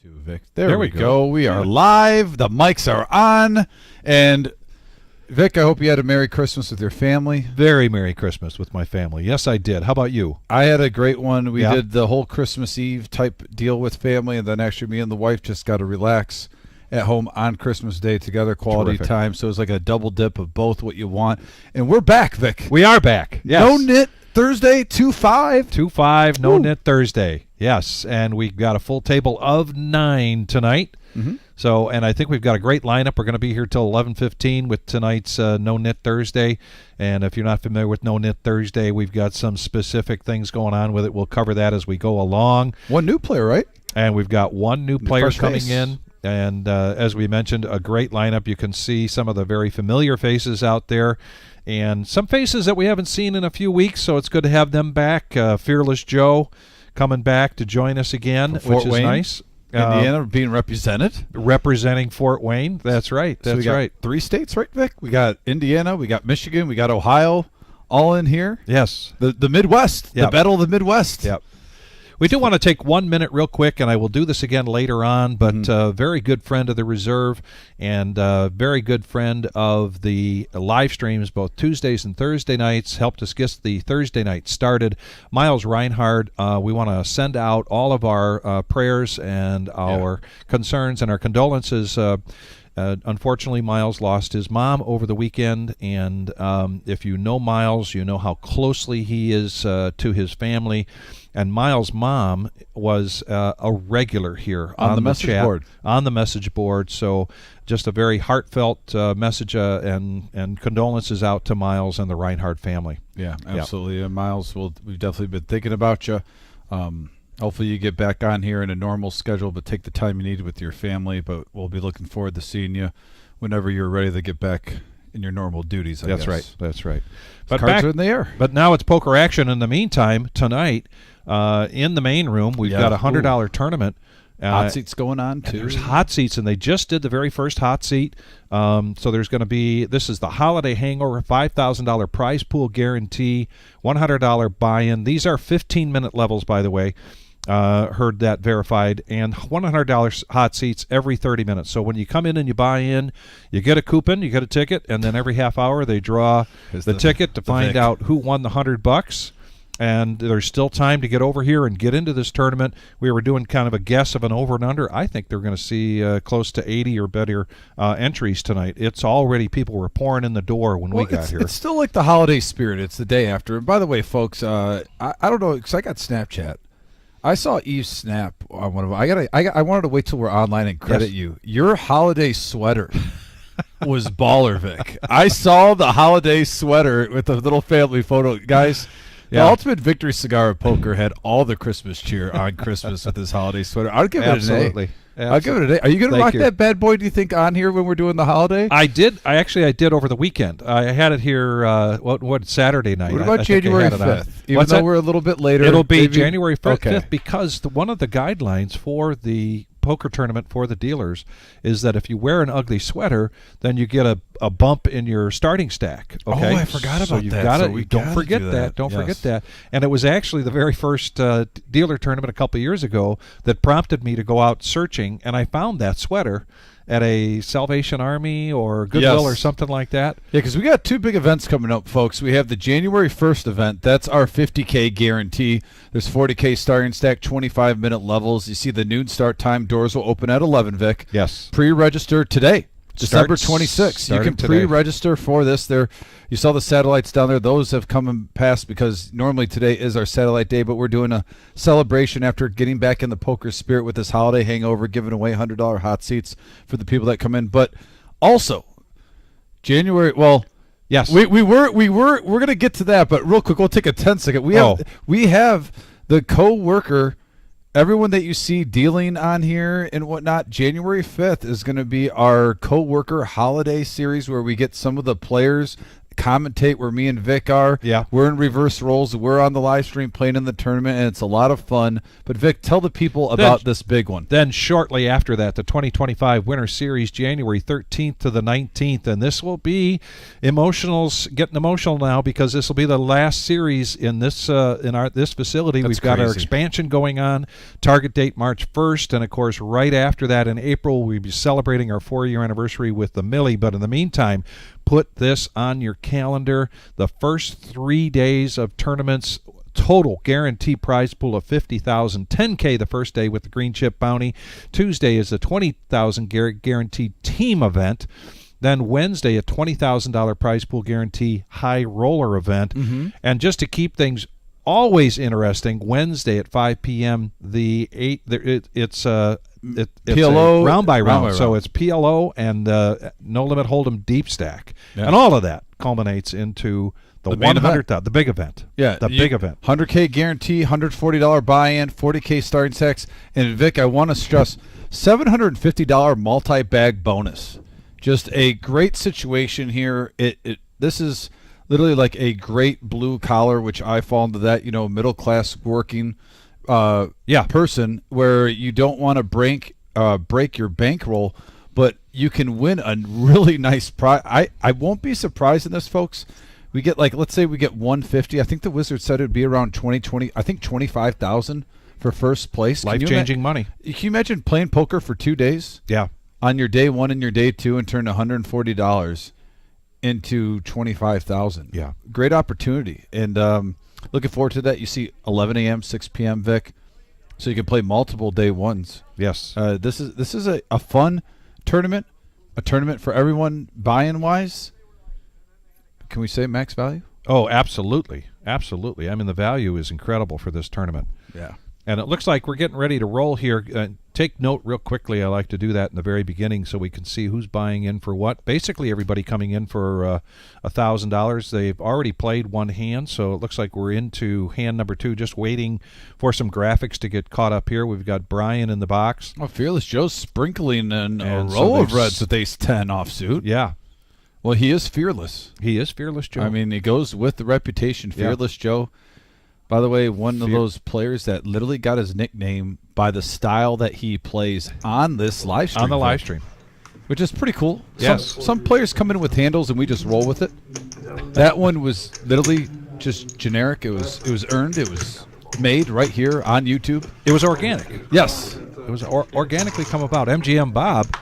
Vic. There we go. We are live. The mics are on. And Vic, I hope you had a Merry Christmas with your family. Very Merry Christmas with my family. Yes, I did. How about you? I had a great one. We did the whole Christmas Eve type deal with family, and then actually me and the wife just got to relax at home on Christmas Day together, quality time. So it was like a double dip of both what you want. And we're back, Vic. We are back. Yes. No-Nit Thursday, 2-5. 2-5, No-Nit Thursday. Yes, and we've got a full table of 9 tonight. Mm-hmm. So, and I think we've got a great lineup. We're going to be here till 11:15 with tonight's No-Nit Thursday. And if you're not familiar with No-Nit Thursday, we've got some specific things going on with it. We'll cover that as we go along. One new player, right? And we've got one new player coming face. in. And as we mentioned, a great lineup. You can see some of the very familiar faces out there and some faces that we haven't seen in a few weeks, so it's good to have them back. Fearless Joe coming back to join us again, which is nice. Indiana being represented. Representing Fort Wayne. That's right. That's so we got right. 3 states, right, Vic? We got Indiana, we got Michigan, we got Ohio, all in here. Yes. The Midwest, the battle of the Midwest. Yep. We do want to take 1 minute real quick, and I will do this again later on, but very good friend of the Reserve and very good friend of the live streams, both Tuesdays and Thursday nights, helped us get the Thursday night started. Miles Reinhardt, we want to send out all of our prayers and our concerns and our condolences. Unfortunately, Miles lost his mom over the weekend, and if you know Miles, you know how closely he is to his family. And Miles' mom was a regular here on the message chat, board. On the message board. So just a very heartfelt message and condolences out to Miles and the Reinhardt family. Yeah, absolutely. And Miles, we've definitely been thinking about you. Hopefully you get back on here in a normal schedule, but take the time you need with your family. But we'll be looking forward to seeing you whenever you're ready to get back in your normal duties, I guess. That's right. But cards are in the air. But now it's poker action. In the meantime, tonight, in the main room, we've got a $100 tournament. Hot seats going on, too. There's hot seats, and they just did the very first hot seat. So there's going to be, this is the Holiday Hangover, $5,000 prize pool guarantee, $100 buy-in. These are 15-minute levels, by the way. Heard that verified, and $100 hot seats every 30 minutes. So when you come in and you buy in, you get a coupon, you get a ticket, and then every half hour they draw the ticket to find out who won the $100. And there's still time to get over here and get into this tournament. We were doing kind of a guess of an over and under. I think they're going to see close to 80 or better entries tonight. It's already, people were pouring in the door when we got here. It's still like the holiday spirit. It's the day after. And by the way, folks, I don't know, because I got Snapchat. I saw Eve snap on one of them. I wanted to wait till we're online and credit you. Your holiday sweater was baller, Vic. I saw the holiday sweater with the little family photo. Guys, the Ultimate Victory Cigar of Poker had all the Christmas cheer on Christmas with this holiday sweater. I'll give it an A. I'll give it an A. Are you going to rock that bad boy, do you think, on here when we're doing the holiday? I did. I did over the weekend. I had it here, Saturday night. What about January 5th? Even though we're a little bit later. It'll be January 5th because one of the guidelines for the poker tournament for the dealers is that if you wear an ugly sweater, then you get a bump in your starting stack. Okay? Oh, I forgot about that. Don't forget that. Don't forget that. And it was actually the very first dealer tournament a couple of years ago that prompted me to go out searching, and I found that sweater at a Salvation Army or Goodwill or something like that. Yeah, because we got 2 big events coming up, folks. We have the January 1st event. That's our $50K guarantee. There's $40K starting stack, 25-minute levels. You see the noon start time. Doors will open at 11, Vic. Yes. Pre-register today. December 26th. You can pre-register for this. You saw the satellites down there. Those have come and passed because normally today is our satellite day, but we're doing a celebration after getting back in the poker spirit with this holiday hangover, giving away $100 hot seats for the people that come in. But also, January, yes, we're going to get to that, but real quick, we'll take a 10-second. We have the co-worker. Everyone that you see dealing on here and whatnot, January 5th is going to be our co-worker holiday series where we get some of the players commentate where me and Vic are. Yeah. We're in reverse roles. We're on the live stream playing in the tournament, and it's a lot of fun. But Vic, tell the people about this big one. Then shortly after that, the 2025 Winter Series, January 13th to the 19th, and this will be getting emotional now because this will be the last series in this this facility. That's We've got our crazy. expansion going on. Target date March 1st, and of course, right after that in April, we'll be celebrating our 4-year anniversary with the Millie. But in the meantime, put this on your calendar. The first 3 days of tournaments, total guarantee prize pool of $50,000, $10K the first day with the green chip bounty. Tuesday is a $20,000 guaranteed team event. Then Wednesday, a $20,000 prize pool guarantee high roller event. And just to keep things always interesting, Wednesday at 5 p.m. It's PLO a round by round. So round. it's PLO and No Limit Hold'em Deep Stack, Yeah. and all of that culminates into the main event. 100,000, the big event. Yeah, the big event. 100K guarantee, $140 buy-in, 40K starting tax, and Vic, I want to stress $750 multi-bag bonus. Just a great situation here. This is literally like a great blue collar, which I fall into that, middle class working person where you don't want to break your bankroll, but you can win a really nice prize. I won't be surprised in this, folks. We get let's say we get 150. I think the Wizards said it would be around 20, I think 25,000 for first place. Life-changing money. Can you imagine playing poker for 2 days? Yeah. On your day one and your day two, and turn $140 into 25,000. Yeah. Great opportunity. And looking forward to that. You see 11 a.m., 6 p.m., Vic. So you can play multiple day ones. Yes. This is a fun tournament, a tournament for everyone buy-in wise. Can we say max value? Oh, absolutely. Absolutely. I mean, the value is incredible for this tournament. Yeah. And it looks like we're getting ready to roll here. Take note real quickly. I like to do that in the very beginning so we can see who's buying in for what. Basically, everybody coming in for $1,000. They've already played one hand, so it looks like we're into hand number 2, just waiting for some graphics to get caught up here. We've got Brian in the box. Oh, Fearless Joe's sprinkling in a And row so of reds with ace 10 offsuit. Yeah. Well, he is fearless. He is Fearless Joe. I mean, he goes with the reputation, Fearless Joe. By the way, one of those players that literally got his nickname by the style that he plays on this live stream. On the live stream. Which is pretty cool. Yes. Some players come in with handles and we just roll with it. That one was literally just generic. It was earned. It was made right here on YouTube. It was organic. Yes. It was organically come about. MGM Bob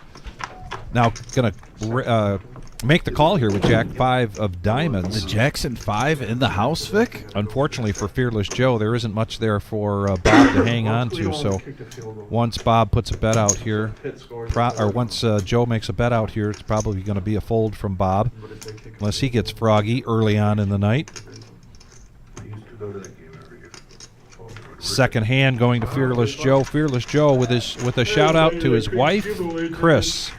now going to make the call here with Jack 5 of diamonds. The Jackson 5 in the house, Vic. Unfortunately for Fearless Joe, there isn't much there for Bob to hang on to. So once Bob puts a bet out here, once Joe makes a bet out here, it's probably going to be a fold from Bob, unless he gets froggy early on in the night. Second hand going to Fearless Joe. Fearless Joe with a shout out to his wife, Chris.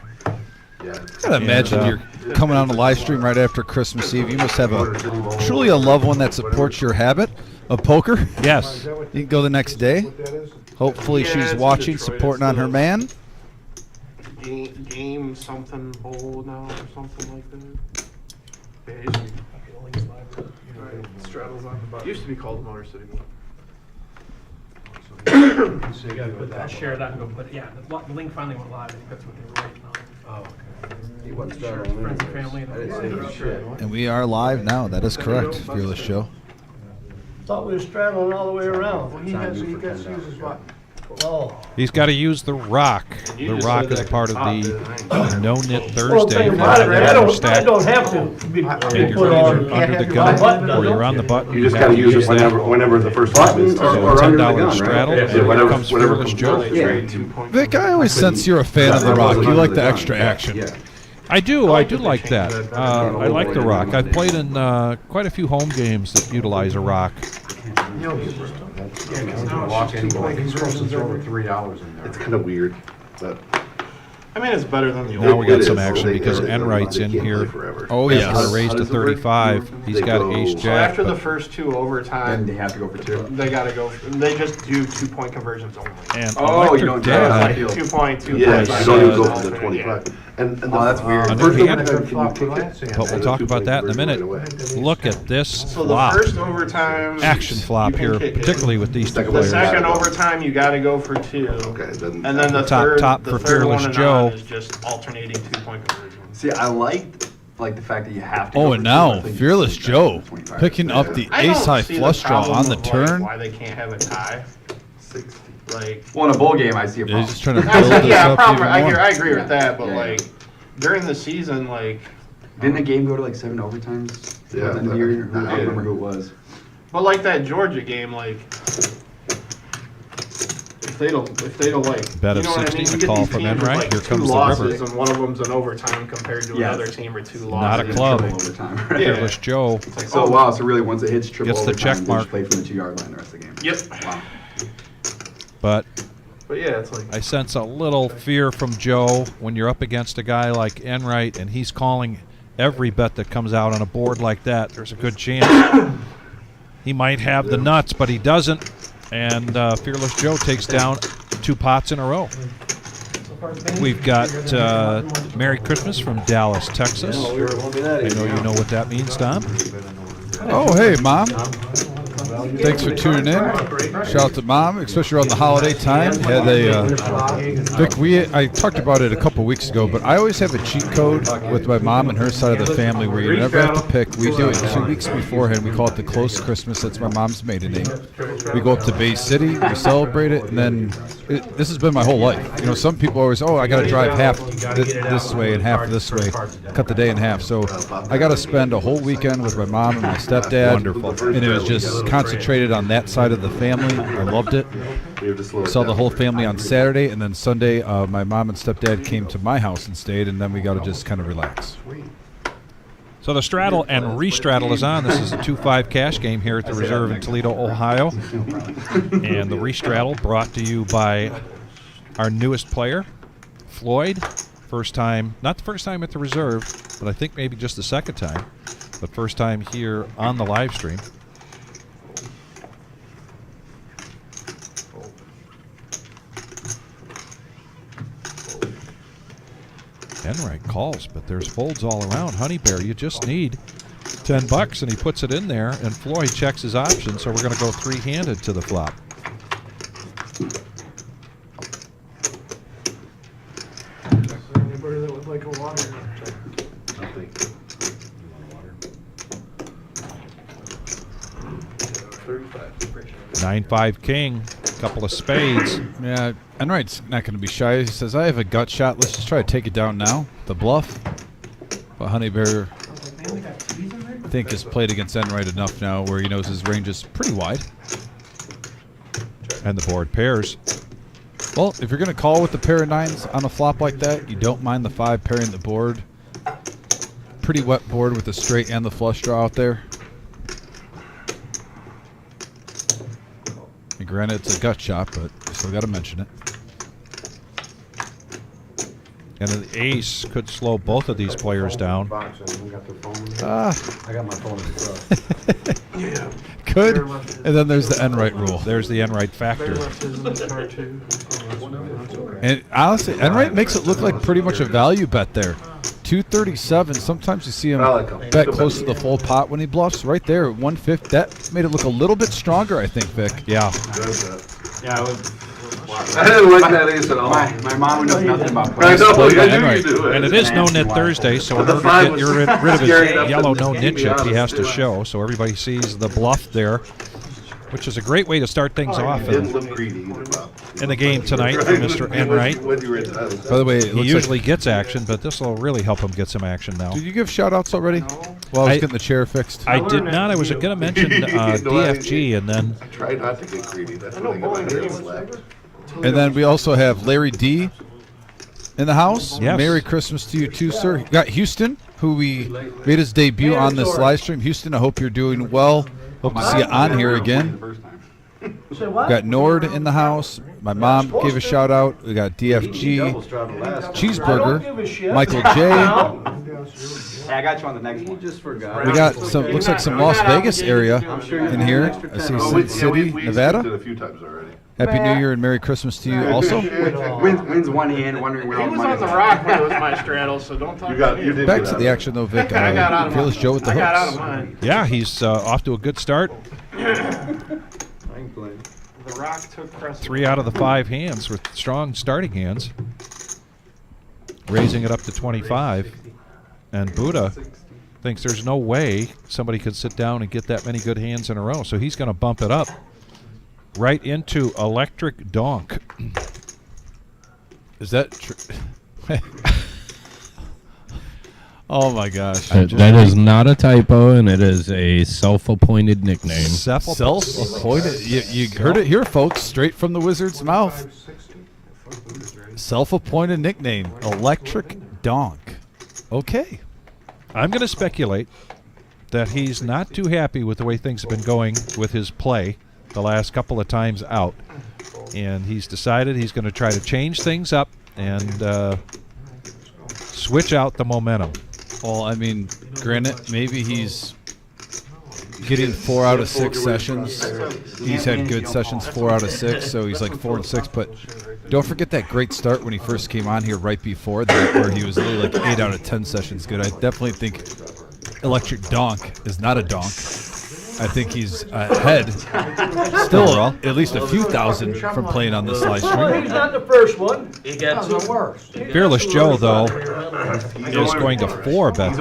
I gotta imagine you're coming on a live stream right after Christmas Eve. You must have truly a loved one that supports your habit of poker. Yes. You can go the next day. Hopefully she's watching, supporting on her man. Game something bowl now or something like that. Straddles on the button. Used to be called Motor City. So you gotta put that, share that and go put it. Yeah, the link finally went live. I think that's what they were waiting on. Oh, okay. He wasn't Sure, straddling friends and anyways. family. I didn't say shit. And we are live now. That is correct, Fearless Joe. Thought we were straddling all the way around. Well, he gets to use his what? Oh. He's got to use the rock. The rock is a part of the No-Nit Well, Thursday. think about it, man. I don't have to be And put you're on. either under the My button gun doesn't. or you're on the button. You just have gotta to use it that. whenever the first button is. So Or under the $10 gun, straddle, right? and here whatever comes comes Fearless Joe. Yeah. Vic, I always sense you're a fan of the rock. You like the extra action. Yeah. I do like that. I like the rock. I've played in quite a few home games that utilize a rock. Walk in, he's supposed to throw over 3 hours in there. It's kind of weird, but I mean, it's better than the old Now we got It some is. action They- because they- Enright's they in can't play here. forever. Oh, He's yes. going to raise How to does it work? 35. He's They got go- ace So jack. after the but- first two Then overtime, they have to go for two. they gotta go. They just do 2-point conversions only. And Oh, you Electric don't Dad Like field. 2.2. Yeah, Yes, you don't even go uh, for the 25. And Oh, that's weird. A new First hand. overtime, can you kick it? But we'll And talk a about that in a 2-point minute. conversion right away. Look at this So the flop. first overtime Action flop you can here, kick it. particularly with these two Second The one. players. second overtime, you gotta go for 2. Okay, then. And then the Top the for third Fearless one and Joe. on is just alternating 2-point conversions. See, I like the fact that you have to. Oh, go and for two. I now think Fearless it's better than Joe 25. picking up the I don't ace-high see the flush draw problem on the of, like, turn. why they can't have a tie. 60. Like, Well, in a bowl game, I see a He's problem. just trying to build this yeah, up problem. even I more. agree with that, but Yeah. like during the season, like, Didn't the game go to like 7 overtimes? Yeah, At the end of the year? I yeah. don't remember who it was. but like that Georgia game, like. If they don't like, Bet you of know what I 60, mean? a You get call these from teams with, Enright. like, Here 2 comes the losses, river. and one of them's an overtime compared to Yes. another team or 2 Not a losses. club. Triple overtime, right? Yeah. Fearless Joe. It's like, So wow, so really once it hits triple Gets the overtime, check they mark. just play from the 2-yard line the rest of the game. Yep. Wow. But But yeah, it's like. I sense a little fear from Joe when you're up against a guy like Enright and he's calling every bet that comes out on a board like that. There's a good chance he might have the nuts, but he doesn't. And Fearless Joe takes down 2 pots in a row. We've got Merry Christmas from Dallas, Texas. I know you know what that means, Tom. Oh, hey, Mom. Thanks for tuning in. Shout out to Mom, especially around the holiday time. Had Vic, I talked about it a couple weeks ago, but I always have a cheat code with my mom and her side of the family where you never have to pick. We do it 2 weeks beforehand. We call it the close Christmas. That's my mom's maiden name. We go up to Bay City, we celebrate it, and then this has been my whole life. You know, some people always, I got to drive half this way and half this way, cut the day in half. So I got to spend a whole weekend with my mom and my stepdad. Wonderful. And it was just concentrated on that side of the family. I loved it. Saw the whole family on Saturday, and then Sunday, my mom and stepdad came to my house and stayed, and then we got to just kind of relax. So the straddle and re-straddle is on. This is a 2-5 cash game here at the Reserve in Toledo, Ohio. And the re-straddle brought to you by our newest player, Floyd. First time, not the first time at the Reserve, but I think maybe just the second time. But first time here on the live stream. Enright calls, but there's folds all around. Honey Bear, you just need $10, and he puts it in there, and Floyd checks his option, so we're going to go 3-handed to the flop. Anybody that would like a water? 9-5 king, couple of spades. Yeah, Enright's not going to be shy. He says, I have a gut shot. Let's just try to take it down now. The bluff. But Honey Bear, I think, has played against Enright enough now where he knows his range is pretty wide. And the board pairs. Well, if you're going to call with the pair of 9s on a flop like that, you don't mind the 5 pairing the board. Pretty wet board with the straight and the flush draw out there. And granted, it's a gut shot, but you still got to mention it. And an ace could slow both of these players down. I got my phone in the truck. Could. And then there's the Enright rule. There's the Enright Very factor. left is in the car too. That's okay. And honestly, Enright makes it look like pretty much a value bet there. 237. Sometimes you see him I like him. bet close to the full pot when he bluffs. Right there, 150. That made it look a little bit stronger, I think, Vic. Yeah. Yeah, I would. I didn't like that ace at all. My mom knows nothing about I price. know, Play I by knew Enright. you do it. And it is No-Nit Thursday, so in But order the to 5 get was rid of his scary enough yellow to No-Nit keep me chip, honest, he has to too. show, so everybody sees the bluff there, which is a great way to start things off Didn't in, look greedy either, Bob. in the game tonight for Mr. Enright. When you were into that. By the way, it He looks usually like, gets action, but this will really help him get some action now. did you give shout-outs already? While I was I- getting the chair fixed. I did not. I was going to mention DFG, and then I tried not to get greedy. That's I know what I got my bowling hand green was slapped. And then we also have Larry D in the house. Yes. Merry Christmas to you too, sir. We got Houston, who we made his debut on this live stream. Houston, I hope you're doing well. Hope to see you on here again. Say what? Got Nord in the house. My mom gave a shout out. We got He DFG, double straddled last time. I don't give Cheeseburger, a shit. Michael J. Hey, I got you on the next He one. just forgot. We got some. Looks like some Las Vegas area I'm sure in you here. have an I extra see 10. Sin City, we Nevada. did a few times already. Happy New Year and Merry Christmas to you also. Wins one hand, wondering where He all the was money's on the at. rock when it was my straddle, so don't talk about me. You did Back get to out the of action though, Vic. I got out of Fearless Joe with the I got out of hooks. mine. Yeah, he's off to a good start. I ain't playing. The rock took precedence. 3 out of the 5 hands with strong starting hands. Raising it up to 25. And Buddha thinks there's no way somebody could sit down and get that many good hands in a row. So he's going to bump it up right into Electric Donk. Is that true? Oh my gosh! That is not a typo, and it is a self-appointed nickname. Self-appointed. You heard it here, folks, straight from the wizard's mouth. Self-appointed nickname, Electric Donk. Okay. I'm going to speculate that he's not too happy with the way things have been going with his play the last couple of times out. And he's decided he's going to try to change things up and switch out the momentum. Well, I mean, granted, maybe he's getting 4 out of 6 sessions. He's had good sessions 4 out of 6, so he's like 4 and 6. But don't forget that great start when he first came on here right before that, where he was literally like 8 out of 10 sessions good. I definitely think Electric Donk is not a donk. I think he's ahead, still at least a few thousand from playing on this live Well, stream. he's not the first one. He got Doesn't worse. Fearless Joe, though, is going to 4-bet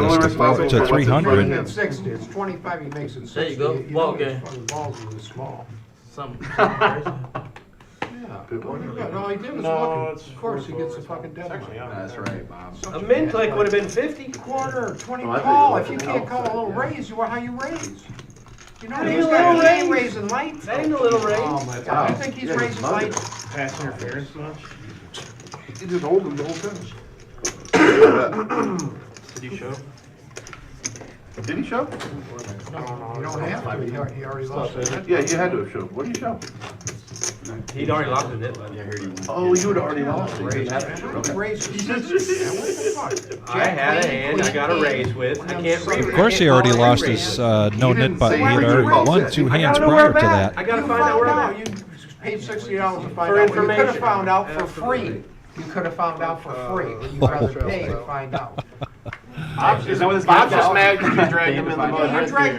this to 300. 60. It's 25. He makes it 60. There you go. Ball game. Balls are really small. some. Yeah. No, he did was No, looking. it's Of course, he gets a fucking It's actually deadline. on. That's right, Bob. A min click would have been 50. Quarter, 20 Oh, I think call. it If you was can't an call a little outfit, yeah. raise, you are how you raise. You know, That he's ain't a got little he ain't raise. raising light. That ain't a little raise. Oh my God! You think he's Yeah, raising he's money. light? Pass interference much? He just hold him the whole time. Did he show? Did he show? No, you don't have to. He already lost it. Yeah, you had to have showed. What did he show? He'd already locked it. Oh, you had already lost. So you didn't have to show. Okay. Raise his sisters. What the fuck? I had a hand I got a raise with. I can't re- Of course, he already lost his No-Nit button. He had already won 2 hands prior to that. I gotta You find out where I'm found at. You paid $60 to find For out. You could information. have found out for free. You could have found out for free. But you'd rather pay to find out. Is that what this Bob's just mad because you dragged him in the mud.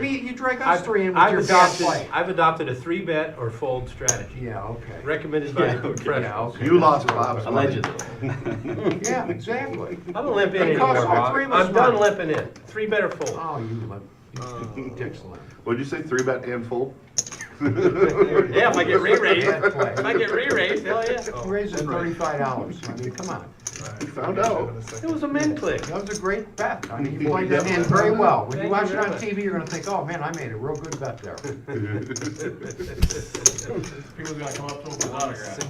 You drag us three in with I've your bad adopted, play. I've adopted a 3-bet or fold strategy. Yeah, okay. Recommended by the Yeah, professionals. okay. You lost Bob's money. Allegedly. Yeah, exactly. I don't limp in Because anymore, all three Bob. of us I'm done won. limping in. 3-bet or fold. Oh, you limp. You dicks limp. What'd you say? 3-bet and full? Yeah, if I get re-raised. Bad play. If I get re-raised, hell yeah. Who raises $35? I mean, come on. You found out. It was a min click. That was a great bet. I mean, you played that hand very well. When you watch it on TV, you're gonna think, oh man, I made a real good bet there. People's gonna come up to him with autographs.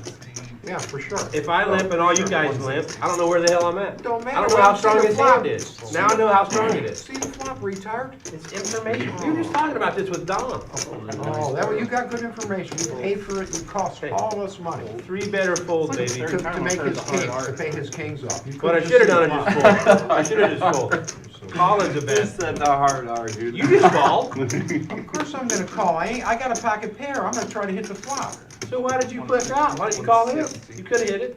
Yeah, for sure. If I limp and all you guys limp, I don't know where the hell I'm at. Don't matter. I don't know how See strong the his flop. hand is. Now I know how strong it is. See the flop, retard? It's information. We were just talking about this with Don. Oh, that way you got good information. You paid for it. You cost all this money 3-bet or fold, baby. to make his kings, to pay his kings off. You What I could've should have just done is seen just the fold. I should have just fold. Collins a bet. Set the hard R, dude. You just called. flop. Of course I'm gonna call. I got a pocket pair. I'm gonna try to hit the flop. So why did you click out? Why didn't you call him? You could have hit it.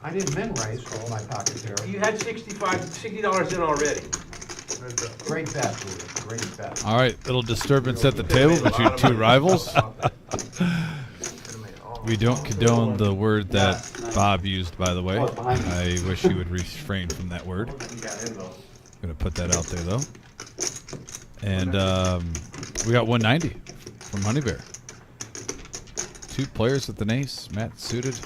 I didn't min raise for my pocket pair. You had $60 in already. Great bet, Buddha. Great bet. All right, little disturbance at the table between 2 rivals. We don't condone the word that Bob used, by the way. I wish he would refrain from that word. I'm going to put that out there, though. And we got 190 from Honey Bear. 2 players with an ace. Matt suited.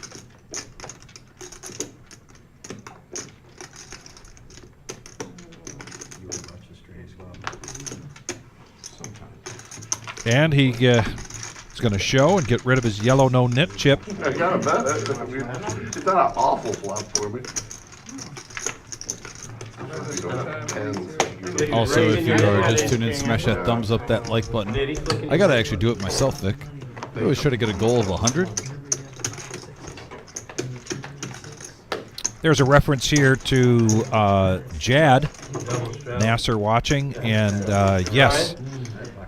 And he is going to show and get rid of his yellow no-nit chip. I gotta bet it. I mean, it's not an awful flop for me. Also, if you are just tuning in, smash that thumbs up, that like button. Did he flick I got to actually do it myself, Vic. I always try to get a goal of 100. There's a reference here to Jad, Nasser watching, and yes.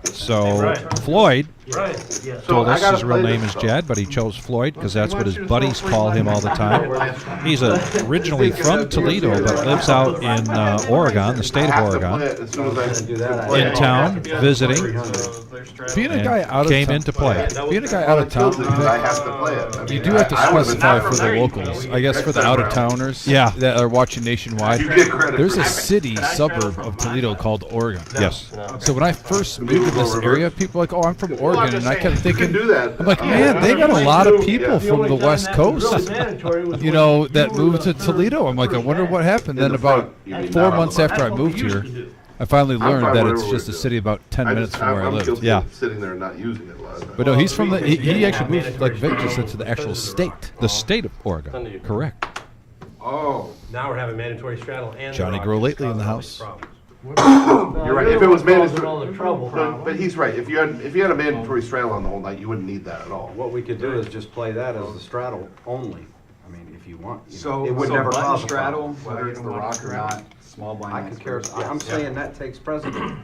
So Floyd told us his real name is Jad, but he chose Floyd because that's what his buddies call him all the time. He's originally from Toledo, but lives out in Oregon, the state of Oregon, in town, visiting. Being a guy out of came town, in to play. Being a guy out of town, I have to play it. you do have to specify for the locals. I guess for the out of towners that are watching nationwide. You get credit There's for a that. city suburb of Toledo called Oregon. Yes. So when I first moved to this area, people were like, "Oh, I'm from Oregon," and I kept You thinking, can do that. I'm like, man, they got a lot of people from the West Coast, you know, that moved to Toledo. I'm like, I wonder what happened. Then about 4 months after I moved here, I finally learned that it's just a city about 10 minutes from where I I'm lived. guilty Yeah. of sitting there and not using it a lot of times. But no, he's from the. He actually moved, like Vic just said, to the actual state. The state of Oregon. Correct. Oh. Now we're having mandatory straddle and Johnny the Grow rock lately in the causing house. problems. You're right. If it was mandatory, all the trouble. but he's right. If you had a mandatory straddle on the whole night, you wouldn't need that at all. What we could do is just play that as the straddle only. I mean, if you want. You know, So, it would so never button cause a straddle, problem. whether it's the rock or not, small blind. I nice could care. first. I'm saying that takes precedent.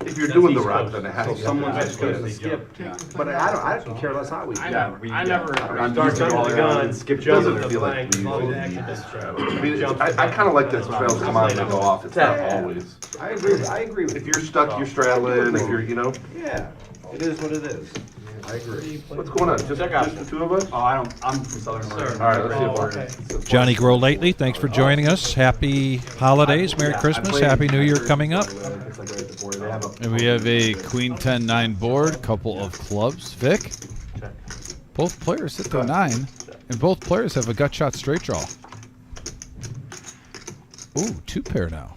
If you're doing the rock, then it has So to someone's be. just going to skip. But I don't care less how we. I Yeah. never I'm start used to under all the around gun, and skip jump doesn't at the feel like blank, we follow the really action, need just straddle. I mean, Jump I to kind of like that the straddles come on and go off. It's not always. I agree. I agree with If you. you're stuck, you're straddling. If you're, you know, Yeah, it is what it is. I agree. what's going on? Just the two of us? Oh, I'm from Southern Oregon. All right, let's see Oh, if okay. we're. Johnny Grow lately, thanks for joining us. Happy holidays, Merry Christmas, Happy New Year coming up. It's like right at the border. They have a And we have a Queen 10-9 board, couple of clubs. Vic, both players hit their 9, and both players have a gut shot straight draw. Ooh, 2 pair now.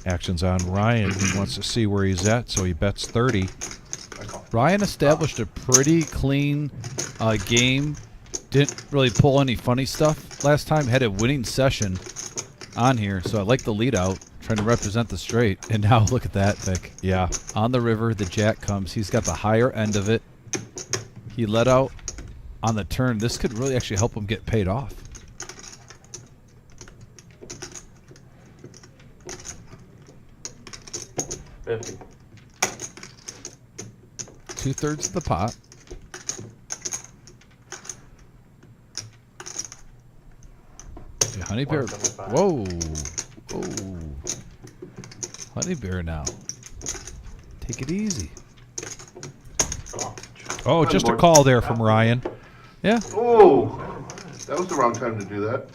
Action's on Ryan. He wants to see where he's at, so he bets 30. Ryan established a pretty clean game. Didn't really pull any funny stuff last time. Had a winning session on here, so I like the lead out. Trying to represent the straight. And now look at that, Vic. Yeah. On the river, the jack comes. He's got the higher end of it. He let out on the turn. This could really actually help him get paid off. Two-thirds of the pot. Okay, Honey Bear. Whoa. Whoa. Honey Bear now. Take it easy. Oh, just a call there from Ryan. Yeah. Oh, that was the wrong time to do that.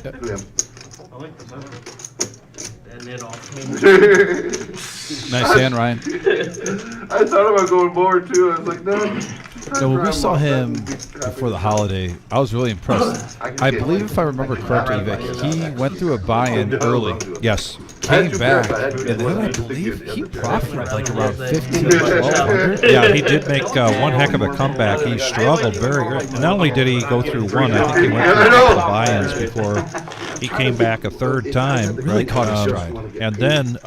Yep. Look at him. I like this. And it all. Nice hand, Ryan. I thought about going more too. I was like, no. No, when we saw him before the holiday, I was really impressed. I believe, if I remember correctly, Vic, he went through a buy-in early, Yes. came back, and then I believe he profited like around 15 to 1200. Yeah, he did make one heck of a comeback. He struggled very early. Not only did he go through one, I think he went through a couple of buy-ins before he came back a third time. Really caught his stride. And then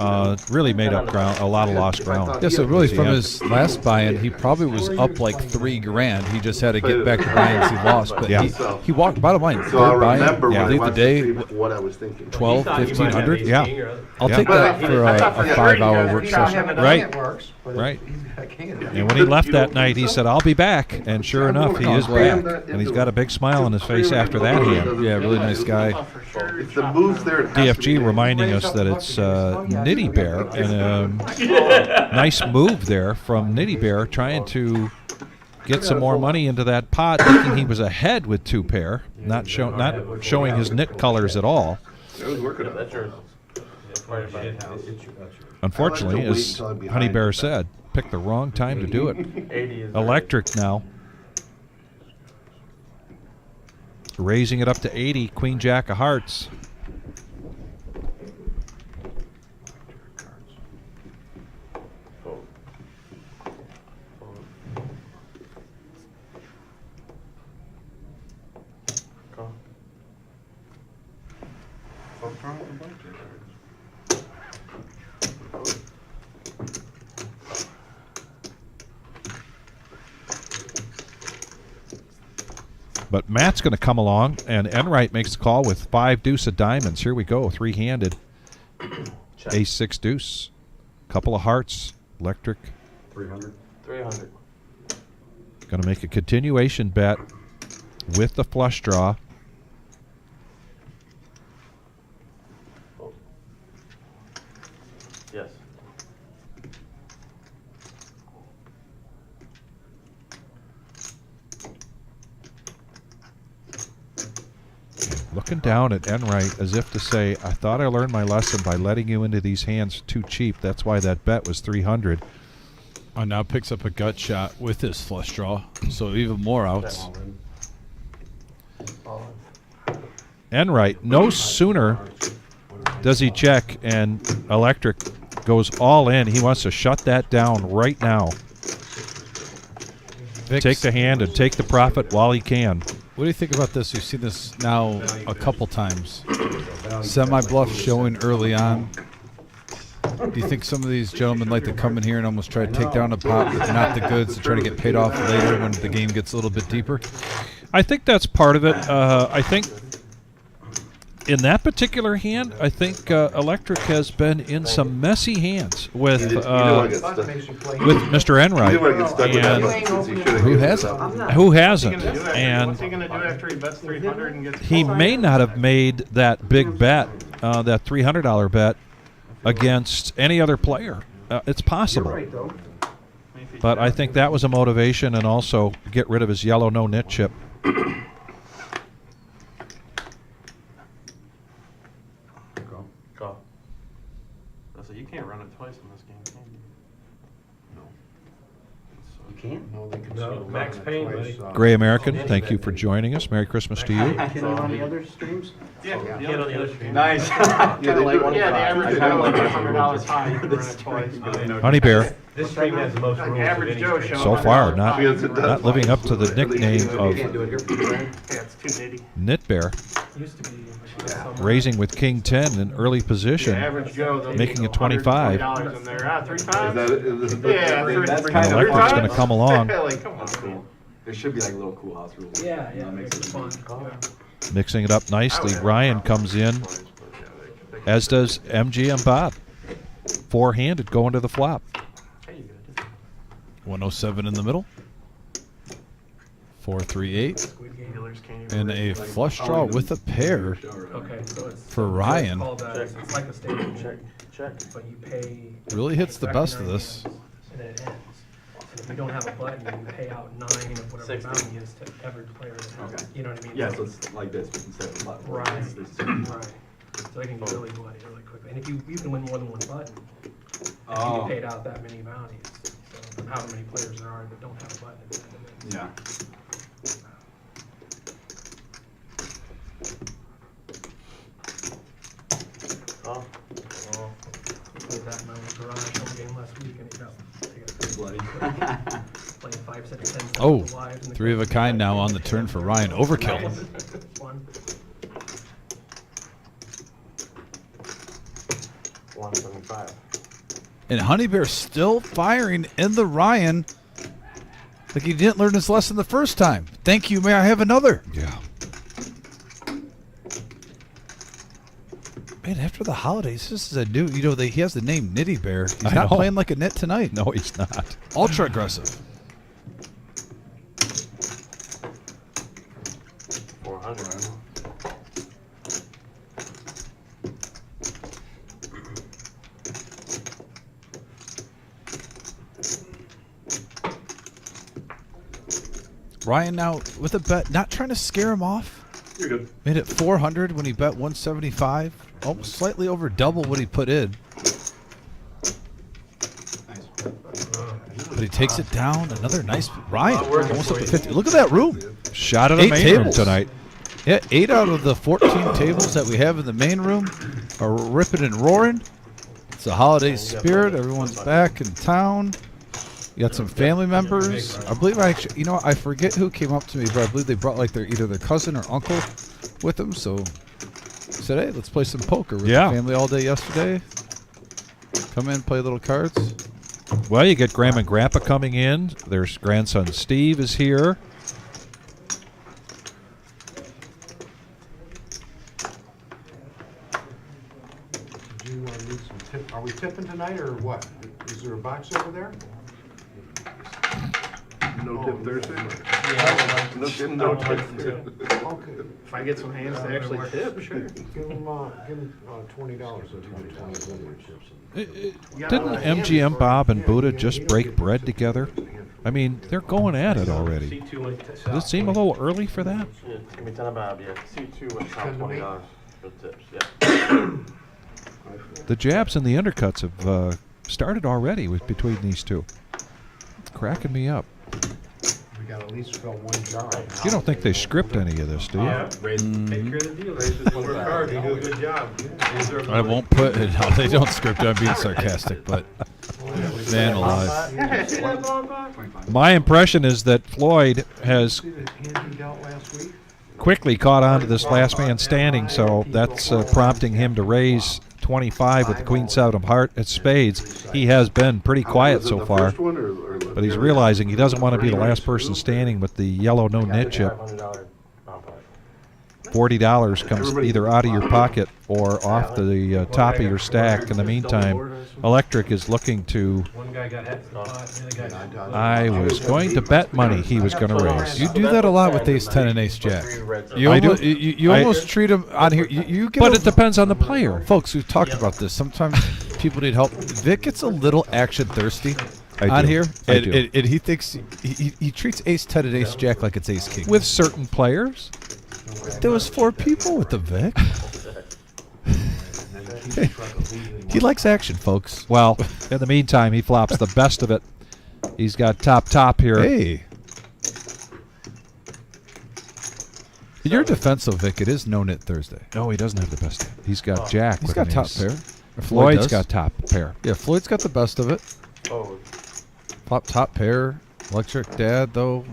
really made up ground, a lot of lost ground. Yeah, so really from his last buy-in, he probably was up like $3,000. He just had to get back to buy-ins he lost. But Yeah. he walked, bottom line, So I third buy-in, remember when I leave the watched day the tape what I was thinking. 12, 1500. Yeah. I'll Yeah. take that for a 5-hour work session. Right. It works, but Right. he's got a king of it. And when he left that night, he said, "I'll be back." And sure enough, he is back. And he's got a big smile on his face after that hand. Yeah, really nice guy. If the move's there, it has to DFG be. reminding us that it's Nitty Bear, and nice move there from Nitty Bear, trying to get some more money into that pot, thinking he was ahead with 2 pair, not showing his knit colors at all. It was working out. Unfortunately, as Honey Bear said, picked the wrong time to do it. Electric now. Raising it up to 80, Queen Jack of Hearts. But Matt's going to come along, and Enright makes the call with 5 deuce of diamonds. Here we go, 3-handed. Ace 6 deuce. Couple of hearts. Electric. 300. 300. Going to make a continuation bet with the flush draw. Yes. Looking down at Enright as if to say, I thought I learned my lesson by letting you into these hands too cheap. That's why that bet was 300. Now picks up a gut shot with his flush draw, so even more outs. Enright, no sooner does he check and Electric goes all in. He wants to shut that down right now. Take the hand and take the profit while he can. What do you think about this? We've seen this now a couple times. Semi-bluff showing early on. Do you think some of these gentlemen like to come in here and almost try to take down a pot with not the goods to try to get paid off later when the game gets a little bit deeper? I think that's part of it. I think in that particular hand, I think Electric has been in some messy hands with Mr. Enright. Who hasn't? Who hasn't? And What's he going to do after he bets 300 and gets he may not have made that big bet, that $300 bet, against any other player. It's possible. But I think that was a motivation, and also get rid of his yellow no-nit chip. Go. So you can't run it twice in this game, can you? You can't? No, they can No, still Max run it Payne, twice, buddy. Gray American, thank you for joining us. Merry Christmas to you. Can you on the other streams? Yeah, You can't on the other stream. Nice. Yeah, the average is kinda like like $100 high. You can run it twice. Honey Bear, This stream has the most Like rules of average any Joe stream. show. so far not Yes, it does. living up to the nickname You of can't do it here for you, right? Yeah, it's too nitty. Knit Bear, Used to be. raising with King 10 in early position. Average Joe, they'll Making get it 25. $120 in there. 3 Is times? that, is this Yeah, That's three kind of Electric's times? going to come along, Like, come on. That's cool. There should be like little cool house rules. Yeah, yeah, That makes it's it fun. Yeah. mixing it up nicely. Ryan comes in, as does MG and Bob. 4-handed going to the flop. 107 in the middle. 4-3-8. Dealers can't even And a flush draw with a pair Okay, so it's for Ryan. called, it's like a stable Check. but you pay. Really hits the best of 39 this. hands, and it ends. And if you don't have a button, you pay out 9 of whatever 60. bounty is to every player that has it. You know what I mean? Yeah, so it's like this, but instead of a platform. Right. It's- Right. So it can get really bloody really quickly. And if you can win more than one button, and you Oh. get paid out that many bounties. So however many players there are that don't have a button. It's Yeah. Oh. played that in my own garage home game last week, and he got Bloody. playing 5 set of 10 Oh, live in the 3 of a kind now on the turn for Ryan. Overkill. One. 175. And Honey Bear still firing in the Ryan like he didn't learn his lesson the first time. Thank you. May I have another? Yeah. Man, after the holidays, this is a new, he has the name Nitty Bear. He's I not know. playing like a nit tonight. No, he's not. Ultra aggressive. 400. Ryan now with a bet, not trying to scare him off. You're good. Made it 400 when he bet 175. Almost slightly over double what he put in. But he takes it down. Another nice Ryan. Almost up to 50. Look at that room. Shot of the 8 main room tables. tonight. Yeah, 8 out of the 14 tables that we have in the main room are ripping and roaring. It's a holiday spirit. Everyone's back in town. You got some family members. I believe I forget who came up to me, but I believe they brought like either their cousin or uncle with them. So I said, hey, let's play some poker with the family all day yesterday. Come in, play little cards. Well, you get Grandma and Grandpa coming in. There's grandson Steve is here. You need some tip. Are we tipping tonight or what? Is there a box over there? No tip Thursday? Yeah. No tip, No no tip. tip. Okay. If I get some hands to actually tip, sure. Give them $20. I'll give you 20. Didn't MGM Bob and Buddha just break bread together? I mean, they're going at it already. Does it seem a little early for that? Yeah, give me 10 of Bob, yeah. C2 was Ten to me? $20 for tips, yeah. The jabs and the undercuts have started already between these two. It's cracking me up. We got at least fill one jar. You don't think they script any of this, do you? Yeah, take care of the deal. Work hard, you do a good job. I won't put it. No, they don't script it. I'm being sarcastic, but man alive. See that ball, Bob? My impression is that Floyd has See the hand he dealt last week? quickly caught on to this last man standing, so that's prompting him to raise 25 with the Queen 7 of Heart at spades. He has been pretty quiet so far, but he's realizing he doesn't want to be the last person standing with the yellow no-nit chip. $500 bomb pipe. $40 comes either out of your pocket or off the top of your stack. In the meantime, Electric is looking to... One guy got hit, the other guy. I was going to bet money he was going to raise. You do that a lot with Ace 10 and Ace Jack. You I do. almost, you I- almost treat them on here. You get But a- it depends on the player. folks. We've talked about this. Sometimes people need help. Vic gets a little action thirsty on here, I and, do. and he thinks he treats Ace 10 and Ace Jack like it's Ace King. With certain players, There was 4 people with the Vic. He likes action, folks. well, in the meantime, he flops the best of it. He's got top here. Hey. In your defense, though, Vic, it is No-Nit Thursday. No, he doesn't have the best. He's got Jack. He's with got an top ace. pair. Or Floyd's does. got top pair. Yeah, Floyd's got the best of it. Oh, Flop top pair. Electric Dad, though.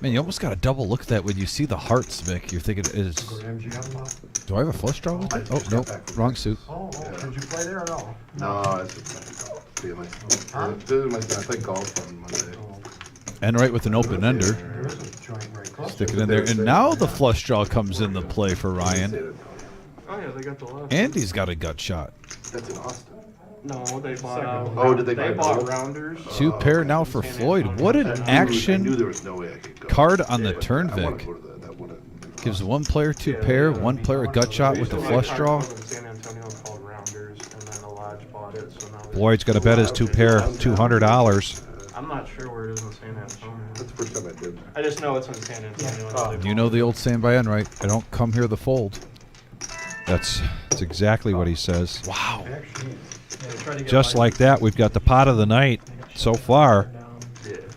Man, you almost got a double look at that when you see the hearts, Vic. You're thinking, is Go to MGM? do I have a flush draw with it? Oh, no. Wrong suit. Oh, did you play there or no? No, it's I play golf on Monday. And right with an open ender. There is a joint right close. Stick it in there. And now the flush draw comes into play for Ryan. oh yeah, they got the left. Andy's got a gut shot. That's in Austin. No, they bought. Oh, did they They buy bought both? rounders. 2 pair now for Floyd. What an I knew action there was no way I could go. card on the Yeah, turn, I wanted Vic. to go to that would've- Gives one player 2 pair, one player a gut shot with a flush draw. In San Antonio called rounders, and then the lodge bought it. So now Floyd's going to bet his 2 pair $200. I'm not sure where it is in San Antonio. That's the first time I did. I just know it's in San Antonio. You know the old saying by Enright, I don't come here to fold. That's exactly what he says. Wow. Just like that, we've got the pot of the night so far.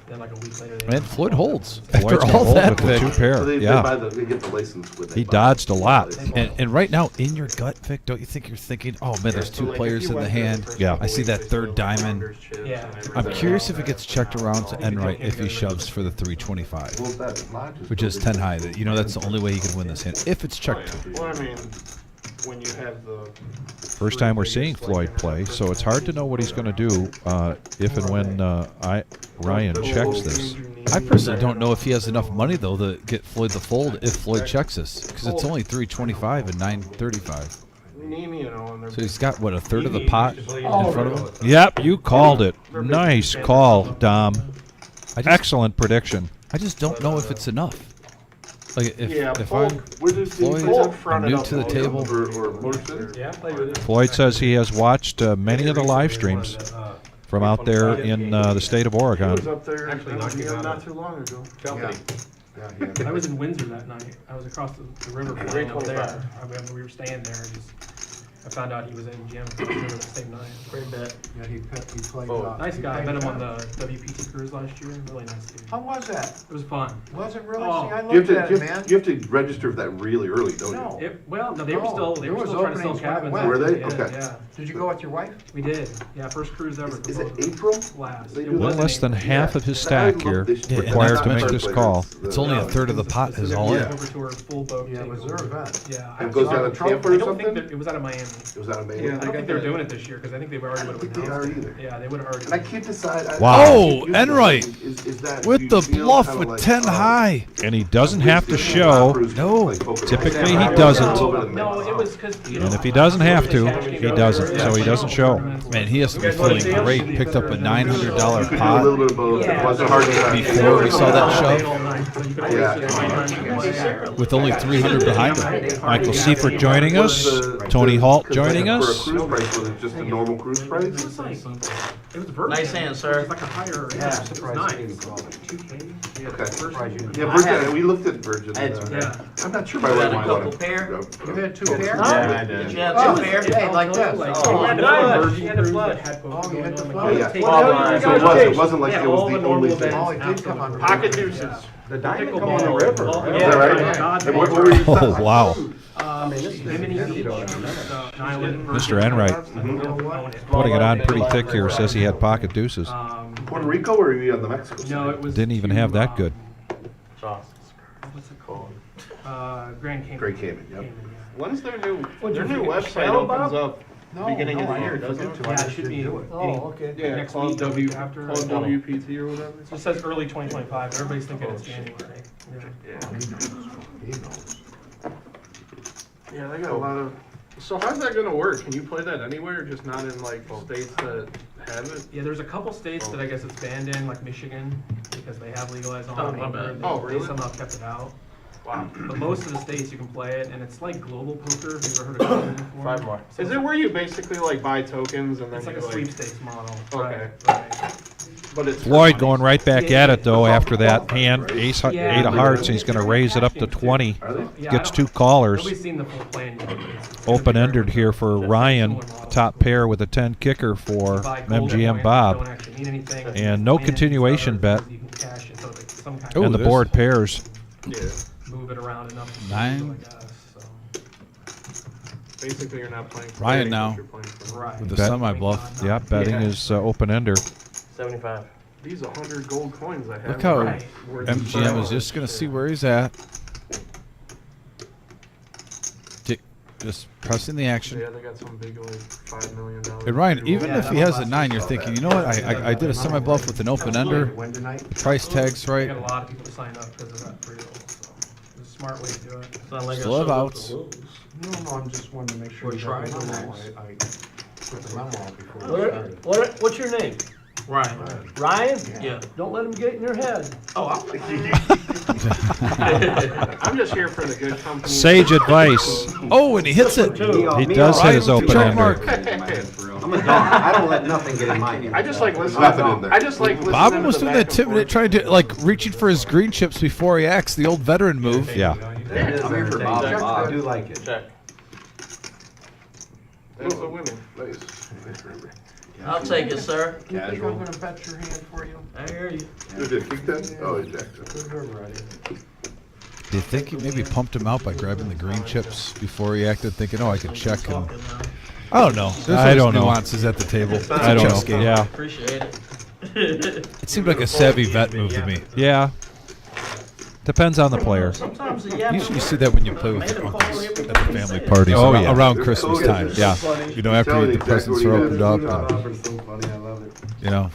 Then like a week later, And Floyd holds. Floyd's After gonna all hold that, with the Vic. 2 pair. So they Yeah. they get the license when they He buy dodged it. a lot. And right now, in your gut, Vic, don't you think you're thinking, oh man, there's 2 players in the hand. Yeah. I see that third diamond. Yeah. I'm curious if it gets checked around to Enright if he shoves for the 325, Well, that lodge which is 10 high. You know that's the only way he can win this hand if it's checked. Well, I mean, when you have the First time we're seeing Floyd play, so it's hard to know what he's going to do if and when Ryan checks this. I personally don't know if he has enough money though to get Floyd the fold if Floyd checks this because it's only 325 and 935. Neme, you know, and they're So he's got what, a third of the pot in front of him. Yep, you called it. Nice call, Dom. Excellent prediction. I just don't know if it's enough. Like if Polk, I'm we're just Floyd, Polk I'm fronted new up to the all table. or Motion. Yeah, play with it. Floyd says he has watched many of the live streams from out there in the state of He Oregon. was up there Actually, not knocking too long ago. Yeah. I was in Windsor that night. I was across the river from Great over there. 25. We were staying there. I found out he was in gym the same night. Great bet. Yeah, he played. Nice guy. I met him on the WPT cruise last year. Really nice dude. How was that? It was fun. Was it really? Oh. See, I You have looked at to it, man. you have to register for that really early, don't No. you? No, they were No, still there was trying to sell openings when it cabins. went. Were they? Yeah, Okay. Yeah, Did you go with your wife? we did. Yeah, first cruise ever. Is it April? Last. They It do A that? little was less than in half of his I stack love here this- Yeah, and required not to make much this call. It's only a third of the pot is all in. Over to our full boat. Yeah, it was their event. Yeah, It goes down to Tampa or I don't think something? that it was out of Miami. Was that amazing? I don't think they're doing it this year because I think they already would have think they announced are it. either. Yeah, they would have already. And I can't decide. Wow. Oh, Enright Is that, do with you the feel bluff kinda with like, 10 high. And he doesn't have to show. No. Typically, he doesn't. No, it was because. And if he doesn't have to, he doesn't. So he doesn't show. Man, he has to be feeling great. Picked up a $900 You could do a pot little bit of both. It wasn't hard to before we saw that shove Yeah. with only 300 behind him. Michael Seifert joining us. Tony Halt joining us. For a cruise price, was it just a normal cruise price? It was virgin. Nice hand, sir. It's like a higher. Yeah, It was surprised nice. you didn't call it. 2K. Okay. Surprised you didn't. Yeah, Virgin, we looked at Virgin. Yeah. I'm not sure if I You really had a want couple to. pair? You had 2 pair? Did you have Oh, two pair? hey, like this. Like, Oh, you had the nice. flood. You had the flood. Oh, you had the Oh, flood. yeah. Take- So it wasn't like Yeah, it was all the the only normal thing. Oh, events. it did come on. Pocket deuces. The diamond Pickleball. come on the river. All- Is that right? God, And what were you? Oh, wow. Mr. Enright putting it on pretty thick here. Says he had pocket deuces. Puerto Rico or were you on the Mexico side? No, it was. Didn't even have that good. What's it called? Grand Cayman. Great Cayman, yep. When's their new website website opens up? No, Beginning of the I year, didn't doesn't forget it? to. I Yeah, it just should be. didn't do it. Oh, okay. Yeah, Next Club week, W after. Club WPT or whatever. It just says early 2025. Everybody's thinking it's January. He knows. Yeah, they got a lot of. So how's that gonna work? Can you play that anywhere, just not in like states that have it? Yeah, there's a couple states that I guess it's banned in, like Michigan, because they have legalized online. my bad. poker. Oh, They really? somehow kept it out. Wow. But most of the states you can play it, and it's like global poker. Have you ever heard of it before? 5 more. So Is it where you basically like buy tokens and then It's like you a sweepstakes model. Okay. Right. But it's Floyd going right back at it though after that hand ace 8 of hearts. And he's going to raise it up to 20. Yeah, Gets I 2 don't- callers. Nobody's seen the full plan yet. but it's- Open-ended here for Ryan. Top pair with a 10 kicker for Buy gold MGM coins that Bob. don't actually mean anything. And no Win, continuation others, bet. you can cash it, so like some kind Ooh, And the there's- board pairs. Yeah. move it around enough. to Nine. do, I guess, so. Basically, you're not playing for Ryan ratings, now. you're playing for Right. with the Bet. semi-bluff. Yeah, betting is open-ender. 75. These 100 gold coins I have. Look how Right. MGM is just going to see where he's at. Just pressing the action. Yeah, they got some big like $5 million. And Ryan, even Yeah, if he has a 9, you're thinking, you know what? I did a semi-bluff with an open-ender. When tonight? Price tag's I right. got a lot of people to sign up because of that pre-roll, so it's a smart way to do it. Sound like Still I have showed up outs. to lose. No, I'm just wanting to make sure. We're you got the trying. memo. I put the memo out before we started. What's your name? Ryan. Ryan? Yeah. Don't let him get in your head. Oh, I'm just here for the good company. Sage advice. Oh, and he hits it. He does hit his Ryan with the check open-ender. mark. I'm a dog. I don't let nothing get in my head. I just like listening. Nothing in there. I just like listening. Bob to was the doing back that and timid, forth. trying to like reaching for his green chips before he acts, the old veteran move. Yeah. I'm here for Bob. I do like it. Check. That's a winning. Nice. I'll take it, sir. You think I'm gonna bet your hand for you? I hear you. Did you kick that? Oh, he jacked it. Good river, Eddie. Do you think he maybe pumped him out by grabbing the green chips before he acted, thinking, "Oh, I could check"? And I don't know. There's I always don't know. nuances at the table. It's I a don't chess know. game. Yeah. Appreciate it. It seemed like a savvy vet move to me. Yeah. Depends on the player. Sometimes the You usually see that when you play with your uncles at the family parties Oh, around, yeah. around Christmas time. Yeah. You know, after the presents are opened up, and, So funny, I love it. you know,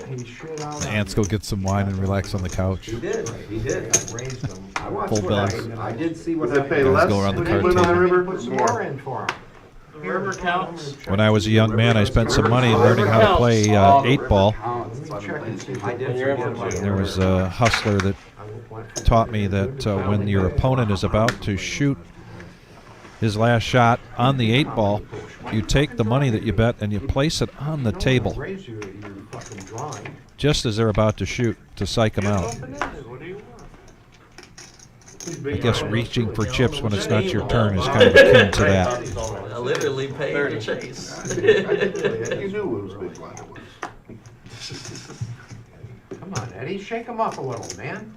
He shit out. the aunts go get some wine and relax on the couch. He did. He did. I raised him. I watched Full what bells. I did see what Does it pay Guys less go around the when you card live on the table. river? Put some More. more in for him. The river counts. When I was a young man, I spent some money learning how to play 8-ball. Let me check and see. I did. There was a hustler that taught me that when your opponent is about to shoot his last shot on the 8-ball, you take the money that you bet and you place it on the table Raise you, you're fucking drawing. just as they're about to shoot to psych them out. What do you want? I guess reaching for chips when it's not your turn is kind of akin to that. I literally paid to chase. You knew it was big blind it was. Come on, Eddie, shake him up a little, man.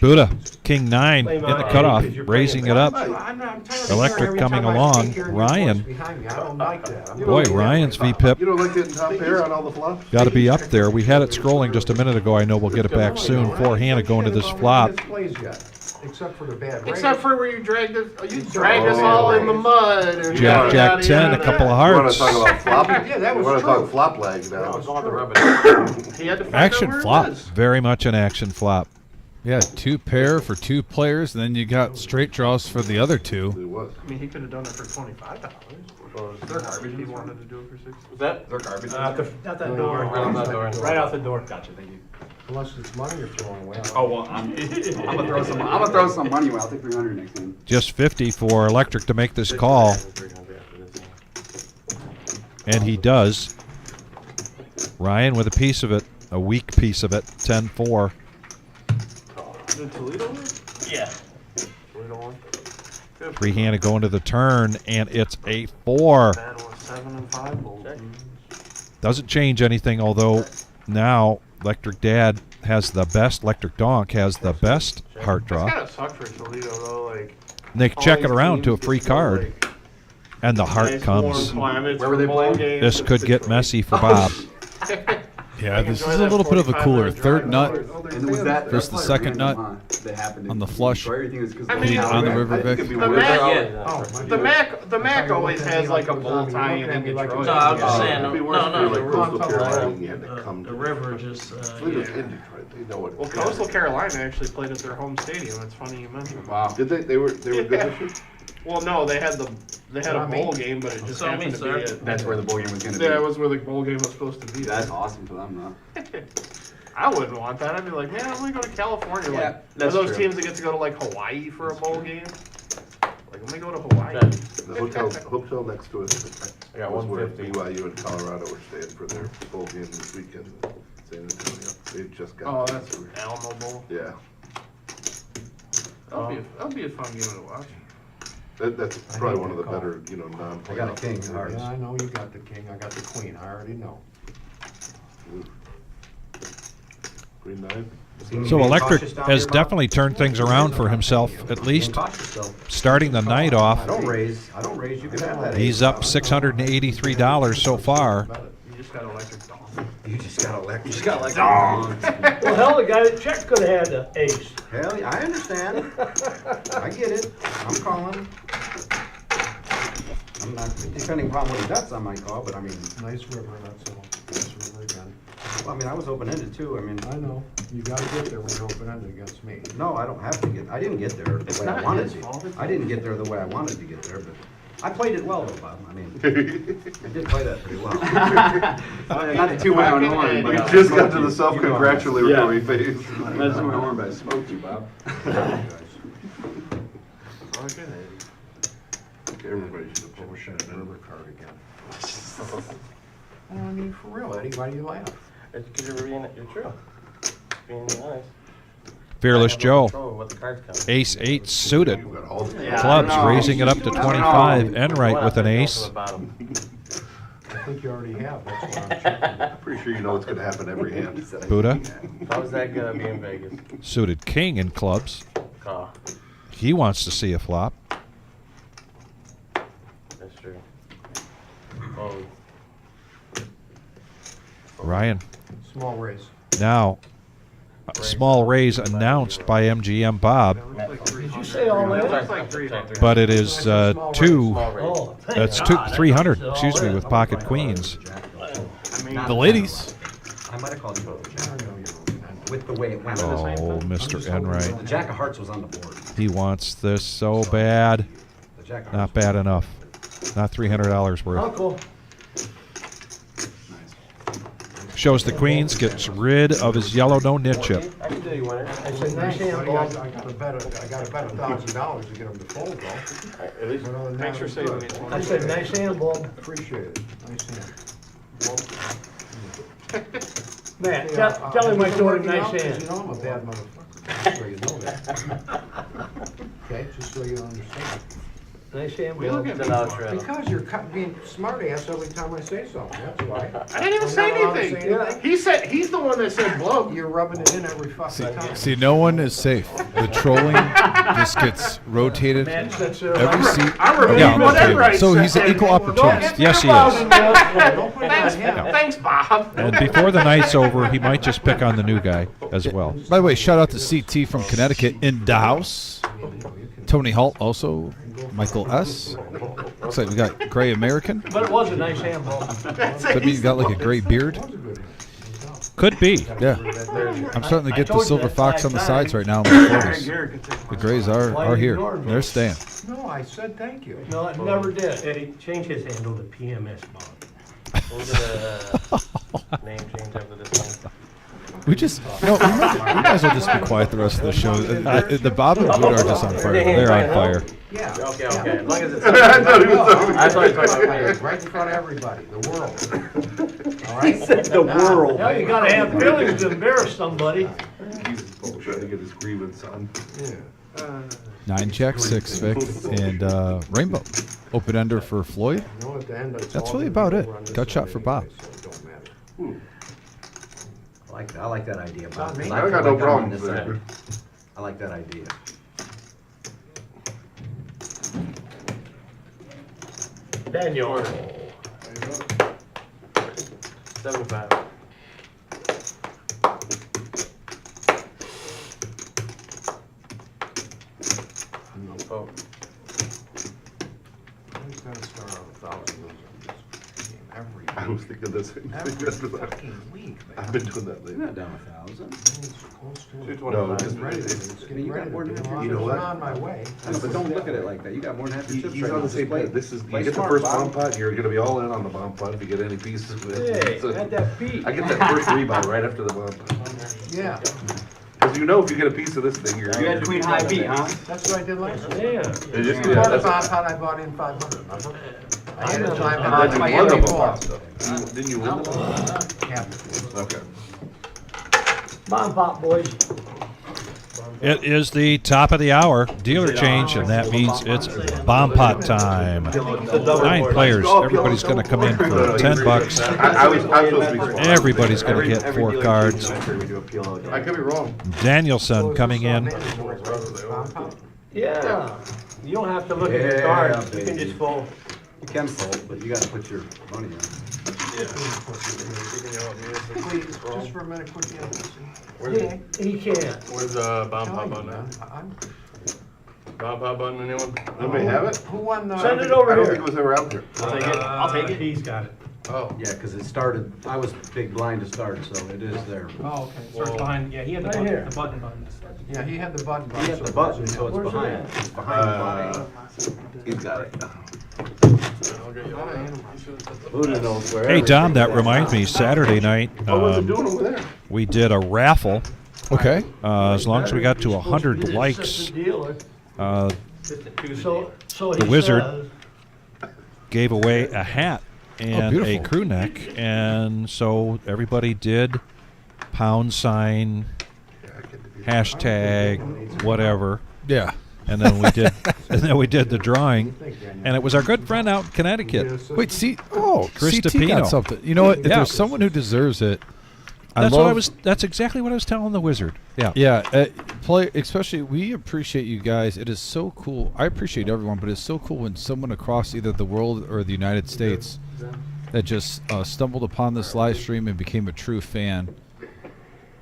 Buddha, King 9 in the cutoff, raising it up. Electric coming along. Ryan. Boy, Ryan's VPIP You don't like getting top pair on all the fluff? got to be up there. We had it scrolling just a minute ago. I know we'll get it back soon. Forehand to go into this flop. Except for the bad race. Except for where you dragged us all in the mud. And Jack, yada, 10, yada, a couple of You want hearts. to talk about flop? Yeah, that was You want to true. talk flop lag now? That was all the He had to find Action out where it flop. was. Very much an action flop. Yeah, 2 pair for 2 players, and then you got straight draws for the other 2. It was. I mean, he could have done it for $25. They're garbage. He wanted to do it for $6. Was that? They're garbage. Not that door. Right out that door. Right out the door. Gotcha, thank you. Unless it's money you're throwing away. Oh well, I'm gonna throw some money away. I'll take 300 next game. Just 50 for Electric to make this call. And he does. Ryan with a piece of it, a weak piece of it, 10-4. Did Toledo win? Yeah. Toledo won. Good. Three-handed going to the turn, and it's a 4. Bad one, 7 and 5. Doesn't change anything, although now Electric Dad has the best, Electric Donk has the best heart It's draw. kind of suck for Toledo though. Like And they all check these it around to a teams free get to go, card, like, and the heart nice comes. warm climates Where were for they bowl playing? games. This could get messy for Bob. Yeah, this is a little bit of a cooler. Third nut And was that versus the that's second random, nut huh, that happened on the in flush. Detroit? Everything is 'cause I of mean, on the I river think it'd Vic. be The weird. Mac, the Mac always has like a bowl tie-in in Detroit. No, I was just Oh, saying, it'd be no, worse if no, you're the like Coastal Ron Carolina Tubble. and you had to come the to river just, Toledo's in Detroit. They know what. Well, Coastal Carolina actually played at their home stadium. It's funny you mentioned. Wow. Did they? They were good this year. Well, no, they had a bowl game, but it just So, I happened mean, to be sir. it. That's where the bowl game was gonna be. Yeah, it was where the bowl game was supposed to be. That's awesome for them, though. I wouldn't want that. I'd be like, man, I'm gonna go to California. Yeah, Like, are that's those true. teams that get to go to like Hawaii for a bowl game? Like, let me go to Hawaii. The hotel next to us. I got was where 150. BYU and Colorado were staying for their bowl game this weekend. San Antonio. They just got. Oh, that's Alamo Bowl. Yeah. That'll be a fun game to watch. That's probably one of the better, non. I got a king heart. Yeah, I know you got the king, I got the queen, I already know. Green 9. So Electric has definitely turned things around for himself, at least starting the night off. I don't raise, you can have that. He's up $683 so far. You just got electric dog. You just got electric. You just got like well, hell, the guy that checked could have had the ace. Hell, yeah, I understand. I get it. I'm calling. I'm not, depending upon what he bets, I might call, but I mean, Nice river, that's all, nice river again. well, I mean, I was open-ended too, I mean. I know, you gotta get there when you're open-ended against me. No, I don't have to get, I didn't get there the way I not wanted his to. fault, it's I didn't get there the way I wanted to get there, but I played it well though, Bob. I mean, I did play that pretty well. not the 2 round horn, but We I just got smoked to you. the self-congratulatory Yeah. phase. That's 2 round horn, but I smoked you, Bob. Okay. Everybody should have We're shutting the river card again. I mean, for real, Eddie, why do you laugh? It's because you're true. Being honest. Fearless Joe, What the cards come. ace 8 suited. You got all the. Yeah, Clubs I don't know. raising it up to 25. Enright with an ace. I think you already have, that's what I'm checking. Pretty sure you know what's going to happen every hand. Buddha, How's that gonna be in Vegas? suited king in clubs. Oh, He wants to see a flop. that's true. Oh, Ryan, Small raise. now, a small raise announced by MGM Bob, did you say all that? Looks like 300. but it is two. Small raise. Oh, That's thank two, God. 300. That's Excuse me, all with in. pocket queens. I mean, The ladies. I might have called you over, I Jack, know you're open-ended. with the way it went. Oh, Mr. Enright. The Jack of Hearts was on the board. He wants this so bad. The Jack of Not Hearts. bad enough. Not $300 worth. Uncle. Shows the queens, gets rid of his yellow no-nit chip. I can do you one. I said, Nice, nice hand, buddy, I Bob. gotta bet $1,000 to get him to fold though. At least, But other than thanks that, for it's saving good. me I 20. said, nice hand, Bob. Appreciate it, nice hand. Matt, Yeah, tell him I I'm showed him working nice out 'cause hand. You know I'm a bad motherfucker, just so you know that. Okay, just so you understand. Nice hand, We look at me for- Because you're being smart ass every time I say something, that's why. I didn't even I'm say not allowed to anything. say anything. He said, he's the one that said blow. You're rubbing it in every fucking time. See, no one is safe. The trolling just gets rotated every seat. I'm repeating whatever I So said. he's an equal opportunist. Yes, he is. Don't put it on Thanks, him. thanks, Bob. And before the night's over, he might just pick on the new guy as well. By the way, shout out to CT from Connecticut in the house. Tony Halt also. Michael S. Looks like we got Gray American. But it was a nice handball. That means you got like a gray beard. Could be. Yeah. I'm starting to get the silver fox on the sides right now in my photos. The grays are here. They're staying. No, I said thank you. No, it never did. Eddie, change his handle to PMS Bob. What was the name change after this one? We just, we might as well just be quiet the rest of the show. The Bob and Wood are just on fire. They're on fire. Yeah. Okay, okay. As long as it's. I thought he was talking. I thought he was talking about me. Right in front of everybody, the world. All right? The world. Now you gotta have feelings to embarrass somebody. He's trying to get his grievance on. Yeah. 9 check, 6 fix, and Rainbow. Open ender for Floyd. You know, at the end, it's That's all really gonna about go it. around this Gut shot way for Bob. anyway, so it don't matter. I like that idea, Bob. me. I got no problems there. I like that idea. Daniel. 75. Oh. Always gotta start out 1,000 losers this game every I was thinking the same thing every after that. fucking week, I've man. been doing that You're lately. not down 1,000. It's close to it. No, It's just ready. really. It's getting You got ready more to than be half on. your- You know It's what? on my way. I know, but don't look at it like that. You got more than half your chips He's right on now. the same Just play- page. This is, play you get the smart, first Bob. bomb pot, you're gonna be all in on the bomb pot if you get any pieces of it. Hey, So- got that beat. I get that first rebound right after the bomb pot. Yeah, Because you know if you get a piece of this thing, you're. You had queen high beat, huh? that's what I did last year. Yeah. It just- You yeah, bought a that's- bomb pot, I bought in 500, remember? I had a time, And then that's you my won the every bomb ball. pot stuff. Didn't you win the bomb pot? Yeah. Okay. Bomb pop, boys. It is the top of the hour, dealer change, and that means it's bomb pot time. 9 players. Everybody's going to come in for $10. I was supposed to be smart. Everybody's going to get 4 cards. I could be wrong. Danielson coming in. Yeah. You don't have to look at your cards. You can just fold. You can fold, but you gotta put your money in. Please, just for a minute, put the other. He can't. Where's the bomb pop button? Bomb pop button, anyone? Anybody have it? Who won the? Send it over I don't here. think it was ever out there. I'll take it. I'll take it. He's got it. Oh. Yeah, because it started, I was big blind to start, so it is there. Oh, okay. So it's behind, yeah, he had the Right button, here. the button to start. Yeah, he had the button. You hit the button, so it's Where's it behind. at? It's behind the body. He's got it. Buddha knows where. Hey, Dom, that reminds me, Saturday night, What was it doing over there? we did a raffle. Okay. As long as we got to 100 likes, Dealer. uh, So The he Wizard. says, gave away a hat and a beautiful. crew neck, and so everybody did # hashtag whatever, Yeah. and then we did the drawing, and it was our good friend out in Connecticut. Wait, CT Chris got DePino. something. You know what? If Yeah. there's someone who deserves it, That's exactly what I was telling the Wizard. Yeah. Yeah, especially we appreciate you guys. It is so cool. I appreciate everyone, but it's so cool when someone across either the world or the United States that just stumbled upon this live stream and became a true fan.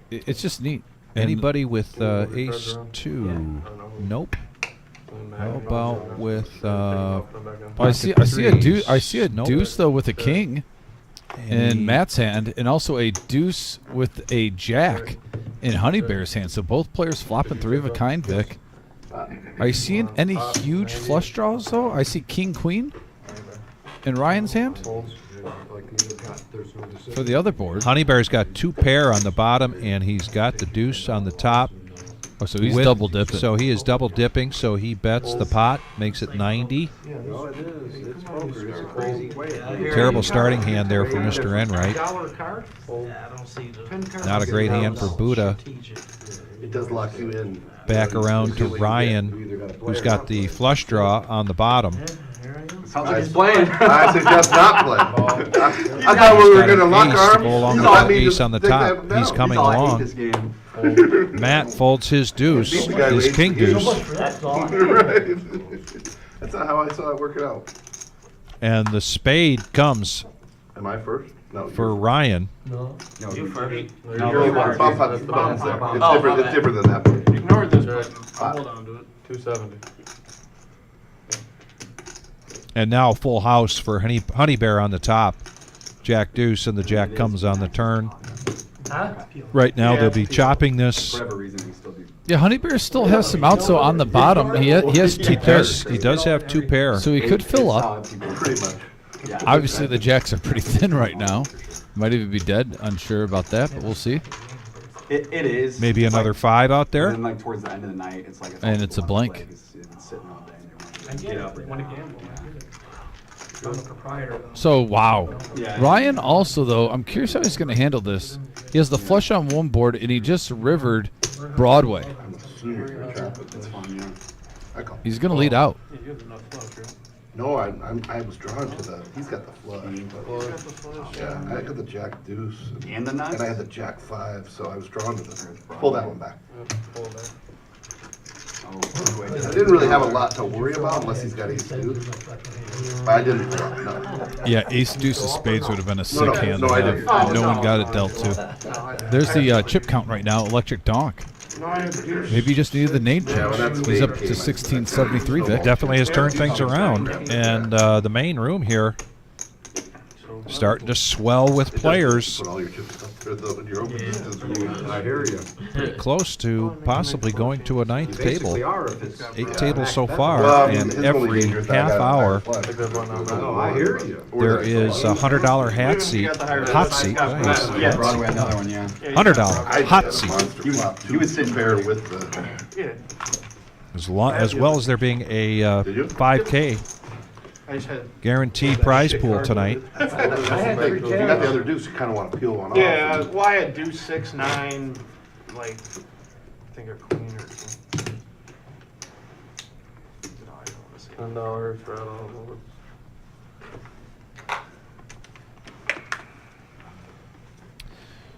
It's just neat. And Anybody with Ace 2? Nope. How about with I see a Nope. deuce though with a king in Matt's hand, and also a deuce with a jack in Honey Bear's hand. So both players flopping 3 of a kind, Vic. Are you seeing any huge flush draws though? I see king queen in Ryan's hand for the other board. Honey Bear's got 2 pair on the bottom, and he's got the deuce on the top. Oh, so he's with- double dipping. So he is double dipping. So he bets the pot, makes it 90. No, it is. It's poker. It's a crazy way. Terrible starting hand there for Mr. Enright. Dollar card? Yeah, I don't see the. 10 cards? Not a great hand for Buddha. It does lock you in. Back around to Ryan, who's got the flush draw on the bottom. Sounds like he's playing. I suggest not play. I thought we He's were got going to an lock ace to arms. go along He's with all that me to ace on the take top. that down. He's coming He's all, I hate along. this game. Matt folds his deuce, Beat the guy who his hates king the game. deuce, Right. That's not how I saw it working out. and the spade comes Am I first? No. for Ryan. No, You first. You're the bomb's there. Oh, It's different than that. Ignore this button. I'll hold on to it. 270. And now full house for Honey Bear on the top. Jack deuce, and the jack comes on the turn. Right now they'll be chopping this. For whatever reason, he still be. Yeah, Honey Bear still has some outs, so on the bottom he has two pairs. He does have two pair. So he could fill up. Pretty much. Yeah. Obviously, the jacks are pretty thin right now. Might even be dead. Unsure about that, but we'll see. It is. Maybe It's another like, 5 out And there. then, like, towards the end of the night, it's like. And it's a blank. Like, it's sitting all day. I get it. They want to gamble. I get it. I'm a proprietor, though. So, wow. Yeah. Ryan also, though, I'm curious how he's going to handle this. He has the flush on one board, and he just rivered Broadway. I'm assuming you're gonna trap it. It's fun, yeah. I call. He's going to lead out. Yeah, you have enough flush, right? No, I was drawn to the. He's got the flush. Yeah, I got the jack deuce. And the nuts? And I had the jack 5, so I was drawn to the. Pull that one back. Pull that. Oh, I didn't really have a lot to worry about unless he's got ace deuce. But I didn't draw. No. Yeah, ace deuce of spades would have been a sick no, hand. no, to I have. didn't. No one got it dealt to. There's the chip count right now, electric donk. No, I have deuce. Maybe you just needed the name Yeah, well, change. that's He's up big. to 1673, Vic. Definitely has turned things around. And the main room here starting to swell with players. Put all your chips up there, though, in your open distance. I hear you. Pretty close to possibly going to a ninth You basically table. are if it's. 8 tables so far, Well, I mean, and his only every danger is that I half got a hour higher flush. No, I hear you. there is a $100 hat seat. Hot seat. Nice. yeah, Broadway, another one, yeah. $100 hot seat. Monster flop, You would sit pair with the. Yeah. As well as there being a Did you? 5K I just had. guaranteed prize pool tonight. I had If three you got the jacks. other deuce, you kind of want to peel one off. Yeah, well, I had deuce 6, 9, like, I think a queen or something. $10 for all of them.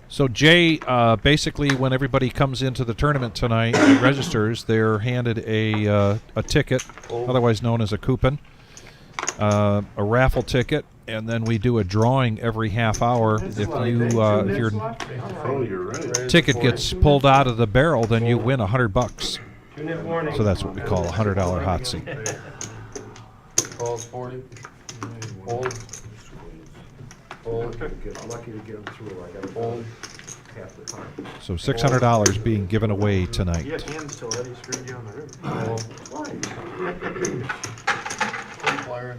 So Jay, basically, when everybody comes into the tournament tonight and registers, they're handed a ticket, otherwise known as a coupon, a raffle ticket, and then we do a drawing every half hour. If your Oh, you're right. ticket gets pulled out of the barrel, then you win $100. 2-minute warning. So that's what we call a $100 hot seat. Calls 40. Fold. Fold. I'm lucky to get them through. I got Fold. half the time. So $600 being given away You tonight. got hands till Eddie screwed you on the river. Play player.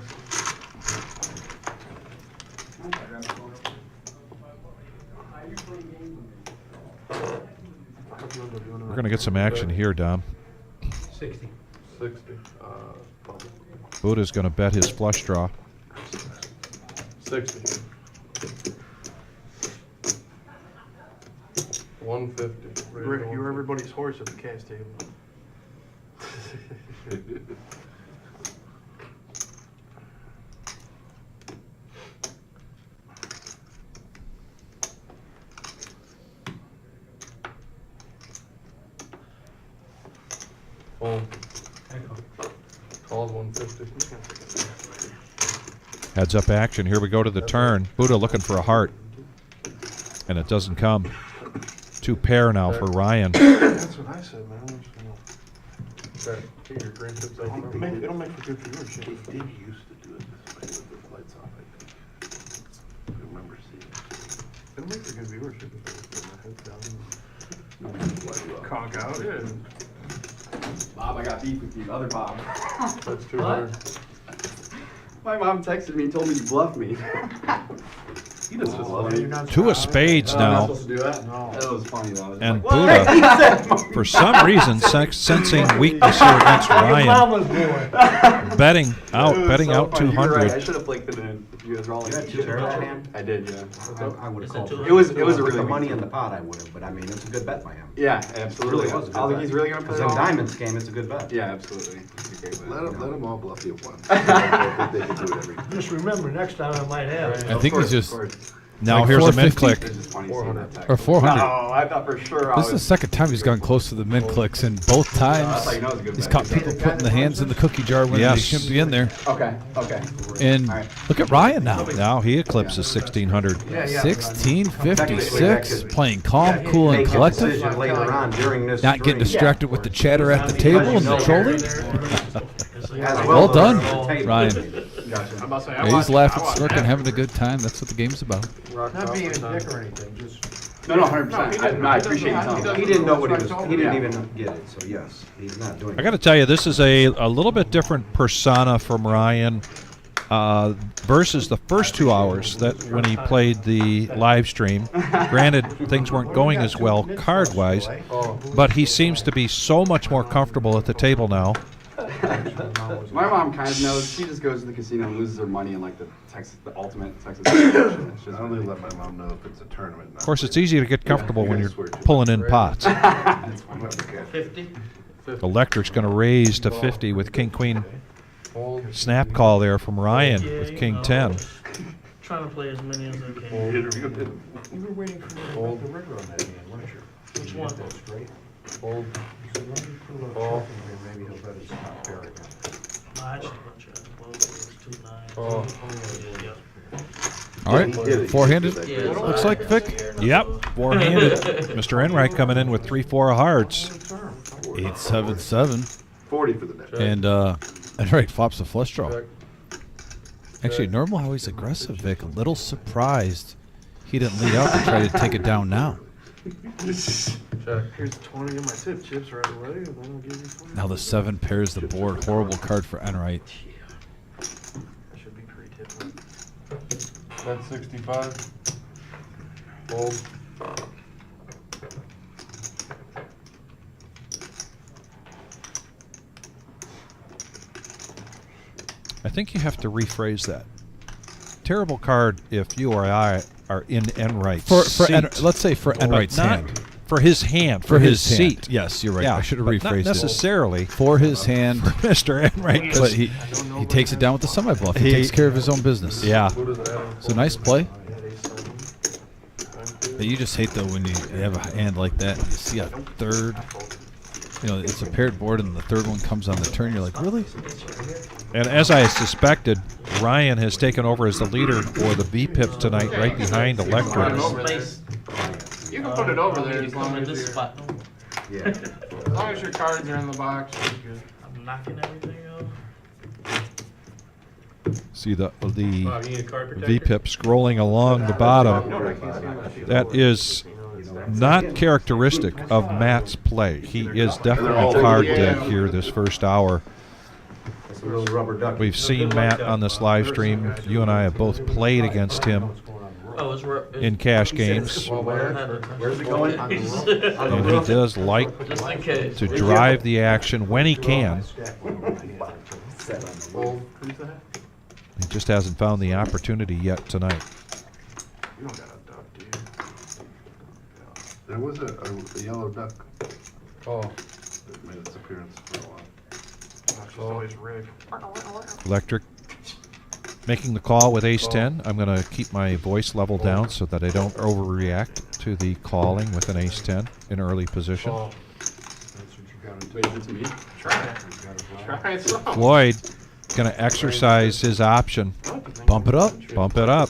We're going to get some action here, Dom. 60. 60. Bubble. Buddha's going to bet his flush draw. 60. 150. You were everybody's horse at the cast table. Oh, called 150. Heads up action. Here we go to the turn. Buddha looking for a heart. And it doesn't come. 2 pair now for Ryan. That's what I said, man. Okay, get your green tips out. It'll make for good viewership. They did used to do it this way with the lights off, I think. I remember seeing it. It'll make for good viewership if I put my head down. Conk out, yeah. Bob, I got beef with you. Other Bob. That's 200. My mom texted me and told me you bluffed me. He just love it. Two of spades I'm not now. supposed to do that? No. That was funny though. It's And like, Buddha, for some reason, sensing weakness here against Ryan, Mama's boy. betting out It was so funny. You're right. I 200. should have flicked it in. You guys were all like, You had two pairs of hand? I did, yeah. I would have called. It was a With really the weak money in game. the pot, I would have, but I mean, it's a good bet by him. Yeah, It absolutely. really was a good I don't think bet. he's really gonna put Because it in all. Diamond's game, it's a good bet. Yeah, absolutely. It's a great bet. Let them all bluff you once. I think they can do it every time. Just remember, next time I might have. I think he's just Now Like here's a mid 450. click. It's just funny seeing that text. or 400. No, I thought for sure I This is the was. second time he's gone close to the mid clicks, and both That's how times you know it's a good he's bet. caught people putting the hands in the cookie jar when Yes. they shouldn't be in there. Okay, okay. And All right. look at Ryan now. Now he eclipses 1600. 1656, playing calm, cool, and Make a collected. decision later on during this Not getting stream. distracted with the chatter at the table and the trolling. As Well as done, the table. Ryan. Gotcha. I'm about to say, Yeah, he's laughing, smirking, having a good time. That's what the game's about. Not being a dick or anything, just. No, 100%. I appreciate you telling me. He didn't know what he was, he didn't even get it, so yes, he's not doing it. I got to tell you, this is a little bit different persona from Ryan versus the first 2 hours that when he played the live stream. Granted, things weren't going as well card-wise, but he seems to be so much more comfortable at the table now. My mom kind of knows. She just goes to the casino and loses her money in like the ultimate Texas. It's just I only let my mom know if it's a tournament. Of course, it's easy to get comfortable when you're pulling in pots. 50. Electric's going to raise to 50 with King Queen. Snap call there from Ryan with King 10. Trying to play as many as I can. You were waiting for me to hold the river on that hand, weren't you? Which one? Go straight. Fold. So let me put a little shuffle here, maybe he'll bet his top pair again. No, I actually don't try to close it. It's 2-9. Yeah. All right, four-handed. Looks like Vic. Yep, four-handed. Mr. Enright coming in with 3-4 of hearts. 8-7-7. 40 for the net. And Enright flops a flush draw. Actually, normal how he's aggressive, Vic. A little surprised he didn't lead out to try to take it down now. Here's 20 of my tip chips right away, and then I'll give you 20. Now the 7 pairs the board. Horrible card for Enright. I should be pre-tipping. That's 65. Fold. I think you have to rephrase that. Terrible card if you or I are in Enright's seat. Let's say for Enright's not hand. For his hand, for his seat. Yes, you're right. Yeah, I should have but rephrased not necessarily it. For his hand. For Mr. Enright. But he takes it down with the semi-bluff. He takes care of his own business. Yeah. So nice play. But you just hate, though, when you have a hand like that and you see a third. You know, it's a paired board and the third one comes on the turn. You're like, really? And as I suspected, Ryan has taken over as the leader for the VPIP tonight, right behind Electric. You can put it over there as long as this spot. Yeah. As long as your cards are in the box, you're good. I'm knocking everything off. See the Bob, you need a card protector? VPIP scrolling along the bottom. That is not characteristic of Matt's play. He is definitely card dead here this first hour. It's a little rubber duck. We've seen Matt on this live stream. You and I have both played against him in cash games. Where's it going? And he does like to drive the action when he can. He just hasn't found the opportunity yet tonight. You don't got a duck, dude. There was a yellow duck Oh. that made its appearance for a while. That's always rigged. Electric making the call with ace-10. I'm going to keep my voice level down so that I don't overreact to the calling with an ace-10 in early position. Oh. Wait, is it to me? Try it. Try it some. Floyd going to exercise his option. Bump it up. Bump it up.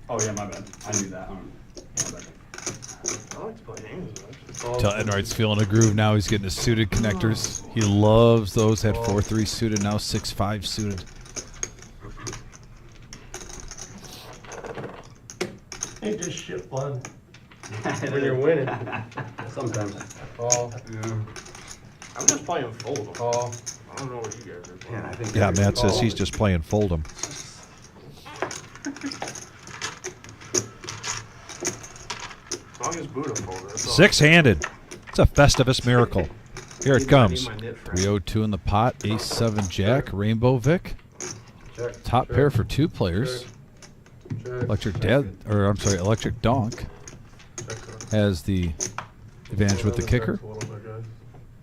Oh yeah, my bad. I knew that. I like to play hands, actually. Tell Enright's feeling a groove now. He's getting his suited connectors. He loves those. Had 4-3 suited, now 6-5 suited. Ain't this shit fun? When you're winning. Sometimes. Oh. Yeah. I'm just playing fold. Oh. I don't know what you guys are playing. Man, I think Yeah, Matt says he's just playing fold'em. just boot a folder. That's all. Six-handed. It's a Festivus miracle. Here it comes. 302 in the pot. Ace 7 Jack. Rainbow Vic. Check. Top pair for 2 players. Check. Electric Dad, or I'm sorry, Electric Donk has the advantage with the kicker.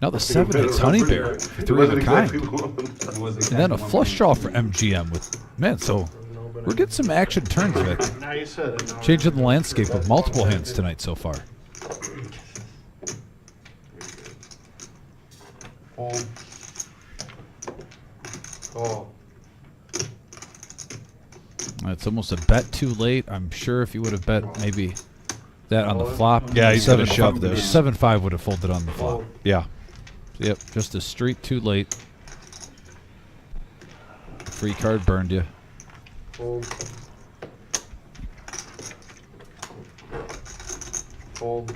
Now the 7 hits Honey Bear for 3 of a kind. And then a flush draw for MGM with, man, so we're getting some action turns, Vic. Now you said it. No. Changing the landscape with multiple hands tonight so far. Fold. Call. It's almost a bet too late. I'm sure if you would have bet maybe that on the flop. Yeah, he's gonna shove this. 7-5 would have folded on the flop. Yeah. Yep, just a street too late. Free card burned you. Fold. Fold.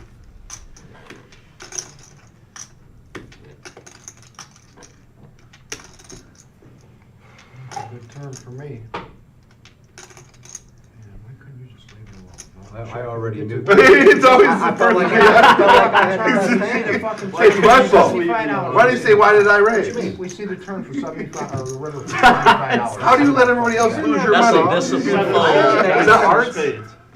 Good turn for me. I already knew. It's always the first like thing. It's my fault. Why do you say, why did I raise? We see the turn for 75, or the river for $75. How do you let everybody else lose your That's money? a discipline Is fold. that hearts?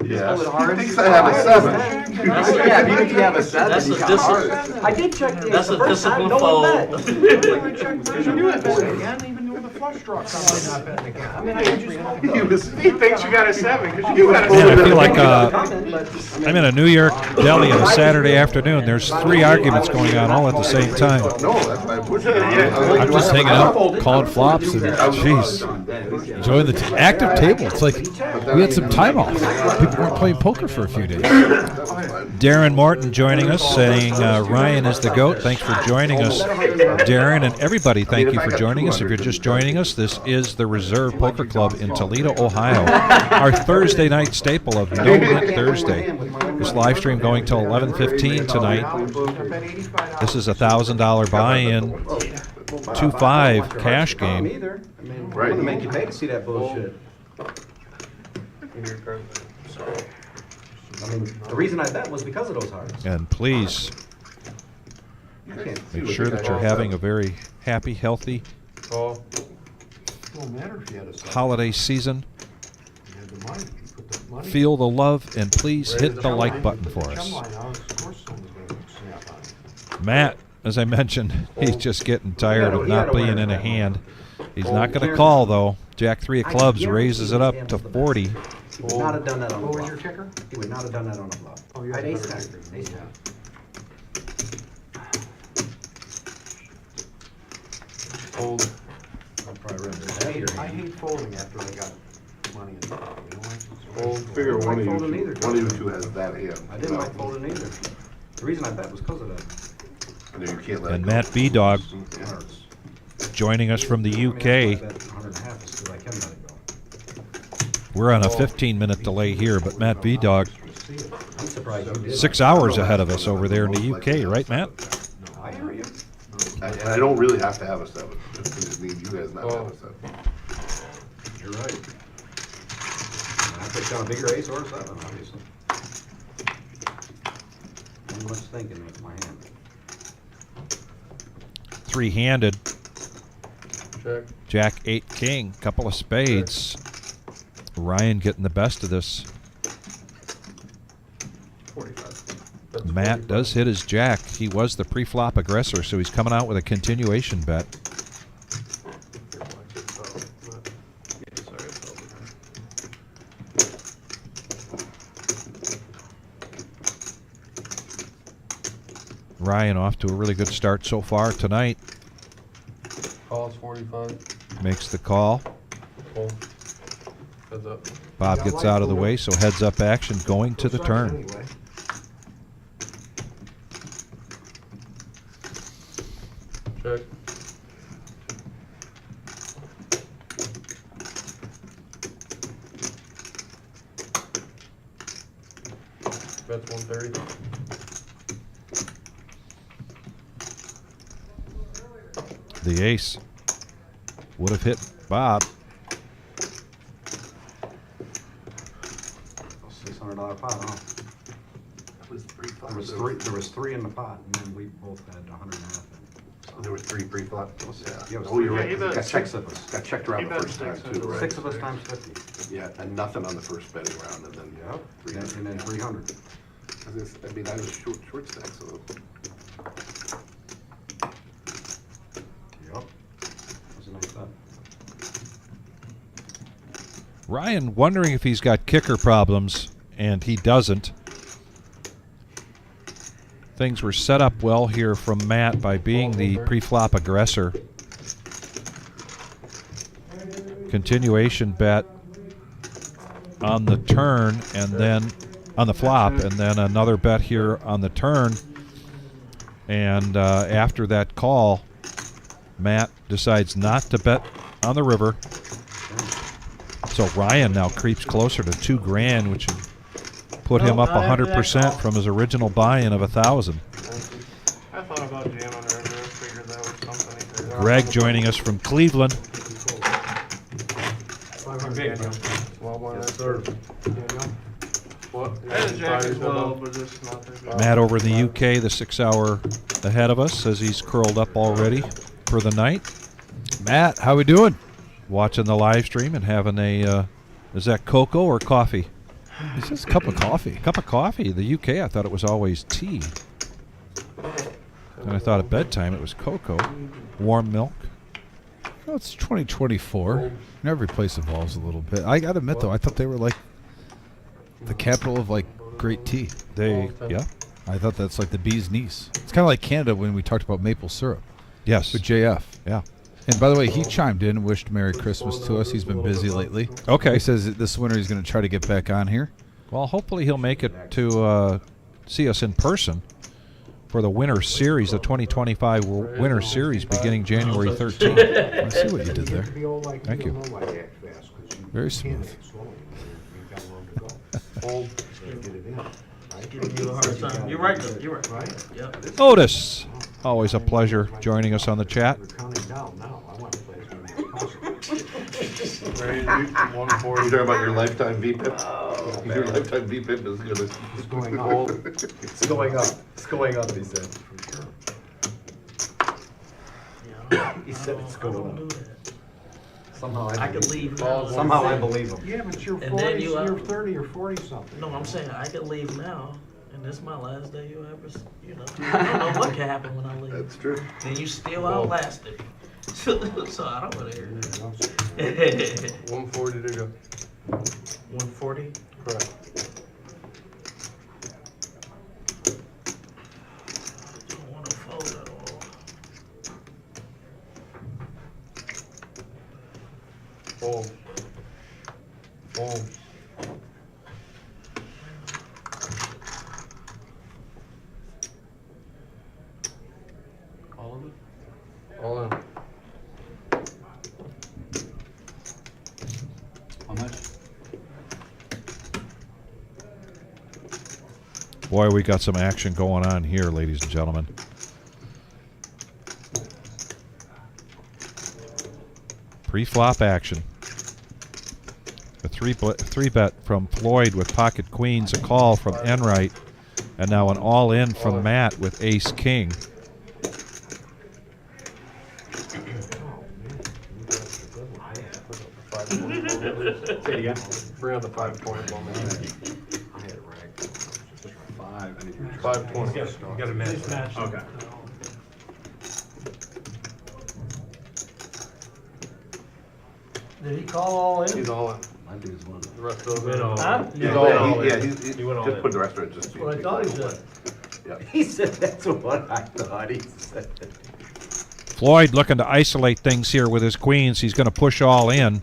Yeah. He thinks I have a 7. Yeah, even if you have a 7, That's you a got discipline. hearts. I did check the That's a first time, discipline no one fold. bet. Even with the flush draw, somebody not betting again. I mean, I just hope He thinks you got a 7 because you got a Man, 7. I feel like I'm in a New York deli on a Saturday afternoon. There's 3 arguments going on all at the same time. No, that's why I pushed it. I'm just hanging out, calling flops, and jeez, enjoying the active table. It's like we had some time off. People weren't playing poker for a few days. Darren Morton joining us, saying Ryan is the GOAT. Thanks for joining us, Darren, and everybody. Thank you for joining us. If you're just joining us, this is the Reserve Poker Club in Toledo, Ohio. Our Thursday night staple of No-Nit Thursday. This live stream going till 11:15 tonight. This is a $1,000 buy-in, 2-5 cash game. Either. I mean, I'm gonna make you pay to see that bullshit. I mean, the reason I bet was because of those hearts. And please make sure that you're having a very happy, healthy Call. don't matter if you had a 7. holiday season. You had the money, you put the money. Feel the love, and please hit the like button for us. Of course someone's gonna snap on it. Matt, as I mentioned, he's just getting tired of not being in a hand. He's not going to call, though. Jack 3 of clubs raises it up to 40. He would not have done that on the What was flop. your kicker? He would not have done that on the flop. Oh, you I had had a ace better jack. kicker. Ace jack. Fold. I'll probably run this out of your I hand. hate folding after I got money in the pot, you know what? Well, figure one of you folding either. two has that hand. I didn't like folding either. The reason I bet was because of that. And then you can't let it And go. Matt B-Dog Hearts. joining us from the I mean, UK. that's why I bet 100.5 is because I can let it go. We're on a 15-minute delay here, but Matt B-Dog, I'm surprised you did. 6 hours ahead of us over there in the UK, right, Matt? I hear you. And I don't really have to have a 7. It means you guys not have a 7. You're right. I picked on a bigger ace or a 7, obviously. Not much thinking with my hand. 3-handed. Check. Jack 8 king, couple of spades. Ryan getting the best of this. 45. That's Matt 45. does hit his jack. He was the pre-flop aggressor, so he's coming out with a continuation bet. Ryan off to a really good start so far tonight. Call's 45. Makes the call. Fold. Heads up. Bob gets out of the way, so heads up action going to the turn. Anyway. Check. That's 130. The ace would have hit Bob. $600 pot, huh? was pre-flop. There was three in the pot, and then we both had 100.5. There was 3 pre-flop. Yeah, Oh, you're right. he bet Got six- checked. Got checked around he the bet first time 6 too. Right? 6 of us times 50. Yeah, and nothing on the first betting round, and then Yep. 300. And then 300. I mean, I was short stack, so. Yep. That's a nice bet. Ryan wondering if he's got kicker problems, and he doesn't. Things were set up well here from Matt by being the pre-flop aggressor. Continuation bet on the turn, and then on the flop, and then another bet here on the turn. And after that call, Matt decides not to bet on the river. So Ryan now creeps closer to $2,000, which would put him up 100% from his original buy-in of 1,000. I thought about jamming river. I figured that was something. Greg joining us from Cleveland. 500 big. Well, one at third. What? I had a jack as well, but just nothing. Matt over in the UK, the 6 hour ahead of us, says he's curled up already for the night. Matt, how we doing? Watching the live stream and having a, is that cocoa or coffee? It's just a cup of coffee. Cup of coffee. The UK, I thought it was always tea. And I thought at bedtime it was cocoa. Warm milk. Well, it's 2024. And every place evolves a little bit. I gotta admit though, I thought they were like the capital of like great tea. Yeah. I thought that's like the bee's knees. It's kind of like Canada when we talked about maple syrup. Yes. With JF. Yeah. And by the way, he chimed in and wished Merry Christmas to us. He's been busy lately. Okay. He says that this winter he's going to try to get back on here. Well, hopefully he'll make it to see us in person for the Winter Series, the 2025 Winter Series beginning January 13th. I see what you did there. Thank you. Very smooth. Giving you a hard time. You're right, though. You're right. Yep. Otis, always a pleasure joining us on the chat. We're counting down now. I want to play as many as possible. Crazy. 140. You talking about your lifetime VPIP? Your lifetime VPIP is gonna. It's going up. It's going up. It's going up, he said. Yeah, He said it's going up. Somehow I could leave now. Somehow I believe him. Yeah, but you're And 40, then you're 30 or 40 something. No, I'm saying I could leave now, and this is my last day you ever, you know. I don't know what can happen when I leave. That's true. Then you still outlasted. So I don't want to hear that. 140 to go. 140? Correct. I don't want to fold at all. Fold. Fold. All of it? All in. How much? Boy, we got some action going on here, ladies and gentlemen. Pre-flop action. A three bet from Floyd with pocket queens, a call from Enright, and now an all-in from Matt with ace king. Say it again. Bring out the 5-point moment. I had it right. 5. I need to 5-20. You got to match. Okay. Did he call all in? He's all in. My dude's one. The rest of Went all it. Huh? He's Yeah, all, went all in. yeah, he's He went all just in. put the rest of it. Just That's what I thought he said. Yeah. He said that's what I thought he said. Floyd looking to isolate things here with his queens. He's going to push all in.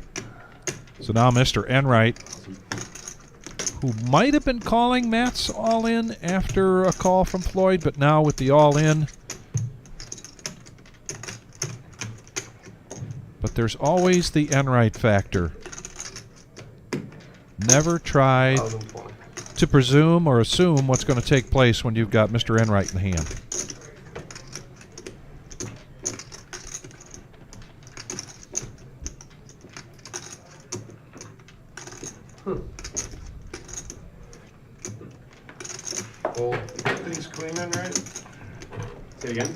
So now Mr. Enright, who might have been calling Matt's all in after a call from Floyd, but now with the all in. But there's always the Enright factor. Never try 1,020. to presume or assume what's going to take place when you've got Mr. Enright in hand. Fold. These queen in, right? Say it again.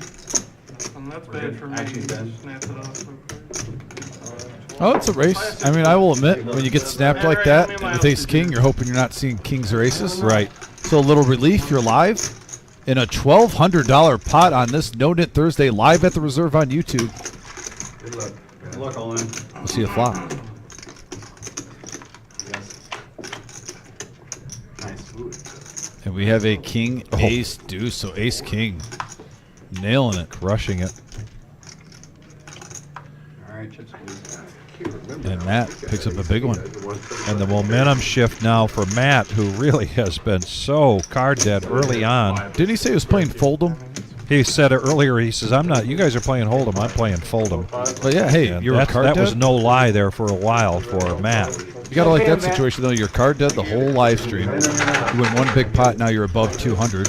And that's bad for me. Actually, Ben. Snap it off. Oh, it's a race. I mean, I will admit, when you get snapped like that with ace-king, you're hoping you're not seeing kings or aces. Right. So a little relief, you're live in a $1,200 pot on this No-Nit Thursday live at the Reserve on YouTube. Good luck. Good luck, all in. We'll see a flop. Yes. Nice. Ooh. And we have a king, ace, deuce, so ace-king. Nailing it. Crushing it. All right, chips, please. And Matt picks up a big one. And the momentum shift now for Matt, who really has been so card dead early on. Didn't he say he was playing Fold'em? He said it earlier. He says, "I'm not. You guys are playing Hold'em. I'm playing Fold'em." But yeah, hey, And you're a card that dead? was no lie there for a while for Matt. You gotta like that situation though. You're card dead the whole live stream. You win one big pot. Now you're above 200.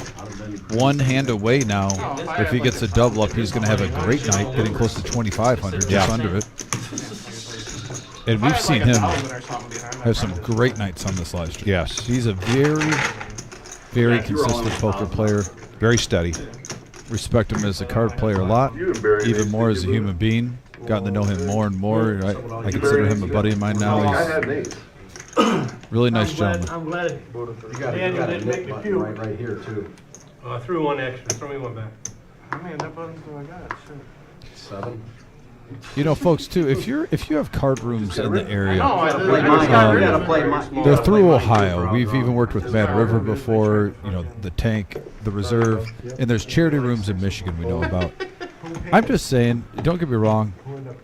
One hand away now. If he gets a double up, he's gonna have a great night, getting close to 2,500, just under it. And we've seen him have some great nights on this live stream. Yes. He's a very, very consistent poker player. Very steady. Respect him as a card player a lot, even more as a human being. Gotten to know him more and more. I consider him a buddy of mine now. He's really nice gentleman. I'm glad. You got it. Daniel didn't make me puke. Right here, too. Oh, I threw one extra. Throw me one back. How many nut buttons do I got? Shit. 7. You know, folks, too, if you have card rooms in the area, No, I Play mine. You gotta play mine. they're through Ohio. We've even worked with Mad River before, you know, the Tank, the Reserve, and there's charity rooms in Michigan we know about. I'm just saying, don't get me wrong,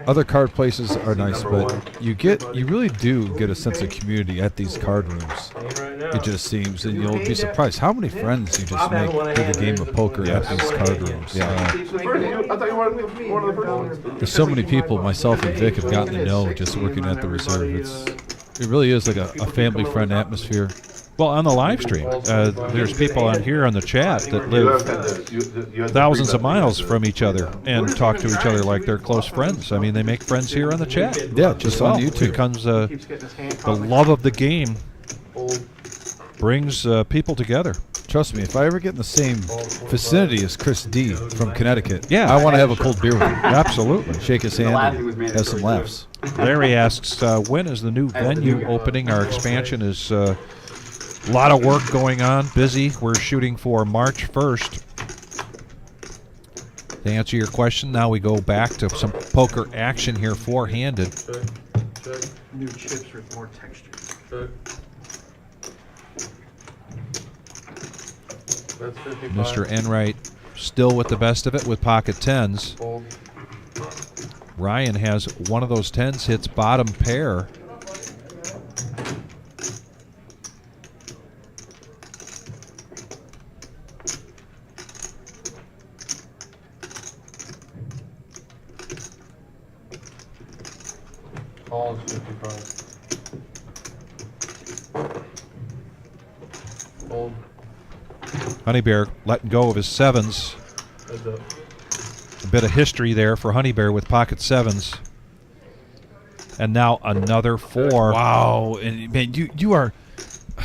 other card places are nice, but you really do get a sense of community at these card rooms. It just seems, and you'll be surprised how many friends you just make through the game of poker at these card rooms. I thought you wanted one of the first ones. There's so many people, myself and Vic, have gotten to know just working at the Reserve. It really is like a family friend atmosphere. Well, on the live stream, there's people on here on the chat that live thousands of miles from each other and talk to each other like they're close friends. I mean, they make friends here on the chat. Yeah, just on YouTube. It becomes the love of the game brings people together. Trust me, if I ever get in the same vicinity as Chris D from Connecticut, Yeah. I want to have a cold beer with him. Absolutely. Shake his hand and have some laughs. Larry asks, when is the new venue opening? Our expansion is a lot of work going on, busy. We're shooting for March 1st. To answer your question, now we go back to some poker action here, four-handed. New chips with more texture. That's 55. Mr. Enright still with the best of it with pocket tens. Fold. Ryan has one of those tens, hits bottom pair. Call is 55. Fold. Honey Bear letting go of his sevens. Heads up. A bit of history there for Honey Bear with pocket sevens. And now another four. Wow, and man, you got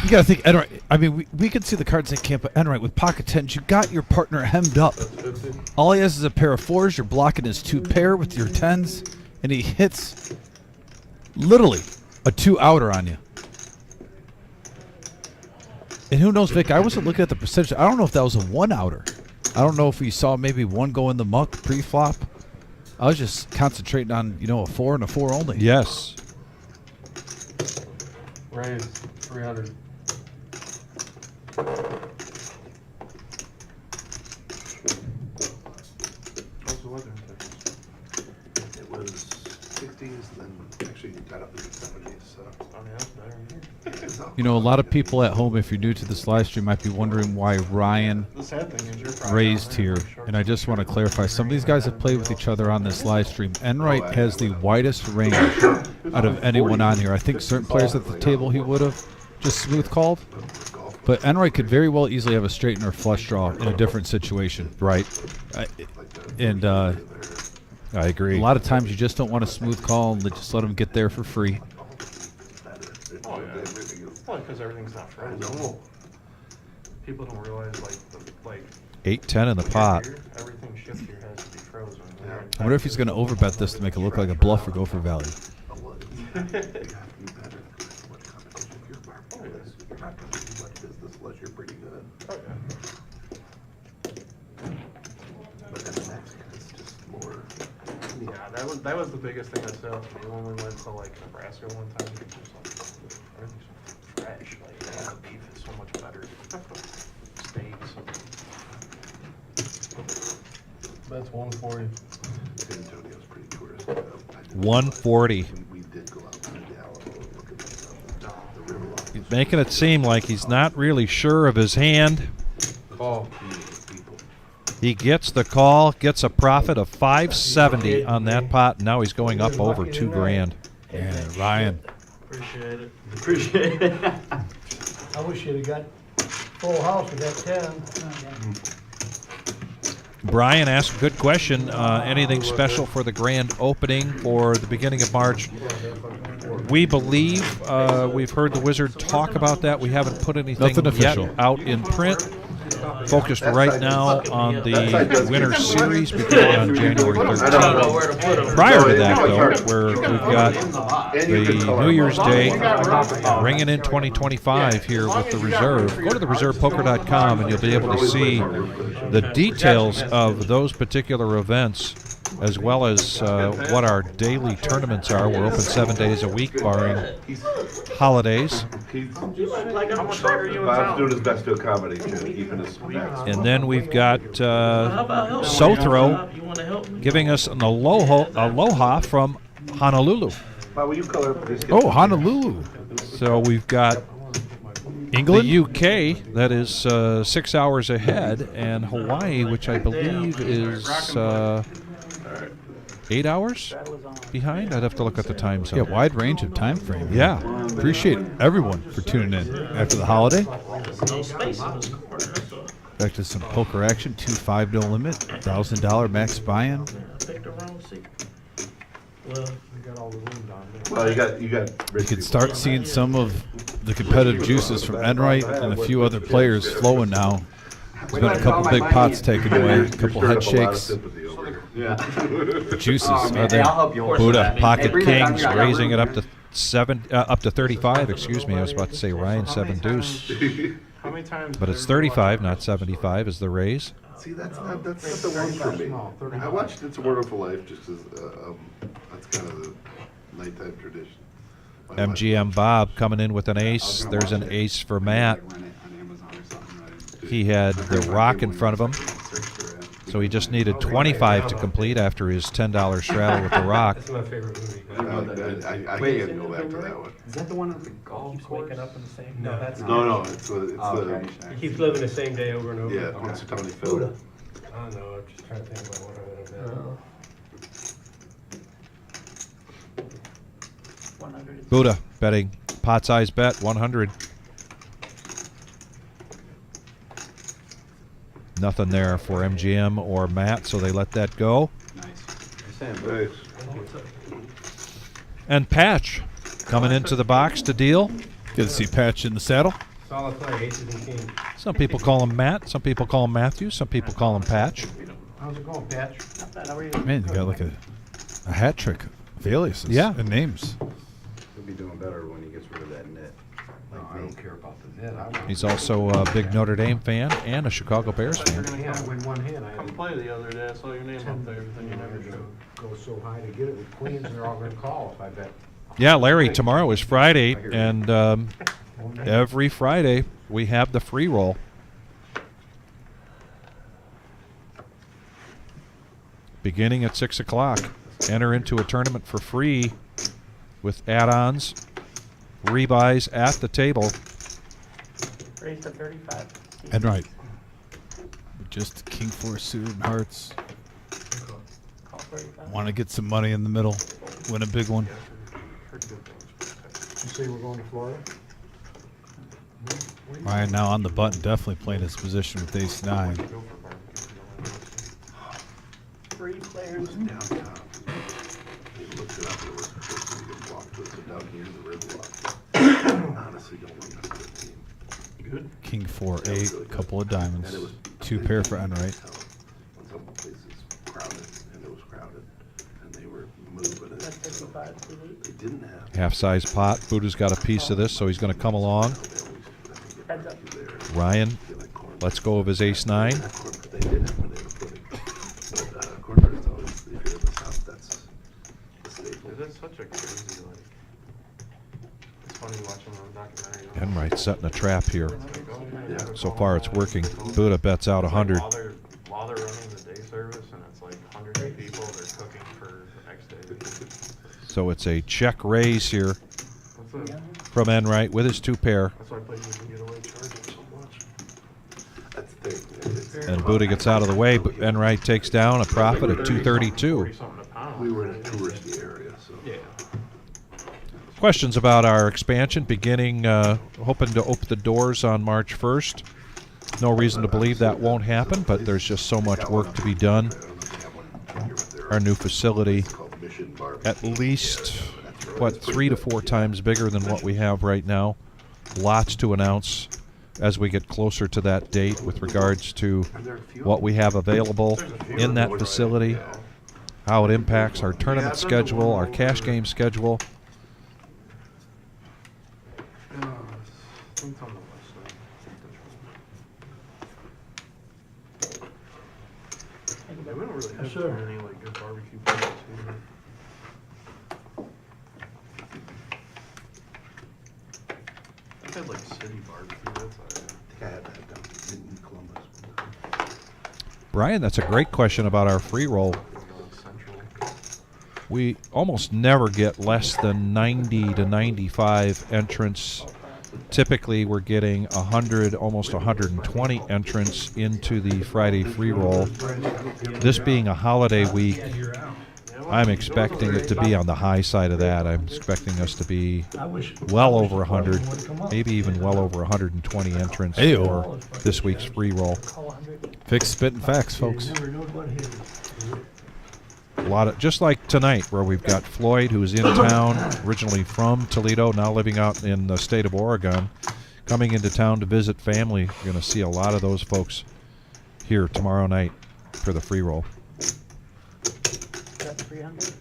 to think Enright. I mean, we can see the cards in camp, but Enright with pocket tens, you got your partner hemmed up. That's 50. All he has is a pair of fours. You're blocking his two pair with your tens, and he hits literally a 2-outer on you. And who knows, Vic? I wasn't looking at the percentage. I don't know if that was a 1-outer. I don't know if we saw maybe one go in the muck pre-flop. I was just concentrating on, a 4 and a 4 only. Yes. Raise 300. How's the weather in Texas? It was 60s, then actually it got up into the 70s. So. Oh, yeah, that's better than here. A lot of people at home, if you're new to this live stream, might be wondering why Ryan The sad thing is you're probably raised here. And I just want to clarify, some of these guys have played with each other on this live stream. Enright has the widest range out of anyone on here. I think certain players at the table he would have just smooth called. But Enright could very well easily have a straight or flush draw in a different situation. Right. And I agree. a lot of times you just don't want to smooth call and just let them get there for free. Oh, yeah. Well, because everything's not fresh. No. people don't realize like 8-10 in the pot. Everything shifter has to be frozen. I wonder if he's going to overbet this to make it look like a bluff or go for value. You're not going to do much business unless you're pretty good. But then the next guy is just more. Yeah, that was the biggest thing that stood out to me when we went to like Nebraska one time. It was just like everything's so fresh. Like yeah, the beef is so much better. Steaks. That's 140. San Antonio's pretty touristic. 140. We did go out to the Alamo and look at the river lodge. He's making it seem like he's not really sure of his hand. Call. He gets the call, gets a profit of $570 on that pot, and now he's going up over $2,000. Yeah, Ryan. Appreciate it. Appreciate it. I wish you'd have got full house with that 10. Brian asked a good question. Anything special for the grand opening or the beginning of March? We believe we've heard the Wizard talk about that. We haven't put anything Nothing yet official. out in print. Focused right now on the Winter Series beginning on January 13th. Prior to that, though, where we've got the New Year's Day ringing in 2025 here with the Reserve. Go to thereservepoker.com and you'll be able to see the details of those particular events, as well as what our daily tournaments are. We're open 7 days a week, barring holidays. Bob's doing his best to accommodate you, keeping us back. And then we've got Sothro giving us an aloha from Honolulu. Bob, will you color this? Oh, Honolulu. So we've got England? the UK, that is 6 hours ahead, and Hawaii, which I believe is 8 hours behind. I'd have to look at the time zone. Yeah, wide range of time frame. Yeah. Appreciate everyone for tuning in after the holiday. No space in this corner. That's all. Back to some poker action. 2-5 no limit. $1,000 max buy-in. I picked the wrong seat. Well, We got all the room down there. Well, you got. You can start seeing some of the competitive juices from Enright and a few other players flowing now. There's been a couple big pots taken away, a couple head shakes. Yeah. The juices Oh, man, are there. I'll help you. Buddha Pocket Hey, bring it Kings back. raising it up to up to 35. Excuse me, I was about to say Ryan 7 deuce, How many times? but it's 35, not 75, is the raise. See, that's not the one for me. I watched It's a Wonderful Life just as that's kind of the nighttime tradition. MGM Bob coming in with an ace. There's an ace for Matt. He had the rock in front of him, so he just needed 25 to complete after his $10 straddle with the rock. That's my favorite movie. I can't go back to that one. Is that the one at the golf Keeps course? waking up in the same. No, that's No, it's Oh, the okay. He keeps living the same day over and over. yeah, it's Tony Phil. I don't know. I'm just trying to think about what I'm gonna bet. Buddha betting pot size bet 100. Nothing there for MGM or Matt, so they let that go. Nice. And Patch coming into the box to deal. Good to see Patch in the saddle. Solid play, aces and kings. Some people call him Matt, some people call him Matthew, some people call him Patch. How's it going, Patch? not bad. How are you? Man, you got like a hat trick of aliases and names. He'll be doing better when he gets rid of that net. No, I don't care about the net. I want He's also a big Notre Dame fan and a Chicago Bears fan. to win one hand. I Come had play the other day. I saw your name up there, but then you never to showed. go so high to get it with queens, and they're all going to call if I bet. Yeah, Larry, tomorrow is Friday, and every Friday we have the free roll. Beginning at 6 o'clock. Enter into a tournament for free with add-ons, rebuys at the table. Raised to 35. Enright. Just King 4 suited and hearts. Call 35. Want to get some money in the middle. Win a big one. You say we're going to Florida? Ryan now on the button, definitely playing his position with ace 9. 3 players. Downtown. He looked it up. It was supposed to be a block, but it's down here in the red block. Honestly, don't remember the team. Good. King 4-8, really couple of good. diamonds, And it was 2 pair for Enright. When some places crowded, and it was crowded, and they were moving it. That's So 55 to the they didn't have. Half-size pot. Buddha's got a piece of this, so he's going to come along. heads up. Ryan lets go of his ace-9. They did it when they were putting. But corporate is always, if you're in the South, that's the staple. It is such a crazy, like, it's funny watching the documentary. Enright setting a trap here. Yeah. So far it's working. Buddha bets out 100. While they're running the day service and it's like hundreds of people, they're cooking for the next day. So it's a check raise here That's it. from Enright with his 2 pair. That's why places can get away charging so much. That's the thing. And Buddha gets out of the way, but Enright takes down a profit of 232. 40-something a pound. We were in a touristy area, so. Yeah. Questions about our expansion beginning, hoping to open the doors on March 1st. No reason to believe that won't happen, but there's just so much work to be done. Our new facility, at least, what, 3 to 4 times bigger than what we have right now. Lots to announce as we get closer to that date with regards to what we have available in that facility, how it impacts our tournament schedule, our cash game schedule. It's on the west side. Yeah, we don't really have Sure. any like good barbecue places here. I've had like city barbecue. That's all I have. I had that down in Columbus. Brian, that's a great question about our free roll. Central. We almost never get less than 90 to 95 entrants. Typically, we're getting 100, almost 120 entrants into the Friday free roll. This being a holiday week, I'm expecting it to be on the high side of that. I'm expecting us to be well over 100, maybe even well over 120 entrants for this week's free roll. Fix spitting facts, folks. A lot of, just like tonight, where we've got Floyd, who's in town, originally from Toledo, now living out in the state of Oregon, coming into town to visit family. You're going to see a lot of those folks here tomorrow night for the free roll. Got 300.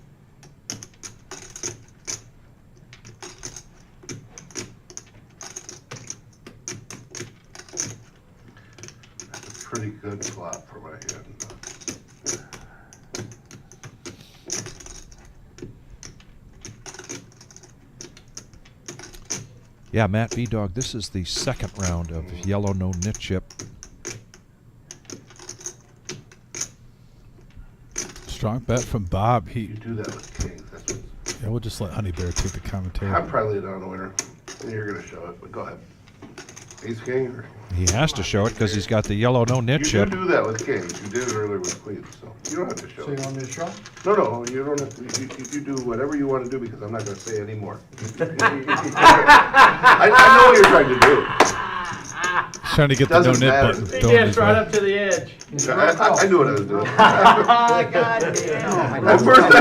That's a pretty good flop for my hand. Yeah, Matt B-Dog, this is the second round of Yellow No-Nit Chip. Strong bet from Bob. You do that with kings. That's what. Yeah, we'll just let Honey Bear take the commentary. I'm probably down the winner. And you're gonna show it, but go ahead. Ace king. Or? He has to show it because he's got the Yellow No-Nit You Chip. do that with kings. You did it earlier with queens, so you don't have to show So it. you want me to show? No, you don't have to. You do whatever you want to do because I'm not gonna say any more. I know what you're trying to do. Trying to get the Doesn't no-nit matter. button. He thrown gets his right way. up to the edge. I knew what I was doing. God damn. At first, I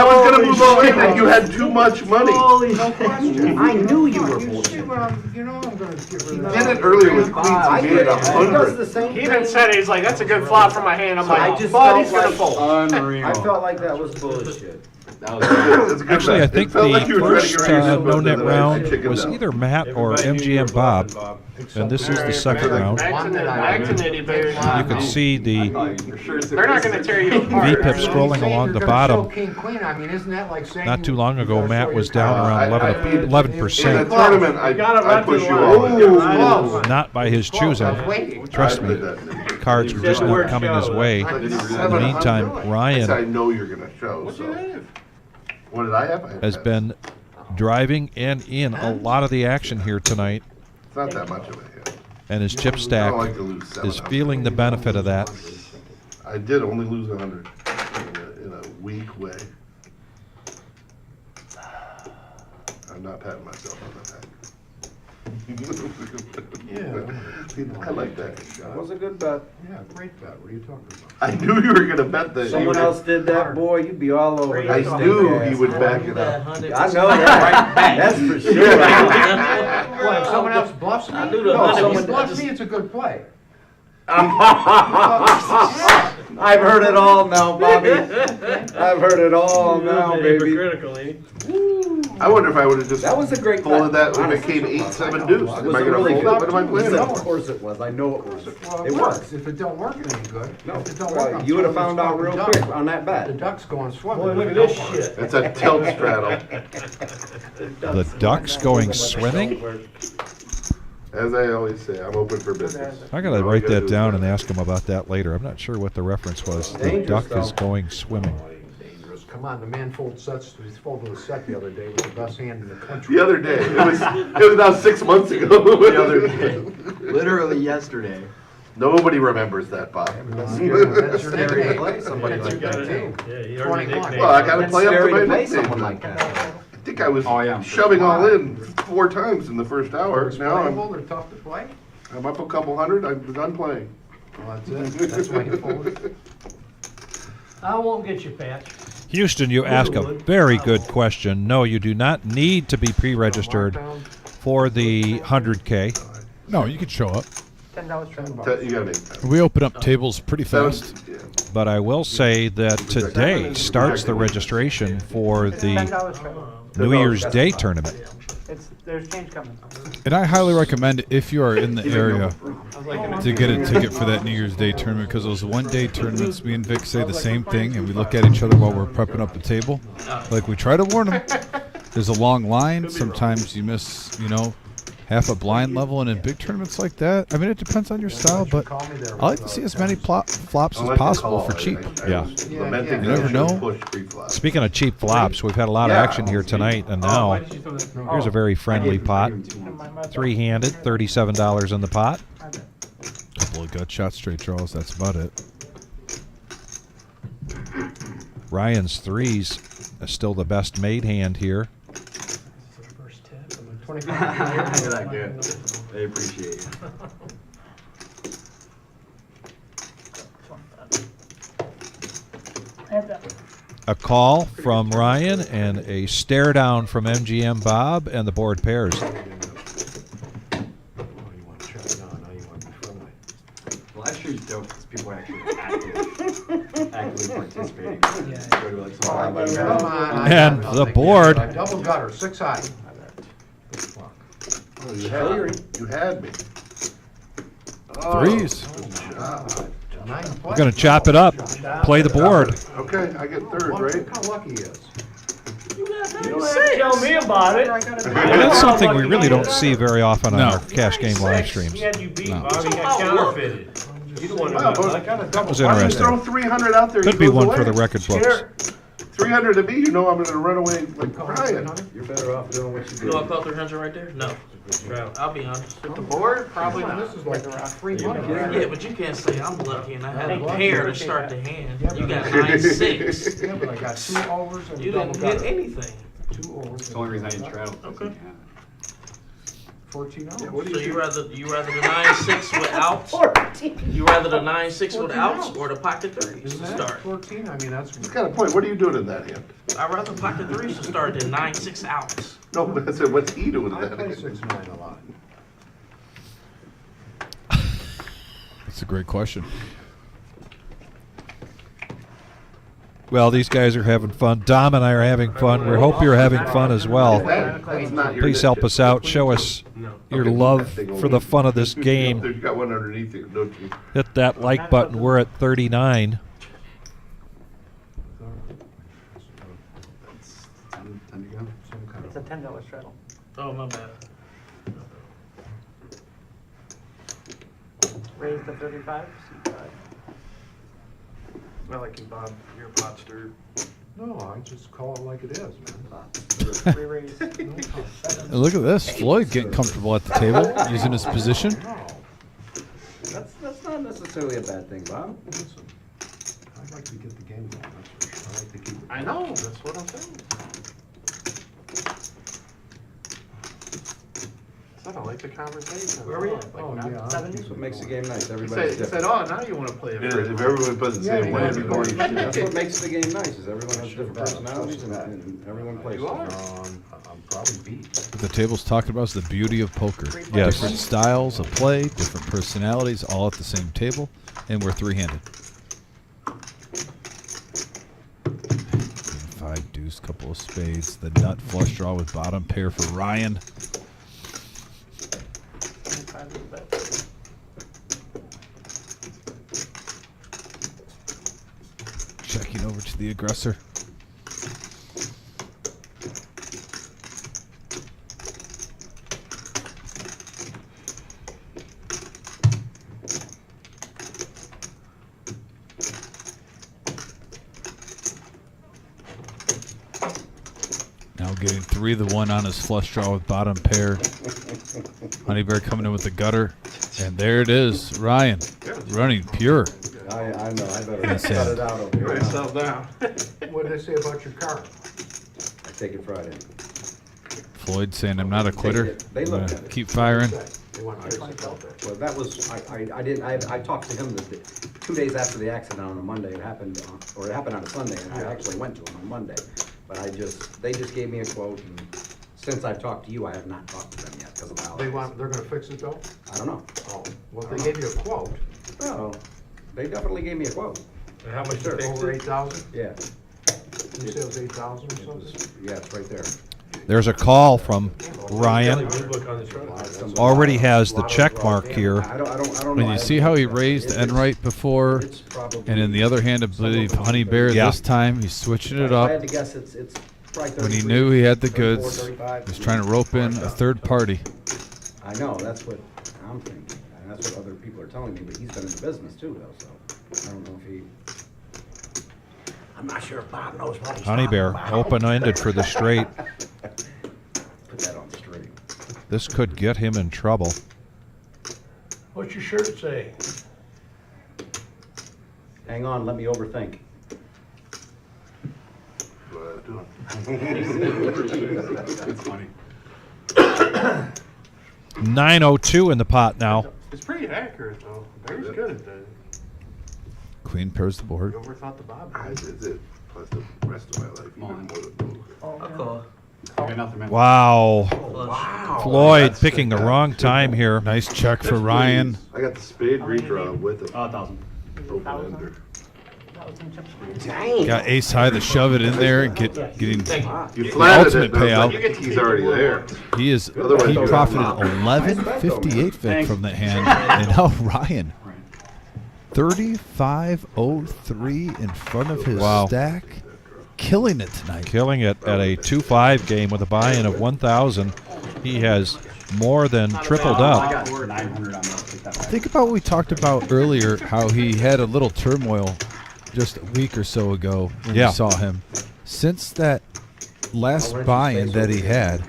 was gonna move over in and you had too much money. Holy No shit. question. I knew you were You see bullshit. what you know I'm gonna get rid of You that. did it earlier with queens. I You made it did. He does 100. the same He even thing. said it. He's like, "That's a good flop for my hand." I'm So I like, just "But he's felt gonna like- fold." Unreal. I felt like that was bullshit. That's a good Actually, I bet. It think felt the like you were trying to first get rid of your no-nit split, round and then I chickened was out. either Matt or MGM Bob, and this is the second round. Back to nitty bears. You can see the They're not gonna tear you apart. VPIP scrolling along the bottom. King, queen, I mean, isn't that like saying? Not too long ago, Matt was down around I- 11%. In the tournament, I push you all. Not by his choosing. Trust me, cards were just not coming his way. In the meantime, I Ryan know you're gonna show, so. What did I have? I had has that. been driving and in a lot of the action here tonight, It's not that much of a hit. and his chip I stack don't like to lose 7 is feeling the benefit of that. I did only lose 100 in a weak way. I'm not patting myself on the back. I like that. That was a good bet. Yeah, great bet. What are you talking about? I knew you were gonna bet that. Someone else did that, boy, you'd be all over I that. knew stink he ass. would back it up. I know that. That's for sure. Well, if someone else bluffs me, I do the no, if hundred, someone I bluffs just- me, it's a good play. I've heard it all now, Bobby. I've heard it all now, baby. Hypocritical, eh? I wonder if I would have just That was a great folded bet. that when it Honestly. came 8-7 deuce. It Am was I a gonna really fold good. it? What am I playing? Of course it was. I know it was. Well, It was. If it don't work, it ain't good. No, If it don't work, well, I'm you would have throwing found this out real fucking quick duck. on that The bet. duck's going swimming. Boy, look at this shit. That's a tilt straddle. The duck's going swimming? As I always say, I'm open for business. I gotta All you write gotta that do is down bet. and ask him about that later. I'm not sure what the reference was. The Dangerous, duck is though. going swimming. Dangerous. Come on, the man folded sets. He folded a set the other day with the best hand in the country. The other day. It was now 6 months ago. The other day. Literally yesterday. Nobody remembers that, Bob. That's your Scary to nickname. play somebody That's like your that. nickname. Yeah, he already 21. nicknamed. Well, I gotta That's play up to scary my to play nickname. someone like that. I think I was Oh, yeah, I'm sure. shoving all in 4 times in the first hour. Now Playable, they're tough to play. I'm up a couple hundred. I'm done playing. Well, that's it. That's why you folded. I won't get you, Patch. Houston, you ask a very good question. No, you do not need to be pre-registered for the 100K. No, you can show up. $10 trade. You gotta make that. We open up tables pretty fast. Yeah. But I will say that today starts the registration for the $10 trade. New Year's Day tournament. There's change coming. And I highly recommend, if you are in the area, to get a ticket for that New Year's Day tournament, because those one-day tournaments, me and Vic say the same thing, and we look at each other while we're prepping up the table. Like, we try to warn them. There's a long line. Sometimes you miss, half a blind level, and in big tournaments like that, I mean, it depends on your style, but I like to see as many flops as possible for cheap. Yeah. You never know. Speaking of cheap flops, we've had a lot of action here tonight, and now here's a very friendly pot. Three-handed, $37 in the pot. Couple of gut shots, straight draws, that's about it. Ryan's threes is still the best made hand here. Look at that good. I appreciate it. A call from Ryan and a stare down from MGM Bob, and the board pairs. Oh, you want to check it out. Now you want to be friendly. Well, last year's dope because people are actually actively participating. Go to like some Come on, I And got the nothing. board. Double gutter, 6 high. Oh, you had me. Threes. We're going to chop it up. Play the board. Okay, I get third, Look right? how lucky he is. You don't have to tell me about it. And that's something we really don't see very often on No. our cash game live streams. He had you beat, No. Bobby got counterfeited. You don't want Wow, to but- I got a That was Why do you throw interesting. 300 out there? Could He be goes one away. for the record books. 300 to me, you know I'm going to run away like Ryan. You're better off doing what you You know I do. felt 300 right there? No. I'll be honest. With the board, probably not. This is like free money. Yeah, but you can't say I'm lucky and I had a I'm lucky. pair to start the hand. Yeah, You but- got 9-6. Yeah, but I got 2 overs and You a double didn't hit gutter. anything. 2 overs. That's the only reason I didn't straddle. Okay. 14 overs. So you rather the 9-6 with outs? You rather the 9-6 with outs or the pocket threes Isn't to that start? 14? I mean, that's. What kind of point? What are you doing in that hand? I'd rather pocket threes to start than 9-6 outs. No, but I said, what's he doing in I that play hand? 6-9 a lot. That's a great question. Well, these guys are having fun. Dom and I are having fun. We hope you're having fun as well. That's not your Please help niche. us out. Show us your love for the fun of this game. You've got one underneath you, don't you? Hit that like button. We're at 39. It's time to go. It's a $10 straddle. Oh, my bad. Raise the 35. I like you, Bob. You're a pot stirrer. No, I just call it like it is, man. Re-raise. And look at this. Floyd getting comfortable at the table, using his position. No. That's not necessarily a bad thing, Bob. Listen, I like to get the game going, that's for sure. I like to keep it. I know, that's what I'm saying. I don't like the conversation. Where were you? Like, Oh, not- yeah. That's what makes the game nice. He Everybody's said, different. oh, now you want to play it. Yeah, if everyone plays the same way, everybody That's what makes the game nice, is everyone has different personalities and everyone plays. You are? I'm probably beat. What the table's talking about is the beauty of poker. Yes. Different styles of play, different personalities, all at the same table, and we're three-handed. Five deuce, couple of spades, the nut flush draw with bottom pair for Ryan. Checking over to the aggressor. Now getting 3-1 on his flush draw with bottom pair. Honey Bear coming in with the gutter. And there it is. Ryan running pure. I know, I better Yes, cut yeah. it out over Put here. yourself down. What did they say about your car? I take it Friday. Floyd saying, I'm not a quitter. They I'm looked gonna at it. keep firing. They want to fix it out there. Well, that was, I talked to him 2 days after the accident on a Monday. It happened on a Sunday, and I actually went to him on Monday. But they just gave me a quote, and since I've talked to you, I have not talked to them yet because of the holidays. They're gonna fix it though? I don't know. Oh, well, if they gave you a quote, Well, they definitely gave me a quote. And how much to fix over it? 8,000? Yeah, You said it was 8,000 or something? yeah, it's right there. There's a call from Ryan. Blue book on the show. Already has the check mark here. I don't know. And you see how he raised Enright before, It's probably. and in the other hand, I believe Honey Bear Yeah. this time, he's switching it If I had up. to guess, it's probably 33. When he knew he had the 34, goods, 35. he was trying to rope in a third party. I know, that's what I'm thinking, and that's what other people are telling me, but he's been in the business too, though, so I don't know if he. I'm not sure if Bob knows what he's Honey talking Bear, about. open-ended for the straight. Put that on straight. This could get him in trouble. What's your shirt say? Hang on, let me overthink. It's funny. 9:02 in the pot now. It's pretty accurate, though. Bear's good at that. Queen pairs the board. You overthought the bob. That's it. Plus the rest of my life, even more than those. Okay, nothing, man. Wow. Wow. Floyd that's picking the wrong time here. Nice check for Ryan. I got the spade redraw with it. 1,000. Open ender. Got ace high to shove it in there and getting. You flatted ultimate it, but I was payout. like, he's already there. He profited 11.58 Vic from that hand, and now Ryan 35.03 in front of his Wow. stack, killing it tonight. Killing it at a 2-5 game with a buy-in of 1,000. He has more than tripled I up. got 900 on that. Take that back. Think about what we talked about earlier, how he had a little turmoil just a week or so ago when Yeah. we saw him. Since that last buy-in that he had,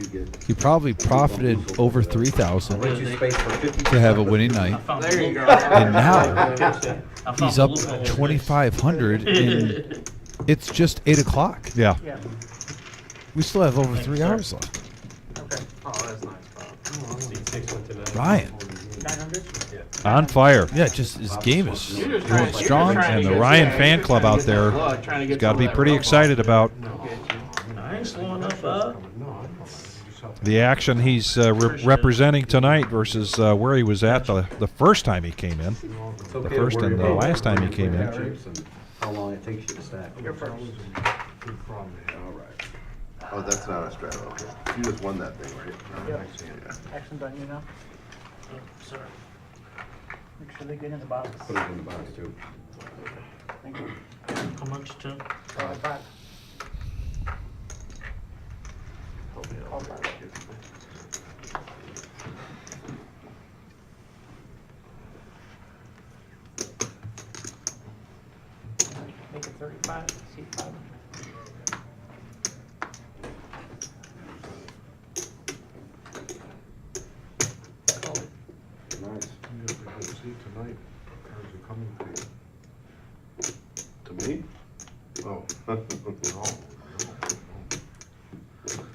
he probably profited over 3,000 Rent you space for 50. to have a winning night. There you go. And now he's up 2,500, and it's just 8 o'clock. Yeah. We still have over 3 hours left. Oh, that's nice, Bob. Ryan, On fire. yeah, just his game is You're just going trying- strong. you're just trying And to the get- Ryan yeah, fan you're club trying to out get that there blood, trying to get has got to some be of that pretty rub excited off. about I ain't slowing up, Bob. the action he's representing tonight versus where he was at the first time he came in. The first and the last time he came in. How long it takes you to stack. You're first. All right. Oh, that's not a strat. Okay. You just won that thing, right? Yep. Yeah. Action done, you know? Sir. Make sure they get in the box. Put it in the box too. Thank you. How much, Tim? 5. All 5. Make it 35, seat 5. Nice. See tonight. How's it coming to you? To me? Oh.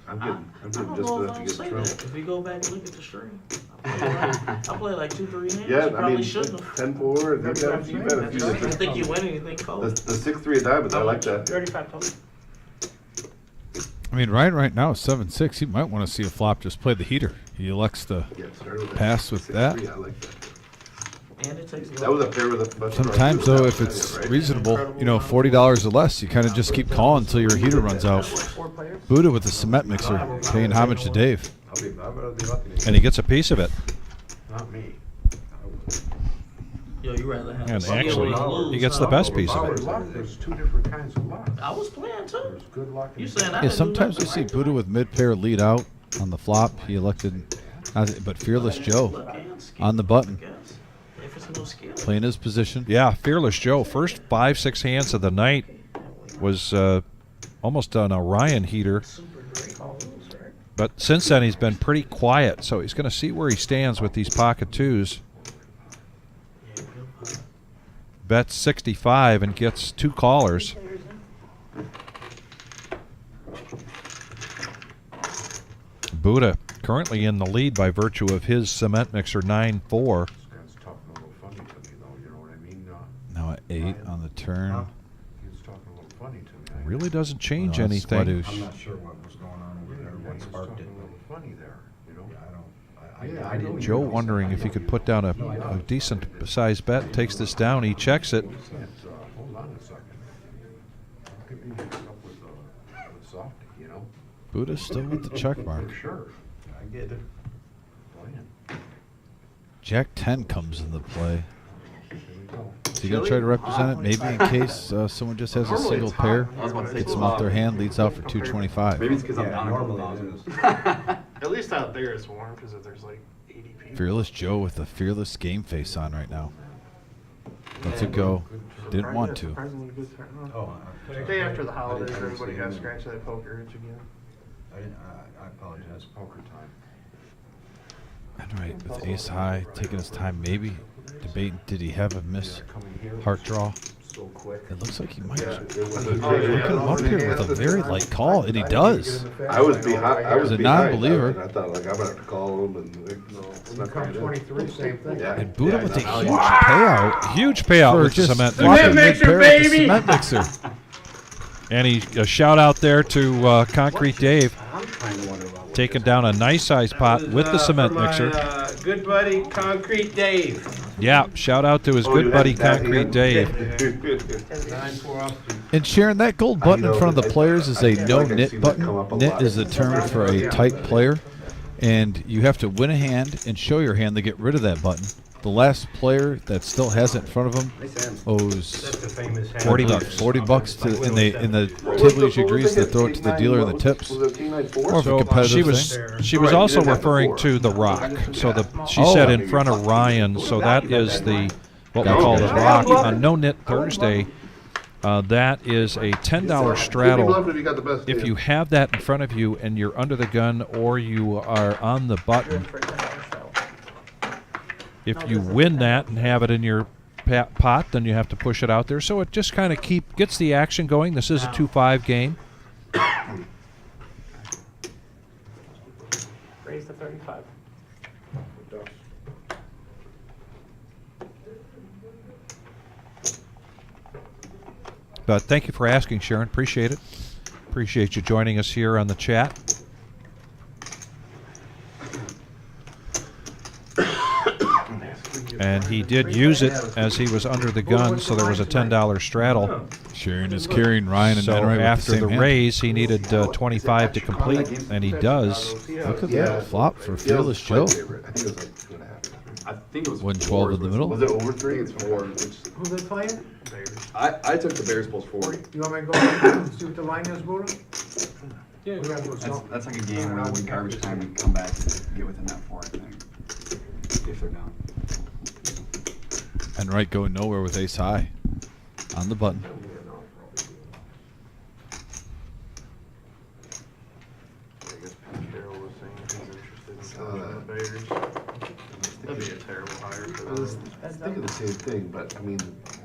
I I'm I getting don't just know if enough to I'll get in say trouble. that. If you go back and look at the stream, I play like 2-3 hands. Yeah, You I probably mean, shouldn't have. 10-4, and you bet a few. I think you win anything The cold. 6-3 of diamonds, I like that. 35 total. I mean, Ryan right now is 7-6. He might want to see a flop. Just play the heater. He elects to Yeah, start with pass with that. 6-3, I like that. And it takes a That was a pair with a bunch of Sometimes, cards. though, if it's reasonable, you know, $40 or less, you kind of just keep calling until your heater runs out. Buddha with the cement mixer, paying homage to Dave. I'm gonna be lucky. And he gets a piece of it. Not me. Yo, you rather have And a skill actually, than lose, he gets huh? the best piece of Power it. luck, there's two different kinds of luck. I was playing too. There's good luck. You and saying I Yeah, didn't do sometimes you nothing see right? Buddha with mid-pair lead out on the flop. He elected, but Fearless Joe Luck and skill, on the button, I guess. If it's no skill. playing his position. Yeah, Fearless Joe. First 5-6 hands of the night was almost an Orion heater. But since then, he's been pretty quiet. So he's going to see where he stands with these pocket twos. Bets 65 and gets 2 callers. Buddha currently in the lead by virtue of his cement mixer 9-4. This guy's talking a little funny to me, though. You know what I mean? Now at 8 on the turn. He's talking a little funny to me. Really doesn't change No, it's anything. Squadoosh. I'm not sure what was going on over there, what He's sparked talking it. a little funny there. You know? Yeah, I didn't. Joe wondering if he could put down a decent sized bet. Takes this down. He checks it. Hold on a second. Don't get me mixed up with Softy, you know? Buddha's still with the check mark. For sure. I get it. Playing. Jack 10 comes into play. Here we go. Is he going to try to represent it? Maybe in case someone just has a Normally single it's pair, hot. I was about to say gets it's them off their hot. hand, leads out for 225. Maybe it's because I'm Yeah, down a couple normally it thousand. is. At least out there it's warm because there's like 80 people. Fearless Joe with the fearless game face on right now. Lets it go. Didn't want to. Surprisingly good turn. Oh, Day after the holidays, everybody got scratched that poker itch again. I apologize. Poker time. And right, with ace high, taking his time, maybe debating, did he have a miss heart draw? So quick. It looks like he might. Yeah, Look it was a at him up here with a very light call, and he does. I was behind. I was He's a behind, non-believer. and I thought, like, I'm gonna have to call him, and like, no, it's When you not come gonna 23, same thing. Yeah. And Buddha with a now huge you- payout. Huge payout For with the just cement flopping mixer. mid-pair with the cement mixer. And a shout out there to Concrete Dave, I'm kind of wondering about what taking down a nice sized pot with the cement mixer. Good buddy, Concrete Dave. Yeah, shout out to his Oh, good you buddy had that Concrete hand? Dave. 9-4 off. And Sharon, that gold button in know, front of the players is a I feel like I've no-nit seen that come button. up a Nit lot. is the term for a tight player. And you have to win a hand and show your hand to get rid of that button. The last player that still has it in front of him Nice hand. owes That's the famous hand. 40 bucks. $40 to in the Tivoli's agrees to throw it to the dealer in the tips. Was it King Knight 4? More of a So competitive she was thing. she was Right, also you didn't have the referring four. to the rock. So she Oh. said in front of Ryan. So that is the what we call the rock on No-Nit Thursday. That is a $10 straddle. If you got the best If hand. you have that in front of you and you're under the gun or you are on the button, if you win that and have it in your pot, then you have to push it out there. So it just kind of gets the action going. This is a 2-5 game. Raise to 35. But thank you for asking, Sharon. Appreciate it. Appreciate you joining us here on the chat. And he did use it as he was under the gun, so there was a $10 straddle. Sharon is carrying Ryan and So then right after with the the same hand. raise, he needed 25 to complete, and he does. Look at that flop for Fearless Joe. I think it was like 2.5. I think it was Win 4. 12 in the middle. Was it over 3? It's 4. Who's they playing? I took the Bears plus 4. You want me to go see what the line is, Buddha? Yeah. We gotta go sell. That's like a game where in garbage time and come back and get within that 4, I think. If they're down. And right going nowhere with ace high on the button. I guess Cheryl was saying he's interested in coaching the Bears. That'd be a terrible hire for I was them. thinking the same thing, but I mean,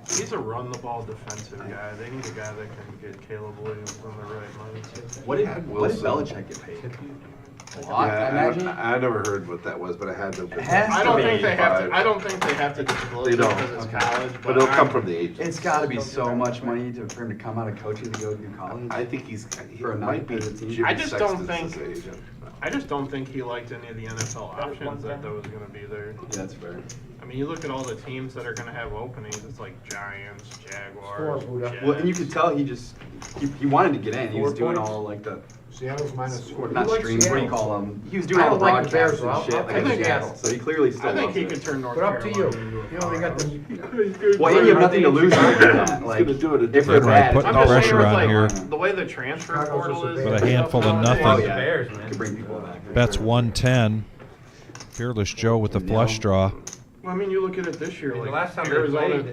He's a run the ball defensive guy. They need a guy that can get Caleb Williams in the right mindset. What did Belichick get paid? I never heard what that was, but I had to. I don't think they have to. I don't think they have to disclose it because it's college. But it'll come from the agent. It's got to be so much money for him to come out of coaching to go to college. I think he for a might be. I just don't think. I just don't think he liked any of the NFL options that was going to be there. Yeah, that's fair. I mean, you look at all the teams that are going to have openings. It's like Giants, Jaguars. Jets. Well, and you could tell he wanted to get in. He was doing all like the. Seattle's minus 4. Not streams. What do you call them? He was doing all the broadcasts and shit. I think Seattle. So he clearly still. I think loves he it. could turn North But up to you. Carolina. You know, they got the. Well, and you have nothing to lose after that. Like, He's gonna do it. if they're bad, Putting I'm just saying, pressure with, on like, here. The way the transfer portal is. With a handful of nothing. Oh yeah, Bears, man. To bring people back. Bets 110. Fearless Joe with the flush draw. Well, I mean, you look at it this year. The Like last time they Arizona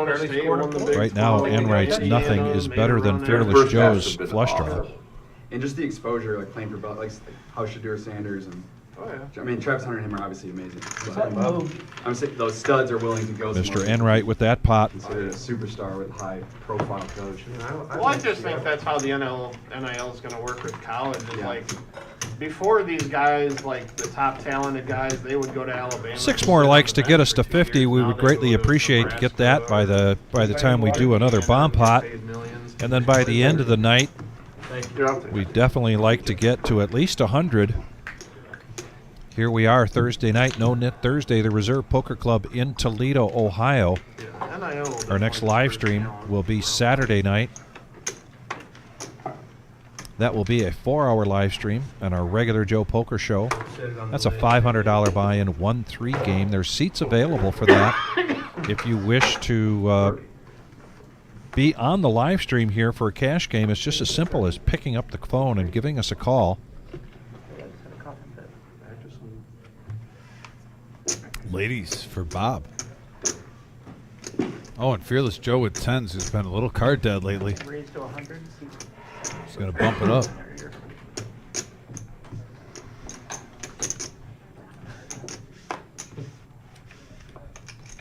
barely State scored a won the point. Big Right now, 12. Enright's Indiana nothing is made better a than run there. Fearless First half Joe's has been flush draw. awful. And just the exposure, like playing for like how Shadur Sanders and. Oh yeah. I mean, Travis Hunter and him are obviously amazing. But I'm saying those studs are willing to go. Mr. Enright with that pot. Considered a superstar with a high-profile coach. Well, I just think that's how the NIL is going to work with college. Is like before these guys, like the top talented guys, they would go to Alabama. 6 more likes to get us to 50. We would greatly appreciate to get that by the time we do another bomb pot. And then by the end of the night, we definitely like to get to at least 100. Here we are, Thursday night, No-Nit Thursday, the Reserve Poker Club in Toledo, Ohio. Our next live stream will be Saturday night. That will be a 4-hour live stream on our regular Joe Poker Show. That's a $500 buy-in, 1-3 game. There's seats available for that. If you wish to be on the live stream here for a cash game, it's just as simple as picking up the phone and giving us a call. Ladies for Bob. Oh, and Fearless Joe with 10s, who's been a little card dead lately. Raised to 100. He's going to bump it up.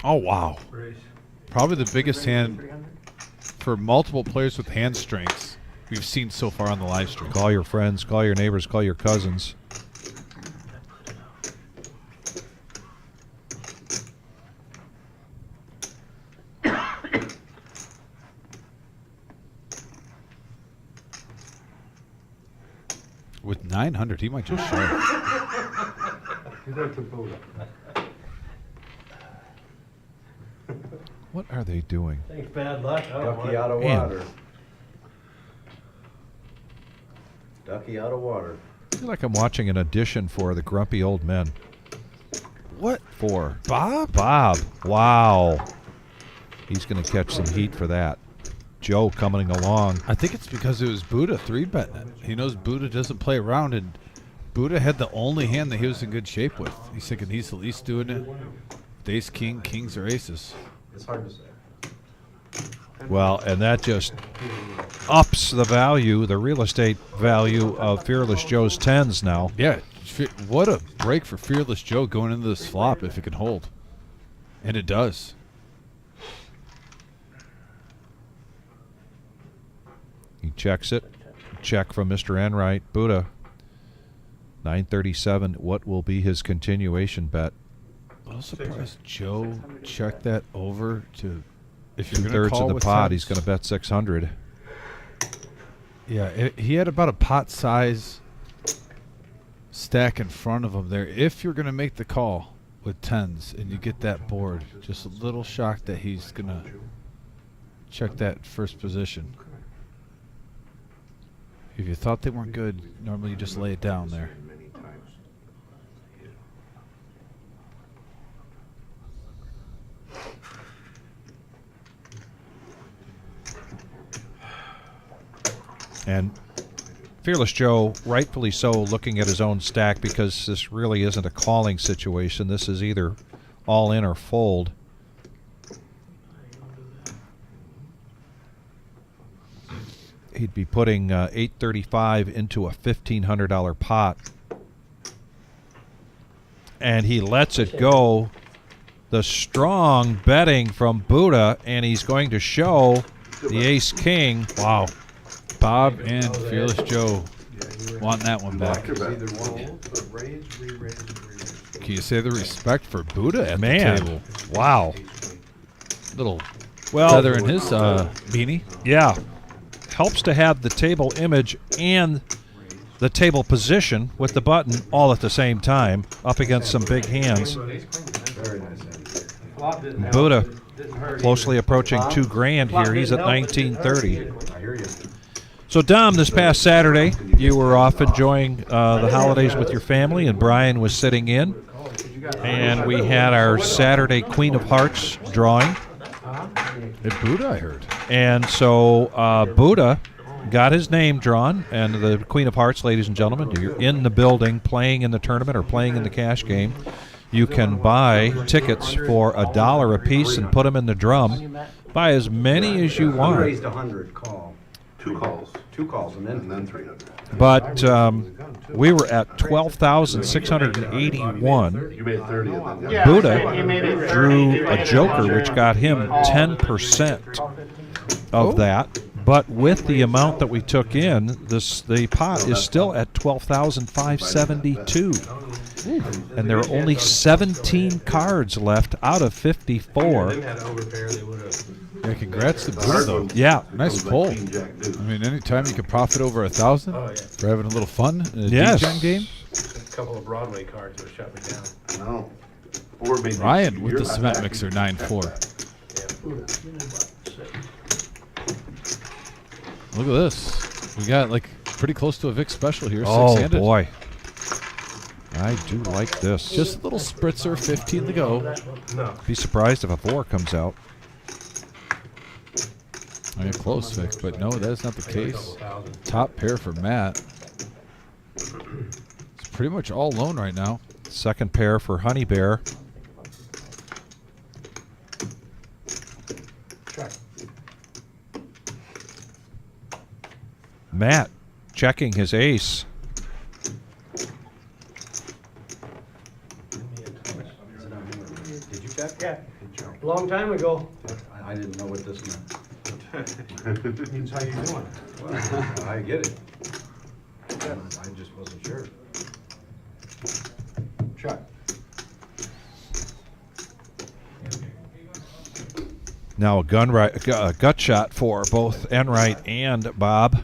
Oh, wow. Probably the biggest hand for multiple players with hand strengths we've seen so far on the live stream. Call your friends, call your neighbors, call your cousins. With 900, he might just show. What are they doing? Thanks, bad luck. Ducky out of Man. water. Ducky out of water. I feel like I'm watching an audition for the Grumpy Old Men. What? For Bob? Bob. Wow. He's going to catch some heat for that. Joe coming along. I think it's because it was Buddha 3-betting it. He knows Buddha doesn't play around, and Buddha had the only hand that he was in good shape with. He's thinking he's at least doing it with ace, king, kings, or aces. It's hard to say. Well, and that just ups the value, the real estate value of Fearless Joe's 10s now. Yeah, what a break for Fearless Joe going into this flop if it can hold. And it does. He checks it. Check from Mr. Enright. Buddha, 937. What will be his continuation bet? A little surprised Joe checked that over to... If you're going to Two-thirds call of the with pot, 10s. he's going to bet 600. Yeah, he had about a pot size stack in front of him there. If you're going to make the call with 10s and you get that board, just a little shocked that he's going to check that first position. If you thought they weren't good, normally you just lay it down there. And Fearless Joe, rightfully so, looking at his own stack, because this really isn't a calling situation. This is either all in or fold. He'd be putting $835 into a $1,500 pot. And he lets it go the strong betting from Buddha, and he's going to show the ace-king. Wow. Bob and Fearless Joe want that one back. Either one. So raise, re-raise, re-raise. Can you say the respect for Buddha at Man. the table? Wow. Little Well, feather in his beanie. Yeah. Helps to have the table image and the table position with the button all at the same time up against some big hands. Very nice. Flop didn't help. Buddha Didn't hurt closely either. approaching $2,000 here. He's at Flop didn't help, it 1930. didn't hurt. I hear you. So, Dom, this past Saturday, you were off enjoying the holidays with your family, and Brian was sitting in. And we had our Saturday Queen of Hearts drawing. At Buddha, I heard. And so Buddha got his name drawn, and the Queen of Hearts, ladies and gentlemen, you're in the building playing in the tournament or playing in the cash game. You can buy tickets for $1 a piece and put them in the drum. Buy as many as you Who want. raised 100 call? 2 calls. 2 calls and And then then 300. But we were at 12,681. You made 30 and then. Buddha drew a joker, which got him 10% of that. But with the amount that we took in, the pot is still at 12,572. And there are only 17 cards left out of 54. Yeah, congrats to Buddha, though. Yeah. Nice pull. I mean, anytime you can profit over 1,000 for having a little fun in a Yes. D-Gen game. A couple of Broadway cards would shut me down. No. Or maybe Ryan with the you're cement not mixer, happy. 9-4. Look at this. We got like pretty close to a Vic special here. Oh, Six-handed. boy. I do like this. Just a little spritzer, 15 to go. Be surprised if a 4 comes out. I mean, close, Vic, but no, that is not the case. Top pair for Matt. It's pretty much all alone right now. Second pair for Honey Bear. Matt checking his ace. Did you check? Yeah, long time ago. I didn't know what this meant. Means how you doing? Well, I get it. I just wasn't sure. Chuck. Now a gut shot for both Enright and Bob.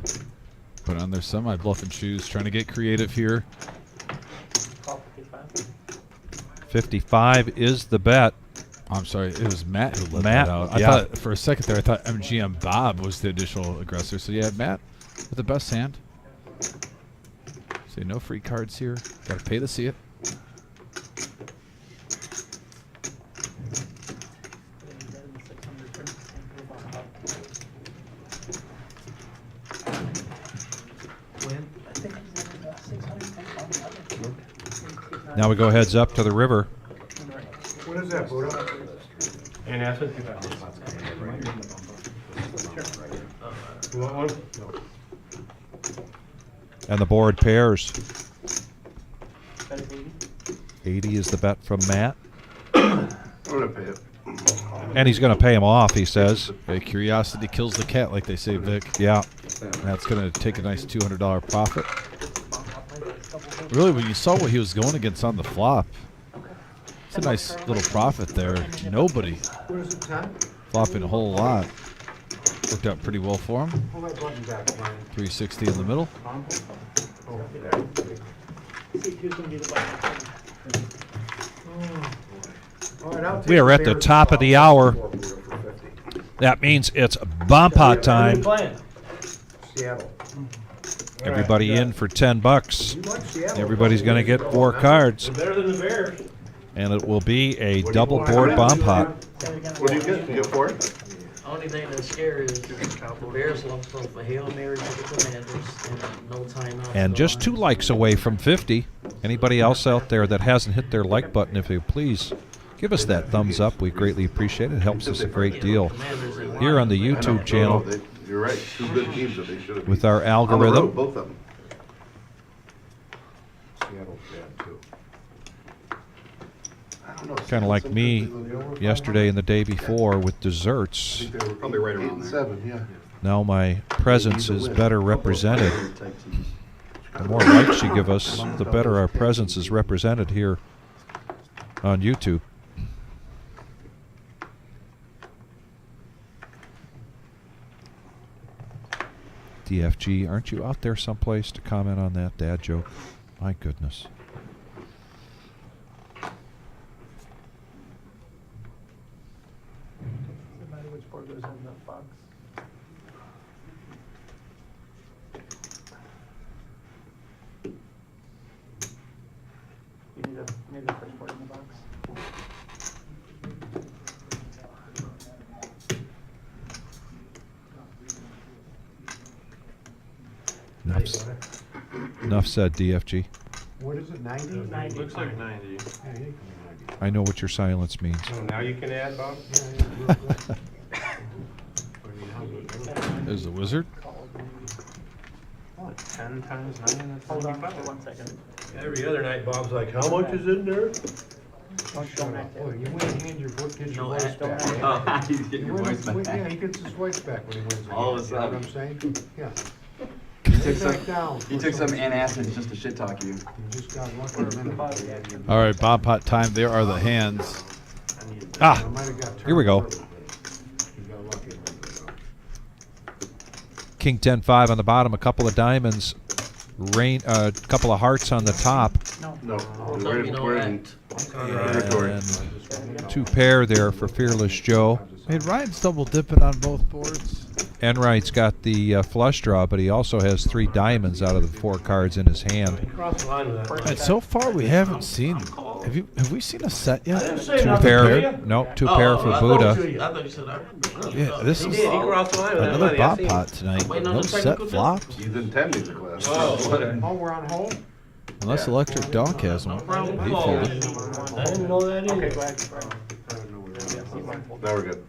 Put on their semi-bluffing shoes, trying to get creative here. 55 is the bet. I'm sorry, it was Matt who let Matt, that out. I yeah. thought for a second there, I thought MGM Bob was the initial aggressor. So yeah, Matt with the best hand. So no free cards here. Got to pay to see it. Now we go heads up to the river. What is that, Buddha? And that's what you got. You want one? No. And the board pairs. 80 is the bet from Matt. I'm gonna pay it. And he's going to pay him off, he says. Okay, curiosity kills the cat, like they say, Vic. Yeah. That's going to take a nice $200 profit. Really, when you saw what he was going against on the flop, it's a nice little profit there. Nobody What is it, 10? flopping a whole lot. Worked out pretty well for him. Pull that button back, Brian. 360 in the middle. Oh, all right, I'll take We are at the favorite top of the hour. For Buddha for 50. That means it's bomb pot time. Seattle. Everybody in for $10. You like Seattle? Everybody's going to get 4 cards. Better than the Bears. And it will be a double board bomb pot. What do you get? You get 4? Only thing that's scary is the Bears left from a Hail Mary to the Commanders and no timeout. And just 2 likes away from 50. Anybody else out there that hasn't hit their like button, if you please, give us that thumbs up. We greatly appreciate it. It helps us a great deal here on the YouTube channel You're right. 2 good teams that they should have. with our On the road, algorithm. both of them. Seattle's bad, too. I don't know. Kind of like me yesterday and the day before with desserts. They were probably right 8 around and there. 7, yeah. Now my presence is better represented. The more likes you give us, the better our presence is represented here on YouTube. DFG, aren't you out there someplace to comment on that dad joke? My goodness. Doesn't matter which board goes in that box. You need the first board in the box. Enough said, DFG. What is it, 90? 90. Looks like 90. Yeah, you can do 90. I know what your silence means. So now you can add, Bob? There's the wizard. What, 10 times 9? That's Hold on 95. for 1 second. Every other night, Bob's like, how much is in there? Don't act Boy, you win, hand your voice, get your No, voice don't back. act. He's getting your voice back. Yeah, he gets his voice back when he wins. All of a You know what I'm sudden. saying? Yeah. He took Sit back some, down he for took some some- antacids just to shit talk you. You just got one for a minute. All right, Bob Pot time. There are the hands. Ah, I might have got here we go. turned early, but you got lucky a little bit. King 10-5 on the bottom, a couple of diamonds, a couple of hearts on the top, No. Tell me no act. and 2 pair there for Fearless Joe. Hey, Ryan's double dipping on both boards. Enright's got the flush draw, but he also has 3 diamonds out of the 4 cards in his hand. Cross the line with that. And so far, we haven't seen. Have we seen a set yet? say 2 nothing pair. to you. Nope, 2 pair for Buddha. I thought you said that. Yeah, this He is did. He crossed the line with that another money. I Bob seen Pot it. tonight. Waiting on No the set technical flopped, He's in 10 music class. Oh, whatever. Oh, we're on hold? unless Electric Dog has one. problem. He folded. I didn't know that either. Okay, go ahead. Now we're good.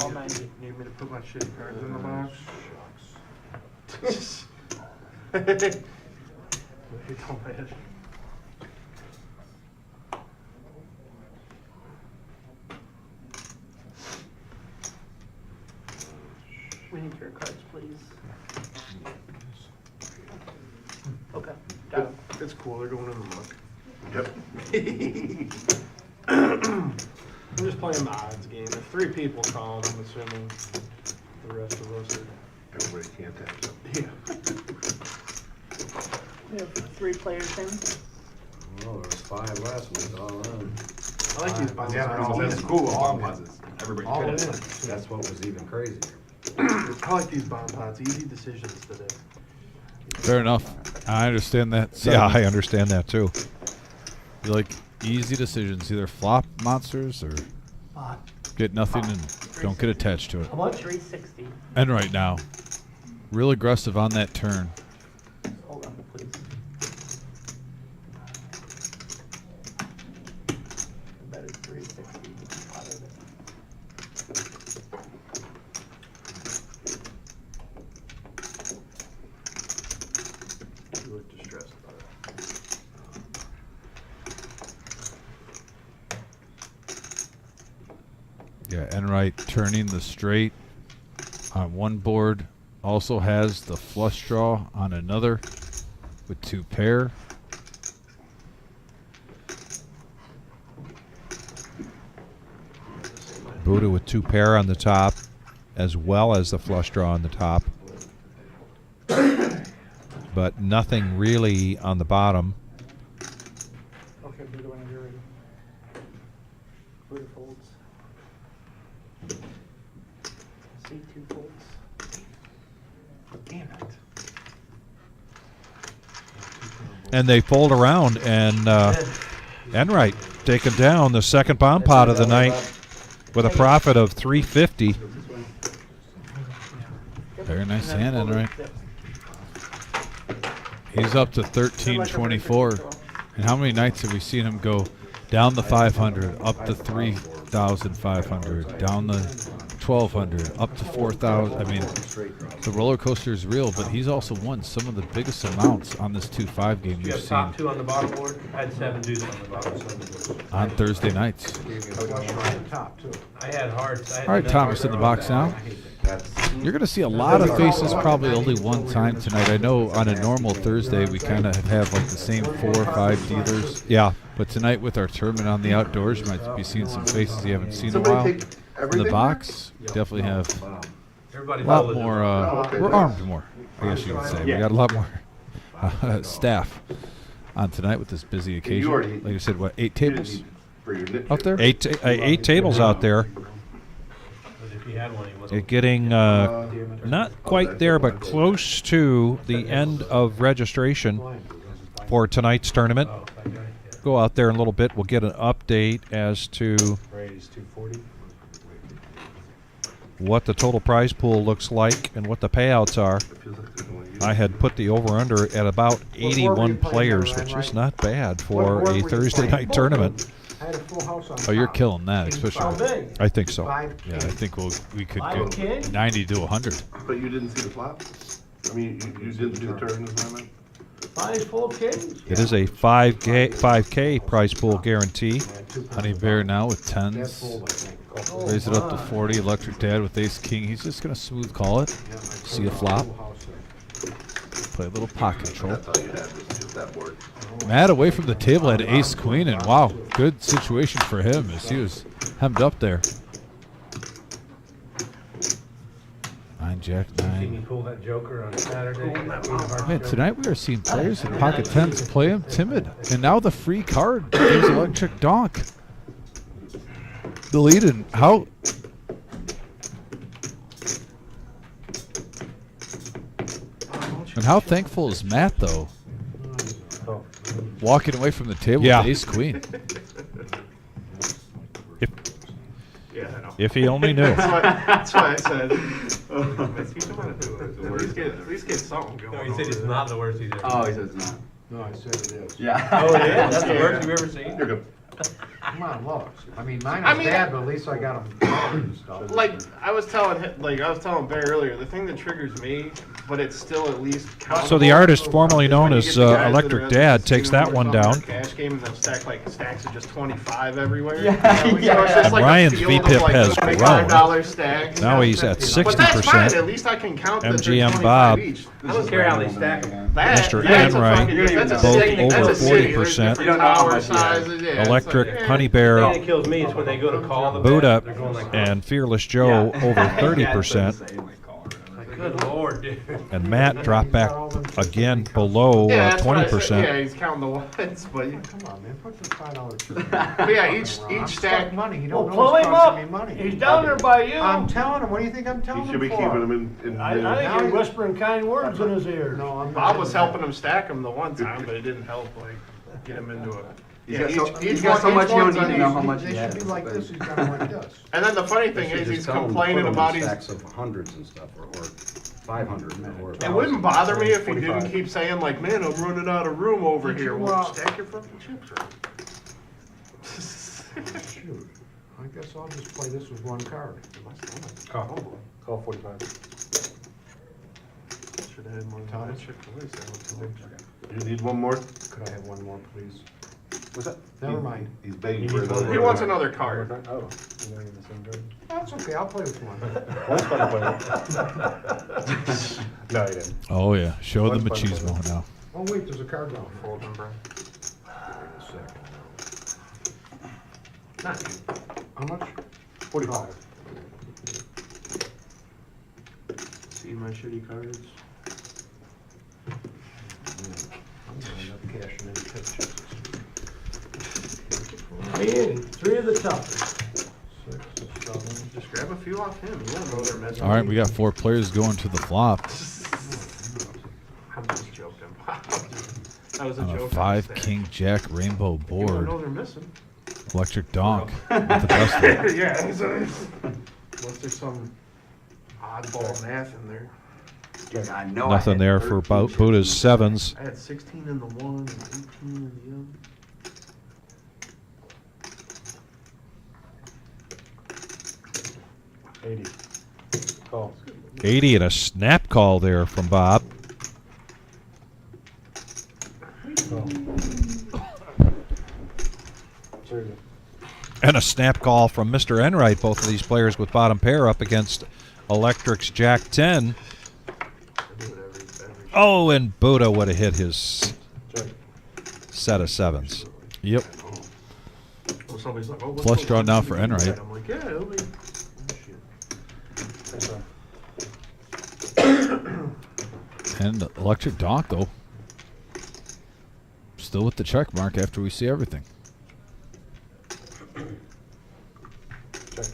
All 90. Need me to put my shitty cards in the box? Don't pay it. We need your cards, please. Okay, got it. It's cool, they're going in the muck. Yep. I'm just playing the odds game. If 3 people call, I'm assuming the rest of us are. Everybody can't have them. Yeah. We have 3 players in. Oh, there was 5 last week, all in. I like these bombs. Yeah, all that's in. cool with All bomb in. pots. Everybody All could in. have. That's what was even crazier. I like these bomb pots. Easy decisions today. Fair enough. I understand that. Yeah, I understand that too. You like easy decisions, either flop monsters or get nothing and don't get attached to it. How much? 360. And right now, real aggressive on that turn. Hold on, please. That is 360 out of it. You look distressed about it. Yeah, Enright turning the straight on one board, also has the flush draw on another with 2 pair. Buddha with 2 pair on the top, as well as the flush draw on the top. But nothing really on the bottom. Okay, Buddha, whenever you're ready. Buddha folds. C2 folds. Damn it. And they fold around, and Enright taking down the second bomb pot of the night with a profit of $350. Very nice hand, Enright. He's up to 1324. And how many nights have we seen him go down the 500, up to 3,500, down the 1,200, up to 4,000. I mean, the roller coaster is real, but he's also won some of the biggest amounts on this 2-5 game You you've have seen top two on the bottom board? I had 7 dudes on the bottom. on Thursday nights. Top too. I had hearts. All right, Thomas in the box now. You're going to see a lot of faces probably only one time tonight. I know on a normal Thursday we kind of have like the same 4 or 5 dealers. Yeah. But tonight with our tournament on the outdoors, you might be seeing some faces you haven't seen in a while. In the box, we definitely have Everybody's a lot all more. legit. We're armed more, I guess you would say. We got a lot more staff on tonight with this busy occasion. Like you said, what, 8 tables out there? 8 tables out there. If he had one, he wasn't. It getting not quite there, but close to the end of registration for tonight's tournament. Go out there in a little bit. We'll get an update as to what the total prize pool looks like and what the payouts are. I had put the over-under at about 81 players, which is not bad for a Thursday night tournament. I had a full house on. Oh, you're killing that, especially. How big? I think so. Yeah, I think we could go 5K? 90 to 100. But you didn't see the flop? I mean, you didn't see the tournament, is what I meant? 5 full Ks? It is a 5K prize pool guarantee. Honey Bear now with 10s. Raise it up to 40. Electric Dad with Ace King. He's just going to smooth call it. See a flop. Play a little pot control. That's all you had was just that board. Matt away from the table had Ace Queen, and wow, good situation for him as he was hemmed up there. 9 Jack See 9. me pull that joker on Saturday. Man, tonight we are seeing players in pocket 10s play him timid, and now the free card gives Electric Donk the lead. And how? And how thankful is Matt though? Walking away from the table with Ace Queen. If he only knew. That's why I said. At least get something going. No, he said it's not the worst he's ever seen. Oh, he says it's not. No, I said it is. Yeah. Oh, it is? That's the worst you've ever seen? You're good. Come on, look. I mean, mine I is mean, bad, but at least I got them and stuff. Like I was telling Barry earlier, the thing that triggers me, but it's still at least countable. So the artist formerly known when you as get the guys that Electric are Dad takes that one down. Cash game and they'll stack like stacks of just 25 everywhere. Yeah, So it's just And like a Ryan's field of, VPIP like, has $25 stacks. Now he's at But that's fine. 60%. At least I can count that they're MGM 25 Bob. each. I don't care how they stack them. Mr. That's a Enright, fucking- that's a both city. over That's a city. There's 40%. different tower sizes, yeah, it's Electric like, Honey The Bear, thing that kills me is when they go to call the Buddha, bet, they're going like, and Fearless Joe over 30%. good lord, dude. And Matt dropped back again below Yeah, that's what I said. 20%. Yeah, he's counting the ones, but Come on, man, put the $5 chip. but yeah, each stack. Money, you don't know pull it's him costing up. me money. He's down there by you. I'm telling him. What do you think I'm telling You him should be for? keeping them in. I think you're whispering kind words in his ear. No, I'm not. Bob was helping him stack them the one time, but it didn't help like get him into it. He's got so much you don't need to know how much he They has. should be like this. He's got them like this. And then the funny thing is, he's complaining about his. Stacks of hundreds and stuff, or 500 or It wouldn't bother me if he didn't keep saying like, "Man, I'm running out of room over here." Well, stack your fucking chips right. Shoot. I guess I'll just play this with one card. Call 45. Should have had more than that chip to waste. You need one more? Could I have one more, please? What's that? Never mind. He's begging for another. He wants another card. Oh. That's okay. I'll play with one. No, you didn't. Oh yeah, show the machismo now. Oh wait, there's a card down. Fold number. Not you. How much? 45. See my shitty cards. I'm gonna end up cashing in tips. 3 of the toughest. 6, 7. Just grab a few off him. You don't know they're messing. All right, we got 4 players going to the flop I'm just joking. That was a on a joke. 5 King Jack rainbow You don't know board. they're missing. Electric Donk with the best of it. Yeah. Unless there's some oddball math in there. I know. Nothing there for Buddha's 7s. I had 16 in the one and 18 in the other. 80. Call. 80 and a snap call there from Bob. Call. Very good. And a snap call from Mr. Enright. Both of these players with bottom pair up against Electric's Jack 10. Oh, and Buddha would have hit his set of sevens. Yep. Well, somebody's like, oh, Flush draw now for Enright. I'm like, yeah, it'll be. And Electric Donk, though. Still with the check mark after we see everything. Check.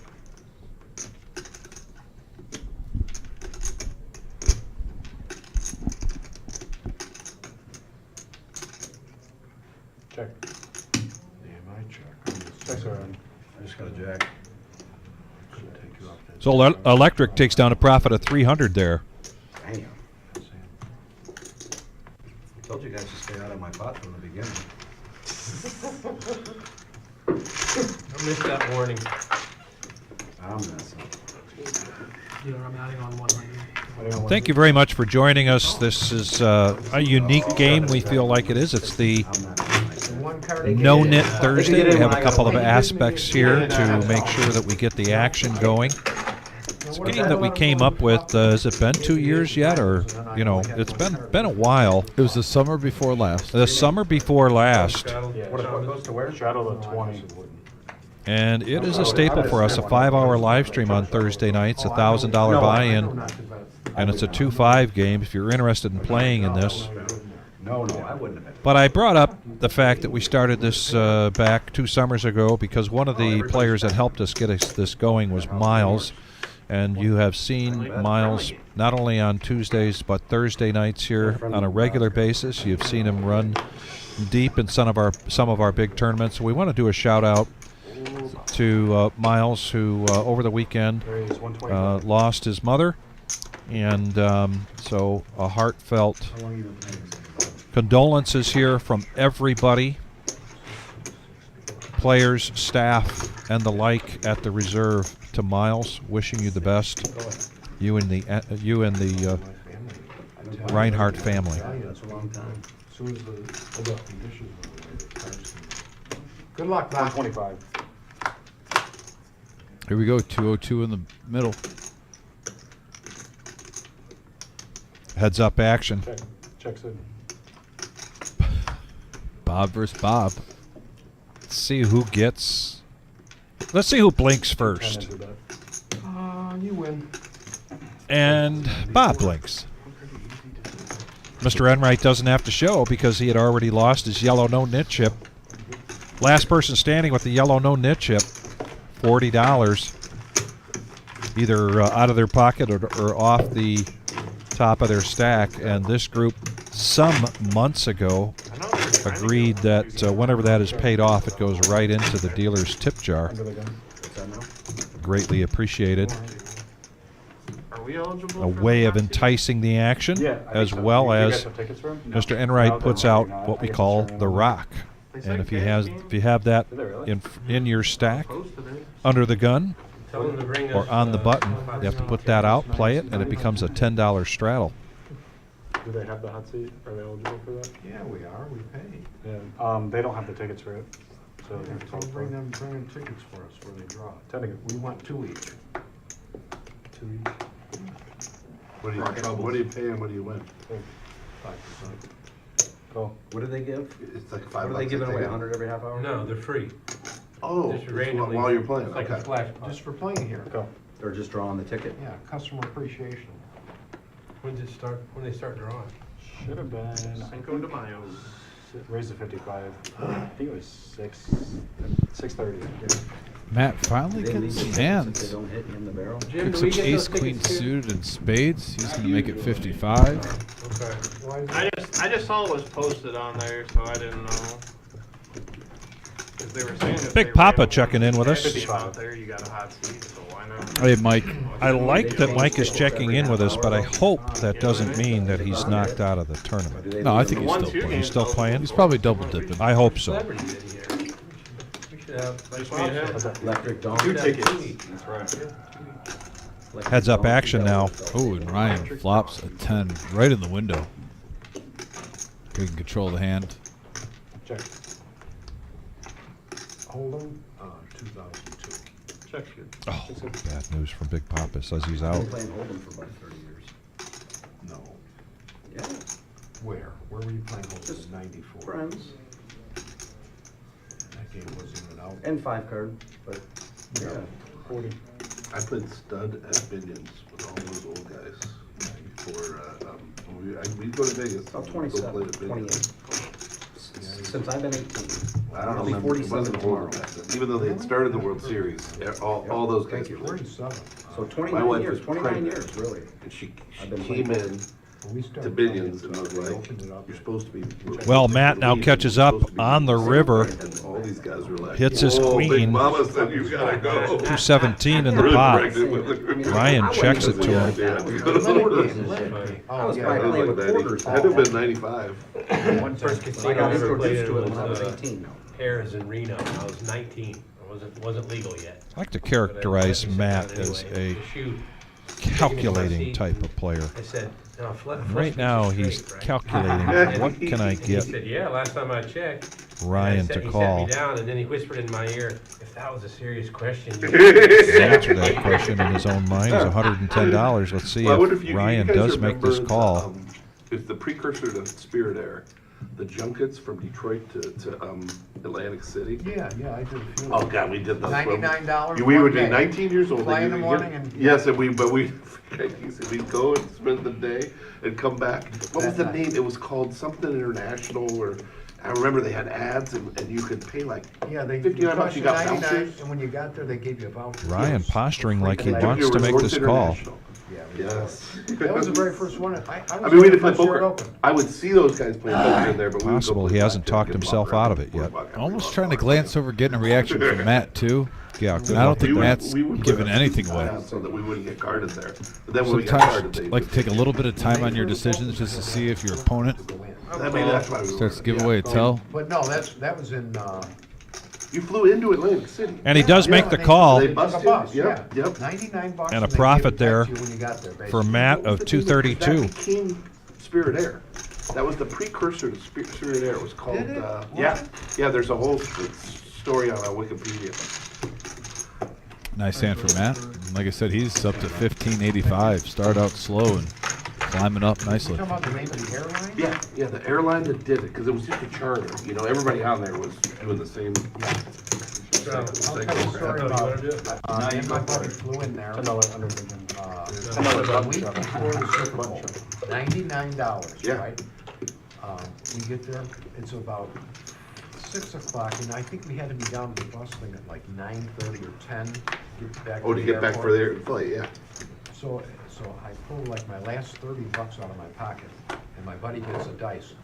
Check. Damn, I check. Checks around. I just got a jack. Should take you off that. So Electric takes down a profit of 300 there. Damn. I told you guys to stay out of my pot from the beginning. I missed that warning. I'm messing. Dealer, I'm adding on 100. Thank you very much for joining us. This is a unique game. We feel like it is. It's the No-Nit Thursday. We have a couple of aspects here to make sure that we get the action going. It's a game that we came up with. Has it been 2 years yet, or it's been a while. It was the summer before last. The summer before last, What goes to where? Shadow the 20. and it is a staple for us. A 5-hour live stream on Thursday nights, $1,000 buy-in, and it's a 2-5 game. If you're interested in playing in this. No, I wouldn't have been. But I brought up the fact that we started this back 2 summers ago because one of the players that helped us get this going was Miles. And you have seen Miles not only on Tuesdays but Thursday nights here on a regular basis. You've seen him run deep in some of our big tournaments. We want to do a shout out to Miles, who over the weekend lost his mother, and so a heartfelt condolences here from everybody, players, staff, and the like at the reserve. To Miles, wishing you the best. You and the Reinhardt family. Good luck, Doc. 125. Here we go, 202 in the middle. Heads up action. Check. Checks in. Bob versus Bob. Let's see who gets. Let's see who blinks first. You win. And Bob blinks. Mr. Enright doesn't have to show because he had already lost his yellow no-nit chip. Last person standing with the yellow no-nit chip, $40. Either out of their pocket or off the top of their stack. And this group, some months ago, agreed that whenever that is paid off, it goes right into the dealer's tip jar. Greatly appreciated. Are we eligible? A way of enticing the action, as well as Mr. Enright puts out what we call the rock. And if you have that in your stack, under the gun, or on the button, you have to put that out, play it, and it becomes a $10 straddle. Do they have the hot seat? Are they eligible for that? Yeah, we are. We pay. Yeah. They don't have the tickets for it. So Bring them tickets for us where they draw. We want 2 each. 2 each. What do you pay and what do you win? 5%. Cool. What do they give? It's like $5. What are they giving away? 100 every half hour? No, they're free. Oh, Just just randomly. while you're playing. It's like Okay. a splash pad. Just for playing here. Cool. They're just drawing the ticket? Yeah, customer appreciation. When they start drawing? Should have been Cinco de Mayo. Raised to 55. I think it was 6:30. Matt finally They gets leave his They hands. don't hit in the barrel? Jim, Picks do we up get ace, those queen tickets too? suited, and spades. He's going to make it 55. Okay. I just saw it was posted on there, so I didn't know. 'Cause they were saying if Big they Papa ran checking in with us. 55 out there, you got a hot seat, so why not? Hey, Mike. I like that Mike is checking in with us, but I hope that doesn't mean that he's knocked out of the tournament. No, I think he's The still 1-2 playing. He's still playing? He's probably double dipping. I hope so. Celebrity did here. We should have, just me and him. Electric Dawn. 2 tickets. Two each. That's right. Heads up action now. Oh, and Ryan flops a 10 right in the window. We can control the hand. Check. Hold'em, 2002. Check here. Oh, bad news from Big Papa. Says he's out. I've been playing Hold'em for about 30 years. No. Yeah. Where? Where were you playing Hold'em Just in 94? Friends. That game was in and out. And 5 card, but yeah. 40. I played stud at Binions with all those old guys. Before, we'd go to Vegas. About Go 27, play at Binions. 28. Since I've been 18. I don't I'll be remember. It 47 wasn't tomorrow. horrible back then. Even though they had started the World Series, all those guys Thank you. played. 47. So My 29 wife years, was 29 pregnant. years, really. And she I've been came playing. in We to started Binions playing, and was they like, opened it up. you're supposed to be. Well, Matt now catches up on the river. And all these guys were like, Hits his "Whoa, queen. Big Mama said you gotta go. 217 in the Really pot. pregnant with her. Ryan checks it to him. I was probably playing with quarters. Had to have been 95. First I casino I got ever played introduced in to it was when I was 18 now. Harris in Reno. I was 19. It wasn't legal yet. I like to characterize Matt as a calculating type of player. I said, no, Right now, he's calculating what can I He get said, yeah, last time I checked. Ryan to He call. set me down, and then he whispered in my ear, if that was a serious question. The answer to that question in his own mind is $110. Let's see Well, I wonder if you Ryan guys does make this remember call. It's the precursor to Spirit Air. The junkets from Detroit to Atlantic City. Yeah, I did a few. Oh God, we did those. $99 We would one be day. 19 years old. Fly in the We'd morning get- and- yes, and we'd go and spend the day and come back. What was the That name? It was called something international, or I remember they had ads and you could pay like Yeah, they $59 cost you got 99, vouchers. and when you got there, they gave you a voucher. Ryan posturing like he And they took wants you to make Resorts this call. International. Yes. That was the very first one. I mean, we didn't play first year it poker. opened. I would see those guys play poker in there, but we would go Possible play he hasn't blackjack talked and himself walk out of around it yet. boardwalk after Almost we trying to lost. glance over, getting a reaction from Matt too. Yeah, And I don't think Matt's we would giving put anything away. so that we wouldn't get carded there. But then when we got carded, Sometimes they like to take a little bit of time on your decisions just to see if your opponent I mean, that's why we starts to were- give yeah. away a tell. But no, that was in, You flew into Atlantic City. And he does yeah, make the they- call They took a busted. bus, Yep, yeah. yep. $99 And a they profit gave it there back to you when you got there, for basically. Matt What was of the name of it? 232. That became Spirit Air. That was the precursor to Spirit Air. It was called. Did it? Yeah. There's a whole story on Wikipedia. Nice hand for Matt. And like I said, he's up to 1585. Started out slow and climbing up You nicely. talking about the name of the airline? Yeah, the airline that did it, because it was just a charter. You know, everybody on there was doing the same. I'll tell you a story about, me and my buddy flew in there, the week before the Super Bowl, $99, Yeah. right? We get there, it's about 6 o'clock, and I think we had to be down to the bus thing at like 9:30 or 10, get back Oh, to the get back airport. for their flight, yeah. So I pulled like my last $30 out of my pocket, and my buddy gets a dice.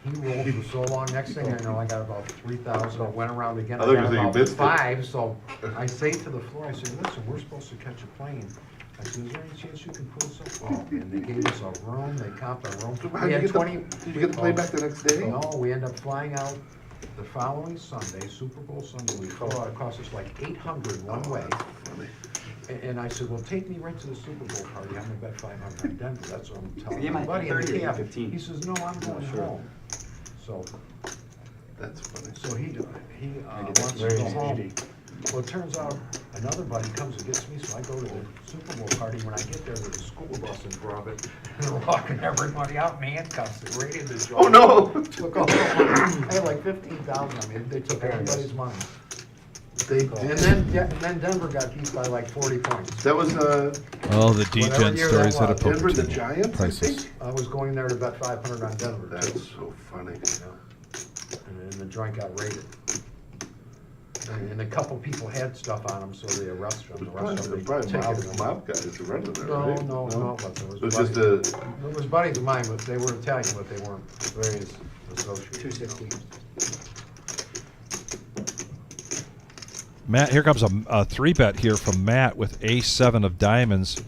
He rolled for so long, next thing I know, I got about 3,000, I went around again, I I thought you got said you about missed it. 5, so I say to the floor, I said, listen, we're supposed to catch a plane. I said, is there any chance you can pull us up? Oh, and they gave us a room, they comped a room. How'd We you had get 20. did you get the plane back the next day? No, we ended up flying out the following Sunday, Super Bowl Sunday, we flew out, it cost us like $800 one way. Funny. And I said, well, take me right to the Super Bowl party, I'm gonna bet 500 on Denver, that's what I'm telling Yeah, my my buddy in the 30 or cab. 15. He says, no, I'm going home. So, That's funny. so he wants to go home. Well, it turns out another buddy comes and gets me, so I go to the Super Bowl party. When I get there, there's a school bus in Broadbent, and they're walking everybody out in handcuffs, right in the jaw. Oh, no. Took all the money. I had like 15,000 on me, they took everybody's money. They And then Denver got beat by like 40 points. That was Well, the Whatever D-Gen year stories that at a was. poker Denver the table. Giants, I Priceless. think. I was going there to bet 500 on Denver. That's too. so funny. And then the joint got raided. And a couple people had stuff on them, so they arrested them. The rest of them, they Probably ticketed them. mob guys who rented there, No, right? no, it wasn't. It was just a, It was buddies of mine, but they were Italian, but they weren't very associated. 260. Matt, here comes a 3-bet here from Matt with ace-7 of diamonds.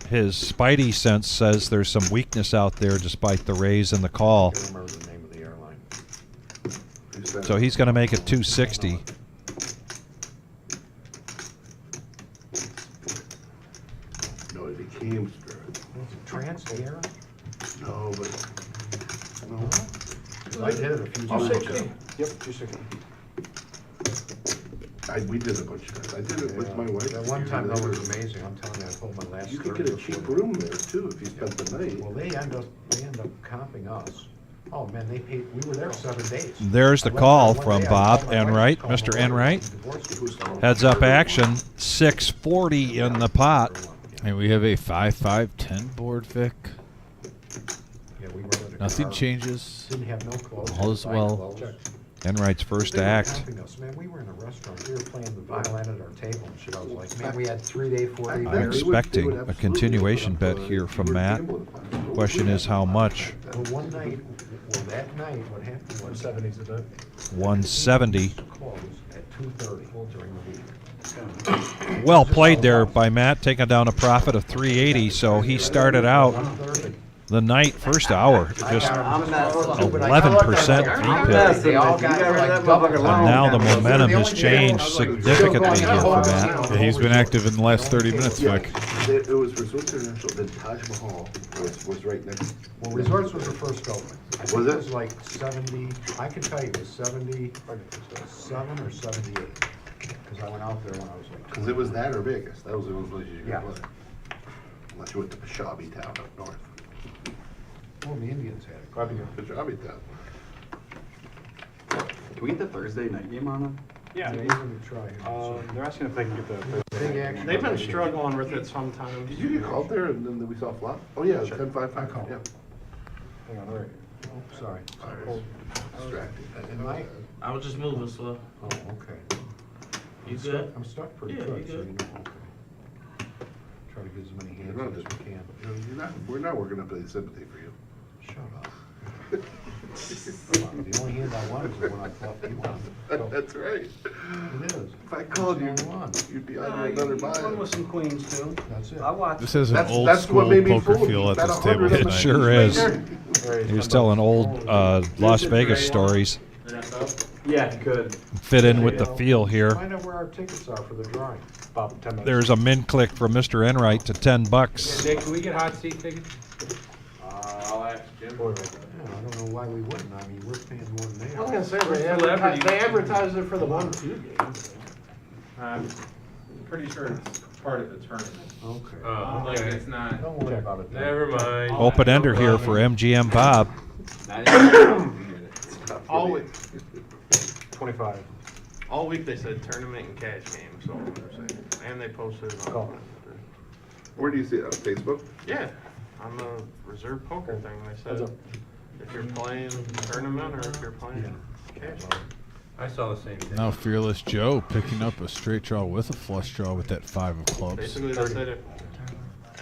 His spidey sense says there's some weakness out there despite the raise and the call. I can't remember the name of the airline. So he's going to make it 260. No, it became Spirit. Was it Trans Air? No, but, no. 'Cause I did it a few I'll times. look it up. Yep, 260. We did a bunch of times. I did it with my wife. That one time though was amazing, I'm telling you, I pulled my last. You could third get a before cheap the- room there too if you spent the night. Well, they end up comping us. Oh, man, they paid, we were there 7 days. There's the I went call there one from day, I Bob called my wife, Enright, called my Mr. lawyer, Enright. divorce me. Heads up action, 640 in the pot. And we have a 5-5-10 board, Vic. Yeah, we rented a Nothing car. changes. Didn't have no clothes. All is well. Clothes. Enright's first They were act. comping us. Man, we were in a restaurant, we were playing the violin at our table and shit. I was like, man, we had 3-day, 4-day. I'm expecting a continuation bet here from Matt. Question is how much? Well, one night, that night, what happened was. 170's a bit. 170. Close at 2:30 during the week. Well played there by Matt, taking down a profit of 380. So he started out 1:30. the night, first hour, just 11% VPIP. They all got like double. And now the momentum has changed significantly here for Matt. Yeah, he's been active in the last 30 minutes, Yeah, Vic. it was Resorts International, then Taj Mahal was right next. Well, Resorts was the first opening. I think Was it it? was like 70, I can tell you it was 77 or 78. Because I went out there when I was like. Because it was that or Vegas, that was the only place you could Yeah. play. Unless you went to Pashabi Town up north. Well, the Indians had it. Pashabi Town. Can we get the Thursday night game on Yeah, we're gonna try it. They're asking if they can get the. Big action. They've been struggling with it sometimes. Did you get called there and then we saw flop? Oh, yeah, Sure. 10-5-5, I called. yeah. Hang on, right. Oh, sorry. Distracted. Am I? I was just moving slow. Oh, okay. You good? I'm stuck pretty Yeah, good, you so good. you know, okay. Try to get as many hands You're in not, as we can. we're not working up any sympathy for you. Shut up. The only hand I want is the one I thought you wanted. That's right. It is. If I called you, That's the only one. you'd be on another One buy. with some queens too. That's it. I watched. This is an That's old what school made me poker fool. feel at Bet this 100 table on It that. tonight. sure is. Right. He was telling old Las Vegas stories. Yeah, if you could. Fit in with the feel here. Find out where our tickets are for the drawing. Bob, 10 minutes. There's a min click from Mr. Enright to 10 bucks. Nick, can we get hot seat tickets? I'll ask Jim. Yeah, I don't know why we wouldn't. I mean, we're paying more than they I was are. gonna say, they advertised it for the 1-2 games. I'm pretty sure it's part of the tournament. Okay. Like it's not. Don't worry about it. then. Never mind. Open ender here for MGM Bob. All week, 25. all week they said tournament and cash game, so they're saying, and they posted it Call. on. Where do you see it, on Facebook? Yeah, on the reserve poker thing, they Heads said, up. if you're playing tournament or if you're playing cash. I saw the same thing. Now Fearless Joe picking up a straight draw with a flush draw with that 5 of clubs. Basically, they said if,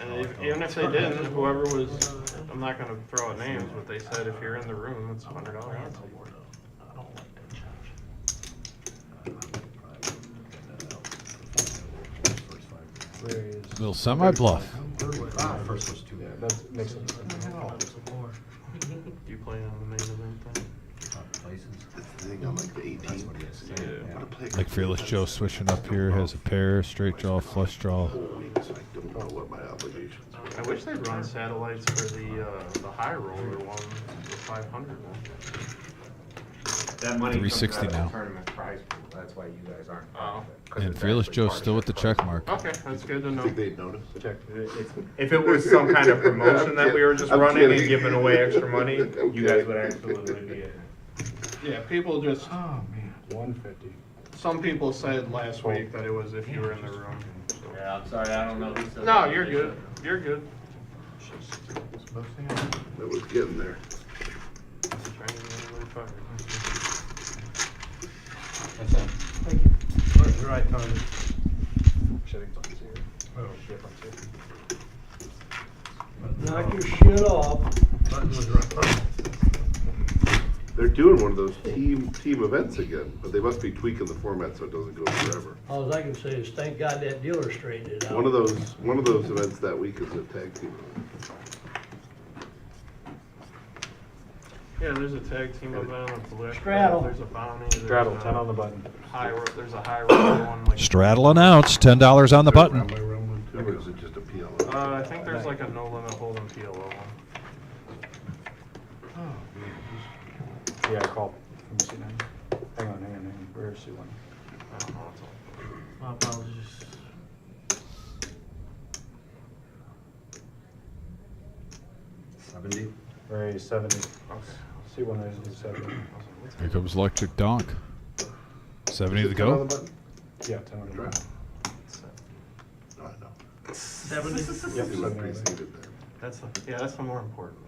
and even if they didn't, whoever was, I'm not gonna throw out names, but they said if you're in the room, it's $100. Little semi-bluff. 35. First was two. Yeah, that makes sense. You playing on the main event thing? That's the thing on like the 18th. Yeah. Wanna play Like Fearless Joe switching up here, has a pair, straight draw, flush draw. So I don't know what my obligations are. I wish they'd run satellites for the high roller one, the 500 one. That money comes 360 out of the now. tournament prize pool. That's why you guys aren't. Oh. And Fearless Joe's still with the check mark. Okay, that's good to I know. think they'd notice. Check. If it was some kind of promotion that we were just I'm running and kidding. giving away extra money, I'm you guys kidding. would absolutely be in. Yeah, people just, Oh, man. 150. some people said last week that it was if you were in the room. so. Yeah, I'm sorry, I don't know. who said No, that. you're good. You're good. It was getting there. That's it. Right, Tony. Shitting buttons here. Oh, shit buttons here. Knock your shit off. Button was right. They're doing one of those team events again, but they must be tweaking the format so it doesn't go forever. All I can say is thank God that dealer straightened it out. One of those events that week is a tag team. Yeah, there's a tag team event, a black. Straddle. There's a bounty. there's Straddle, a 10 on the button. There's a high roller one. Like, Straddle announced, $10 on the button. Or is it just a PLO? I think there's like a no limit hold'em PLO one. Yeah, I called from C9. Hang on. Where's C1? I don't know, it's all. My apologies. Ray 70. C1 is 70. Here comes electric donk. 70 to Another go. button? Yeah, 10 on the Try. ground. No, I know. 70? Yep, You look 70. preseated there. That's the more important.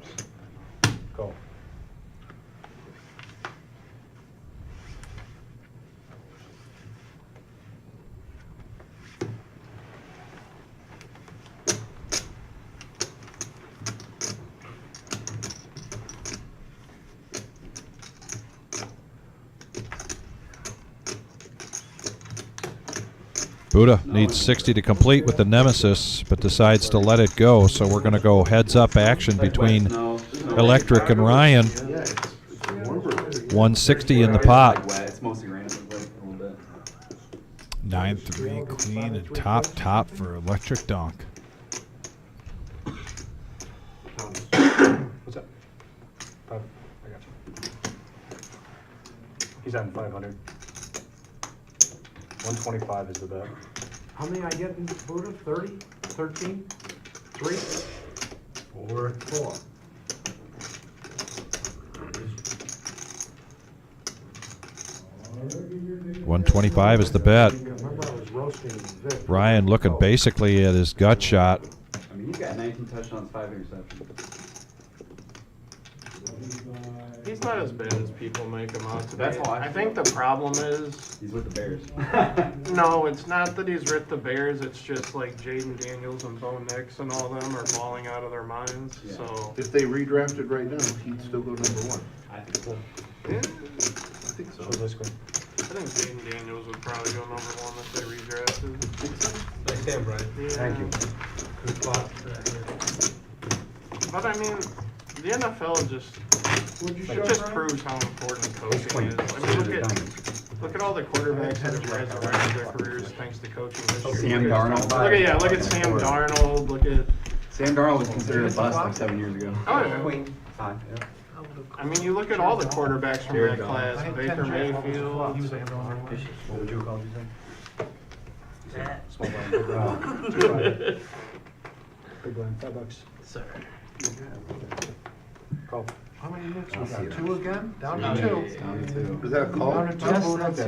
Go. Buddha needs 60 to complete with the Nemesis, but decides to let it go. So we're going to go heads-up action between Electric and Ryan. 160 in the pot. It's mostly random, like a little bit. 9-3 queen and top for electric donk. What's up? 5. I got you. He's on 500. 125 is the bet. How many I get in Buddha? 30? 13? 3? 4. 125 is the bet. Remember I was roasting Vic. Ryan looking basically at his gut shot. I mean, he's got 19 touchdowns, 5 interceptions. He's not as bad as people make him out to be. That's how I I think the problem is He's with the Bears. no, it's not that he's with the Bears. It's just like Jaden Daniels and Bo Nix and all them are falling out of their minds. Yeah. So If they redrafted right now, he'd still go number 1. I think so. yeah, I think so. Show this screen. I think Jaden Daniels would probably go number 1 if they redrafted. Nice damn, Brian. Yeah. Thank you. Good spot for that here. But I mean, the NFL just it just proves how important coaching is. I mean, look at all the quarterbacks that have resurrected their careers thanks to coaching this year. Sam Darnold. Look at Sam Darnold. Look at Sam Darnold was considered a bust like 7 years ago. oh yeah. Fine, yeah. I mean, you look at all the quarterbacks from Jared that Goff. class: Baker Mayfield. What would you call you say? That. Small blind, big blind. Big blind, $5. Sir. Call. How many minutes we got? 2 again? Down Down to to 2. Down to 2. Is that a call? Down to 2.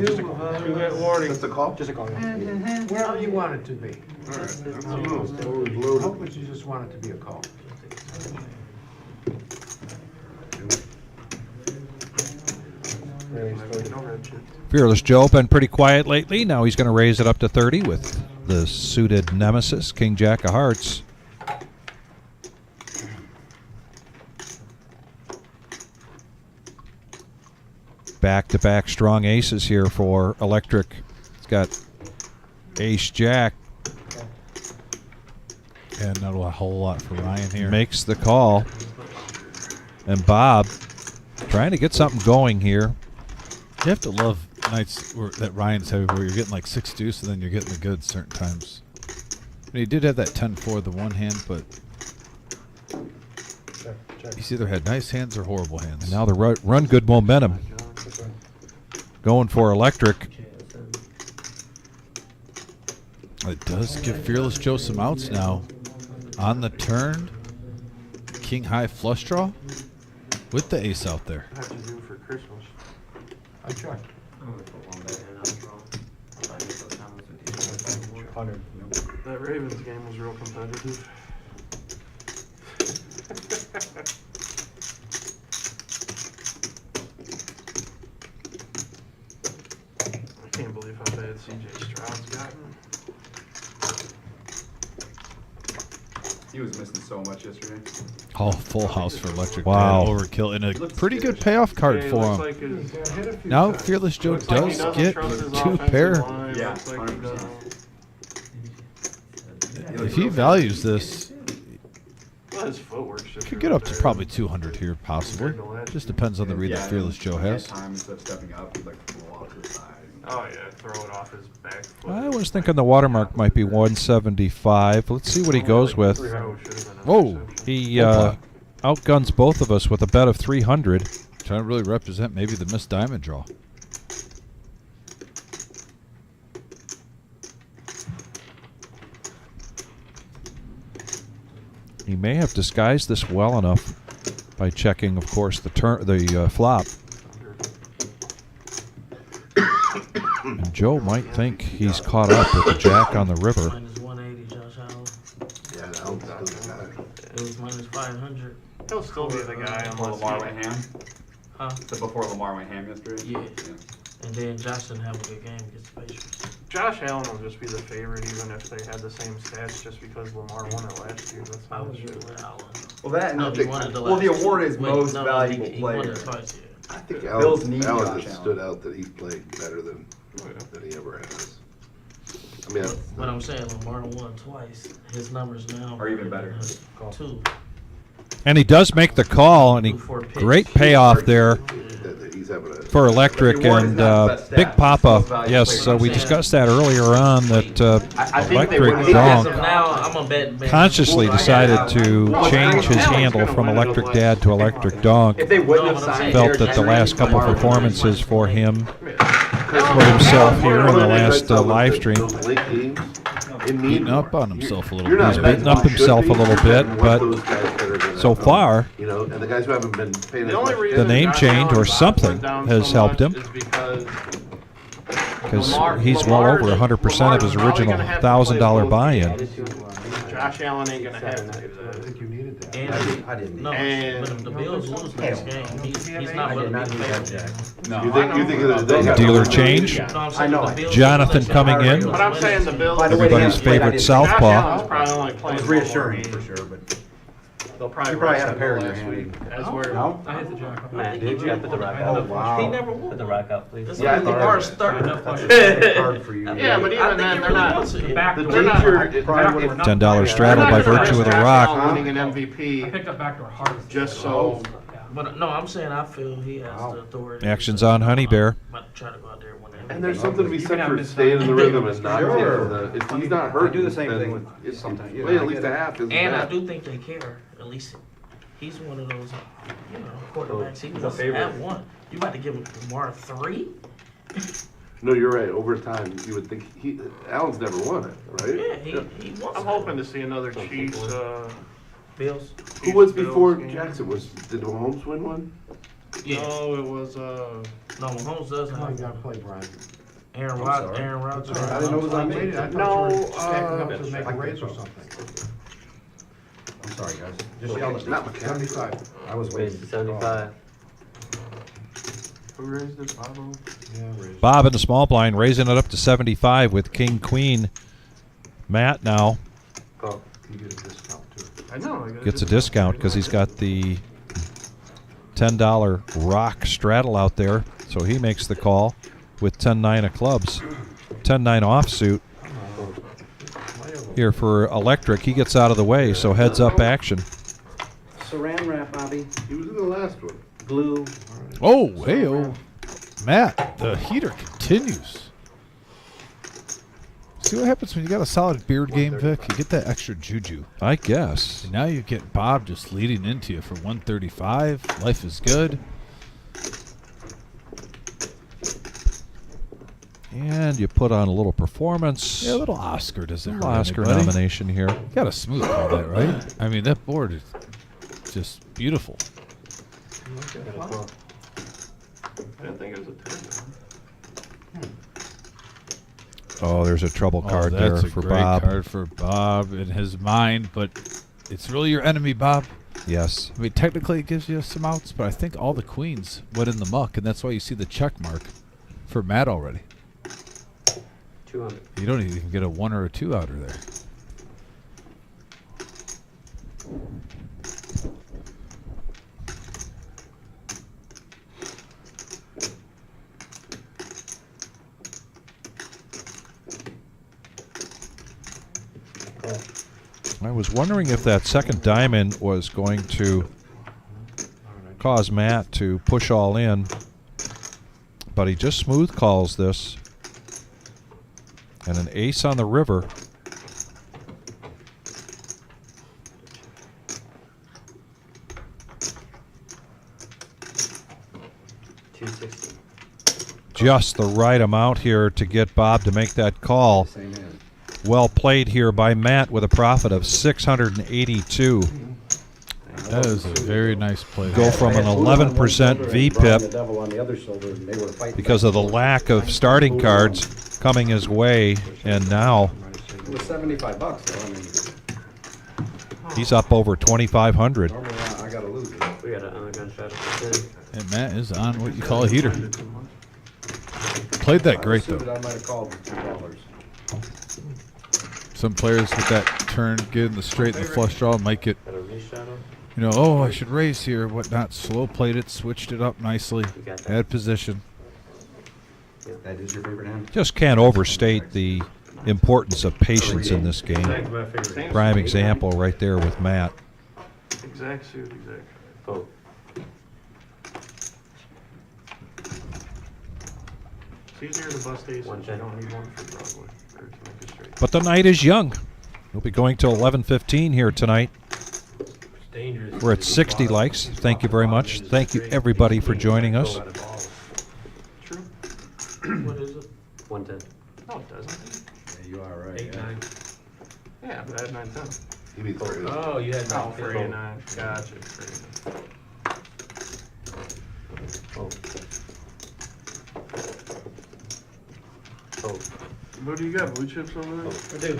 Just a call. Two-hit warning. That's a call? Just a call. Wherever you want it to be. All right. I don't know. It's always How loaded. would you just want it to be a call? Fearless Joe been pretty quiet lately. Now he's going to raise it up to 30 with the suited Nemesis, King Jack of Hearts. Back-to-back strong aces here for Electric. It's got Ace Jack. And not a whole lot for Ryan here. Makes the call. And Bob trying to get something going here. You have to love nights that Ryan's having where you're getting like 6 deuce and then you're getting the goods certain times. I mean, he did have that 10-4 the one hand, but he's either had nice hands or horrible hands. And now the run good momentum. Going for Electric. It does give Fearless Joe some outs now. On the turn, king high flush draw with the ace out there. What'd you do for Christmas? I checked. 100. That Ravens game was real competitive. I can't believe how bad CJ Stroud's gotten. He was missing so much yesterday. Oh, full house for Electric. Wow. Man. Overkill and a pretty good payoff card Yeah, he for looks him. like his, Now Fearless Joe looks like he does doesn't get trust his 2 offensive pair. line. Yeah, Looks like he 100%. doesn't. If he values this, Well, his footwork's just could real get up to bad. probably 200 here, possibly. Just depends on the read that Fearless Joe has. Time instead of stepping up, he'd like to pull off to the side. Oh yeah, throw it off his back foot. I was thinking the watermark might be 175. Let's see what he goes with. Whoa. He outguns both of us with a bet of 300. Trying to really represent maybe the missed diamond draw. He may have disguised this well enough by checking, of course, the flop. And Joe might think he's caught up with the jack on the river. Minus 180, Josh Allen. Yeah, that was the guy. It was minus 500. He'll still be the guy Before unless Lamar went ham? Huh? So before Lamar went ham yesterday? Yeah. And then Josh didn't have a good game against the Patriots. Josh Allen will just be the favorite even if they had the same stats just because Lamar won it last year. That's I not was true. with Allen. Well, that and No, I he think, won it the well, the last award two. is Wait, most no, valuable he won player. it twice, yeah. I think Bills need Allen Josh has Allen. stood out that he's played better than he ever has. I mean, But I'm saying Lamar won twice. His numbers now Are even better. 2. And he does make the call, and he great payoff there he's having a for Electric and Big Papa. Yes, we discussed that earlier on that Electric Donk Now I'm a bet consciously decided to change his handle from Electric Dad to Electric Donk. If they wouldn't have signed Felt that the last couple performances for him, for himself here in the last live stream, Beating up on himself a little bit. he's beaten up himself a little bit, but so far, you know, and the guys who haven't been paying the name change or something has helped him, because he's well over 100% of his original $1,000 buy-in. Josh Allen ain't gonna have to do that. I think you needed that. And I didn't. no, And- but if the Bills lose next game, he's not going to be the favorite. No. You think The dealer change. I know. Jonathan coming in. But I'm saying the Bills. By the way, Everybody's favorite Josh southpaw. Allen's probably only It playing was one more reassuring game. for sure, but They'll probably you probably rest had a him pair in your last hand. week. As where No? I hit the jack. Matt, Did you? put the rack Oh, out. wow. He never won. Put the rack out, please. It's Yeah, I like think Lamar's that's third. hard for you. Yeah, but even then, they're not. The back They're door. not. $10 straddle by virtue of the rock. Winning an I MVP picked up backdoor hard. just so. But no, I'm saying I feel he has the authority. Action's on Honey Bear. But try to go out there and win it. And there's something to be said have for this staying in the rhythm and not Sure. taking the. If he's not hurt, I do the same thing with sometimes. You know, Play I at least get a it. half. Isn't And I bad. do think they care. At least he's one of those, quarterbacks. He He's a wants to favorite. have one. You about to give him Lamar 3? No, you're right. Over time, you would think Allen's never won it, right? Yeah, he wants. I'm hoping to see another Chiefs. Bills. Who was Bills before game. Jackson? Did Mahomes win one? Yeah. No, it was No, Mahomes does Now you have gotta one. play, Brian. Aaron sorry. Rodgers. I didn't know it was on me. I thought No, you were stacking up to make a I race or think so. something. I'm sorry, guys. Just yell at me. Not McCaffrey. 75. I was Wait, waiting. 75. Who raised it? Bobo? Yeah, raise. Bob in the small blind raising it up to 75 with King Queen. Matt now Call. You get a discount too. I know. I got gets a discount because he's got the $10 rock straddle out there, so he makes the call with 10-9 of clubs. 10-9 offsuit here for Electric. He gets out of the way, so heads up action. Saran wrap, Bobby. He was in the last one. Glue. Oh, hey-oh. Matt, the heater continues. See what happens when you got a solid beard game, Vic? You get that extra juju. I guess. And now you get Bob just leading into you for 135. Life is good. And you put on a little performance. Yeah, a little Oscar doesn't Little hurt Oscar anybody. nomination here. Got a smooth call that, right? I mean, that board is just beautiful. I didn't think it was a 10. Oh, there's a trouble card there that's for a great Bob. card for Bob in his mind, but it's really your enemy, Bob. Yes. I mean, technically it gives you some outs, but I think all the queens went in the muck, and that's why you see the check mark for Matt already. 200. You don't even get a 1 or a 2 outer there. I was wondering if that second diamond was going to cause Matt to push all in, but he just smooth calls this. And an ace on the river. Just the right amount here to get Bob to make that call. Well played here by Matt with a profit of 682. That is a very nice play. Go from an 11% VPIP because of the lack of starting cards coming his way, and now It was $75, though. I mean, he's up over 2,500. normally I gotta lose it. We got another gunshot at the And Matt is on what you call a heater. Played that great, If I was though. suited, I might have called with $2. Some players with that turn, getting the straight and the flush draw might get, you know, oh, I should raise here, whatnot. Slow played it, switched it up nicely, had position. That is your favorite hand? Just can't overstate the importance of patience in this game. Prime example right there with Matt. Exact suit, exact. Oh. It's easier to bust aces. You don't need one for Broadway or to make it straight. But the night is young. We'll be going till 11:15 here tonight. We're at 60 likes. Thank you very much. Thank you everybody for joining us. True. What is it? 110. No, it doesn't. Yeah, you are right. 8-9. Yeah, but I had 9-10. You mean for Oh, you had Oh, 9. for 8-9. Gotcha. For 8-9. Oh. Oh. What do you got? Blue chips over there? I do.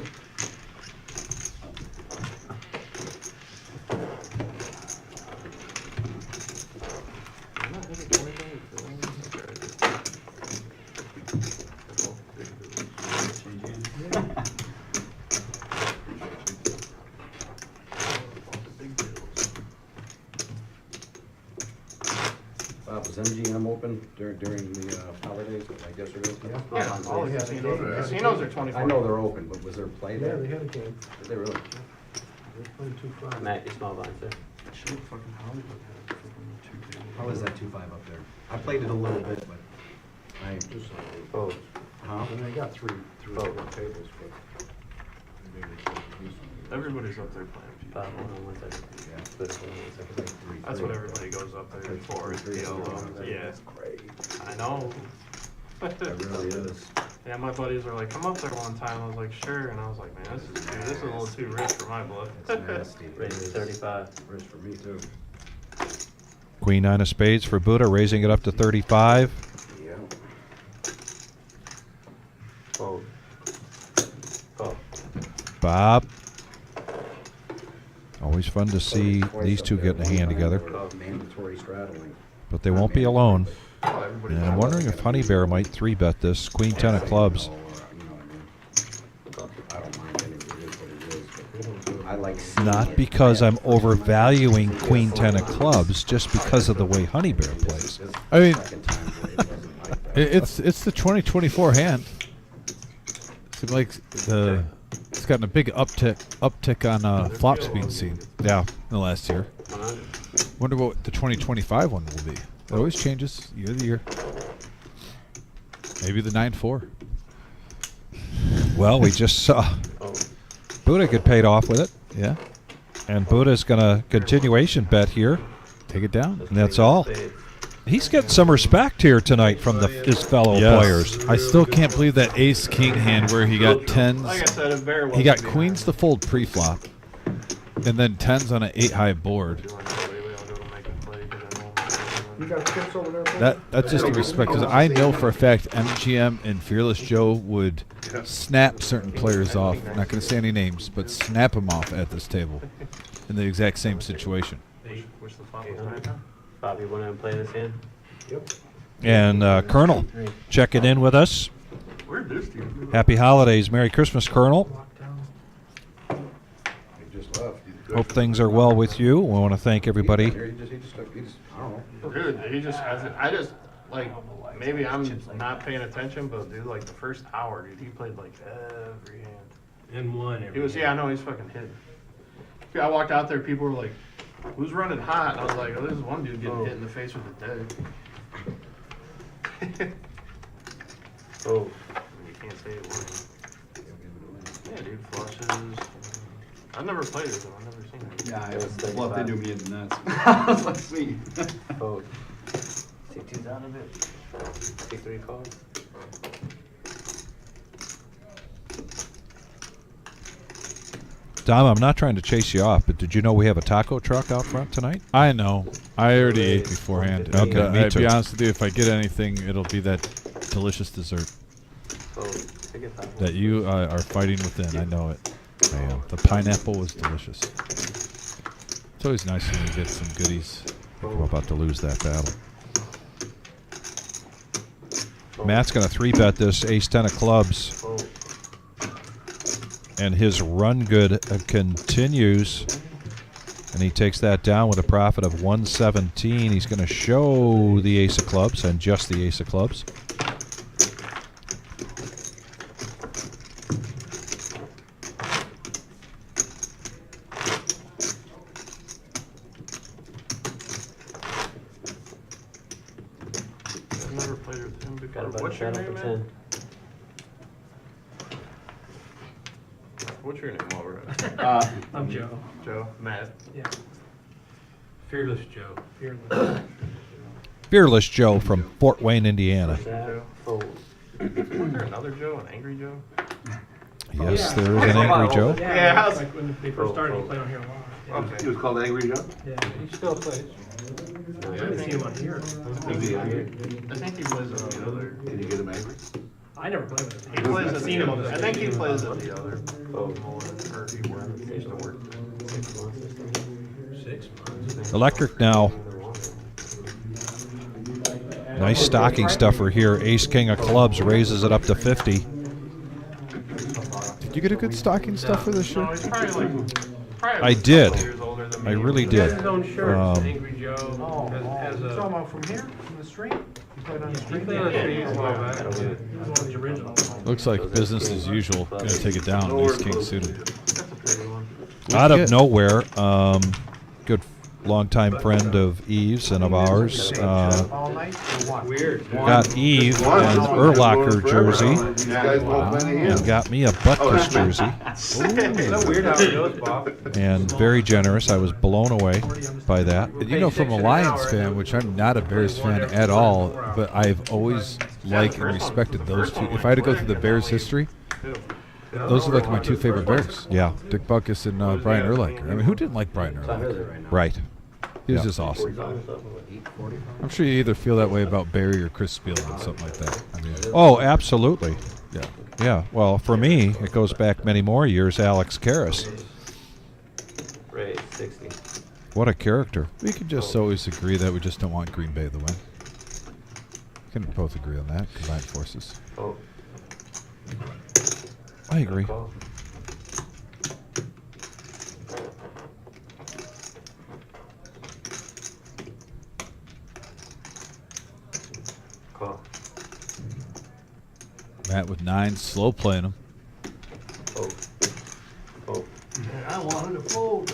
I'm not hitting 20 days, Bob, was MGM open during the holidays? I guess it is. Yeah, all the casinos are 24. I know they're open, but was there play Yeah, there? they had a game. Did they really? They're playing 2-5. Matt, you small blind, sir. Shit, fucking Hollywood had fucking 2 tables. How is that 2-5 up there? I played it a little bit, but I Just like, Oh. huh? and they got three different tables, but maybe they can't use them. Everybody's up there playing. Hold on 1 second. Yeah. This one, 1 second. That's what everybody goes up there for. Is the yellow. Yeah, That's great. I know. That really is. Yeah, my buddies were like, "Come up there one time." I was like, "Sure," and I was like, "Man, this is a little too rich for my blood." It's nasty. Raise it 35. Rich for me too. Queen 9 of spades for Buddha, raising it up to 35. Yeah. Oh. Oh. Bob. Always fun to see these two get in a hand together. Mandatory straddling. But they won't be alone. Oh, everybody. And I'm wondering if Honey Bear might 3-bet this. Queen 10 of clubs. I don't mind any of it is what it is. I like Not because I'm overvaluing Queen 10 of clubs, just because of the way Honey Bear plays. I mean, it's the 2024 hand. Seems like it's gotten a big uptick on flops being seen. Yeah, in the last year. Wonder what the 2025 one will be. It always changes year to year. Maybe the 9-4. Well, we just saw Buddha get paid off with it. Yeah. And Buddha's going to continuation bet here. Take it down. And that's all. He's getting some respect here tonight from his fellow players. I still can't believe that ace-king hand where he got tens. Like I said, it very well He got could be queens to fold pre-flop, and then tens on an 8-high board. You got chips over there? Bill? That's just a respect, because I know for a fact MGM and Fearless Joe would snap certain players off. I'm not going to say any names, but snap them off at this table in the exact same situation. Wish the flop was 9-10. Bobby, you want to play this hand? Yep. And Colonel checking in with us. Where'd this dude? Happy holidays. Merry Christmas, Colonel. He just left. Hope things are well with you. We want to thank everybody. He just, I don't know. Dude, he just hasn't. I just like maybe I'm not paying attention, but dude, like the first hour, dude, he played like every hand. And one. He was I know he's fucking hitting. Dude, I walked out there, people were like, "Who's running hot?" And I was like, "Oh, this is one dude getting hit in the face with a deck." Oh. You can't say it was. Yeah, dude, flushes. I've never played it though. I've never seen it. Yeah, I bluffed into me in the nuts. I was like, sweet. Fold. Take 2s out of it. Take 3 calls. Dom, I'm not trying to chase you off, but did you know we have a taco truck out front tonight? I know. I already ate beforehand. Okay, And, me I'd too. be honest with you, if I get anything, it'll be that delicious dessert that you are fighting within. I know it. I am. The pineapple was delicious. It's always nice when you get some goodies. I'm about to lose that battle. Matt's going to 3-bet this ace-10 of clubs. And his run good continues. And he takes that down with a profit of 117. He's going to show the ace of clubs and just the ace of clubs. I've never played with him before. Got about What's your a name, for man? What's your name while we're at it? I'm Joe. Joe. Matt. Yeah. Fearless Joe. Fearless. Fearless Joe from Fort Wayne, Indiana. Joe. Fold. Wasn't there another Joe, an angry Joe? Yes, there is an angry Joe. Yeah, how's- like when they first started, he played on here a lot. Yeah. Okay. He was called Angry Joe? Yeah. He still plays. I didn't see him on here. Is he angry? I think he plays at the other. Did you get him angry? I never played with him. He plays at seen him on the. the I think he stage. plays at the other. Or he worked. He used to work. 6 months. Electric now. Nice stocking stuffer here. Ace King of clubs raises it up to 50. Did you get a good stocking stuffer this No, year? he's probably like. Probably I a did. couple years older than I me. really He did. has his own shirt, Angry Joe. Oh, Has talking a. about from here, from the street? You played on the He street? played on the street a while back. Gotta He win. was one of the originals. Looks like business as usual. Gonna take it down. Ace King suited. That's a pretty one. Out of Good. nowhere, good longtime friend of Eve's and of ours. All night or what? Weird. Got Eve an Urlacher jersey These guys won't win and again. got me a Butkus jersey. Is that weird how it goes, Bob? And very generous. I was blown away by that. And you know, from a Lions fan, which I'm not a Bears fan at all, but I've always liked and respected those two. If I had to go through the Bears' history, those are like my two favorite Bears. Yeah, Dick Butkus and Brian Urlacher. I mean, who didn't like Brian Urlacher? right. He was Yeah. just awesome. I'm sure you either feel that way about Barry or Chris Spielman, something like that. I mean, Oh, absolutely. yeah. Yeah. Well, for me, it goes back many more years. Alex Karras. Raise 60. What a character. We can just always agree that we just don't want Green Bay to win. We can both agree on that. Combined forces. Fold. I agree. Call. Call. Matt with 9, slow playing him. Fold. Fold. I wanted to fold.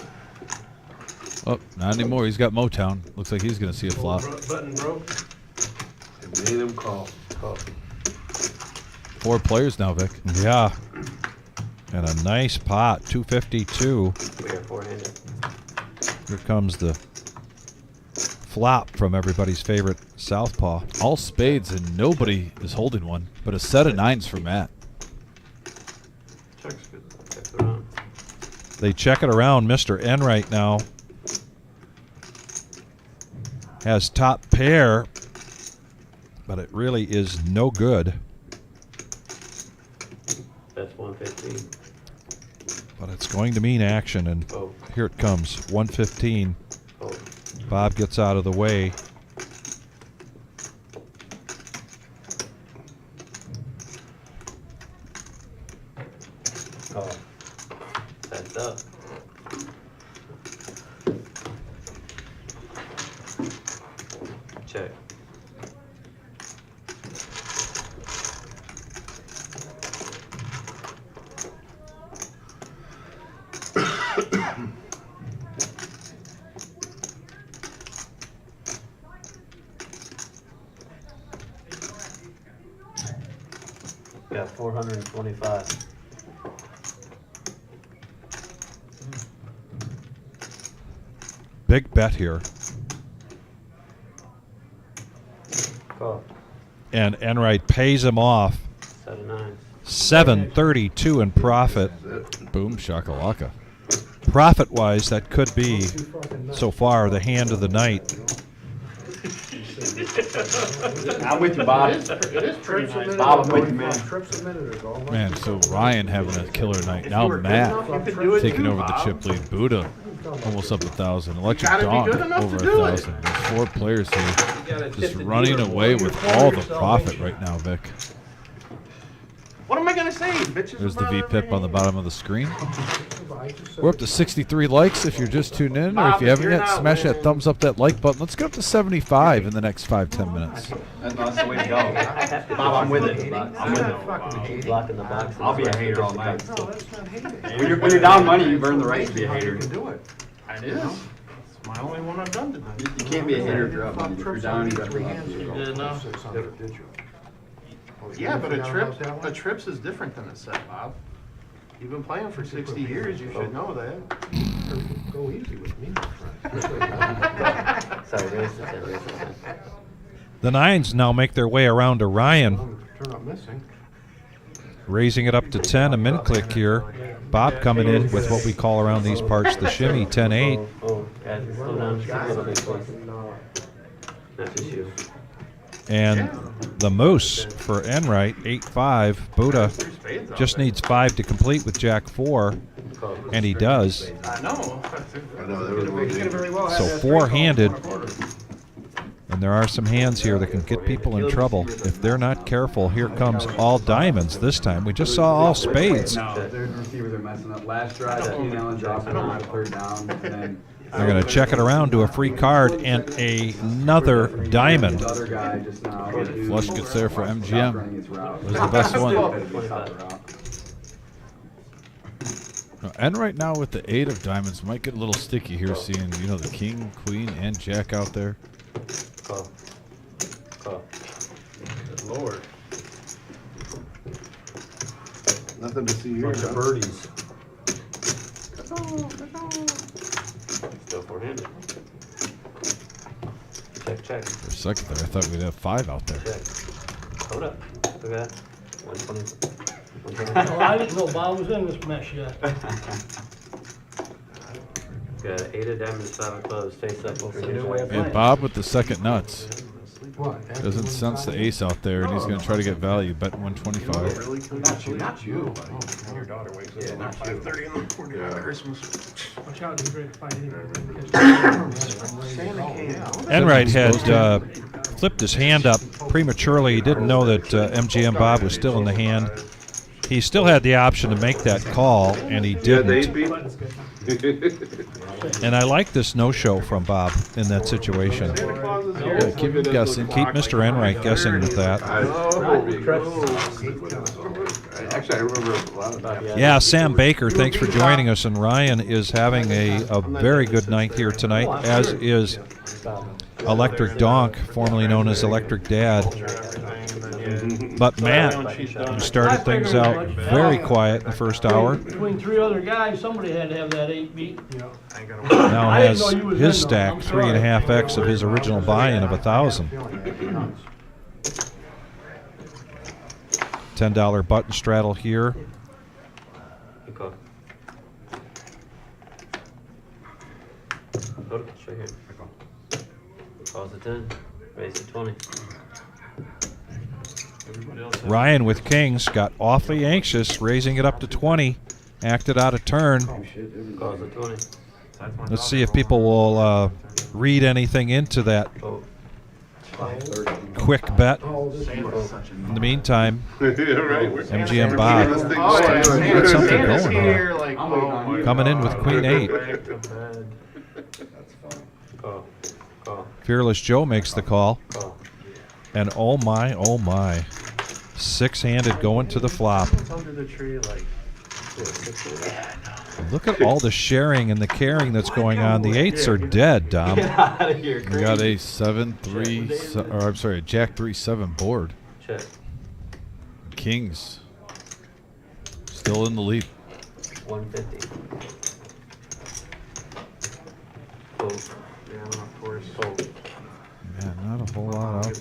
Oh, not anymore. He's got Motown. Looks like he's going to see a flop. Button broke. It made him call. Call. 4 players now, Vic. Yeah. And a nice pot, 252. We are 4-handed. Here comes the flop from everybody's favorite southpaw. All spades, and nobody is holding one, but a set of 9s for Matt. Check's good. Check the round. They check it around. Mr. N right now has top pair, but it really is no good. That's 115. But it's going to mean action, and Fold. here it comes. 115. Fold. Bob gets out of the way. Call. That's up. Check. Got 425. big bet here. Call. And Enright pays him off. 7-9. 732 in profit. Boom shakalaka. Profit-wise, that could be, so far, the hand of the night. I'm with you, Bob. It is pretty nice. Bob, I'm with you, man. Trips a minute ago. Man, so Ryan having a killer night. If Now you were good Matt enough, you could do it taking too, over the Bob. chip lead. Buddha almost up 1,000. Electric gotta be Dawn good enough over to do it. 1,000. There's 4 players here just running away with all the profit right now, Vic. What am I gonna say, bitches? There's the about V-Pip on the everything? bottom of the screen. We're up to 63 likes if you're just tuned in, or if you haven't yet, smash that thumbs up, that like button. Let's get up to 75 in the next 5-10 minutes. That's the way to go. Bob, I'm with it. I'm with it. Blocking the box. I'll be a hater all night. No, that's not hating. When you're down money, you've earned the right to be a hater. You can do it. It is. It's my only one I've done tonight. You can't be a hater if you're up money. If you're down, you got to be up. Good enough. 600, did you? Yeah, but You forgot about that a one? trips is different than a set, Bob. You've been playing for 60 years. You should know that. Go easy with me, my friend. Sorry, raise the 10, raise the 10. The nines now make their way around to Ryan, Turn up missing. raising it up to 10. A minute click here. Bob coming in with what we call around these parts the shimmy, 10-8. Oh, guys, slow down. Just a little bit, please. Not just you. And the moose for Enright, 8-5. Buddha just needs 5 to complete with Jack 4, and he does. I know. I know, that was one thing. So 4-handed. And there are some hands here that can get people in trouble if they're not careful. Here comes all diamonds this time. We just saw all spades. No, their receivers are messing up. Last drive, Keenan Allen dropped it on 3rd down, and then They're going to check it around to a free card and another diamond. the other guy just now. Flush gets there for MGM. Was the best one. And right now with the 8 of diamonds, might get a little sticky here, seeing the king, queen, and jack out there. Call. Call. Good Lord. Nothing to see here. Bunch of huh? birdies. Still 4-handed. Check. For a second there, I thought we'd have 5 out there. Check. Hold up. Look at that. 120. Well, I didn't know Bob was in this mess yet. Got 8 of diamonds, 5 of clubs. Face up. Over And Bob with the second nuts. What? Doesn't sense the ace out there, and he's going to try to get value. Bet 125. Not you. And your daughter wakes up at 5:30 in the morning on Christmas. Watch out, he's ready to fight anything. Enright had flipped his hand up prematurely. He didn't know that MGM Bob was still in the hand. He still had the option to make that call, and he didn't. And I like this no-show from Bob in that situation. Yeah, keep him guessing. Keep Mr. Enright guessing with that. Actually, I remember a lot of that. Yeah, Sam Baker, thanks for joining us. And Ryan is having a very good night here tonight, as is Electric Donk, formerly known as Electric Dad. But Matt, who started things out very quiet in the first hour, Between 3 other guys, somebody had to have that 8 beat. now has his stack 3.5x of his original buy-in of 1,000. $10 button straddle here. Good call. Hold it. Straight here. Calls the 10. Raise the 20. Ryan with kings got awfully anxious, raising it up to 20. Acted out of turn. Calls the 20. Let's see if people will read anything into that quick bet. In the meantime, MGM Bob got something going here. Coming in with Queen 8. Call. Call. Fearless Joe makes the call. Call. And oh my, 6-handed going to the flop. Under the tree, like. Look at all the sharing and the caring that's going on. The 8s are dead, Dom. Get out of here, We got a 7-3, or I'm sorry, a Jack 3-7 board. Check. Kings still in the lead. 150. Fold.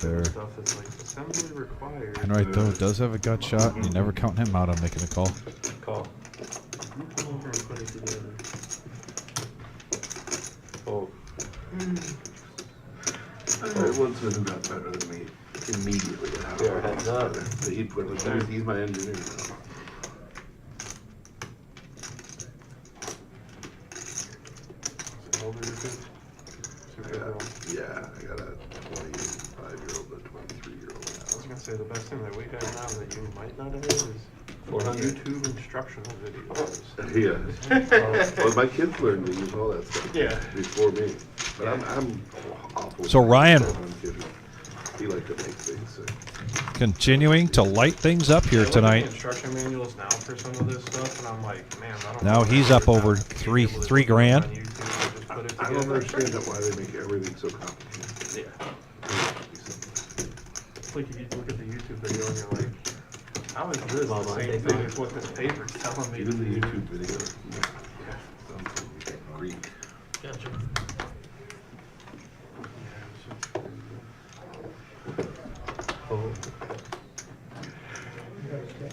there. Stuff that's like assembly required. Enright, though, does have a gut shot, and you never count him out on making a call. Call. You come over and put it together. Oh. I had one son who got better than me immediately. Yeah, heads up. But he put it, he's my engineer now. Yeah, I got a 25-year-old and a 23-year-old now. I was gonna say the best thing that we have now that you might not have is 400 YouTube instructional videos. Yeah. Well, my kids learned to use all that stuff. Yeah. Before me, but I'm awful. So, Ryan. He liked to make things. So. Continuing to light things up here I look at tonight. the instruction manuals now for some of this stuff, and I'm like, man, I don't Now know he's how up they're over not three able to $3 do it on grand. YouTube and just put it I don't together. understand why they make everything so complicated. Yeah. It's like if you look at the YouTube video and you're like, how is this Well, the I same think thing so. as what this paper's telling me? Even to the do? YouTube video. Yeah. Greek. Gotcha. Oh.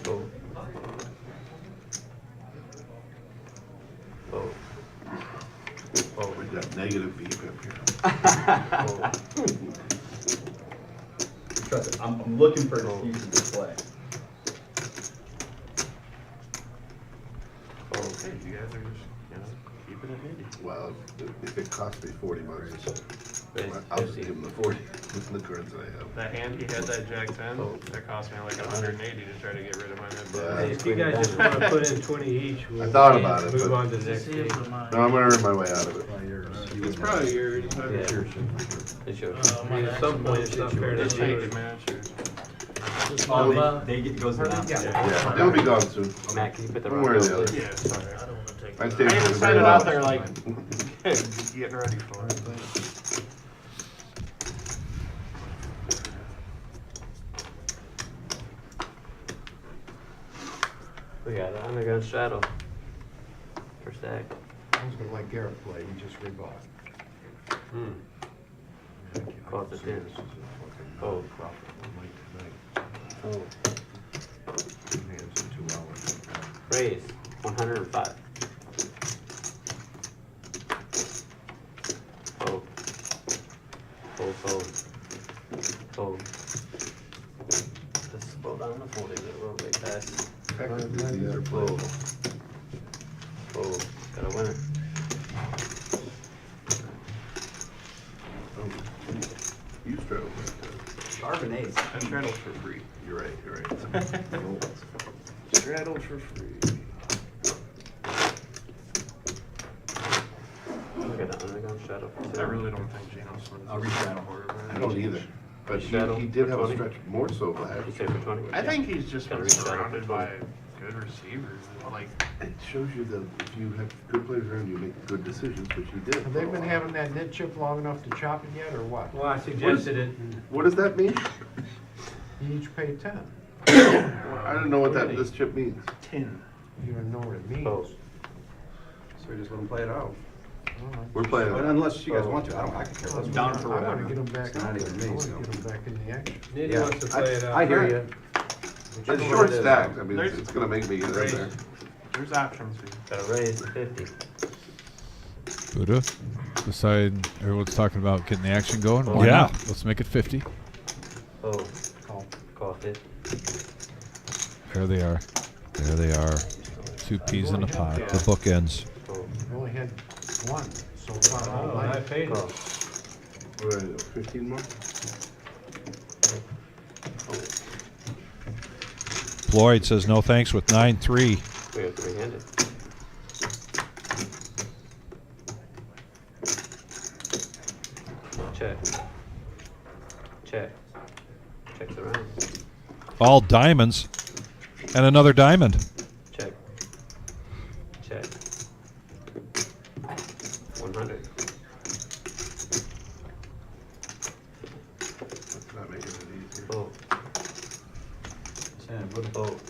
Oh. Oh. Oh, we got negative feedback Oh. Trust it, I'm looking for an excuse to play. Oh, hey, you guys are just, keeping it handy. Well, if it cost me $40, Raise I'll just 50. give them the 40 with the cards that I have. That hand, he had that Jack 10, that cost me like 180 to try to get rid of my Yeah. net. You guys just wanna put in 20 each. I thought about it, Move but- on to the next See it game. for mine. No, I'm gonna earn my way out of it. It's probably yours. Yeah. It's yours. I mean, at some point, it's not fair to Just take see. it, man, it's yours. Oh, they get, goes to them. Yeah, they'll be gone soon. Matt, can you put the One way or the other. Yeah, sorry. I don't wanna take I it. stayed I even for said very it well. out there like, getting ready for it. We got an underground shadow. For stack. I was gonna let Garrett play, he just rebought. Call it the 10. Oh. Oh. Hands in 2 hours. Raise 105. Fold. Fold, fold. Fold. Just slow down the folding a little bit fast. These are Fold. playable. Fold. Got a winner. You straddle. Charbonnets. I straddled for free. You're right. Straddled for free. Look at the underground shadow. I really don't think Gino's one. I'll restraddle. I don't either. But Straddle he did for have a 20. stretch more so What'd last you say for 20? I think he's just Gotta been reach out surrounded for by 20. good receivers. Like, It shows you that if you have good players around you, make good decisions, which he did. Have they been having that nit chip long enough to chop it yet, or what? Well, I suggested it. What does that mean? You each pay 10. I don't know what that this chip means. 10. You don't know what it means. Fold. So we just let them play it out. We're playing But it. unless you guys want to, I can care less. Down for I wanna whatever. get them back It's out not there. even me, I wanna so. get them back in the action. Nitty Yeah, wants to play it out. I hear you. It's short stacked. I mean, it's gonna make me get in there. There's options. Gotta raise to 50. Buddha, decide everyone's talking about getting the action going. Why Yeah. not? Let's make it 50. Oh. Call. Call 50. There they are. There they are. 2 peas in a pod. The bookends. Fold. We only had one so far all Oh, I night. paid Call. it. What, 15 more? Floyd says no thanks with 9-3. We have 3-handed. Check. Check. Check the round. All diamonds. And another diamond. Check. Check. 100. That's not making it easier. Fold. Fold.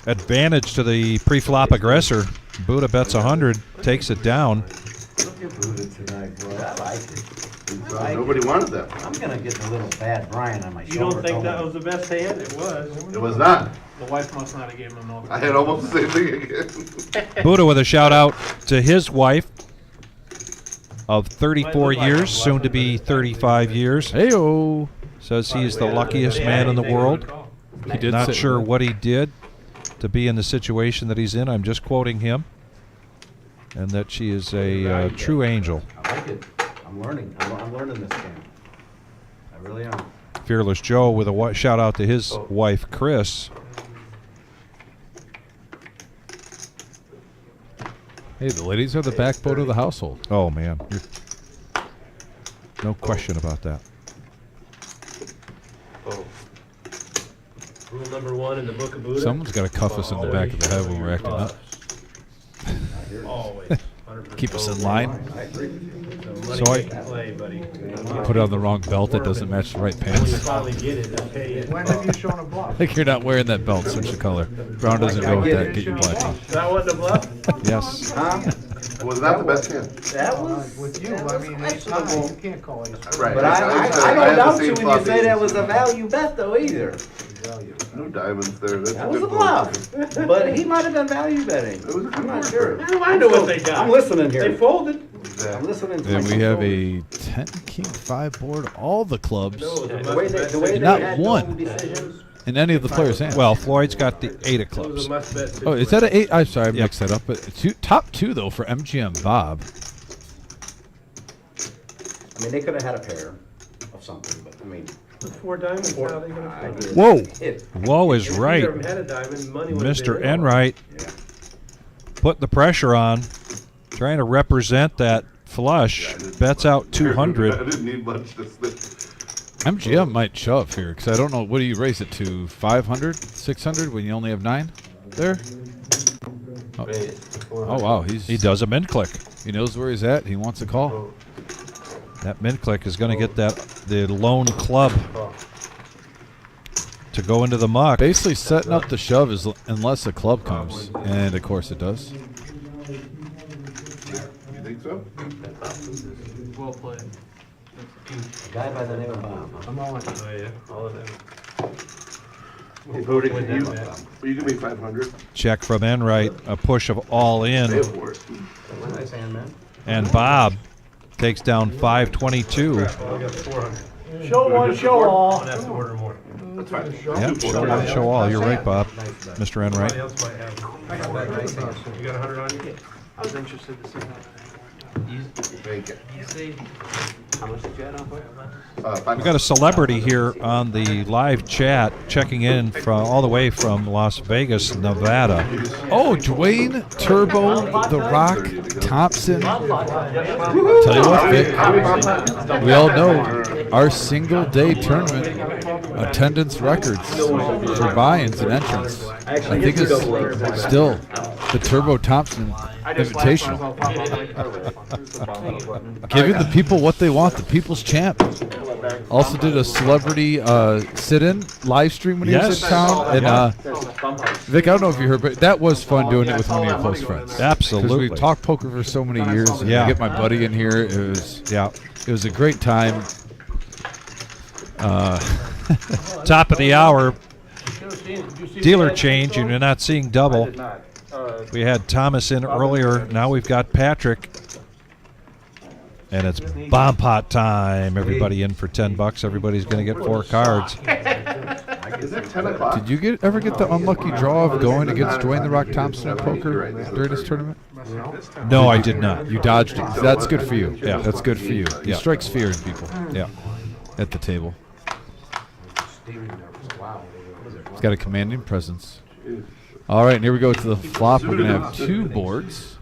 Advantage to the pre-flop aggressor. Buddha bets 100, takes it down. Look at Buddha tonight, bro. I like it. So nobody wanted that. I'm gonna get a little bad Brian on my shoulder. You don't think that was the best hand? It was. It was not. The wife must not have given him no. I had almost the same thing again. Buddha with a shout out to his wife of 34 years, soon to be 35 years. Heyo. Says he is the luckiest man in the world. He did Not say sure that. what he did to be in the situation that he's in. I'm just quoting him. And that she is a true angel. I like it. I'm learning. I'm learning this game. I really am. Fearless Joe with a shout out to his wife, Chris. Hey, the ladies are the backbone of the household. Oh, man. No question about that. Oh. Rule number 1 in the Book of Buddha. Someone's got to cuff us in the back of the head when we're acting up. Always. 100%. Keep us in line. So So I play, buddy. put on the wrong belt that doesn't match the right When you pants. finally get it, okay. When have you shown a bluff? Like you're not wearing that belt, switch the color. Brown doesn't go with that, get your black one. That wasn't a bluff? Yes. Huh? Was that the best hand? That was With you, that I was mean, it's not, questionable. you can't call it. Right. But I had don't the doubt same you when thought you say that that was a value bet though either. No diamonds there. That's That was a good bluff. But he might have been value betting. It was a I'm not good sure. bluff. I know what they got. I'm listening here. They folded. I'm listening to Then my we have control. a 10 king 5 board, all the clubs, No, it was The way a they, must the way bet. they Not had one. no decisions. in any of the players' hands. Well, Floyd's got the 8 of It was clubs. a must bet. Oh, is that an 8? I'm sorry, I Yep. mixed that up. But top 2, though, for MGM Bob. I mean, they could have had a pair of something, but I mean, With 4 diamonds, how are they going I to did. Whoa. It, Whoa is right. If either of them had a diamond, money would have Mr. been Enright putting the pressure on, trying to represent that flush. Bets out I 200. didn't need much to slip. MGM might shove here because I don't know. What do you raise it to? 500, 600 when you only have 9 there? Oh wow, He does a min click. He knows where he's at. He wants a call. That min click is going to get the lone club to go into the muck. Basically setting up the shove is unless a club comes, and of course it does. You think so? Well played. A guy by the name of Bob. I'm all in. Oh, yeah. All of them. You can make 500. Check from Enright, a push of all in, Pay for it. nice hand, man. and Bob takes down 522. I got 400. Show one, show all. I'm going to have to order more. That's fine. Yep, show all. You're right, Bob. Mr. Enright. Somebody else might have. I got that nice hand. You got 100 on you? I was interested to see how. Thank you. You see, How much did you add on for? We got a celebrity here on the live chat checking in from all the way from Las Vegas, Nevada. Oh, Dwayne Turbo, The Rock, Thompson. Tell you what, Vic, we all know our single day tournament attendance records for buy-ins and entrants. I think it's still the Turbo Thompson Invitational. Giving the people what they want, the people's champ. Also did a celebrity sit-in live stream when he was in town. And Vic, I don't know if you heard, but that was fun doing it with one of your close friends. Absolutely. Because we've talked poker for so many years. And Yeah. to get my buddy in here, it was a great time. Top of the hour, dealer change, and you're not seeing double. We had Thomas in earlier. Now we've got Patrick. And it's bomb pot time. Everybody in for $10. Everybody's going to get 4 cards. Is it 10 o'clock? Did you ever get the unlucky draw of going against Dwayne The Rock Thompson at poker during this tournament? No, I did not. You dodged it. That's good for you. Yeah. That's good for you. He Yeah. strikes fear in people. Yeah. At the table. He's got a commanding presence. All right, and here we go to the flop. We're going to have 2 boards.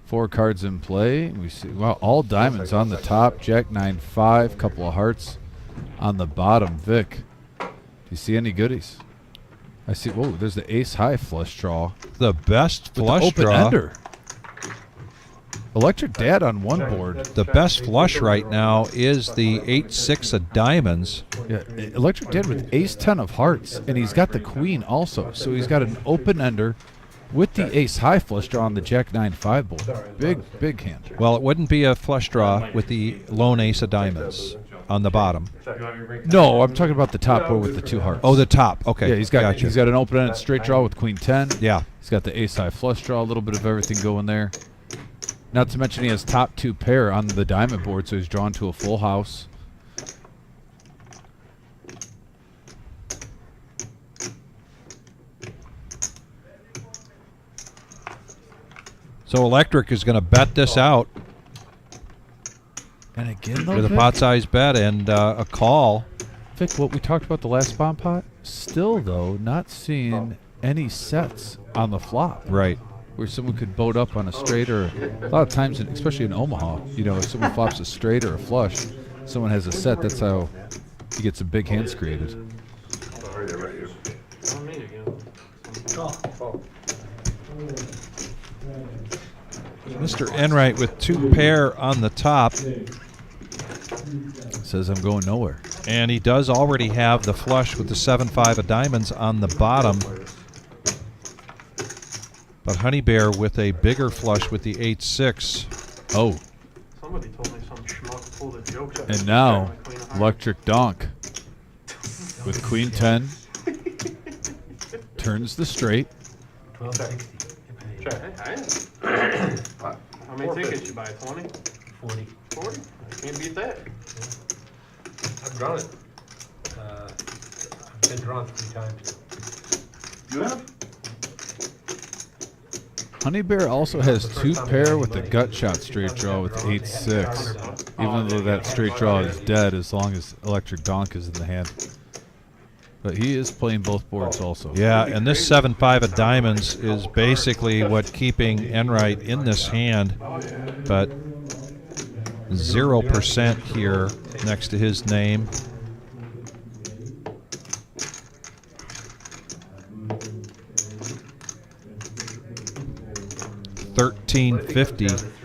4 cards in play. We see all diamonds on the top. Jack 9-5, couple of hearts on the bottom. Vic, do you see any goodies? I see. Whoa, there's the ace high flush draw. The best With flush the open draw. ender. Electric Dad on one board. The best flush right now is the 8-6 of diamonds. Yeah, Electric Dad with ace 10 of hearts, and he's got the queen also. So he's got an open ender with the ace high flush draw on the Jack 9-5 board. Big hand. Well, it wouldn't be a flush draw with the lone ace of diamonds on the bottom. No, I'm talking about the top board with the 2 hearts. Oh, the top. Okay. Yeah, he's got Gotcha. an open-ended straight draw with Queen 10. Yeah. He's got the ace high flush draw, a little bit of everything going there. Not to mention he has top 2 pair on the diamond board, so he's drawn to a full house. So Electric is going to bet this out And again, though, with a Vic, pot size bet and a call. Vic, what we talked about the last bomb pot, still though not seeing any sets on the flop. Right. Where someone could boat up on a straight or a lot of times, especially in Omaha, you know, if someone flops a straight or a flush, someone has a set. That's how you get some big hands created. Mr. Enright with 2 pair on the top. Says I'm going nowhere. And he does already have the flush with the 7-5 of diamonds on the bottom. But Honey Bear with a bigger flush with the 8-6. Oh. Somebody told me some schmuck pulled a joke. And now, Electric Donk with Queen 10 turns the straight. How many tickets you buy? 20? 40. 40? I can't beat that. I've drawn it. I've been drawn 3 times. You have? Honey Bear also has 2 pair with a gut shot straight draw with 8-6. Even though that straight draw is dead as long as Electric Donk is in the hand. But he is playing both boards also. Yeah, and this 7-5 of diamonds is basically what keeping Enright in this hand. But 0% here next to his name.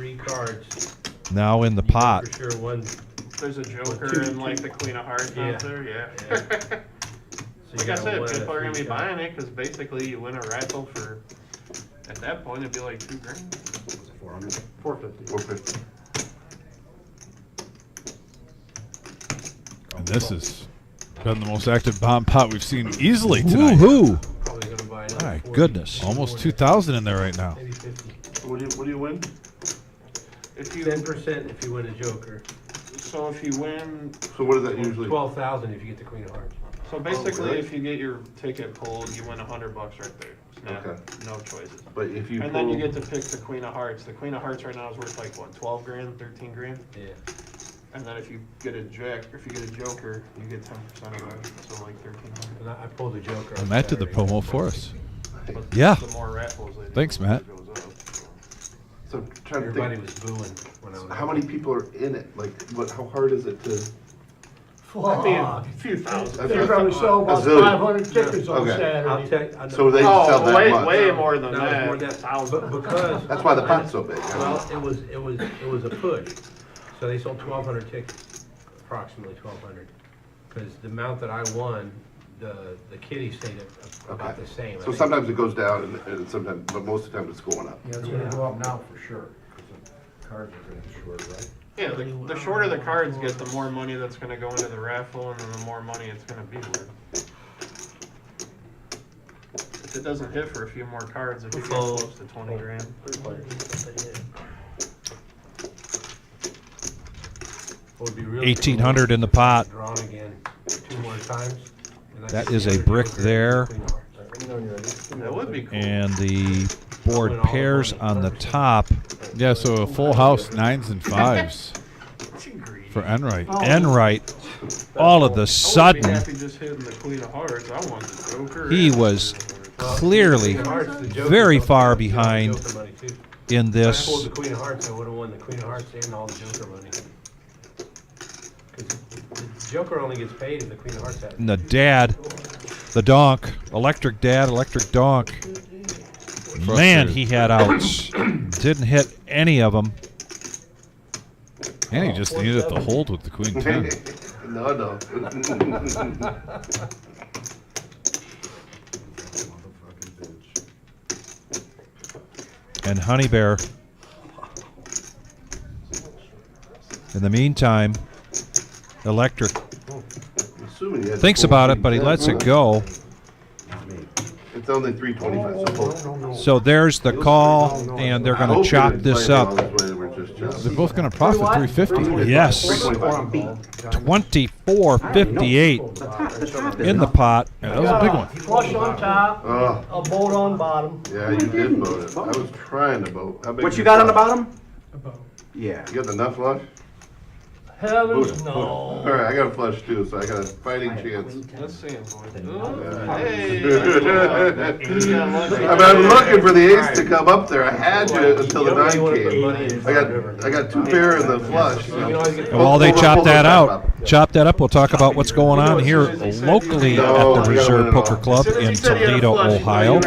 $13.50 now in the pot. There's a joker and like the Queen of Hearts out there, yeah. Like I said, people are going to be buying it because basically you win a raffle for, at that point, it'd be like $2 grand. 400. 450. 450. And this has been the most active bomb pot we've seen easily tonight. Woohoo! My goodness. Almost 2,000 in there right now. What do you win? If you 10% if you win a joker. So if you win, So what is that usually? 12,000 if you get the Queen of Hearts. so basically really? if you get your ticket pulled, you win $100 right there. Snap, Okay. no choices. But if you And then you pull- get to pick the Queen of Hearts. The Queen of Hearts right now is worth like what, 12 grand, 13 grand? Yeah. And then if you get a jack, or if you get a joker, you get 10% of it, so like 1300. And I pulled a joker. And Matt did the promo for us. But Yeah. The more raffles they do, Thanks, the more Matt. it goes up, so. So trying to Everybody think, was booing when I was how many people are in it? Like, what? How hard is it to? I mean, a few thousand. That's You probably sold about zillion. 500 tickets on Okay. Saturday. I'll tell you, So they sell that way, much. way more than That was that. more than Thousand. because That's why the pot's so big. well, it was a push. So they sold 1,200 tickets, approximately 1,200, because the amount that I won, the kitty stayed at about the same. So sometimes it goes down, and sometimes, but most of the time it's going up. Yeah, it's gonna go up now for sure, because the cards are getting shorter, right? Yeah, the shorter the cards get, the more money that's gonna go into the raffle, and then the more money it's gonna be worth. If it doesn't hit for a few more cards, if you get close to 20 grand. 1,800 in the pot. Drawn again 2 more times. That is a brick there. That would be cool. And the board pairs on the top. Yeah, so a full house 9s and 5s for Enright. Enright, all of the I sudden, would be happy just hitting the Queen of Hearts. I want the joker. he was clearly very far behind in If I this. pulled the Queen of Hearts, I would have won the Queen of Hearts and all the Joker money. 'Cause the Joker only gets paid if the Queen of Hearts has. And the dad, the donk, electric dad, electric donk. Man, he had outs. Didn't hit any of them. And he just needed it to hold with the Queen 10. No. and Honey Bear. In the meantime, Electric thinks about it, but he lets it go. It's only 325. So there's the call, and they're going to chop this up. They're both going to profit 350. Yes. 24.58 in the pot. Yeah, that was a big one. Flush on top, a boat on bottom. Yeah, you did vote it. I was trying to vote. What you got on the bottom? Yeah. You got the nut flush? Heavens no. All right, I got a flush too, so I got a fighting chance. Let's see him, boy. Hey. I'm looking for the ace to come up there. I had to until the 9 came. I got 2 pair in the flush. So. And while they chop that up, we'll talk about what's going on here locally at the Reserve Poker Club in Toledo, Ohio.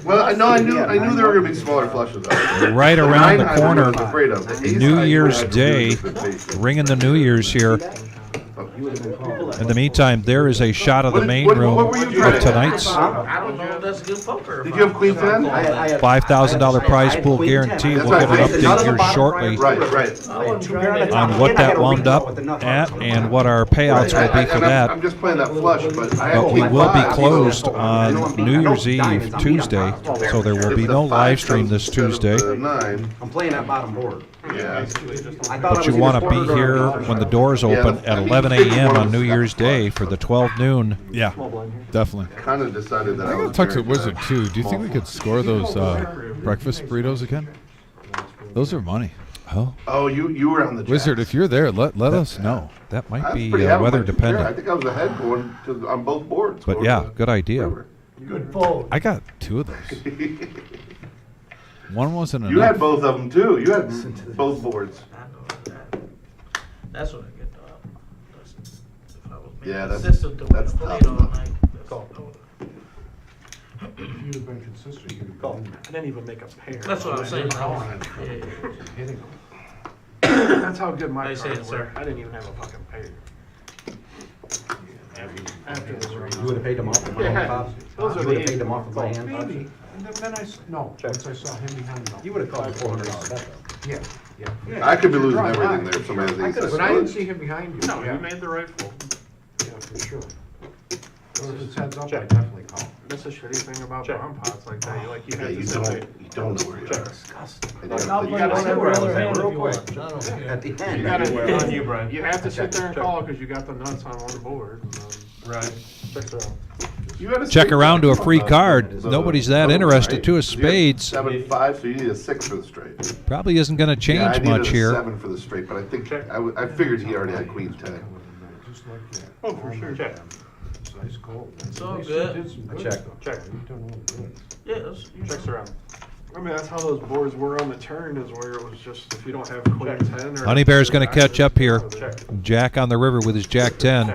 Well, I knew there were going to be smaller flushes. Right around the corner, afraid of. New Year's Day, ringing the New Year's here. In the meantime, there is a shot of the main room of tonight's I don't know if that's good poker. Did you have Queen 10? $5,000 prize pool guarantee. We'll get an update here shortly on what that wound up at and what our payouts will be for that. I'm just playing that flush, but we will be closed on New Year's Eve, Tuesday, so there will be no live stream this Tuesday. I'm playing that bottom board. Yeah. But you want to be here when the doors open at 11 a.m. on New Year's Day for the 12 noon. Yeah, definitely. Kind of decided that I gotta talk to Wizard too. Do you think we could score those breakfast burritos again? Those are money. Oh, you were on the Wizard. If you're there, let us know. That might be weather dependent. I think I was ahead going on both boards. But yeah, good idea. Good fold. I got 2 of those. One wasn't enough. You had both of them too. You had both boards. That's what I get. Yeah, that's tough. If you'd have been consistent, you'd have been. I didn't even make a pair. That's what I'm saying. Hitting. That's how good my Nice hit, cards were. I didn't even have a fucking pair. After this race. You would have paid them off with my Yeah. top. Those You are would the have paid them off with my hand. Maybe. And then once I saw him behind me. You would have called $400 bet though. Yeah. I could be losing everything there if somebody I could, but I didn't see him behind you. No, Yeah. you made the right fold. Yeah, for sure. Well, if it's heads up, I definitely call. That's the shitty thing about bomb pots like that. You Yeah, have you to sit there. don't know where you are. Disgusting. I'll play whatever other hand if you want. At the end. You have to sit there and call because you got the nuts on one board. Right. Check around to a free card. Nobody's that interested. 2 of spades. 7-5, so you need a 6 for the straight. Probably isn't going to change much I here. needed a 7 for the straight, but I think I figured he already had Queen 10. Just like that. Oh, for sure. It's ice cold. It's all At least good. you did some good Check. stuff. Check. You done all good. Yeah, Checks around. I mean, that's how those boards were on the turn, is where it was just, if you don't have Queen 10 or... Honey Bear's going to catch up here. Check. Jack on the river with his Jack 10.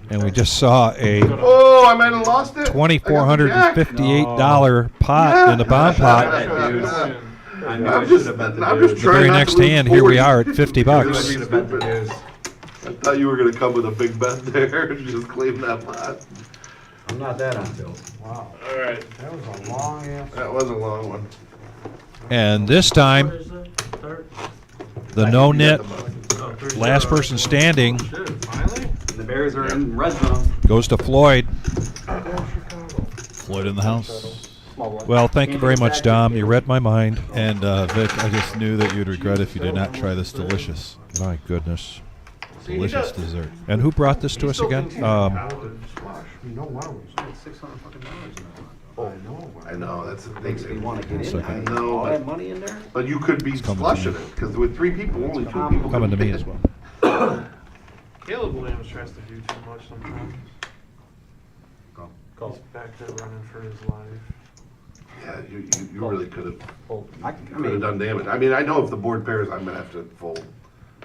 And we just saw a Oh, I might have lost it. $2,458 pot in the bomb pot. I'm just trying The very next hand, here we are at $50. I thought you were going to come with a big bet there and just claim that pot. I'm not that on Bill. Wow. All right. That was a long ass. That was a long one. And this time, the No-Nit last person standing Finally? The Bears are in red zone. goes to Floyd. Floyd in the house. Well, thank you very much, Dom. You read my mind. And Vic, I just knew that you'd regret if you did not try this delicious, My goodness. delicious dessert. And who brought this to us again? You know, one of them. I know, that's the thing. You want to get in. I know, All that money in there? but you could be coming to flushing me. it, because with 3 people, only 2 people. Coming to could me fit. as well. Caleb Williams tries to do too much sometimes. He's back there running for his life. Yeah, you really could have I done damage. I mean, I know if the board pairs, I'm going to have to fold.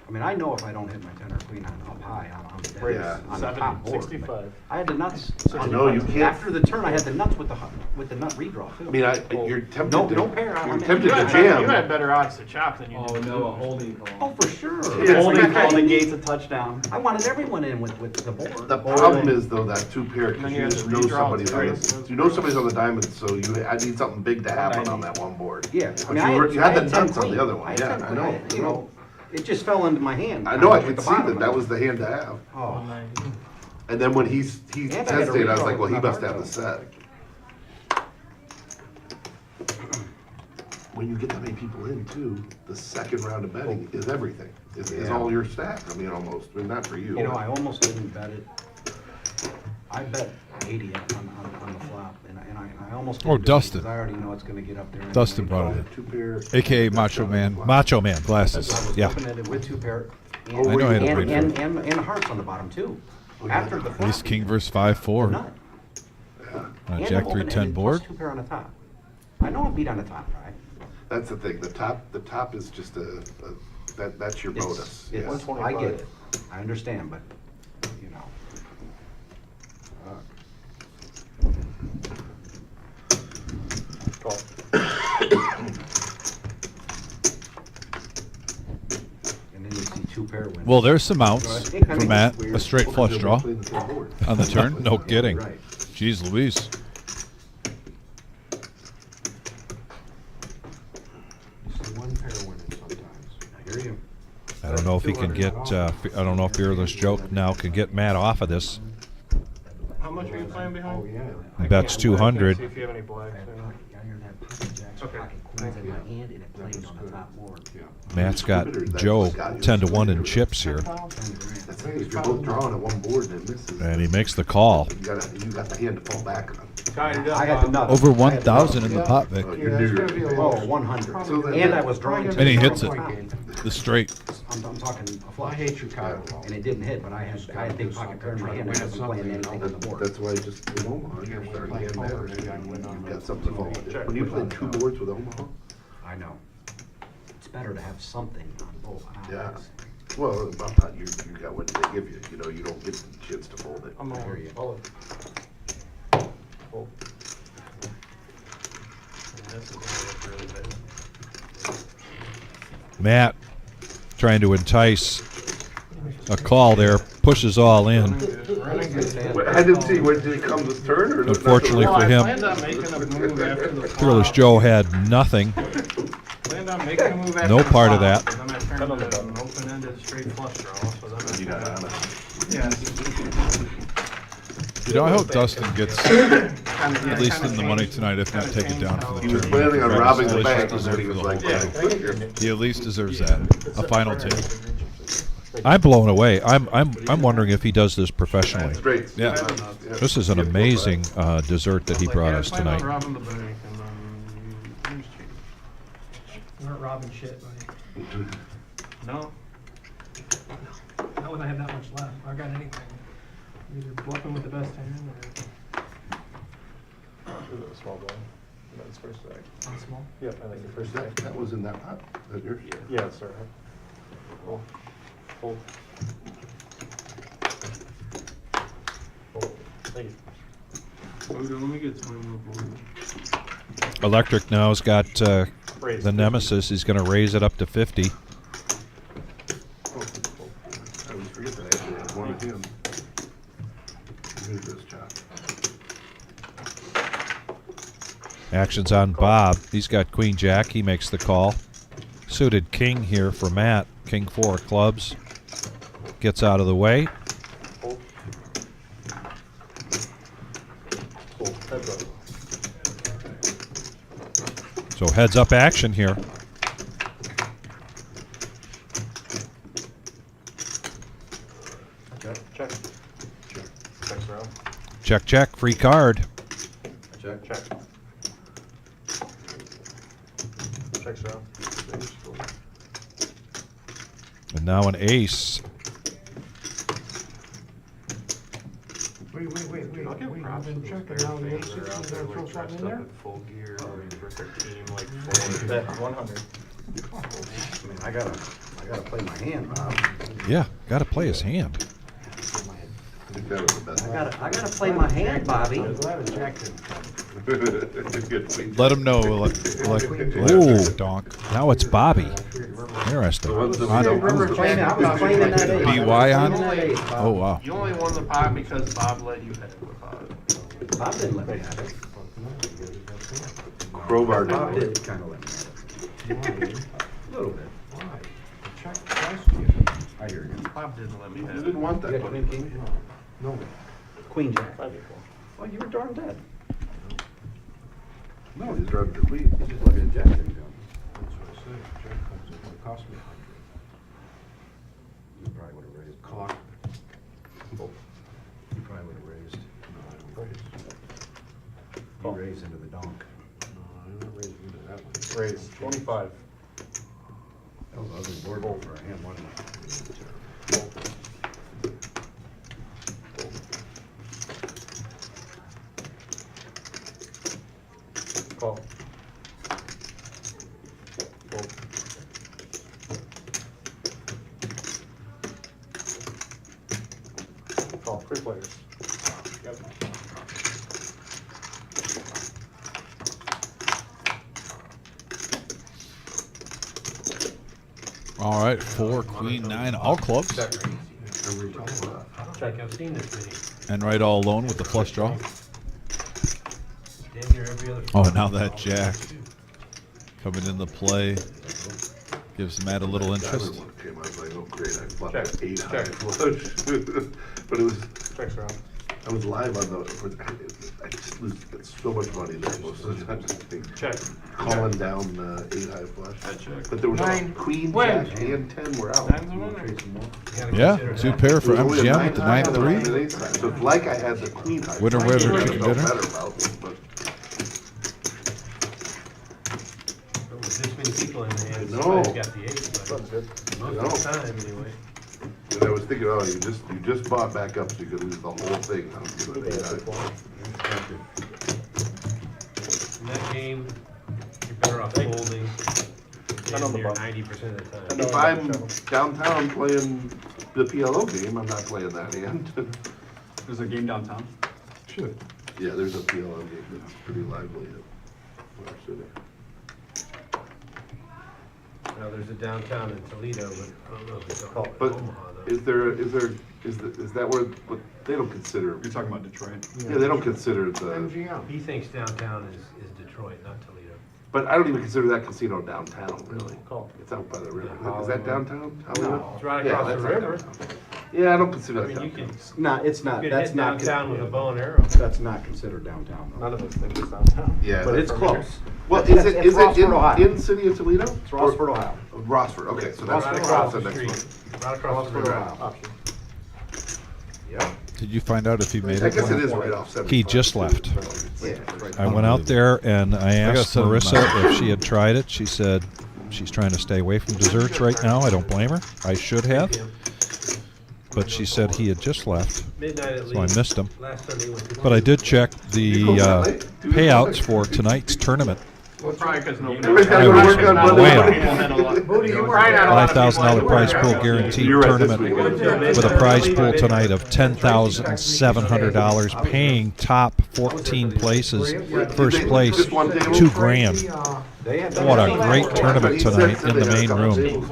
I mean, I know if I don't hit my 10 or queen on up high, I'm dead Yeah. on the top board. 65. I had the nuts. No, you can't. After the turn, I had the nuts with the nut redraw too. I mean, you're tempted No- to, no pair, you're I'm- tempted You to had jam. better odds to chop than you Oh, did. to no, a lose. holding call. Oh, for sure. Yeah, Holding call I negates a touchdown. wanted everyone in with the board. The problem is though, that two pair, And because then you you have just to know redraw somebody's on too. the, you know somebody's on the diamond, so I need something big to happen on that one board. Yeah, But you had the nuts on the other one, yeah, I know. You know, it just fell into my hand. I know, I with could the see bottom. that was the hand to have. Oh, And then when he And I had to hesitated, I was redraw like, well, he with my must have hard the set. When you get that many people in too, the second round of betting is everything, is Yeah. all your stack, I mean, almost, I mean, not for you. you know, I almost didn't bet it. I bet 80 on the flop, and I almost. Or didn't do it Dustin. because I already know it's gonna get up there. anyway. Dustin brought it Two pair. in. AKA Macho Man. Macho Man I glasses. was Yeah. looking at it with two pair. Oh, I know I had to and, wait for and, it. and hearts on the bottom too. Oh, yeah. After the flop. Ace King versus 5-4 nut. on And a I'm Jack 3-10 open-ended board. plus two pair on the top. I know I'm beat on the top, right? That's the thing, the top is just that's your bonus. It's, Yeah. I get it. I understand, but, you know. And then you see two pair wins. Well, there's some outs I mean, for Matt. it's weird. A straight flush draw Playing the same board. on the turn. No kidding. Right. Jeez Louise. You see one pair winning sometimes. I hear you. I don't know if he can get. I don't know if Fearless Joke now can get Matt off of this. How much are you playing behind? Oh, yeah. He bets See 200. if you have any blacks. I hear that pocket jacks, Okay. pocket queens in my hand, and it plays on the top board. Matt's got Joe 10-1 in chips here, That's the thing, if you're both drawing at one board and it misses, and he makes the call. you got the hand to fall back on. I had the nuts. Over I had the 1,000 in nuts. the pot, Vic. Oh, Yeah, you're it's new. gonna be a Oh, low. 100. So then- And I was drawing. And he hits it. I'm The straight. talking a I flush. hate Chicago. And it didn't hit, but I had big pocket pair in my hand. I wasn't playing anything on the board. That's why just with Omaha, you're starting to get better. You've got something to fall into. When you play two boards with Omaha, I know. It's better to have something on both yeah. eyes. Well, about that, you got what they give you, you know, you don't get the chance to fold it. I'm I hear on. you. This is gonna look really bad. Matt trying to entice a call there, pushes all in. I didn't see, did it come this turn or? Unfortunately Well, for I him, planned on making a move after the flop. Fearless Joe had nothing. Planned on making a move after No the part of flop, that. and then I turned it an open-ended straight flush draw, so then You got I on it. yeah. You know, I hope Dustin gets at least in the money tonight, if not take it down for the He was turn. planning on robbing the bank, Deserves and then he was for the like, whole yeah. thing. He at least deserves that. A final take. I'm blown away. I'm wondering if he does this professionally. Straight. Yeah. This is an amazing dessert that he brought us I planned on tonight. robbing the bank, and then you just cheated. You weren't robbing shit, buddy. No. Not when I have that much left. I got anything. Either bluffing with the best hand or Small blind. That's first stack. on small. Yep, I think the first stack. That was in that pot, that yours? Yeah, sorry. Cool. Cool. Cool. Thank you. Okay, let me get some more board. Electric now's got the Nemesis. He's going to raise it up to 50. I always forget that I actually had one of him. Here's this chop. Action's on Bob. He's got Queen Jack. He makes the call. Suited King here for Matt. King 4 of clubs. Gets out of the way. Cool. Heads up. So heads up action here. Check. Check. Checks around. Check, check. Free card. Check. Check. Checks around. And now an ace. Wait. I'll get Wait, props I've been for checking those now. The pair A6 fingers out is there, gonna throw like, something in dressed up there? in full gear, with their team, like, full. Bet 100. I mean, I got gotta play my hand, Bob. Yeah, got to play his hand. I think that was the best. I gotta play my hand, Bobby. Let him know. Ooh, donk. Now it's Bobby. Interesting. I was playing in that ace. BY on? Oh, wow. You only won the pot because Bob let you hit the pot. Bob didn't let me have it. Crowbar Bob did. did kind of let me have it. A little bit. Check twice. I hear you. Bob didn't let me You have it. didn't want You that got money. queen, king? No. Queen jack. Oh, you were darn dead. No, he's driving the queen. You just let me jack didn't go. That's what I said. Jack comes in, it cost me $100. You probably would have raised. Clock. You probably would have raised. No, I don't raise. You raised into the donk. No, I don't raise into that one. Raise 25. That was an ugly board for a hand, wasn't it? Call. Call. Three players. All right, 4, queen, 9, all clubs. Check, I've seen this video. And right all alone with the flush draw. Damn near every other. Oh, now that jack coming into play gives Matt a little interest. Came out, I was like, oh great, I bought Check. that 8 high Check. flush. But it was, Checks around. I was live on the, I just lose so much money there most of the time. I think. Check. Calling down 8 high flush. But there was Nine. queen, Win. jack, and 10 were out. Nine's a winner. Yeah, 2 pair for There was only a MGM with the 9 high 9-3. and an 8 high. So it's like I had the queen high. Winner, winner, I chicken felt dinner. better about it, but With this many people in the hand, No. somebody's got the eight. That's good. Most No. of the time, anyway. and I was thinking, oh, you just bought back up so you could lose the whole thing. I was doing an 8 high. In that game, you're better off folding. Ten on the Damn near button. 90% of the time. If I'm downtown playing the PLO game, I'm not playing that hand. There's a game downtown? Sure. Yeah, there's a PLO game that's pretty lively at Water City. Now, there's a downtown in Toledo, but I don't know if it's called But Omaha, though. is that where, what, they don't consider, You're talking about Detroit? yeah, they don't consider the, MGM. He thinks downtown is Detroit, not Toledo. but I don't even consider that casino downtown, really. Call. It's out by the river. Yeah, Is that downtown? No, it's right Yeah, across the that's not river. downtown. Yeah, I don't consider I that mean, you downtown. can, No, it's you not, can that's hit not. downtown with a bow and arrow. That's not considered downtown, None though. of us think it's downtown. Yeah. But it's that's- close. Well, That's- is it's it Rossford, Ohio. in city of Toledo? It's Rossford, Ohio. Rossford, okay, so that's Right that's across the the next street. one. Right across the Rossford, river. Ohio. Option. Yeah. Did you find out if he made I it? guess it is right off 75. He just left. Yeah, right. I went out there and I gotta asked send him Marissa out. if she had tried it. She said she's trying to stay away from desserts right now. I don't blame her. I should have. But she said he had just left, Midnight at least. so I missed him. Last Sunday went to But I did check the payouts for tonight's tournament. Well, probably because no. Everybody's gotta go to work on Monday Way morning. $5,000 prize pool guaranteed You're right, this tournament weekend. with a prize pool tonight of $10,700, paying top 14 places. First place, Just one table? $2,000. What a great tournament tonight in the main room.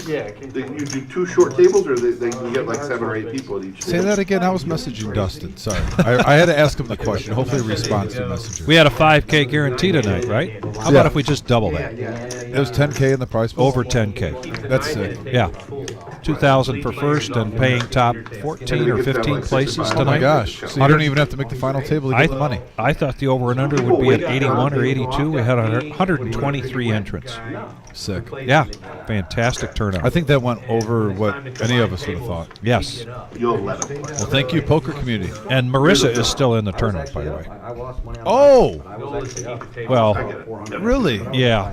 Yeah. You do 2 short tables, or they can get like 7 or 8 people at each Say table? that again. I was messaging Dustin. Sorry. I had to ask him the question. Hopefully he responds to messages. We had a 5K guarantee tonight, right? How about if we just double that? It was 10K in the prize pool? Over 10K. That's sick. Yeah. 2,000 for first and paying top 14 or 15 places Oh my tonight. gosh. So you don't even have to make the final table to get the money. I thought the over and under would be at 81 or 82. We had 123 entrants. Sick. Yeah, fantastic turnout. I think that went over what any of us would have thought. Yes. You'll let them. Well, thank you, poker community. And Marissa is still in the tournament, by the way. I lost money on Oh! I was actually up. Well, Really? yeah,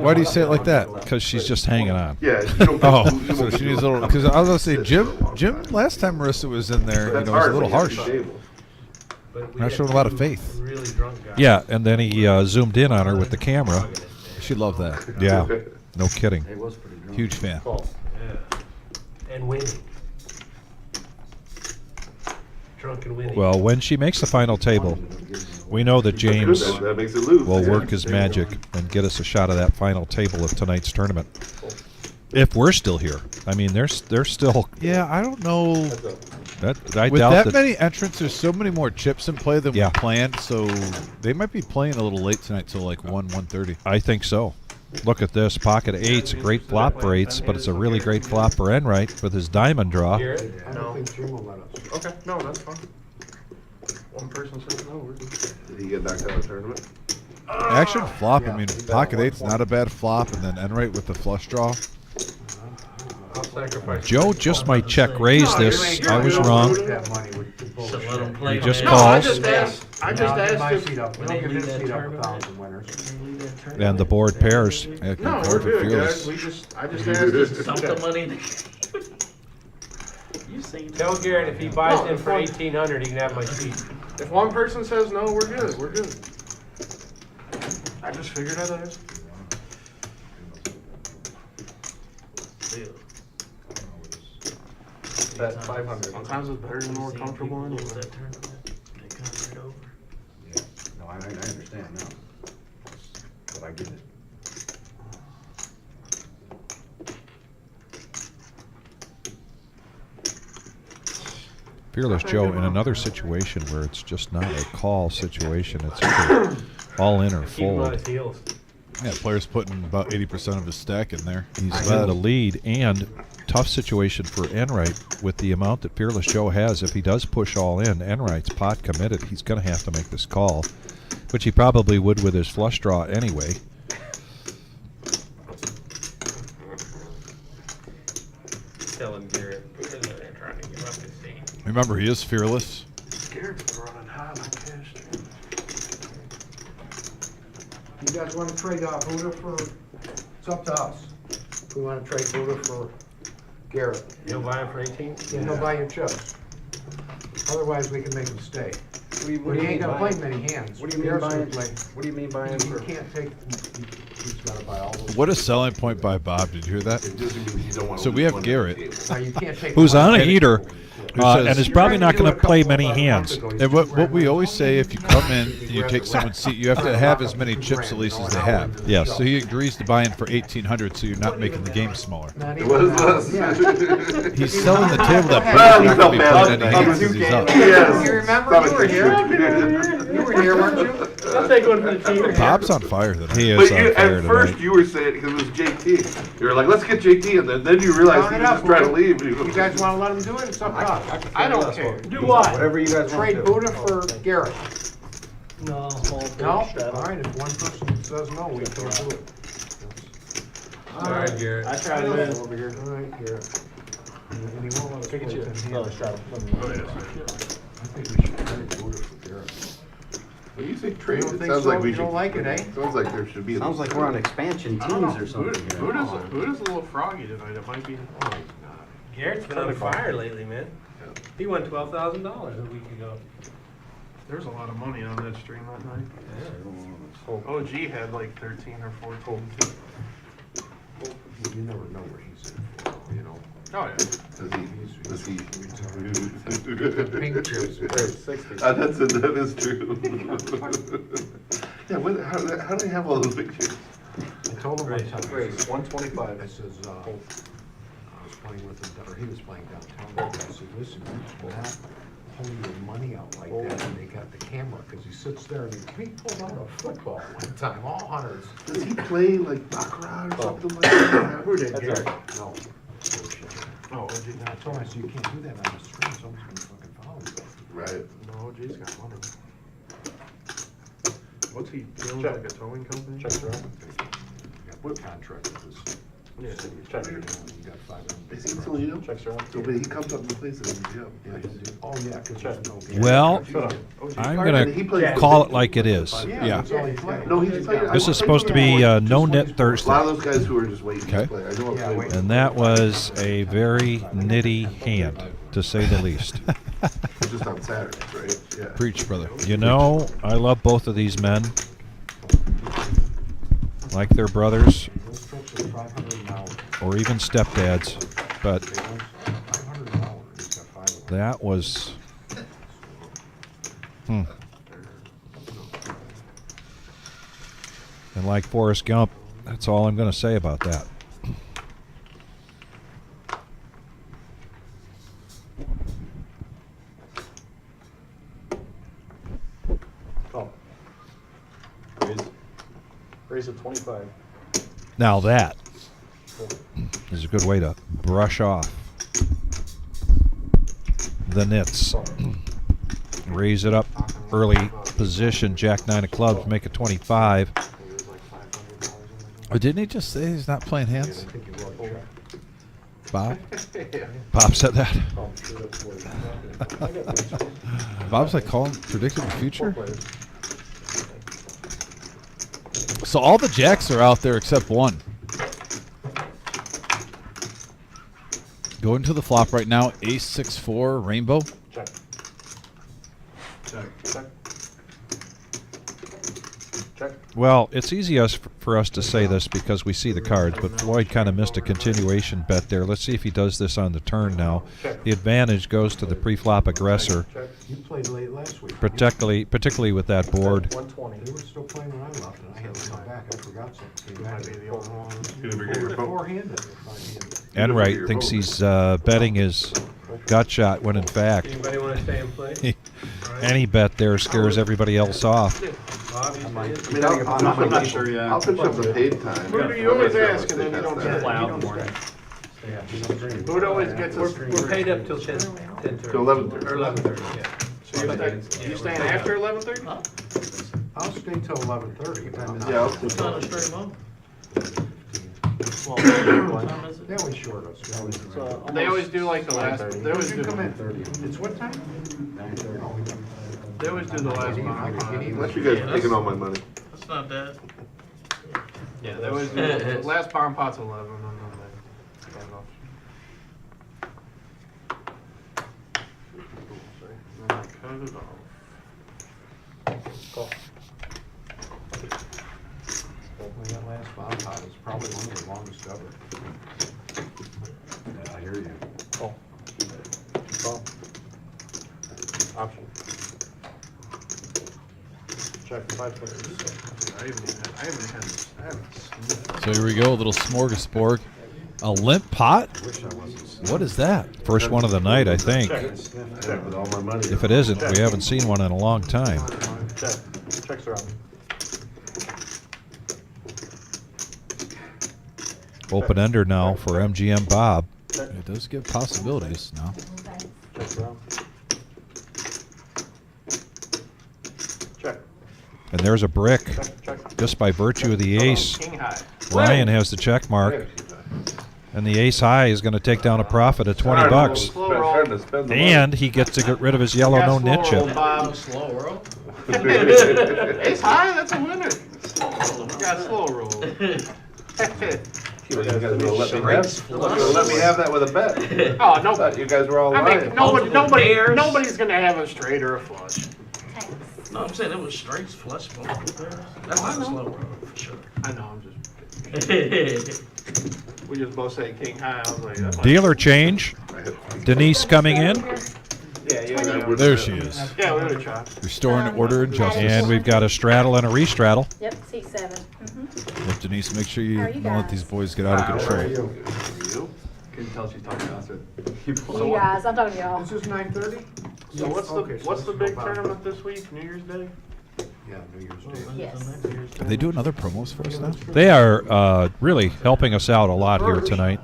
Why do you say it like that? because she's just hanging on. Yeah, you don't Oh. So she needs a little. Because I was going to say, Jim, last time Marissa was in there, That's was a hard little when you get harsh. 2 tables. Not showing a lot of faith. really drunk guy. Yeah, and then he zoomed in on her with the camera. She loved that. Yeah, no kidding. It was pretty Huge fan. Yeah. And winning. Drunk and winning. Well, when she makes the final table, we know that James That makes it lose. will Yeah. work his magic and get us a shot of that final table of tonight's tournament. If we're still here. I mean, they're still... Yeah, I don't know. I With doubt that that many entrants, there's so many more chips in play than Yeah. we planned, so they might be playing a little late tonight till like 1:30. I think so. Look at this. Pocket eight's a great flop for eights, but it's a really great flop for Enright with his diamond draw. I don't think Jim will let us. Okay, no, that's fine. One person says no, we're good. Did he get knocked out of the tournament? Action flop. Yeah, I mean, he bet pocket one eight's point. not a bad flop, and then Enright with the flush draw. I'll sacrifice. Joe just might check raise this. I was wrong. That money with the So let them bullshit. play. He just man. No, I calls. just asked. I just Now, get my asked seat if. up. We When don't they give leave his that seat up tournament, 1,000 winners. And the board pairs. Yeah, No, card we're for good, Fearless. guys. I just asked if. Dump the money in the You seen Tell Garrett if he buys No, in if for one- 1,800, he can have my seat. If one person says no, we're good. We're good. I just figured I'd ask. Bet 500. Sometimes it's better and more comfortable anyway. That tournament, they come right over. Yeah, no, I understand now. But I get it. Fearless Joe in another situation where it's just not a call situation. It's either all in or Keep him on fold. his heels. Yeah, player's putting about 80% of his stack in there. He's got a lead and tough situation for Enright with the amount that Fearless Joe has. If he does push all in, Enright's pot committed. He's going to have to make this call, which he probably would with his flush draw anyway. Telling Garrett. They're trying to give up his seat. Remember, he is fearless. Garrett's running hot on cash. You guys want to trade Buddha for, it's up to us. If we want to trade Buddha for Garrett, You'll buy him for 18? yeah, he'll buy your chips. Otherwise, we can make him stay. But he ain't gonna play many hands. What do you mean Garrett's gonna buying? play. What do you mean buying He for? can't take, he's gotta buy all those. What a selling point by Bob. Did you hear that? It doesn't mean you don't want to So we lose have money Garrett. on the table. Now, you can't take. Who's on a money. heater Who says- and is probably not going to play many hands. And what we always say, if you come in and you take someone's seat, you have to have as many chips at least as they have. Yes. So he agrees to buy in for 1,800, so you're not making the game smaller. Not It even was that. less. He's selling the table that Well, Bob's he not felt going to be bad. playing any hands because he's up. Yes. You remember, you were here. You were here, weren't you? I'll take one for the team. Bob's on fire tonight. He But is you, on fire at first tonight. you were saying because it was JT. You were like, let's get JT, and then you realized Count he it was up, just trying to Buddha. leave. You guys wanna let him do it? It's up to us. I don't care. Do what? Whatever you guys want Trade to do. Buddha for Garrett. No, No? All right, if one person says no, we can't do it. All right, Garrett. I tried to. Over here. All right, Garrett. And he won't let us Take a play chip. 10 No, hands. shut up. I think we should trade Buddha for Garrett. When you say trade, You don't it think sounds so? like we You should. don't like it, eh? Sounds like there should be. Sounds like we're on expansion I don't know. teams or something here. Buddha's a little froggy tonight. It might be. Garrett's been on fire lately, man. He won $12,000 a week ago. There's a lot of money on that stream that night. OG had like 13 or 14 too. You never know where he's in for, you know. Oh yeah. Does he? Pink chips. That is true. Yeah, how do they have all those pictures? I told him one time. Grace, 125. I says, I was playing with him, or he was playing downtown. I said, listen, you cannot pull your money out like that. And they got the camera, because he sits there and he pulled out a football one time, all hunters. Does he play like baccarat or something like that? Who did, That's Garrett? right. No. Oh, OG. And I told him, I said, you can't do that on the screen, someone's gonna fucking follow you. Right. No, OG's got money. What's he doing? Like a towing company? Checks are out. What contract with this? Yeah. Check. You got 500. Is he Toledo? Checks are out. So, but he comes up and plays it. Yeah. Oh, yeah, because there's no. Well, Shut up. I'm And going he to plays- call it like it is. Yeah. that's all he played. No, he's played. This is supposed to be No-Nit A lot Thursday. of those guys who are just waiting Okay. to play. I know. Yeah, wait. And that was a very nitty hand, to say the least. Just on Saturdays, right? Yeah. Preach, brother. You know, I love both of these men. Like their brothers. Those trips are 500 or even stepdads, but $500. that was. And like Forrest Gump, that's all I'm going to say about that. Oh. Raise it 25. Now that is a good way to brush off the nits. Raise it up early position, jack 9 of clubs, make it 25. Oh, didn't he just say he's not playing hands? Bob? Bob said that. Bob's like predicting the future? So all the jacks are out there except one. Going to the flop right now, ace 6-4 rainbow. Check. Check. Check. Check. Well, it's easy for us to say this because we see the cards, but Floyd kind of missed a continuation bet there. Let's see if he does this on the turn now. The advantage goes to the pre-flop aggressor, You played late last week. particularly with that board. 120. They were still playing when I left, and I had to come back. I forgot something. Might be the only one. Four-handed. Enright thinks he's betting his gut shot when in fact Anybody want to stay and play? any bet there scares everybody else off. I'm not sure yet. I'll finish up the paid time. You always ask and then you don't get it. Who always gets us? We're paid up till 10 To 11:30. Or 11:30, yeah. So you staying after 11:30? I'll stay till 11:30. Yeah, I'll It's not a straight month. Well, They always short us. they always do like the last. They always do. Come in. It's what time? They always do the last month. Unless you guys are taking all my money. That's not bad. Yeah, they always do. The last palm pot's 11, and then they cut it off. Call. That last bomb pot is probably one of the longest ever. Yeah, I hear you. Call. Call. Option. Check 5 players. I haven't So here we go, a little smorgasbord. A limp pot? What is that? First one of the night, I think. Check. Check. With all my money. If it isn't, we haven't seen one in a long time. Check. Checks around. Open ender now for MGM Bob. It does give possibilities now. Checks around. Check. And there's a brick. Check. Just by virtue of the ace, King high. Ryan has the check mark. And the ace high is going to take down a profit of 20 bucks. Slow roll. And he gets to get rid of his yellow You got no-nit slow roll, chip. Bob. Slow roll. Ace high, that's a winner. You got slow roll. You guys will let me have that with a bet. Oh, no. Thought you guys were all I lying. mean, nobody's gonna have a straight or a flush. No, I'm saying it was straight flush multiple pairs. That's not a slow roll for sure. I know, I'm just. We just both say king high. I was like, that might- Dealer change. Denise coming in. Yeah, There she is. Yeah, we would have tried. Restoring order and justice. And we've got a straddle and a restraddle. Yep, C7. Well, Denise, make sure you How are you don't let guys? these boys get out of control. You? Couldn't tell she's talking to us. You guys, I'm talking to y'all. This is 9:30? So what's Okay, so what's the this is big about- tournament this week? New Year's Day? Yeah, New Year's Day. Yes. Are they doing other promos for us now? They are really helping us out a lot here tonight.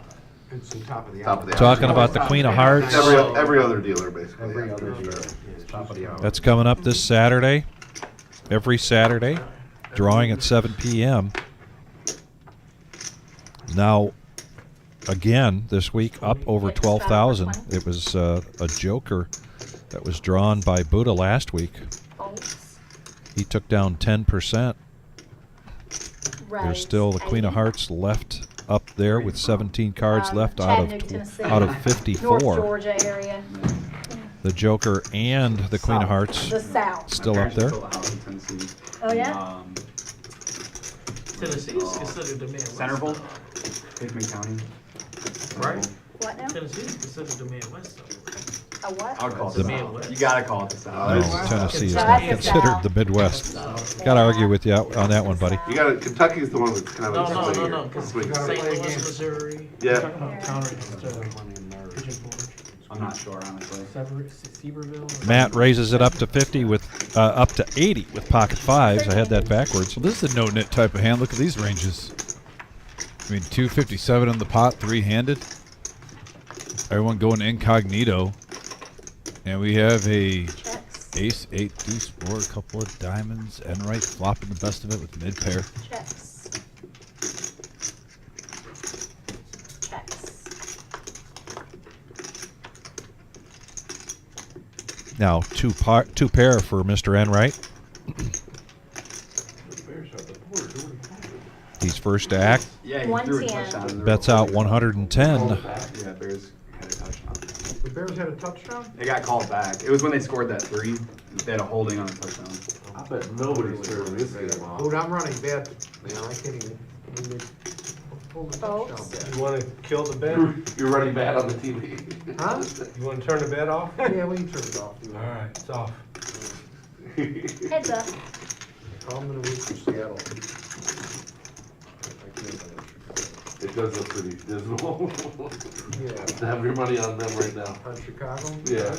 It's the top of the Top of the hour. Talking about the Queen of Hearts. Every other dealer, basically. Every yeah. other dealer. It's top of the hour. That's coming up this Saturday. Every Saturday. Drawing at 7 p.m. Now, again, this week up over 12,000. It was a joker that was drawn by Buddha last week. He took down 10%. There's still the Queen of Hearts left up there with 17 cards left out of 54. North Georgia area. The Joker and the Queen of Hearts The South. still up there. Oh, yeah? Tennessee is considered the man. Centerville? Hickman County. Right? What now? Tennessee's considered the Midwest, though. A what? I'll call it The the Midwest. South. You gotta call it the South. No, Tennessee is No, not that's the considered South. the Midwest. Got to argue with you on that one, buddy. You got Kentucky's the one that's kind of. No, because St. Louis, Missouri. Yeah. I'm not sure, honestly. Seaverville. Matt raises it up to 50 with up to 80 with pocket fives. I had that backwards. So this is a no-nit type of hand. Look at these ranges. I mean, 257 in the pot, three-handed. Everyone going incognito. And we have a ace, 8, deuce, 4, a couple of diamonds, and right flopping the best of it with mid-pair. Checks. Checks. Now two pair for Mr. Enright. He's first to act. Yeah, he threw a 110. touchdown. in there Bets real out quick. 110. Yeah, Bears had a touchdown. The Bears had a touchdown? It got called back. It was when they scored that 3. They had a holding on a touchdown. I bet nobody's turning this game off. Dude, I'm running bet. Man, I can't even. Hold the touchdown bet. You wanna kill the bet? You're running bad on the TV. Huh? You wanna turn the bet off? Yeah, we can turn it off. Alright, it's off. Heads up. Call them in a week for Seattle. It does look pretty dismal. Yeah. To have your money on them right now. On Chicago? Yeah.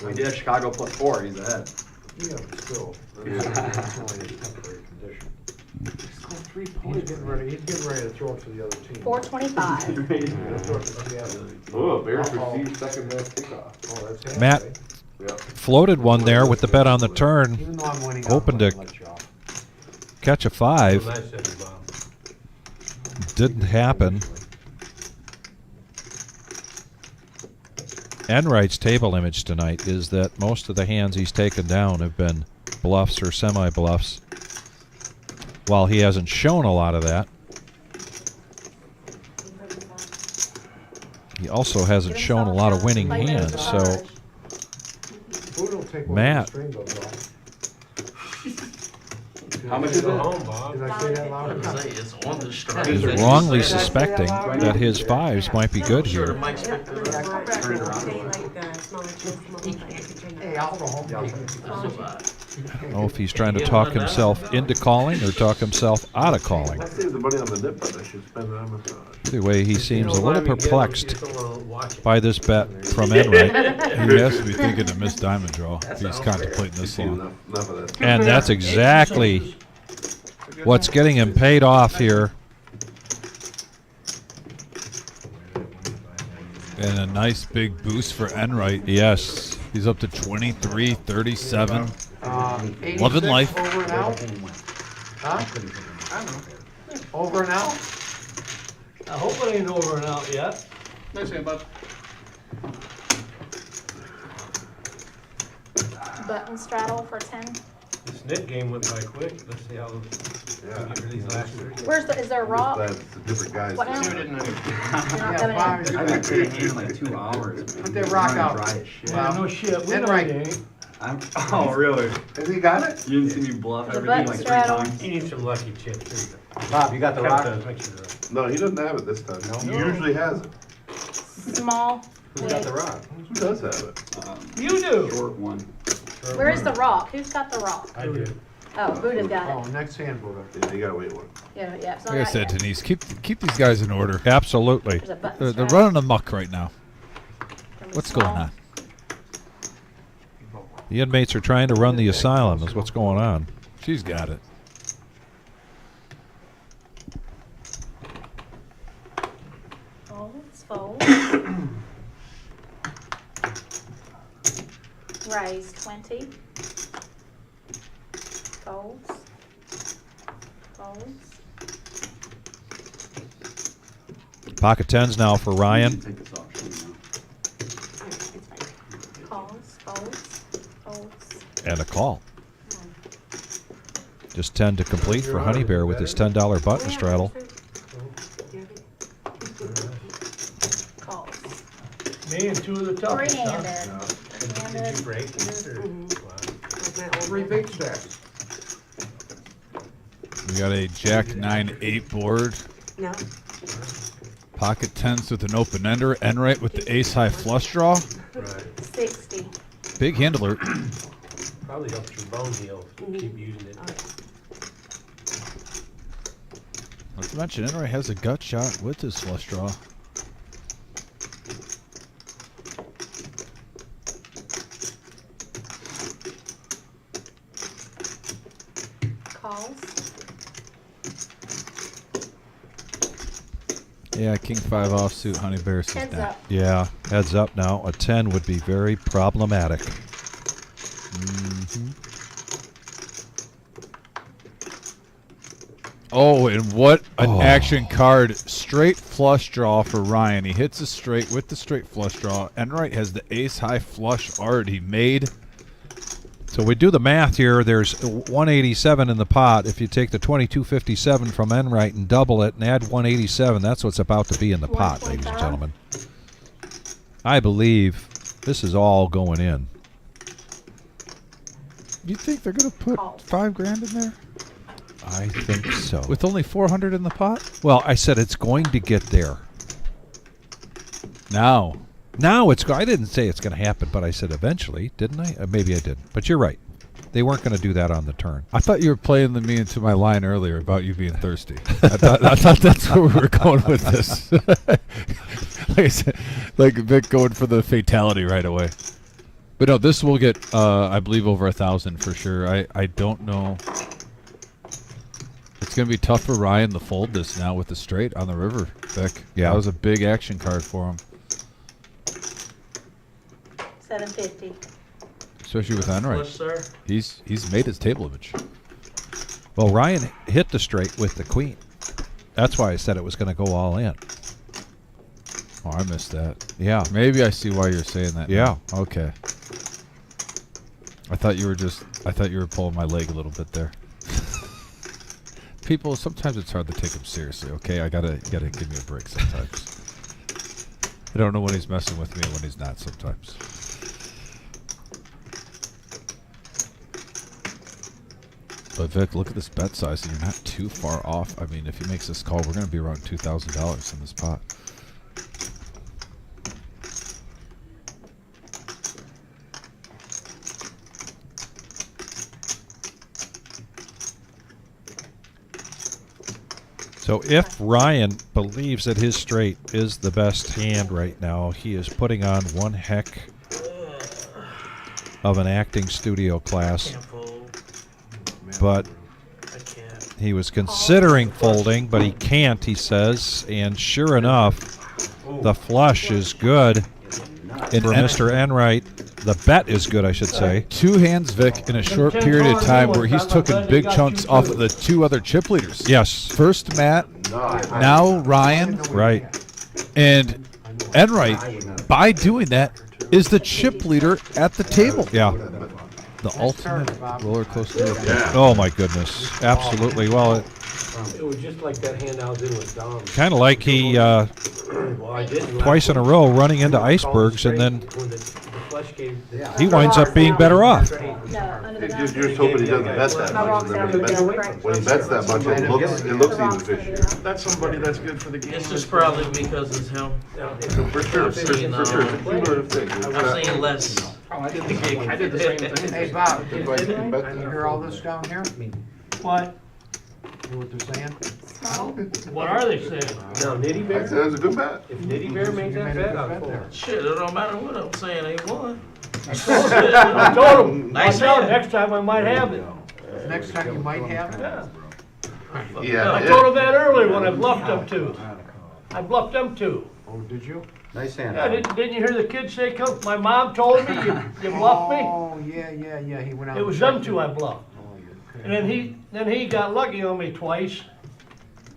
We did have Chicago plus 4. He's ahead. Yeah, but still. Yeah. It's only a temporary condition. He's getting ready to throw it to the other team. 425. He's gonna throw it to Seattle. Oh, Bears received second half kickoff. Oh, that's Matt half, eh? Yep. floated one there with the bet on the turn. Even though I'm winning, Hoping to catch a 5. Nice, Eddie Bob. Didn't happen. Enright's table image tonight is that most of the hands he's taken down have been bluffs or semi-bluffs. While he hasn't shown a lot of that, he also hasn't shown a lot of winning hands. So Matt, How much is it? Did I say that loud enough? It's on the string. is wrongly suspecting that his 5s might be good Sure, the here. mic's picked it up. Hey, I'll go home. That's so bad. I don't know if he's trying to talk himself into calling or talk himself out of calling. I saved the money on the nip, but I should spend it on massage. Either way, he seems a little perplexed Watch by this bet from Enright. He has to be thinking of Miss Diamond Draw if he's contemplating this long. Enough of that. And that's exactly what's getting him paid off here. And a nice big boost for Enright. Yes. He's up to 23, 37. 86 Loving life. Over and out? Huh? I don't know. Over and out? I hope it ain't over and out yet. Nice hand, bud. Button straddle for 10. This knit game went by quick. Let's see how we get rid of these last 3. Is there a rock? That's different guys. What now? See, we didn't know. You're not Yeah, coming five. in. I've been playing in like 2 hours. Put that rock out. Dry as shit. Well, No shit, we Then know right. it ain't. Oh, really? Has he got it? You didn't see me bluff The everything button like 3 straddle. times? You need some lucky chips. Here you go. Bob, you got the Kevin rock? does, make sure they're- No, he doesn't have it this time. He usually has it. Small. Who got the rock? Who does have it? You do. Short one. Where's the rock? Who's got the rock? I do. Oh, Buddha's got Oh, it. next hand, Buddha. Yeah, you gotta wait one. Yeah, yeah. It's not Like I right said, yet. Denise, keep these guys in order. Absolutely. There's a button They're straddle. running amok right now. From What's small. going on? The inmates are trying to run the asylum is what's going on. She's got it. Folds, folds. Raise 20. Folds. Folds. Pocket 10s now for Ryan. Take this off. Show me now. Calls, folds, folds. And a call. Just 10 to complete for Honey Bear with his $10 button straddle. Calls. Me and 2 of the toughest. Three-handed. Did you break it or? Mm-hmm. 3 big stacks. We got a Jack 9-8 board. No. Pocket tens with an open ender. Enright with the ace high flush draw. Right. 60. Big handler. Probably helps your bone heal. Keep using it. Not to mention, Enright has a gut shot with his flush draw. Calls. Yeah, king 5 offsuit, honey bear says Heads down. up. Yeah, heads up now. A 10 would be very problematic. Oh, and what an action card. Straight flush draw for Ryan. He hits a straight with the straight flush draw. Enright has the ace high flush already made. So we do the math here. There's 187 in the pot. If you take the 2257 from Enright and double it and add 187, that's what's about to be in the pot, ladies and gentlemen. I believe this is all going in. You think they're going to put $5 grand in there? I think so. With only 400 in the pot? Well, I said it's going to get there. Now it's. I didn't say it's going to happen, but I said eventually, didn't I? Maybe I didn't. But you're right. They weren't going to do that on the turn. I thought you were playing me into my line earlier about you being thirsty. I thought that's where we were going with this. Like I said, like Vic going for the fatality right away. But no, this will get, I believe, over 1,000 for sure. I don't know. It's going to be tough for Ryan to fold this now with the straight on the river, Vic. Yeah. That was a big action card for him. 750. Especially with Enright. Flush, sir. He's made his table image. Well, Ryan hit the straight with the queen. That's why I said it was going to go all in. Oh, I missed that. Yeah. Maybe I see why you're saying that. Yeah. Now. Okay. I thought you were pulling my leg a little bit there. People, sometimes it's hard to take him seriously, okay? You gotta give me a break sometimes. I don't know when he's messing with me and when he's not sometimes. But Vic, look at this bet size, and you're not too far off. I mean, if he makes this call, we're going to be around $2,000 in this pot. So if Ryan believes that his straight is the best hand right now, he is putting on one heck of an acting studio class. But he was considering folding, but he can't, he says. And sure enough, the flush is good for Mr. Enright. The bet is good, I should say. Two hands, Vic, in a short period of time where he's taken big chunks off of the two other chip leaders. Yes. First Matt, now Ryan. Right. And Enright, by doing that, is the chip leader at the table. Yeah. The ultimate roller coaster. Oh, my goodness. Absolutely. Well, It was just like that hand I was in with Dom. kind of like he, Well, I didn't twice in a row, running into icebergs, and then when the flush gave the he winds up being better off. You're just hoping he doesn't bet that much. And then when he bets that much, it looks even fishier. That's somebody that's good for the game. It's just probably because it's him. For sure, for sure. It's a cumulative thing. I'm saying less. I did the same thing. Hey, Bob, did you hear all this down here? What? Hear what they're saying? What are they saying? No, Nitty Bear? I said it was a good bet. If Nitty Bear made that bet, I'd fold. Shit, it don't matter what I'm saying, they won. I told him. I Nice told him hand. next time I might have it. Next time you might have it? Yeah. Yeah. I told him that earlier when I bluffed them two. I bluffed them two. Oh, did you? Nice hand. Yeah, didn't you hear the kid say, "Come"? My mom told me you bluffed me. Oh, yeah, he went out. It was them two I bluffed. And then he got lucky on me twice.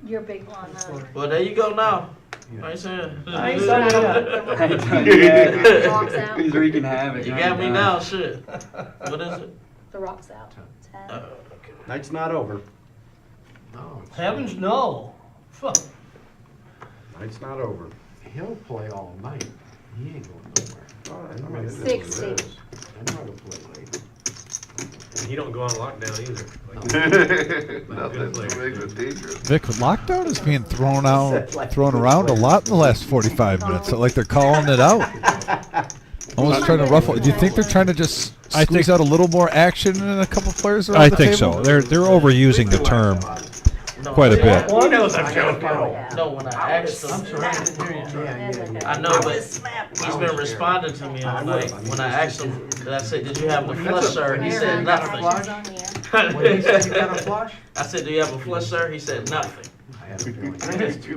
You're a big one, huh? Well, there you go now. Nice hand. I ain't done it yet. Rocks out. He's wreaking havoc. You got me now, shit. What is it? The rock's out. 10. Night's not over. No. Heavens no. Fuck. Night's not over. He'll play all night. He ain't going nowhere. I mean, it is what it 60. is. I'm not gonna play late. And he don't go on lockdown either. Nothing makes it dangerous. Vic, lockdown is being thrown around a lot in the last 45 minutes. So like they're calling it out. Almost trying to ruffle. Do you think they're trying to just squeeze out a little more action in a couple players around I the think table? so. They're overusing the term quite a bit. He knows I'm joking. No, when I asked him, I know, but he's been responding to me all night. When I asked him, I said, "Did you have the flush, sir?" He said nothing. When he said you got a flush? I said, "Do you have a flush, sir?" He said nothing. The That's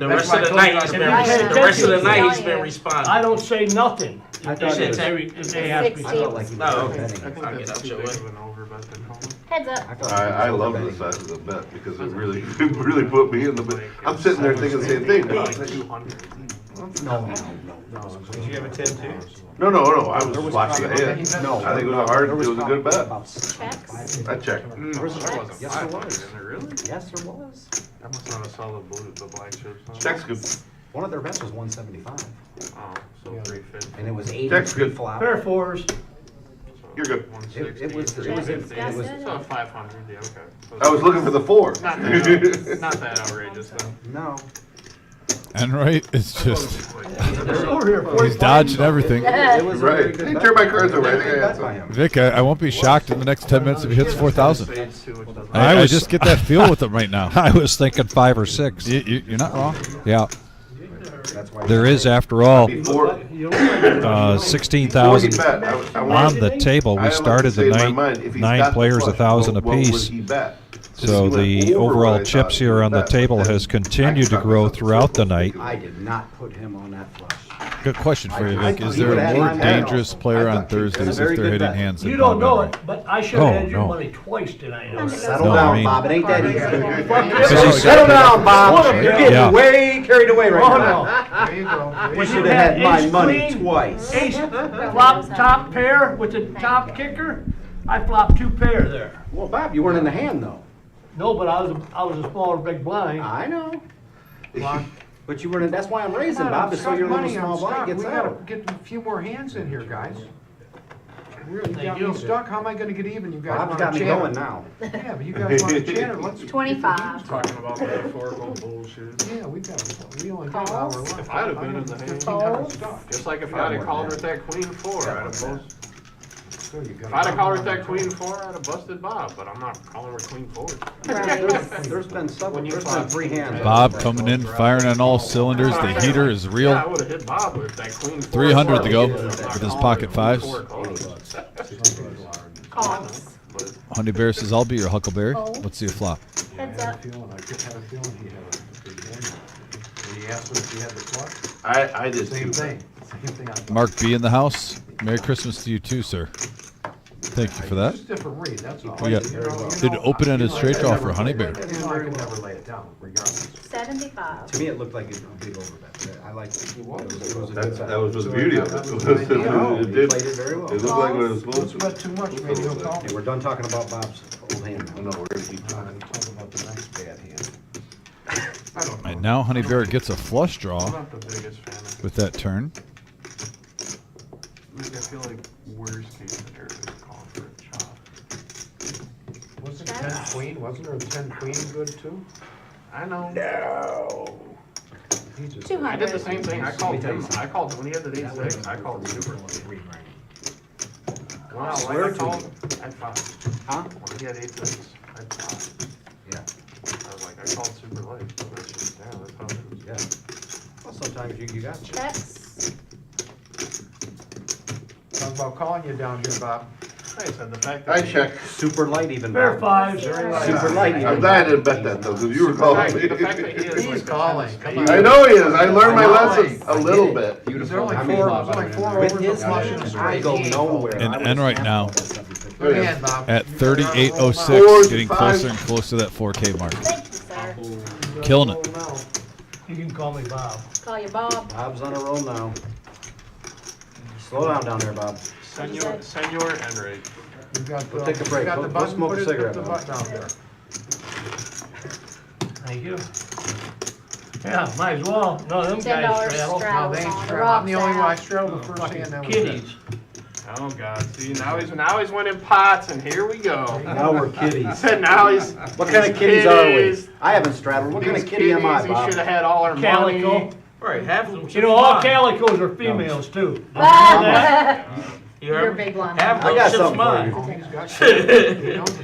rest why of the I night told he's you been. I didn't The rest of the night he's been responding. I don't say nothing. I If thought they, it was- if they ask me. No, okay. I I'll think get that's out too your big way. of an overbet to call it. Heads up. I love the size of the bet because it really, it really put me in the bet. I'm sitting there thinking the same thing. No. Did you have a 10 too? No, I was just watching the hand. No. I think it was a good bet. Checks. I checked. There wasn't Yes, there 500 was. in there, really? Yes, there was. I must not have saw the black chips. Huh? Check's good. One of their bets was 175, Oh, so 350. and it was Check's 83 good. flop. Fair fours. You're good. 160. It was- So 500, yeah, okay. So I was looking for the 4. Not that outrageous, though. No. Enright is just Over here. he's dodging everything. It was a very Right. good Hey, bet. turn my cards over. I Very think I good had bet by some. him. Vic, I won't be shocked in the next 10 minutes if he hits 4,000. Spades too, which doesn't I was- just get that feel with him right now. I was thinking 5 or 6. You're not wrong. Yeah, That's why there is, after all, Before, 16,000 before he bet, I on wanted- the table. I We had started to say the in my night, mind, if he's 9 got the players, flush, 1,000 what would apiece. he bet? So Since he the went over what overall I chips thought he here would on the bet, table but has then continued to I grow got the throughout the circle night. I did not put him on that flush. Good question for you, Vic. Is He there would've a had more mine now. dangerous player on Thursdays It's a very if they're good hitting bet. hands than You don't Bob know Enright? it, but I should have had your no. money twice tonight. already. Settle No, down, I mean- Bob. It ain't that easy. Because Settle down, Bob. You're getting Yeah. way carried away right Oh, now. no. There you go. You should have had my money twice. Ace flop top pair with the top kicker. I flopped 2 pair there. Well, Bob, you weren't in the hand though. No, but I was a smaller big blind. I know. But you weren't in, that's why I'm raising, Bob, just so your little small blind gets We gotta out. get a few more hands in here, guys. Really, you Thank got you. me stuck. How am I gonna get even? You guys Bob's wanna got me channel? going now. Yeah, but you guys wanna channel, let's. 25. Talking about metaphorical bullshit. Yeah, we only got an hour left. If I'd have been in the hand, 1,500 stuck. just like if I'd have called her with that queen 4, I'd have busted. So you got If I'd have called her with that queen 4, I'd have busted Bob, but I'm not calling her queen 4. There's been several, there's been 3 hands. Bob coming in, firing on all cylinders. The heater is Yeah, I real. would have hit Bob with that queen 4. 300 to go I'm not with his calling pocket her queen 5s. 4 calls. Calls. Honey Bear says, I'll be your Huckleberry. Oh. Let's see a flop. Heads up. I had a feeling he had a big hand. When he asked him if he had the flush, I did same too. thing. Same thing I thought. Mark B in the house. Merry Christmas to you too, sir. Thank you for that. Just different read, that's all. We got did open-ended straight draw for Honey Bear. I could never lay it down, regardless. 75. To me, it looked like a big overbet. I like it. It was a good That bet. was the beauty of it. You It played it very well. looked like what it was Don't supposed to. sweat too much, maybe he'll call. Okay, we're done talking about Bob's old hand now. No, we're gonna keep Talk talking. about the next bad hand. I don't know. And now Honey Bear gets a flush I'm draw not the biggest fan of with that turn. I feel like worst case scenario is calling for a chop. Wasn't 10 queen, wasn't there a 10 queen good too? I know. No. He just. 200. I did the same thing. I called him. I called when he had the 8-6. I called super. Well, Swear like I to called, you. I'd 5. Huh? When he had 8-6, I'd 5. Yeah. I was like, I called super late. That's just, yeah, that's how it is. Yeah. Well, sometimes you got it. Checks. Talk about calling you down here, Bob. I said the fact I that. checked. Super light even. Fair Bob. fives. Super light even. I'm glad I didn't bet that though, because you were calling me. The fact that he is He's like calling. Come on. I know he is. I learned my I lesson a little bit. There's only I 4, mean, there's only 4 with overs his of flush hand, and I go nowhere. And I would N right snap now all that stuff because- Good hand, Bob. At You got it on a roll 38.06, Fours, getting fives. closer and closer to that 4K mark. Thank you, sir. Killing it. now. You can call me Bob. Call you Bob. Bob's on a roll now. Slow down there, Bob. Senor Enright. You got We'll the, take a break. you got Go- the go button, smoke put a it, cigarette, put the Bob. button down there. Thank you. Yeah, might as well. No, them $10 guys straddle. straddle. No, they ain't on the straddle. I'm the only one I rocks straddled the first hand. That was Kitties. Oh God! See, now he's winning pots, and here we go. Now we're kitties. Now he's. What kind of kitties are we? I haven't straddled. What kind of kitty am I, We Bob? should have had all our Calico. money. Right, half of them. You know, all calicos are females too. You You're heard a me? big one. Half I of got them chips something mine.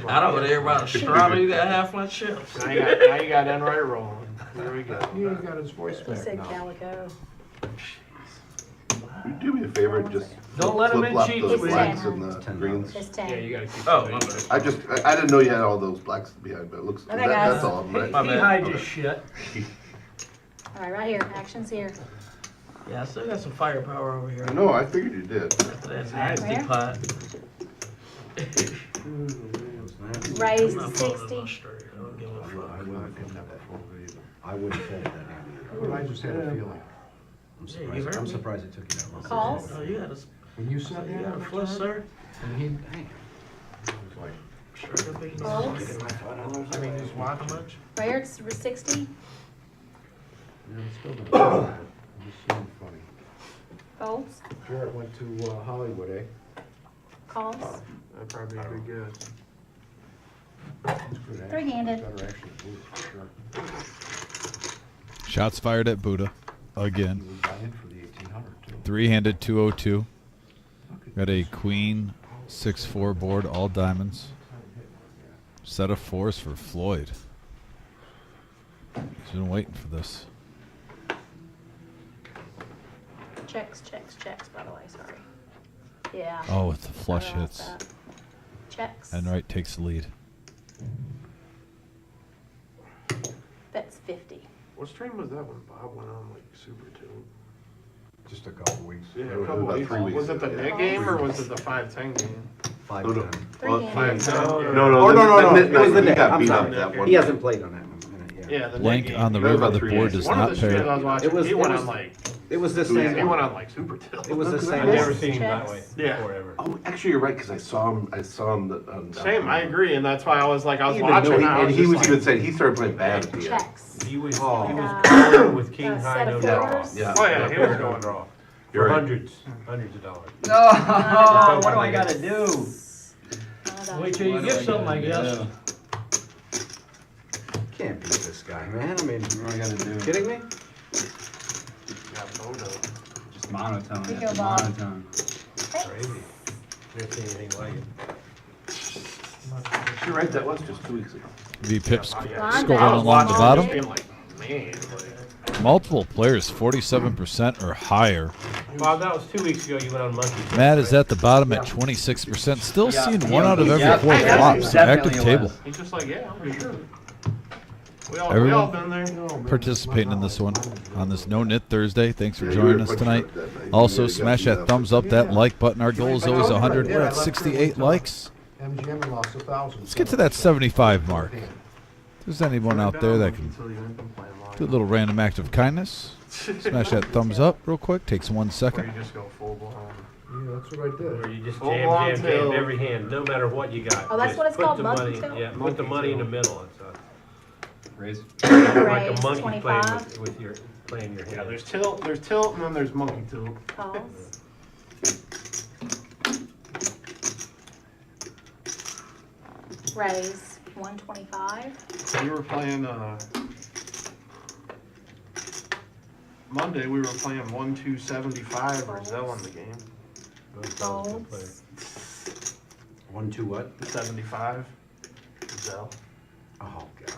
I don't want to hear about Strata. You got half my chips. Now you got Enright rolling. There we go. He ain't got his voice He back said now. calico. Will you do me a favor, just Don't let 'em in flip-flop cheap those with blacks it. and the greens? It's 10. Yeah, you gotta keep. Oh, my bad. I didn't know you had all those blacks behind, but it looks, Okay, guys. that's all, right? My He bad. hides his shit. All right, right here. Action's here. Yeah, I still got some firepower over here. I know, I figured you did. After that nasty Where? pot. Raised I'm not 60. folding my straight. I don't give a fuck. I wouldn't have given that before either. I wouldn't fold that hand But I just had a feeling. Yeah, you heard me. surprised it took you that long. Calls. Oh, you got a, When you said you that, got a flush, sir? and he, dang. I was like, Straight up big Calls. I mean, just want how much? Right here, it's 60. yeah, it's still gonna be. It just seemed funny. Folds. Jarrett went to Hollywood, eh? Calls. That'd probably be good. It's good action. Three-handed. Better action than Buddha, for sure. Shots fired at Buddha again. He got in for the 1800 too. Three-handed 202. Got a queen 6-4 board, all diamonds. Set of fours for Floyd. He's been waiting for this. Checks, checks, checks, by the way, sorry. Yeah. Oh, with the flush Sorry about hits. that. Checks. Enright takes the lead. That's 50. What stream was that when Bob went on like Super 2? Just a couple weeks. Yeah, It a was couple about weeks. 3 weeks Was it the ago. Nick game or was it the 5-10 game? Five No, no. times. Well, Three-handed. 5-10. No, no, Oh, no. that It was the he Nick. got I'm beat up sorry. that one. He hasn't played on that one. Yeah, the Blank Nick on the game. river, about the 3 board days. does One not of the streams I pair. was watching, It was- he it went was- on like, It was the he same went one. on like Super 2. It was the same I've one. never seen him that Checks. way Yeah. before ever. Oh, actually, you're right, because I saw him that, Same, I agree, and that's why I was like, I was He even watching knew- and I and was he just was like, even saying, he started playing bad at the end. Checks. He was Uh, calling with king a high, set no of draw. fours. Yeah. oh yeah, he was going Draw. You're For right. hundreds of dollars. Oh, what do I gotta do? $1. Wait till you get something, I guess. Can't beat this guy, man. I mean, What do I gotta do? kidding me? Yeah, photo. Just monotone. Here you just go, Bob. monotone. Crazy. Never seen anything like it. You're right, that was just 2 weeks ago. V Pips Oh, yeah. Line scoring down. along the Watching bottom. this being like, man, like, Multiple players, 47% or higher. Bob, that was 2 weeks ago you went on Monkey. Matt is at the bottom at 26%. Still Yeah. seeing one out of every Yeah. 4 Yeah. flops. So active Definitely table. was. he's just like, yeah, I'm sure. We all Everyone been there. participating in this one on this No-Nit Thursday. Thanks for joining us tonight. Also, smash that thumbs up, that like button. Our goal is always 100. We're at 68 likes. MGM and lost 1,000. Let's get to that 75 mark. If there's anyone out there that can do a little random act of kindness, smash that thumbs up real quick. Takes 1 Or second. you just go full blown. Yeah, that's what I did. Where you just Full jam on till- every hand, no matter what you got. Oh, that's Just what it's put called, the monkey money- tail? Yeah, put the money in the middle. It's Raise. like a Raise, monkey 25. with your playing your hand. Yeah, there's tilt, and then there's monkey tilt. Calls. Raise 125. We were playing, Monday, we were playing 1-2-75 or Zell in the game. Folds. 1-2 what? 75. Zell. Oh, God.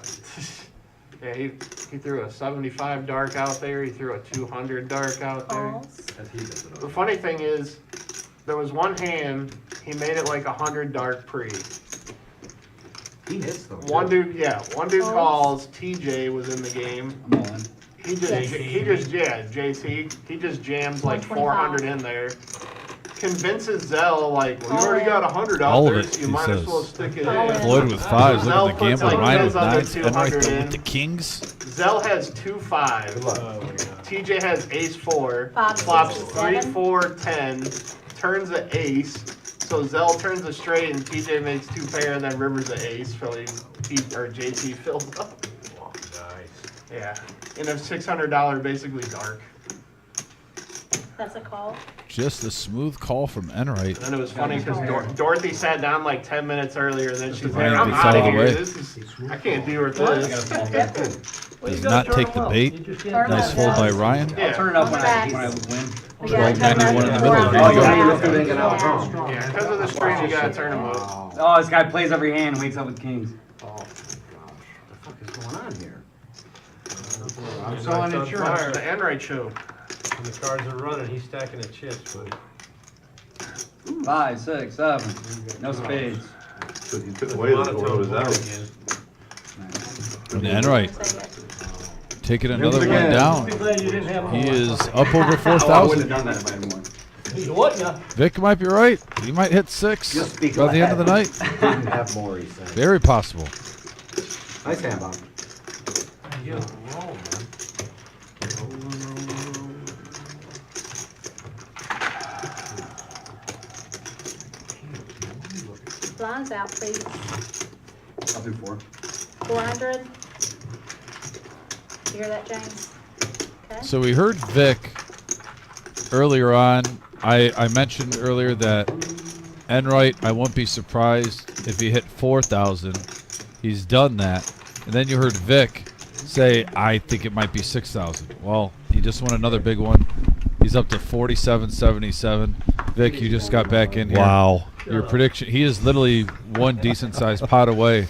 Yeah, he threw a 75 dark out there. He threw a 200 dark out there. Calls. He does it The all. funny thing is, there was one hand, he made it like 100 dark pre. He hits them. One too. dude, yeah, one dude calls, TJ was in the game. I'm all in. He just, JT, he just jams like 400 in there. Convinces Zell, like, well, you already got 100 out All of there, it, so you he might as says. well stick it All in. in. Floyd with 5s. Look Zell at the puts, gambler. like, Ryan with his other 9s. Enright 200 there in. with the kings. Zell has 2-5. Good luck. Oh, my God. TJ has ace-4. Five, Flops 67. 3-4-10. Turns an ace. So Zell turns a straight and TJ makes 2 pair, and then Rivers an ace, filling JT fills up. Nice. Yeah, and a $600 basically dark. That's a call. Just a smooth call from Enright. And then it was funny because Dorothy sat down like 10 minutes earlier, and then she's like, Ryan I'm gets out out of of the here. way. This is, I can't deal with this. Does not take the bait. Nice fold by Ryan. Yeah. Turn it up when I win. We gotta turn 12.91 in the around. middle. Oh, There you yeah, go. Yeah, because of the screen, you gotta turn them up. Oh, this guy plays every hand and wakes up with kings. Oh, gosh. What the fuck is going on here? I'm selling insurance. The Enright show. When the cards are running, he's stacking the chips, but 5, 6, 7. No spades. So you took away the one was out. And Enright taking another one Be down. glad you didn't have He more. is up over Oh, I wouldn't 4,000. have done that if I had won. He's what now? Vic might be right. He might hit 6 Just speak by the end of the night. Didn't have more, he said. Very possible. Nice hand, Bob. You. Lines out, please. I'll do 4. 400. You hear that, James? Okay. So we heard Vic earlier on. I mentioned earlier that Enright, I won't be surprised if he hit 4,000. He's done that. And then you heard Vic say, I think it might be 6,000. Well, he just won another big one. He's up to 47.77. Vic, you just got back in here. Wow. Your prediction, he is literally one decent-sized pot away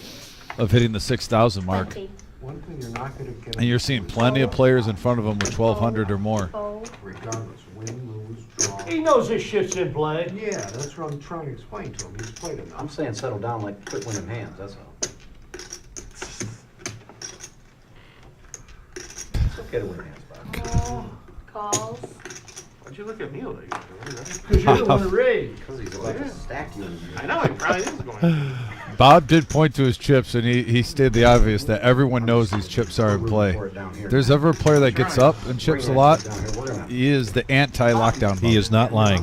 of hitting the 6,000 mark. 20. One thing you're not gonna get. And you're seeing plenty of players in front of him with 1,200 or more. Fold. Regardless, win, lose, draw. He knows this shit's in play. Yeah, that's what I'm trying to explain to him. He's played enough. I'm saying settle down like quit winning hands, that's all. It's okay to win hands, Bob. Calls. Why'd you look at me like that? Because you're the one who raised. Because he's about to stack you. I know, he probably is going to. Bob did point to his chips, and he stated the obvious that everyone knows these chips are in play. If there's ever a player that gets up and chips a lot, he is the anti-lockdown. He is not lying.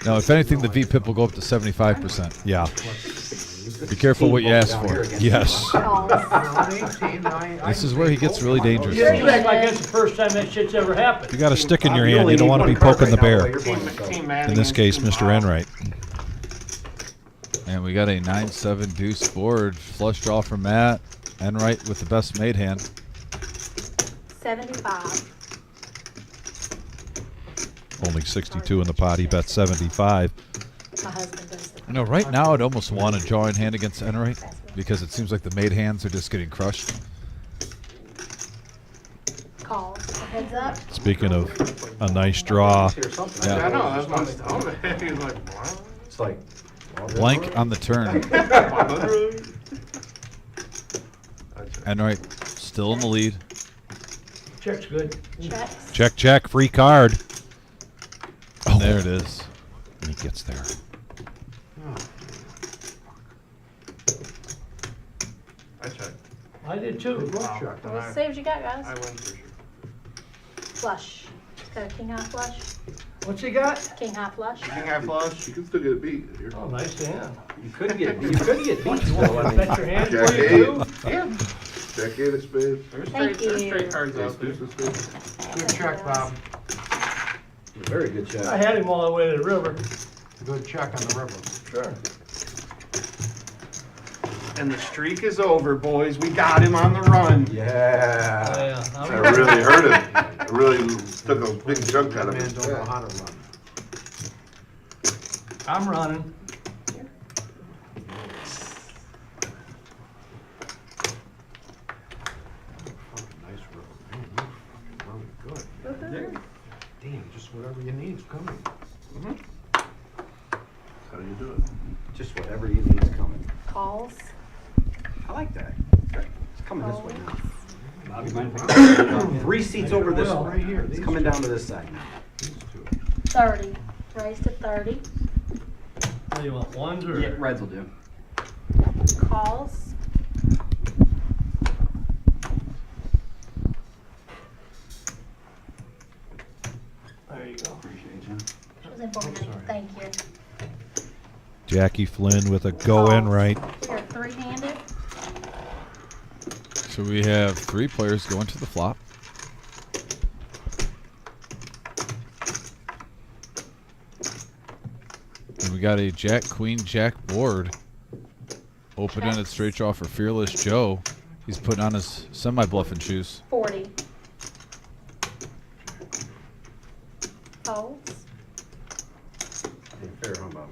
No, if anything, the VPIP will go up to 75%. Yeah. Be careful what you ask for. Yes. This is where he gets really dangerous. You act like that's the first time that shit's ever happened. You got a stick in your hand. You don't want to be poking the bear. Team In this case, Mr. Enright. And we got a 9-7 deuce board. Flush draw from Matt. Enright with the best made hand. 75. Only 62 in the pot. He bet 75. My husband does the You know, right now I'd almost want to draw in hand against Enright because it seems like the made hands are just getting crushed. calls. Heads up. Speaking of a nice draw. Yeah, I know, that's my stomach. He's like, what? It's like Blank on the turn. Enright still in the lead. Check's good. Checks. Check, check, free card. Oh, there it is. And he gets there. I checked. I did too. Wow. Let's see what you got, guys. I win for sure. Flush. Got a king high flush. What's he got? King high flush. King high flush. You can still get a beat here. Oh, nice hand. you could get beat though. I mean. Bet your hand Jack for you eight. too? Yeah. Jack eight of spades. There's Thank there's you. straight cards Ace out there. deuce of spades. Good check, Bob. Very good check. I had him all the way to the river. Good check on the river. Sure. And the streak is over, boys. We got him on the run. Yeah. Oh, yeah. That really hurt him. It really took a big chunk out of Man his don't know back. how to run. I'm running. Nice river. Man, you're fucking running good. Damn, just whatever you need is coming. How do you do it? Just whatever you need is coming. Calls. I like that. It's coming this way now. Bobby, Mind 3 seats over this Well, way. right here, It's these coming two. down to this side now. These two. 30. Raised to 30. What do you want, ones or? Yeah, reds will do. Calls. There you go. Appreciate you. That was important. Thank you. Jackie Flynn with a go in right. We are three-handed. So we have 3 players going to the flop. And we got a Jack, Queen, Jack board. Open-ended straight draw for Fearless Joe. He's putting on his semi-bluffing shoes. 40. Folds. Fair, how about?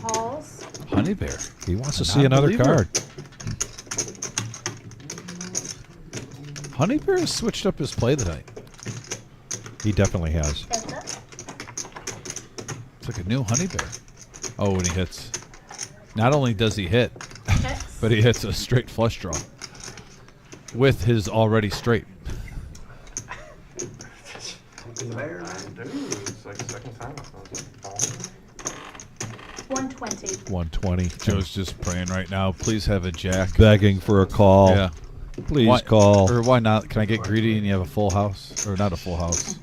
Calls. Honey Bear. He wants to see another card. Honey Bear has switched up his play tonight. He definitely has. It's like a new Honey Bear. Oh, when he hits. Not only does he hit, but he hits a straight flush draw with his already straight. Dude, it's like the second time. 120. 120. Joe's just praying right now. Please have a Jack. Begging for a call. Yeah. Please call. Or why not? Can I get greedy and you have a full house? Or not a full house,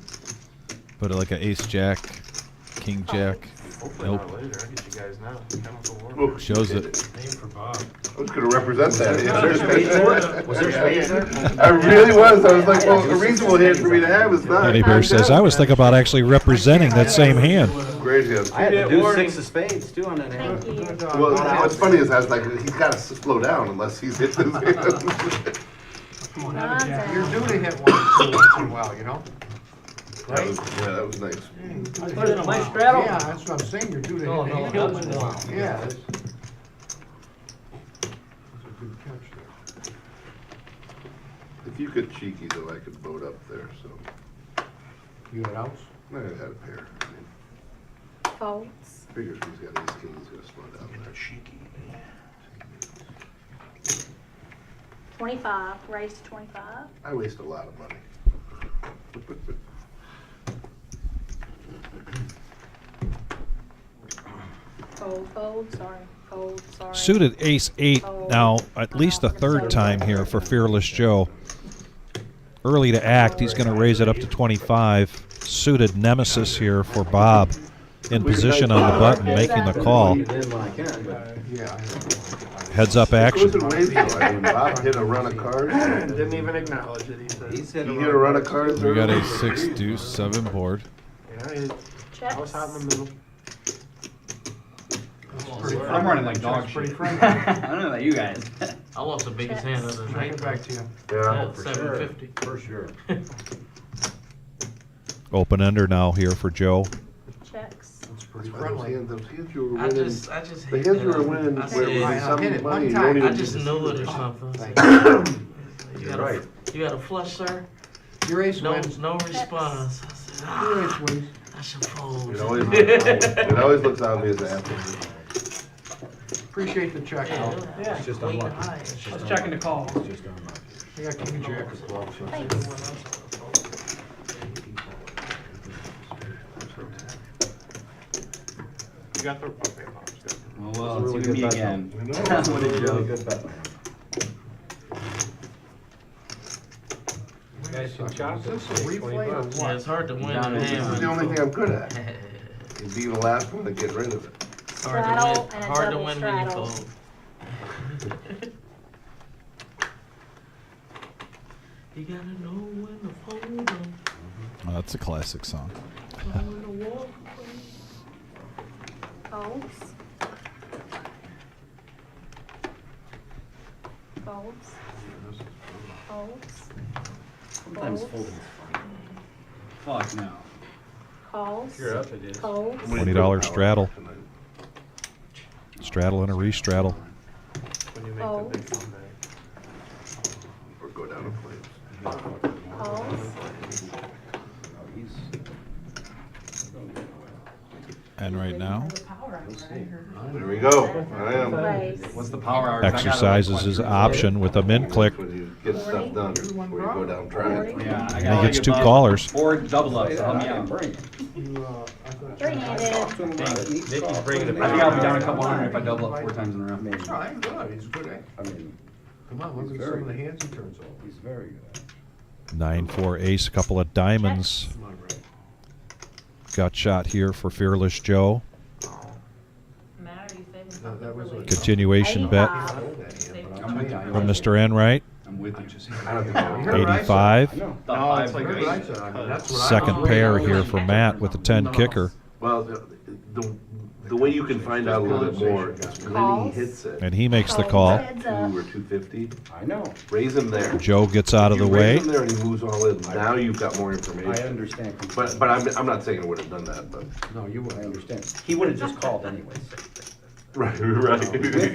but like an ace Jack, King Jack. Hopefully Nope. not later. I get you guys now. Chemical warfare. Shows it. Name for Bob. I was going to represent that. Was there spades there? Was there spades there? I really was. I was like, well, a reasonable hand for me to have is not. Honey Bear says, I was thinking about actually representing that same hand. Great hand. I had to do 6 of spades too on that hand. Well, what's funny is I was like, he's got to slow down unless he's hit this hand. Come on, have a jack. You're due to hit one once in a while, you know? Right? That was nice. Nice straddle? Yeah, that's what I'm saying, you're due to hit a hand kills once in a it. while. Yeah. That's a good catch there. If you get cheeky, though, I could vote up there, so. You had outs? I had a pair. I mean, Folds. figures he's got ace king, he's gonna slow down there. Cheeky. 25. Raise to 25. I waste a lot of money. Fold, fold, sorry. Fold, sorry. Suited ace 8 Fold. now, at least the third time here for Fearless Joe. Early to act, he's going to raise it up to 25. Suited nemesis here for Bob. In position on the button, making the call. Heads up action. Bob hit a run of cards. Didn't even acknowledge it, he said. He hit a run of cards. We got a 6 deuce 7 board. Yeah, I was hot in the middle. I'm running like dog shit. I don't know about you guys. I lost the biggest hand of the Check night. it back to you. Yeah. For 750. For sure. Open ender now here for Joe. Checks. That's pretty Those friendly. hands you were I winning. just The hate hands that. you were winning I where said, it was hit some it money. one You time. don't even I just get to knew see it or something. You got Right. you got a flush, sir? Your ace No, wins. no response. I said, Your ace wins. I should fold. It always looks obvious after. Appreciate the check, though. Yeah, It's just queen unlucky. high. Let's check into call. It's just unlucky. I got king jack as well, so. You got the, okay, no, it's good. Well, it's you and me again. What a joke. You guys can chop Is it. this a replay or Yeah, what? it's hard to win Down the in This is hand. the only thing I'm good at. Is being the last one to get rid of it. Straddle and a Hard to double win when you straddle. fold. You gotta know when to fold 'em. Oh, that's a classic song. When to walk Folds. Folds. Folds. Sometimes Folds. folding's fun. Fuck no. Calls. You're up, it is. Folds. $20 straddle. Straddle and a restraddle. When you make Fold. the big comeback. Or go down in flames. Calls. And right now, There we go. I am. Raise. What's the power hour? Exercises his option with a min click. When you get stuff done before you go down trying. Yeah, I And got he gets 2 callers. 4 double ups. Help me out. Three-handed. Nikki's bringing it I back. think I'll be down a couple hundred if I double up 4 times in a row. Maybe. Trying good, he's good at. I mean, Come on, look at some of the hands he turns over. he's very good. 9-4 ace, a couple of diamonds. Come on, Ray. Got shot here for Fearless Joe. That was a. Continuation bet I know that hand, but I'll I'm with tell you. you. from Mr. Enright. I'm with you. I don't think I heard 85. No, Thought it's five like was what I great. said. I mean, that's what I Second was pair raising. here for Matt with the 10 kicker. Well, the the way you can find out a little bit more is when he hits it. And he makes the call. 2 or 250. I know. Raise him there. Joe gets out of the way. Raise him there and he moves all in. Now you've got more information. I understand. But I'm not saying I would have done that, but. No, you would understand. He would have just called anyways. Right. With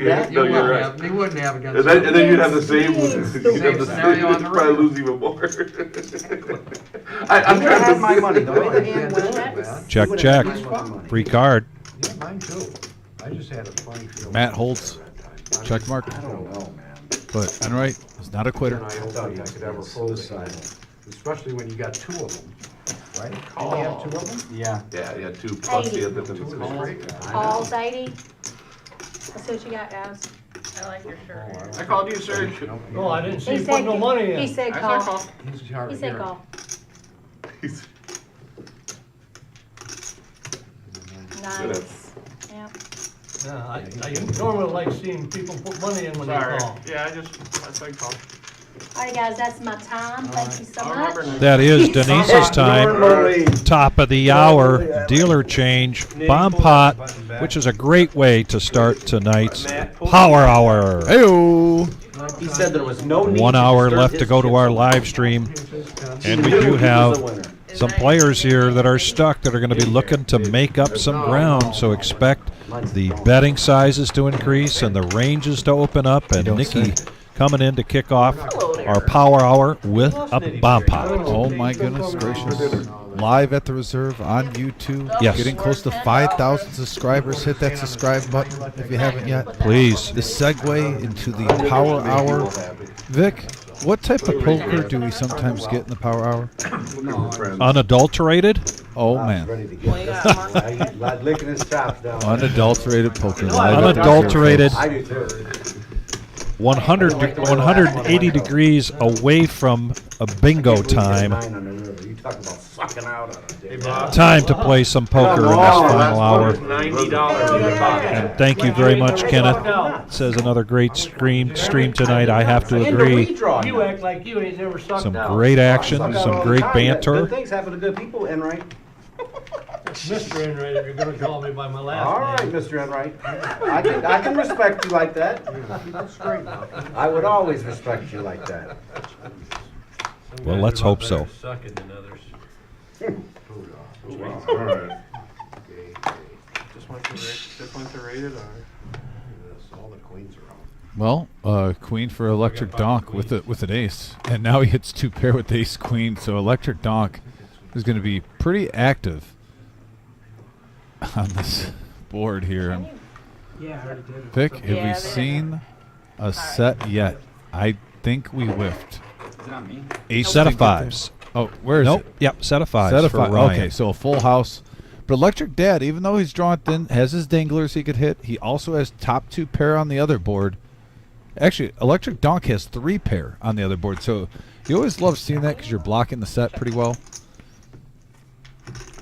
that, No, you're right. He wouldn't have against. And then you'd have the same. You'd have the scenario on the probably radio. lose even more. I'm trying to have my see- money. The way the hand went. Check, check. Free card. Yeah, mine too. I just had a funny feeling. Matt Holtz, check mark. I don't know, man. But Enright is not a quitter. I don't think I could ever fold it, especially when you got 2 of them, right? Didn't you have 2 of them? Yeah. Yeah, 2 plus the other Two thing. was great. Paul's 80. Let's see what you got, guys. I like your shirt. I called you, Serge. No, I didn't see He you said, put no money in. he said I call. said call. He's hard He to said hear. call. Nice. Yep. Yeah, I normally like seeing people put money in when they Sorry. call. Yeah, I said call. All right, guys, that's my time. Thank you so I'll much. remember That is Denise's time. Top of the hour. Dealer change. Bomb pot, which is a great way to start tonight's Power Hour. Hey-o. He said there was no need 1 to hour disturb left his to go to chips. our live stream. And we He knew do he was the have winner. some players here that are stuck that are going to be looking to make up some ground. So expect the betting sizes to increase and the ranges to open up. And Nikki coming in to kick off our Power Hour with a bomb pot. Oh my goodness gracious. Live at the reserve on YouTube. Yes. Getting close to 5,000 subscribers. Hit that subscribe button if you haven't yet. Please. The segue into the Power Hour. Vic, what type of poker do we sometimes get in the Power Hour? Unadulterated? Oh man. Lad licking his chops down. Unadulterated poker. Live at the Unadulterated. I do too. 180 degrees away from a bingo time. You talk about sucking out on it. Time to play some poker in this final hour. $90. And thank you very much, Kenneth. Says another great stream tonight. I have to agree. You act like you ain't never sucked Some out. great action, some great Good banter. things happen to good people, Enright. Mr. Enright, if you're gonna call me by my last All right, name. Mr. Enright. I can respect you like that. Keep it straight now. I would always respect you like that. Some Well, guys let's are a lot hope so. better Sucking than others. All right. Just went to rated or? All the queens are out. Well, queen for electric donk with an ace, and now he hits 2 pair with ace queen. So electric donk is going to be pretty active on this board here. Yeah, I already did. Vic, have Yeah, we they're seen a set yet? I think we whiffed. Is it on me? Ace Set of didn't get there. fives. Oh, where is Nope. it? Yep, set of fives. Set of for five. Ryan. Okay, so a full house. But Electric Dad, even though he's drawn thin, has his danglers he could hit. He also has top 2 pair on the other board. Actually, Electric Donk has 3 pair on the other board. So you always love seeing that because you're blocking the set pretty well.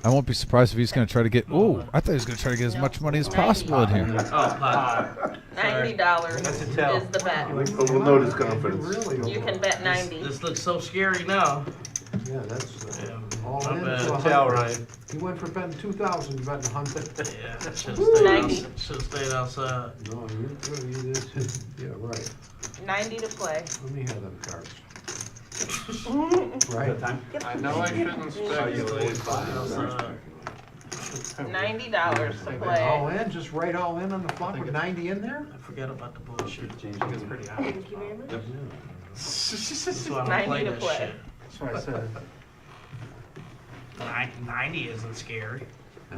I won't be surprised if he's going to try to get. Oh, I thought he was going to try to get as much money as possible in here. $90 is the bet. We'll notice confidence. You can bet 90. This looks so scary now. Yeah, that's all Not in. bad. to a Tell, hundred. Ryan. He went for betting 2,000, betting 100. Yeah, should have stayed outside. No, you're good. You did. Yeah, right. 90 to play. Let me have them cards. Right. I know I shouldn't speculate. $90 to play. All in, just right all in on the flop with 90 in there? I forget about the bullshit. It's pretty high. Thank you very much. That's why I don't 90 play to this play. shit. That's what I said. 90 isn't scary. No,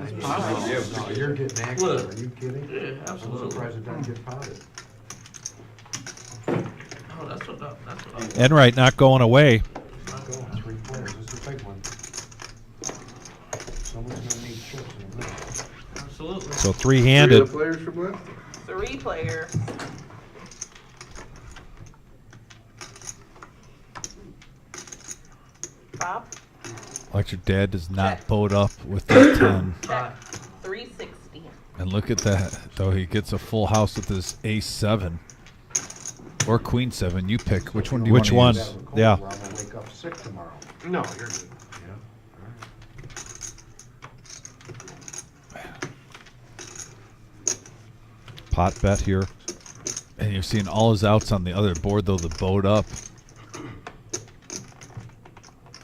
you're getting active. Look. Are you kidding? Yeah, I'm absolutely. surprised it doesn't get potted. Oh, that's what Enright not going away. Not going. 3 players. This is a big one. Someone's gonna need chips in a minute. Absolutely. So 3-handed. Players from left? 3 player. Bob? Electric Dad does not boat up with that 10. Check. 360. And look at that, though. He gets a full house with his ace 7 or queen 7. You pick. Which one do you Which one? want to use? Yeah. I'm gonna wake up sick tomorrow. No, you're good. pot bet here. And you're seeing all his outs on the other board, though, the boat up.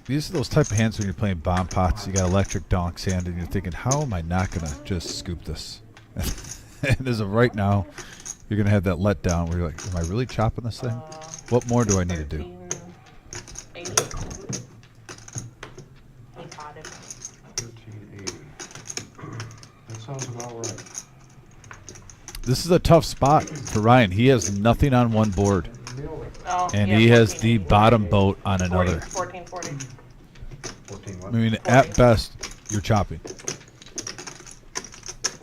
These are those type of hands when you're playing bomb pots. You got electric donks hand, and you're thinking, how am I not going to just scoop this? And as of right now, you're going to have that letdown where you're like, am I really chopping this thing? What more do I need to do? 1380. That sounds about right. This is a tough spot for Ryan. He has nothing on one board. And he has the bottom boat on another. 1440. 14 I mean, at best, you're chopping.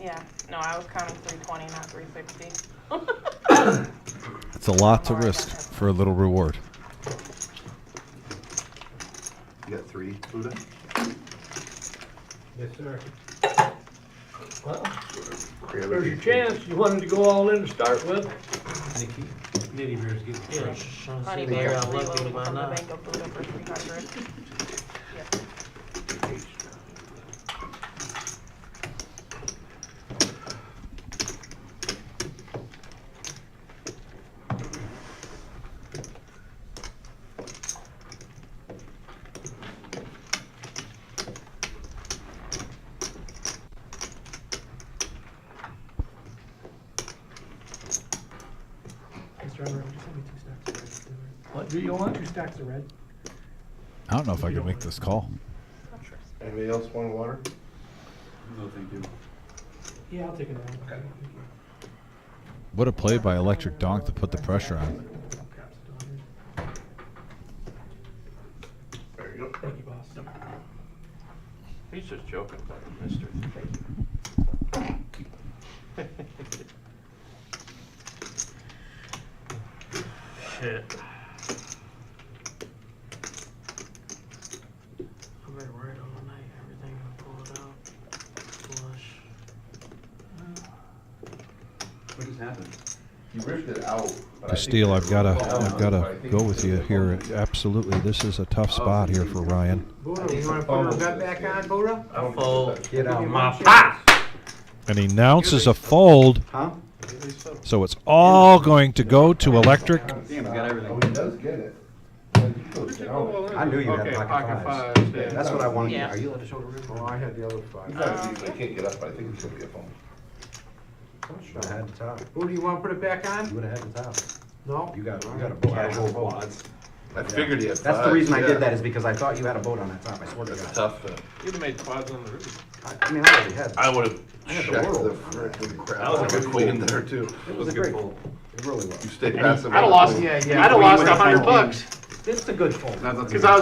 Yeah. No, I was counting 320, not 360. It's a lot to risk for a little reward. You got 3, Buddha? Yes, sir. Well, there's your chance. You wanted to go all in to start with. Nikki, Nitty Bear's getting Honey Maybe Bear I'm lucky reloading by from the now. Bank of Buddha for 300. Yep. What do you want? 2 stacks of red. I don't know if I can make this call. Anybody else want water? No, thank you. Yeah, I'll take it around. Okay. What a play by Electric Donk to put the pressure on. There you go. Thank you, boss. He's just joking about it, mister. Shit. I'm very worried on the night. Everything pull it out. Flush. What just happened? You ripped it out. Castile, I've gotta go with you here. Absolutely, this is a tough spot here for Ryan. Buddha, you want to put her bet back on, Buddha? I fold. Get out my pot. And he announces a fold, Huh? so it's all going to go to Electric. Damn, he's got everything. Oh, he does get it. I knew you had pocket fives. Yeah. That's what I wanted. Yeah. Are you allowed to show the room? Oh, I had the other 5. I can't get up, but I think it's gonna be a phone. Should have had the top. Buddha, you want to put it back on? You would have had the top. No? You got a boat. I got quads. I figured he had That's the 5s, reason I yeah. did that is because I thought you had a boat on that top. I swear to God. Tough. You'd have made quads on the roof. I mean, I already had. I would have I had the checked world. the frickin' crap. That was a good queen fold. there too. It was a great fold. It really was. You stayed past him. I'd have lost. Yeah, I'd have lost $100. It's a good fold. Because I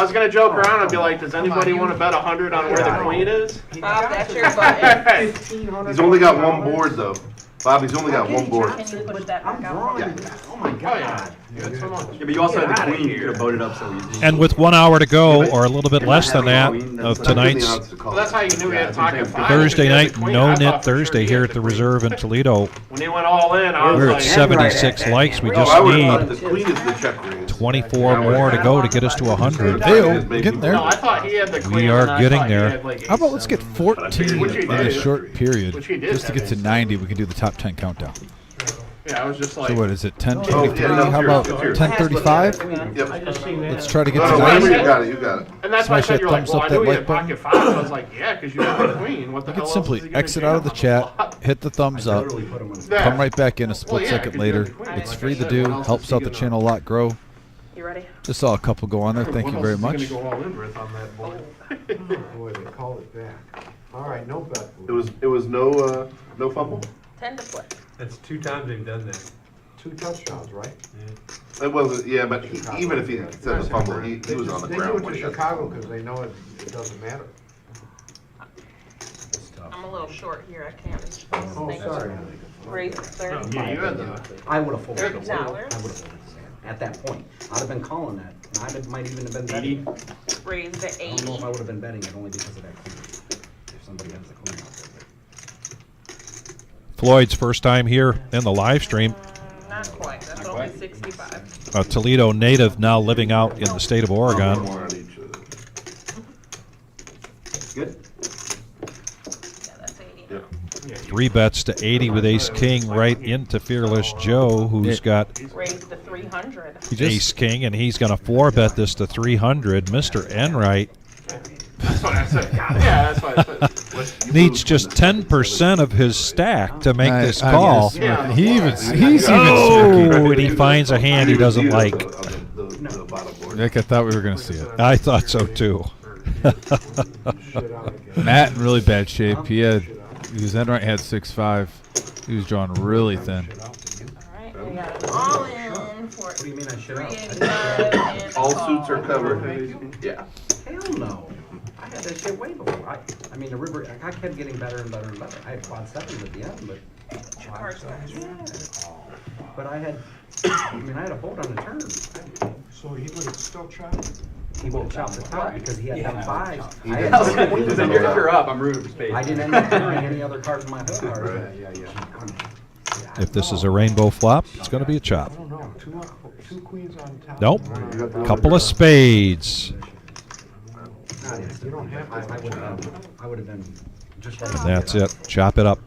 was gonna joke around. I'd be like, does anybody want to bet 100 on where the queen is? Bob, that's your button. He's only got one board though. Bob, he's only got one board. Can you push that back out? Drawing. Oh my God. Yeah, so much. Yeah, but you also had the queen. You could have voted up so easy. And with 1 hour to go, or a little bit less than that, of tonight's Well, that's how you knew he had pocket five. Thursday Because night the queen, I No-Nit thought for Thursday sure he here had at the queen. Reserve in Toledo. When he went all in, I was We're like, at 76 likes. We Oh, I would have just thought the queen is the check raise. 24 more to go to get us to 100. Hey, getting there. No, I thought he had the queen. We are and I getting thought he there. had, like, How about let's get 14 Which he in a did. short period? Which he did Just to have get to it. 90, we can do the top 10 countdown. Yeah, I was just like. So what is it, Oh, yeah, 10:23? no, How it's about yours. 10:35? Yep. I just seen that. Let's try to get No, to no, whatever 90. you got it, you got it. And that's why I Smash said that you're like, thumbs well, up, I that knew he like had button. pocket five. I was like, yeah, because you have the queen. What the You hell can else simply is he gonna exit jam out of the on chat, flop? hit the thumbs up, Yeah. come right back in a split Well, yeah, second 'cause you have later. the queen. It's Like free I to said, do, what else helps is he out the gonna- channel a lot grow. You ready? Just saw a couple go on there. Thank What you else very is much. he gonna go all in with on that board? Boy, they called it back. All right, no bet. It was no fumble? 10 to flip. That's 2 times they've done that. 2 touchdowns, right? It wasn't, yeah, but even if he said the fumble, he was on the They ground. do it when to he got- Chicago because they know it doesn't matter. I'm a little short here. I can't reach. Oh, sorry. Raise 30. Yeah, you had the. I would have folded. I would have $30. folded at that point. I'd have been calling that. And I might even have been betting. Raise the I don't know 80. if I would have been betting it only because of that queen. If somebody has the queen out there. Floyd's first time here in the live stream. Not quite. That's only 65. A Toledo native now living out in the state of Oregon. One on each. Good. Yeah, that's 80 3 bets to 80 with Ace King right into Fearless Joe, who's got Raised to 300. Ace King, and he's going to 4-bet this to 300. Mr. Enright That's what I said. Yeah, that's what I said. needs just 10% of his stack to make this I call. guess, he's and he finds a hand he doesn't like. Nick, I thought we were going to see it. I thought so too. Matt in really bad shape. His Enright had 6-5. He was drawn really thin. We got an all in for What do you mean I shit out? 385 and All call. suits are covered. Yeah. Hell no. I had that shit way before. I mean, the river, I kept getting better and better and better. I had quad 7 at the end, but. But I had a hold on the turn. So he would still chop? He won't chop the top because he had them 5s. He doesn't pick her up. I'm rooting for space. I didn't end up doing any other cards in my whole card. If this is a rainbow flop, it's going to be a chop. I don't know. Two queens on top. Nope. Couple of spades. You don't have to. I would have been just like And that's it. Chop it up.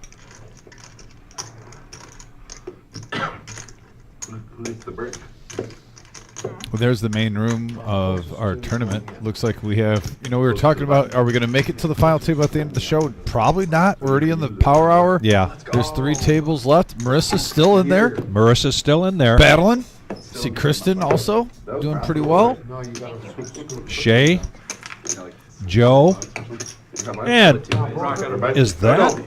Who needs the break? Well, there's the main room of our tournament. Looks like we have, we were talking about, are we going to make it to the final table at the end of the show? Probably not. We're already in the power hour. Yeah. There's 3 tables left. Marissa's still in there. Marissa's still in there. Battling. See Kristen also doing pretty well. Shay. Joe. And is that?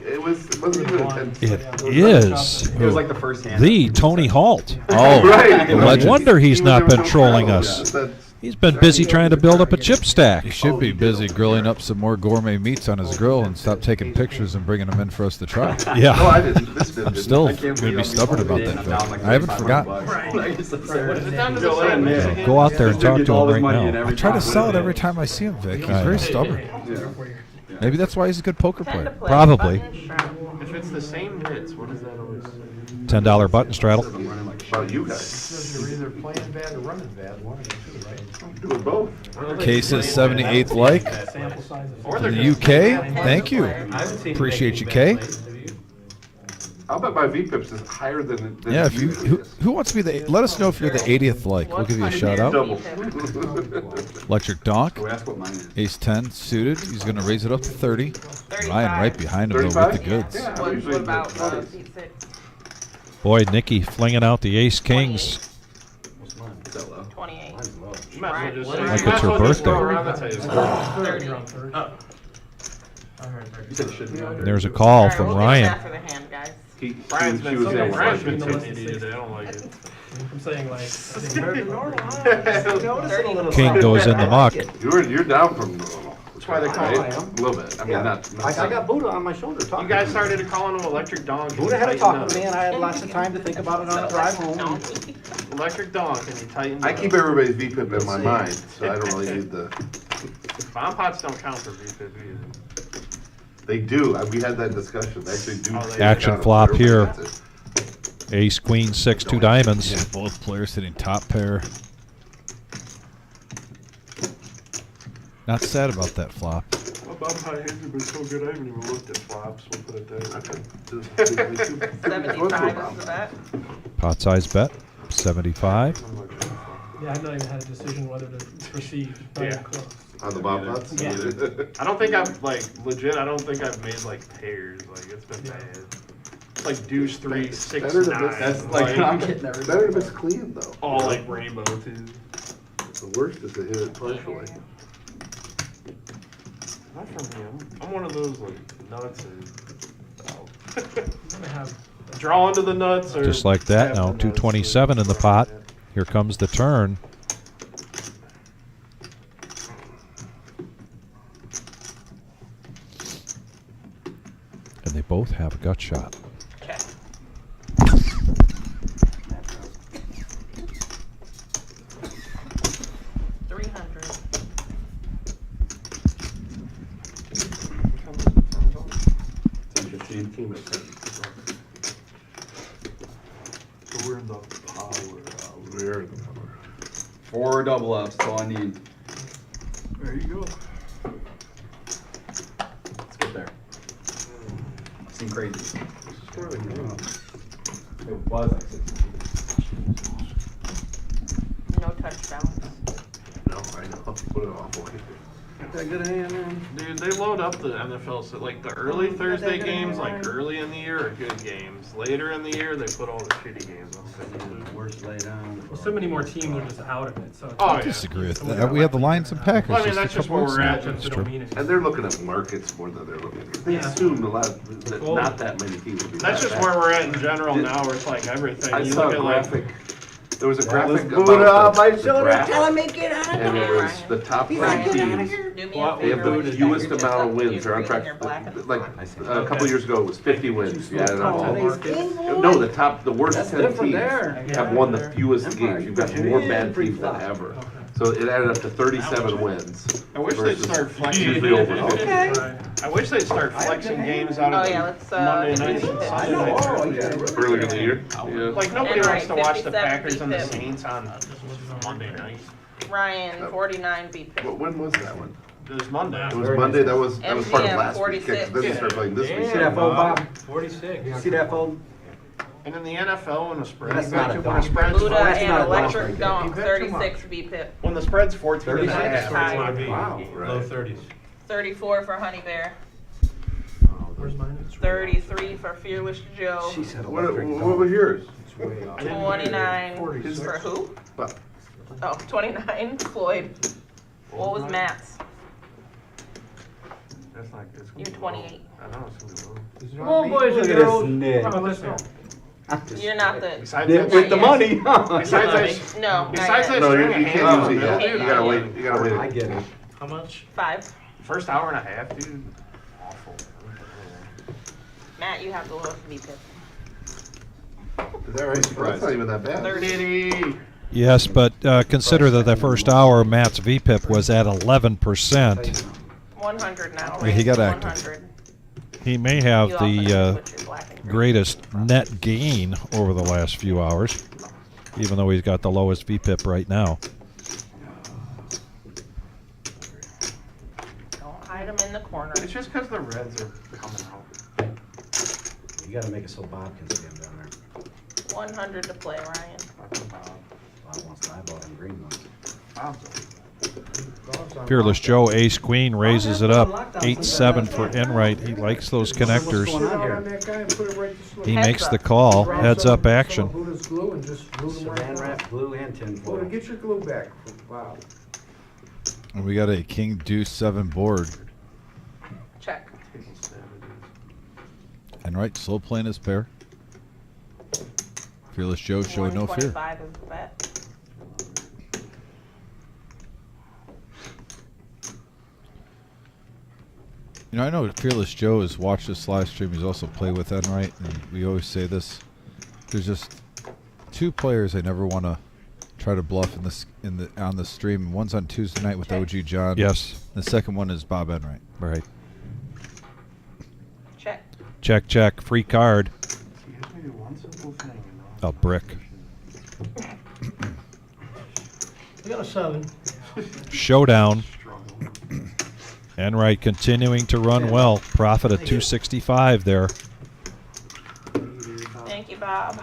It is. It was like the first hand. The Tony Halt. Oh, right. No wonder he's not been trolling us. He's been busy trying to build up a chip stack. He should be busy grilling up some more gourmet meats on his grill and stop taking pictures and bringing them in for us to try. Yeah. No, I didn't. This bit I'm didn't. still I going can't to be believe stubborn I'm about that, Vic. I haven't forgotten. Go out there and talk to him right now. I try to sell it every time I see him, Vic. He's very stubborn. Maybe that's why he's a good poker player. Probably. If it's the same hits, what is that always? $10 button straddle. About you guys. You're either playing bad or running bad, one of the two, right? Doing both. Case's 78th like from the UK. Thank you. Appreciate you, Kay. I'll bet my VPIPs is higher than Yeah, if you who wants to be the, let us know if you're the 80th like. We'll give you a shout out. Double. Electric Donk, Go ask what mine is. Ace 10 suited. He's going to raise it up to 30. 35. Ryan right behind him though with the 35? goods. Yeah, What usually about the seat 6? Boy, Nikki flinging out the Ace Kings. What's mine? Is that low? 28. Mine's low. You might as well just Like you might it's as her well just go birthday. around the table. 30. You said it should be on there. There's a call Alright, from we'll get Ryan. after the hand, guys. Brian's been She was saying the Brian's one. been so needy today. I don't like it. I'm saying like, Compared to normal, noticing a little King goes in the muck. You're down from normal. That's why they call right? him. A little bit. I mean, Yeah. not. I got Buddha on my shoulder talking. You guys started calling him Electric Donk. Buddha had a talk with me, and I had lots of time to think about it on the drive home. Electric Donk, and he tightened I up. keep everybody's VPIP in my mind, so I don't really need the. Bomb pots don't count for VPIP either. They do. We had that discussion. They actually do. Oh, they Action count flop for here. everybody. That's it. Ace, Queen, 6, 2 diamonds. Yeah, both players hitting top pair. Not sad about that flop. My bomb pot hands have been so good, I haven't even looked at flops. We'll put it there. 75 is the bet. Pot size bet, 75. yeah, I've not even had a decision whether to proceed. Not even Yeah. close. On the bomb pots? Yeah. I don't think I've, like, legit, I don't think I've made, like, pairs. Like, it's been bad. It's like deuce 3, 6, Better to 9. miss- That's like, I'm getting everything. Better to miss clean, though. all, like, rainbow, too. The worst is to hit it partially. Not for me. I'm one of those, like, nuts or... I'm gonna have Draw into the nuts or... Just like that have now, the nuts. 227 in the pot. Here comes the turn. And they both have a gut shot. Okay. Team at 10. So we're in the power hour. We're in the power. 4 double ups, that's all I need. There you go. Let's get there. 16 crazy. This is where they go. It was like 16. No touchdowns. No, I know. What an awful kicker. Got that good hand, man. Dude, they load up the NFL, so like the early Thursday games, like early in the year, are good games. Later in the year, they put all the shitty games on. Worst lay down. Well, so many more teams are just out of it, so. it's Oh, I yeah. disagree with that. We had the Lions and Packers. Well, I mean, just that's a just couple where weeks we're ago. at. That's That's don't true. mean anything. And they're looking at markets more than they're looking at. They Yeah. assumed a lot of, that Well, not that many teams would be. That's that just bad. where we're at in general now, where it's like everything. I You saw look a at like, graphic. There was a graphic Buddha about my the shoulder draft, telling me get out of and it here. was the top He's 5 like, get out of teams. here. Do me They have the fewest amount of wins. They're on track. Like a couple years ago, it was 50 wins. Yeah, no, the worst That's 10 different teams there. have won the fewest games. You've got more bad teams than ever. So it added up to 37 wins. I wish they'd versus start flexing. usually over 50. Okay. I wish they'd start flexing games out of Oh, yeah, let's, Monday nights and I Sunday know. nights. Oh, yeah. Early in the year. Yeah. Like nobody And wants to right, watch the 57 Packers and the beat them. Saints on Monday night. Ryan, 49 beat When was that one? It was Monday. It was Monday. That was part of MGM last week. 46. Then they started playing this week. See that phone, Bob? 46. See that phone? And in the NFL, when the spread, That's not a when dog. the spread's Buddha that's and not a Electric dog. Donk, You bet too 36 VPIP. when the spread's 14 and a 36. half. Tied. Wanna be Wow. low 30s. 34 for Honey Bear. Where's mine? 33 for Fearless Joe. She said What electric was yours? It's way off. 29 46. for who? But Oh, 29 Floyd. What was Matt's? That's not good. You're 28. I know it's gonna be low. Come on, boys and Look at girls. this nit. How about this one? You're not the. Besides Nit that, with the money. besides that, No, besides that no, string you of can't hands use it on the yet. middle, You gotta dude, wait. You gotta wait. I get it. How much? 5. First hour and a half, dude. Awful. Matt, you have the lowest VPIP. Is that right? That's not even that bad. 30. Yes, but consider that the first hour, Matt's VPIP was at 11%. 100 now. Yeah, he got active. 100. He may have You also have to the switch your black and green. greatest net gain over the last few hours, even though he's got the lowest VPIP right now. Don't hide them in the corner. It's just because the Reds are coming out. You gotta make it so Bob can see him down there. 100 to play, Ryan. Bob wants to eyeball him green ones. Fearless Joe, ace queen, raises it up. 8-7 for Enright. He likes those connectors. What's going on here? On that guy and put it right to sleep. He Heads makes up. the call. Heads up action. Buddha's glue and just glue them right Saran down. wrap, glue, and tin foil. Buddha, get your glue back. Wow. And we got a King Deuce 7 board. Check. And right, slow playing his pair. Fearless Joe showing no fear. 125 is the bet. You know, I know Fearless Joe has watched this live stream. He's also played with Enright, and we always say this. There's just 2 players I never want to try to bluff on the stream. One's on Tuesday night with OG John. Yes. The second one is Bob Enright. Right. Check. Check, check. Free card. A brick. We got a 7. Showdown. Enright continuing to run well. Profit of 265 there. Thank you, Bob.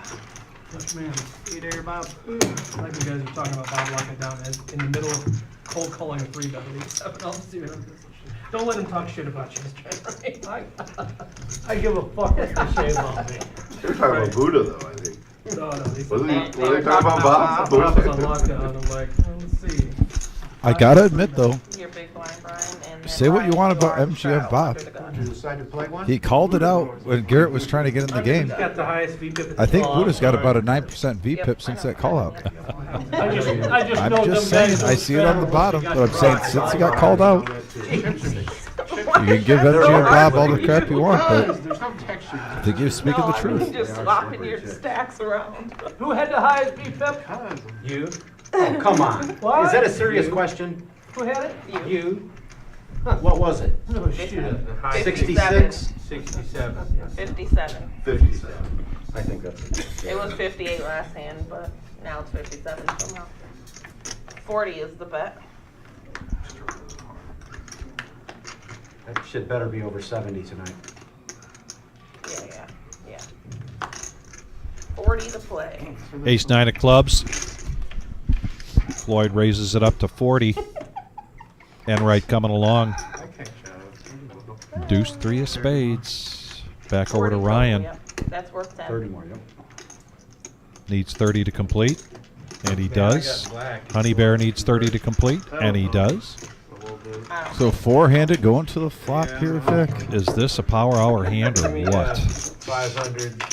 Yes, ma'am. Hey there, Bob. Like you guys are talking about Bob locking down in the middle of cold calling a 3-bet league. 7 I'll see what Don't let him talk shit about you, Mr. Enright. I give a fuck what they say about me. They're talking about Buddha, though, I think. No, he's Were like, they talking about Bob? Bob was on lockdown. I'm like, let's see. I gotta admit, though, You're big blind, Brian. And then say what you Ryan, want about are MGM strapped Bob. under the gun. Did you decide to play one? He called it out when Garrett was trying to get in the game. He's got the highest VPIP. I think Buddha's got about a 9% VPIP since that call out. I just I'm know just them saying, guys I see it on the bottom, but I'm saying got since he got called out, you can give MGM Bob all the crap you want, but There's no texture. I think you're speaking the No, I mean truth. just swapping your stacks around. Who had the highest VPIP? You? Oh, come on. What? Is that a serious question? Who had it? You? What was it? Oh, shit. 66? 67. 57. 57. I think that's it. It was 58 last hand, but now it's 57 somehow. 40 is the bet. That shit better be over 70 tonight. Yeah. play. Ace-9 of clubs. Floyd raises it up to 40. Enright coming along. Deuce 3 of spades. Back over to Ryan. Yep. That's worth 10. 30 more, yep. Needs 30 to complete. And he does. Honey Bear needs 30 to complete. And he does. So four-handed going to the flop here, Vic. Is this a power hour hand or what? 500, like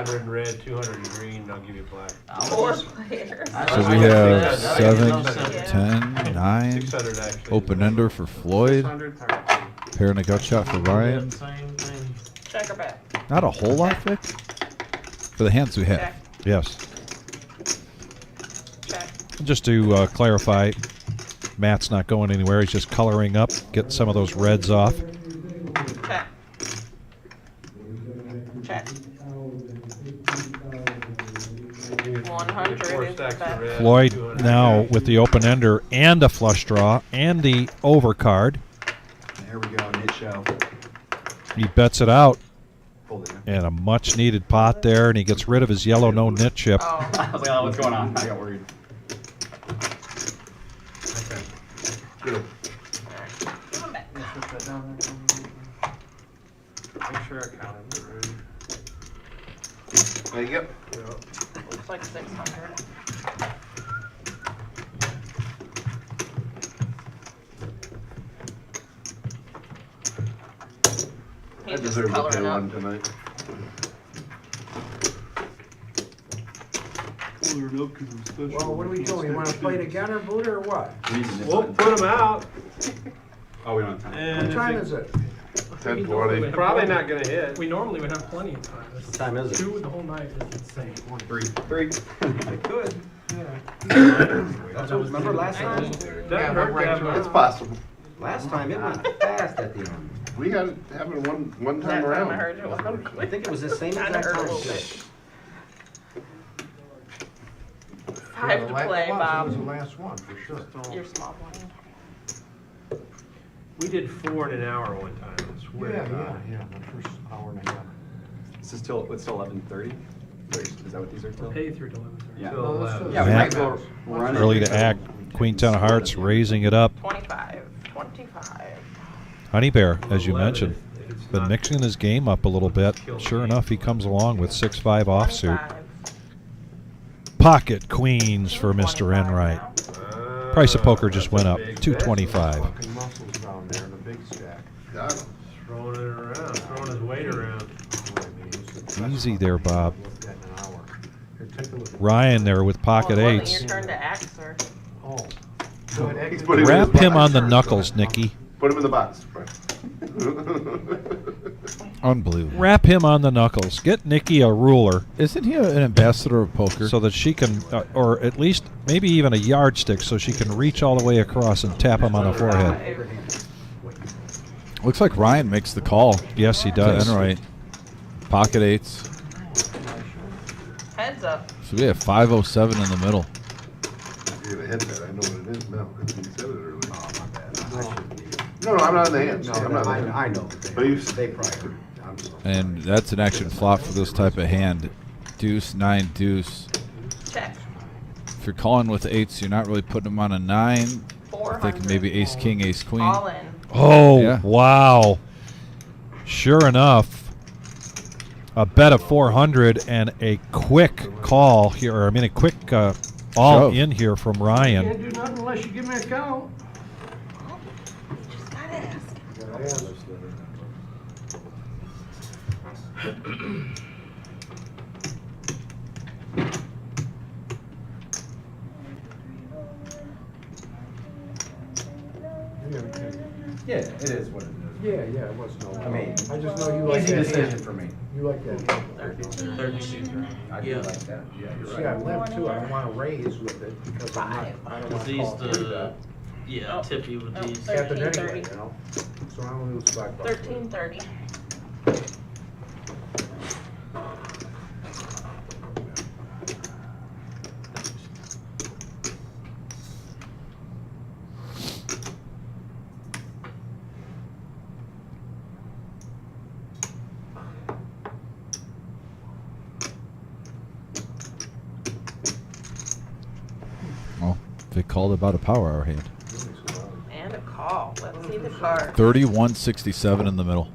300 in red, 200 in green, and I'll give you black. 4 players. So we have 7, 10, 9. 600 actually. Open ender for Floyd. Pair and a gut shot for Ryan. Check or bet. Not a whole lot, Vic. For the hands we have. Check. Yes. Check. Just to clarify, Matt's not going anywhere. He's just coloring up, getting some of those reds off. Check. Check. 100 is the bet. Floyd now with the open ender and a flush draw and the overcard. There we go, Nit show. He bets it out. Fold it in. And a much needed pot there, and he gets rid of his yellow no-nit chip. Oh. I was like, oh, what's going on? I got worried. Good. Come back. Make sure I counted it right. There you go. Looks like 600. I He's just deserve to pay coloring one up. tonight. Well, what are we doing? You wanna play together, Buddha, or what? We'll put them out. Oh, we don't have time. And What time is it? 10:20. Probably not gonna hit. We normally would have plenty of time. What time is it? 2 the whole night is insane. Three. I could. Yeah. Remember last time? Doesn't hurt to have It's possible. Last time it went fast at the end. We got it happen one time That time around. I heard it was I think it was the same Kinda exact hurt a time. little bit. 5 to play, It was Bob. the last one, for sure. You're small blind. We did 4 in an hour one time, I swear to God. Yeah, the first hour and a half. This is till, it's till 11:30? Is that what these are till? Pay through to 11:30. Yeah. Till No, let's 11. do Yeah, we Matt, might go run it. early to act. Queen 10 of hearts, raising it up. 25. 25. Honey Bear, as you 11, mentioned, if it's been not- mixing his game up a little bit. Sure enough, he comes along with 6-5 offsuit. 25. Pocket queens for Mr. 25 Enright. now. Price of poker just That's went a up, big- $225. Fucking muscles down there in the big stack. Got him. Throwing it around, throwing his weight around. Easy there, Bob. Look at that in an hour. Here, take a look at- Ryan there with pocket Well, it wasn't eights. your turn to act, sir. Oh. Good. He's putting him in Wrap his him box. on the knuckles, Nicky. Put him in the box. Frank. Unbelievable. Wrap him on the knuckles. Get Nikki a ruler Isn't he an ambassador of poker? so that she can, or at least maybe even a yardstick so she can reach all the way across and tap him on the forehead. Looks like Ryan makes the call. Yes, he does. Enright. Pocket eights. Heads up. So we have 507 in the middle. You're gonna hit that. I know what it is now. You said it earlier. No, I'm not in the hands. No, I'm not in the hands. I know. But you- They prior. I'm sorry. And that's an action flop for this type of hand. Deuce, 9, deuce. Check. If you're calling with eights, you're not really putting them on a 9. I'm 400. thinking maybe ace, king, ace, queen. All in. Oh, Yeah. wow. Sure enough, a bet of 400 and a quick call here, or I mean a quick all Shove. in here from Can't Ryan. do nothing unless you give me a count. Just gotta ask. Yeah, it is what it is. Yeah, it was no. I mean, I just know you like easy that decision hand. for me. You like that. I do like that. Yeah, you're See, I right. limp too. I don't wanna raise with it because I'm not, I don't wanna These call three the, bet. yeah, tip you with Oh, these. Happen anyway, 13:30. you know? So I don't lose black. 13:30. called about a power hour hand. And a call. Let's see the card. 3167 in the middle.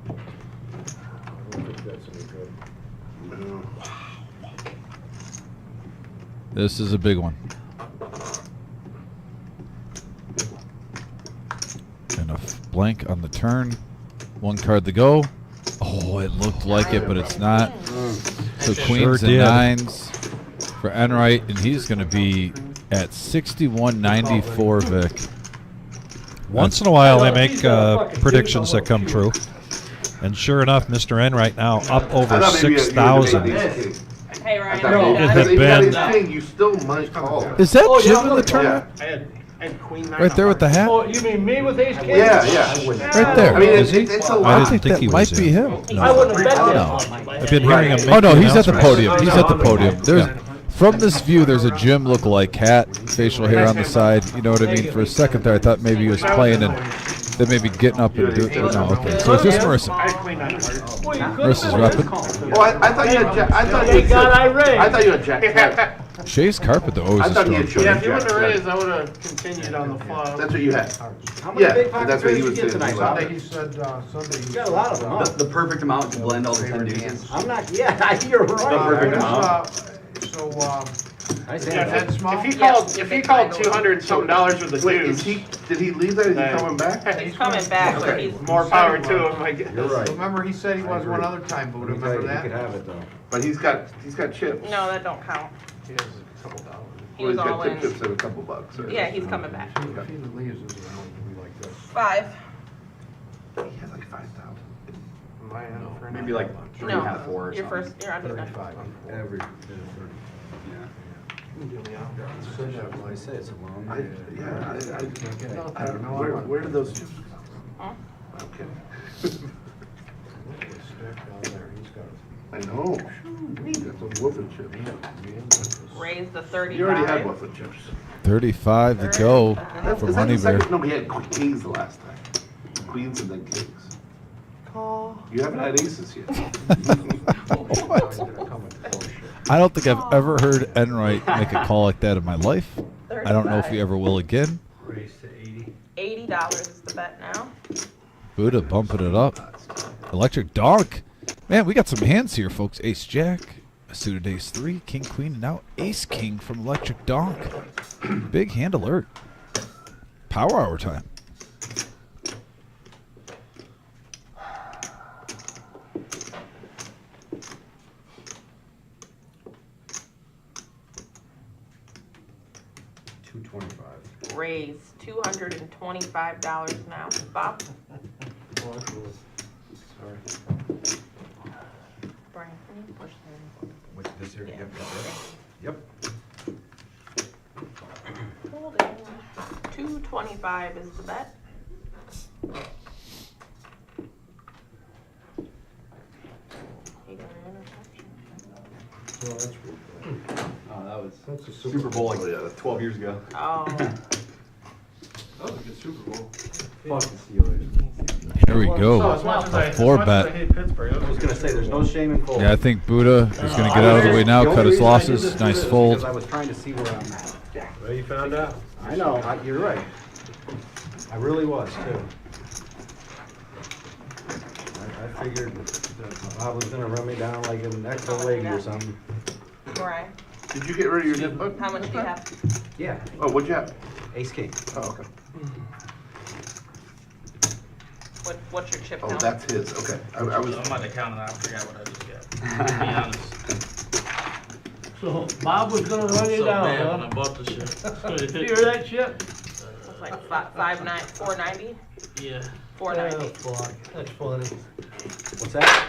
I don't think that's any good. No. This is a big one. And a blank on the turn. One card to go. Oh, it looked like it, but it's not. So queens and nines for Enright, and he's going to be at 61.94, Vic. Once in a while, they make predictions that come true. And sure enough, Mr. Enright now up over 6,000. Hey, Ryan. It had been. You still might call. Is that Jim in the tournament? I had queen nine. Right there with the hat? Oh, you mean me with ace king? Yeah, yeah. Right there. I mean, Is he? it's a I lot. think that might be him. I wouldn't have bet that. No. I've been hearing him make Oh no, the he's at the announcements. podium. He's at the podium. There's from this view, there's a Jim look-alike hat, facial hair on the side. You know what I mean? For a second there, I thought maybe he was playing and then maybe getting up and doing. No, okay. So it's just Marissa. I had queen nine hearts. Marissa's repping. Oh, I thought you had Jack. I thought you Thank God I had. raised. I thought you had Jack. Shay's carpet though always I is thought he strong. had showed Yeah, you if you Jack. wouldn't have raised, I would have continued on the flop. That's what you had. How many Yeah, big pocket that's what he pairs you was get saying. tonight, Bob? Sunday, he said, Sunday. You got a lot of them, huh? The perfect amount to blend all the 10 deuces. I'm not, yeah, you're right. So, Nice Yeah, hand. if he called $200 and something with the Wait, deuce, did he leave that? Is he coming back? He's coming back, but he's more power to him, I guess. You're right. remember he said he was one other time, Buddha, remember You could that? have it, though. But he's got chips. no, that don't count. He has a couple dollars. He Well, was he's all got in. chips and a couple bucks. So Yeah, he's coming back. If he leaves, it's going to be like this. 5. He had like 5,000. Maybe like three and a half, 4 or You're something. first. You're under 35. Every. I say it's a long I don't know. Where did those chips go? Huh? Okay. Down there, he's got I know. That's a woofing chip. Raise the 35. You already had woofing chips. 35 to go from Is that Honey the Bear. second? No, we had kings the last time. Queens and then kings. Call. You haven't had aces yet. I don't think I've ever heard Enright make a call like that in my life. I don't know if he ever will again. Raise to 80. $80 is the bet now. Buddha bumping it up. Electric Donk. Man, we got some hands here, folks. Ace Jack, a suited Ace 3, King Queen, and now Ace King from Electric Donk. Big hand alert. Power hour time. $225. Raise $225 now. Bob? Brian, can you push that? What's this here? Yeah. Yep. Hold it. 225 is the bet. He got an interception. Well, that's pretty cool. Oh, That's a Super Bowl like 12 years ago. Oh. That was a good Super Bowl. Fuck the Steelers. Here we go. So as much as I A 4 bet. hate Pittsburgh, I was gonna say, there's no shame in folding. Yeah, I think Buddha is going to get out of the way now, cut his losses. Nice fold. Because I was trying to see where I'm at. Well, you found out. I know, you're right. I really was, too. I figured that Bob was gonna run me down like an ex-old lady or something. Brian, Did you get rid of your dip book? how much do you have? Yeah, Oh, what'd you have? ace king. Oh, okay. What's your chip Oh, count? that's his. Okay. I was. I'm about to count it out. I forgot what I just got. To be honest. So Bob was gonna run you So down, bad when I huh? bought the shit. You hear that shit? It's like 490. Yeah. 490. Oh, fuck, that's funny. What's that?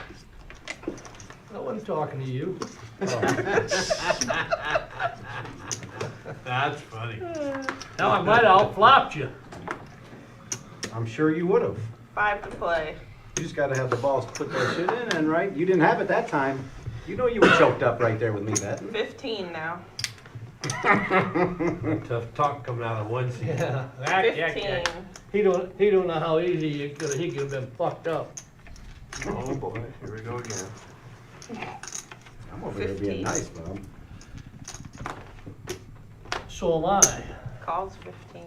No one's talking to you. That's funny. Hell, I might have outflopped you. I'm sure you would've. 5 to play. You just gotta have the balls to put that shit in, and right? You didn't have it that time. You know you were choked up right there with me betting. 15 now. Tough talk coming out of one seat. Yeah. 15. He don't know how easy he could have been fucked up. Oh boy, here we go again. I'm over here being 15. nice, Bob. So am I. Calls 15.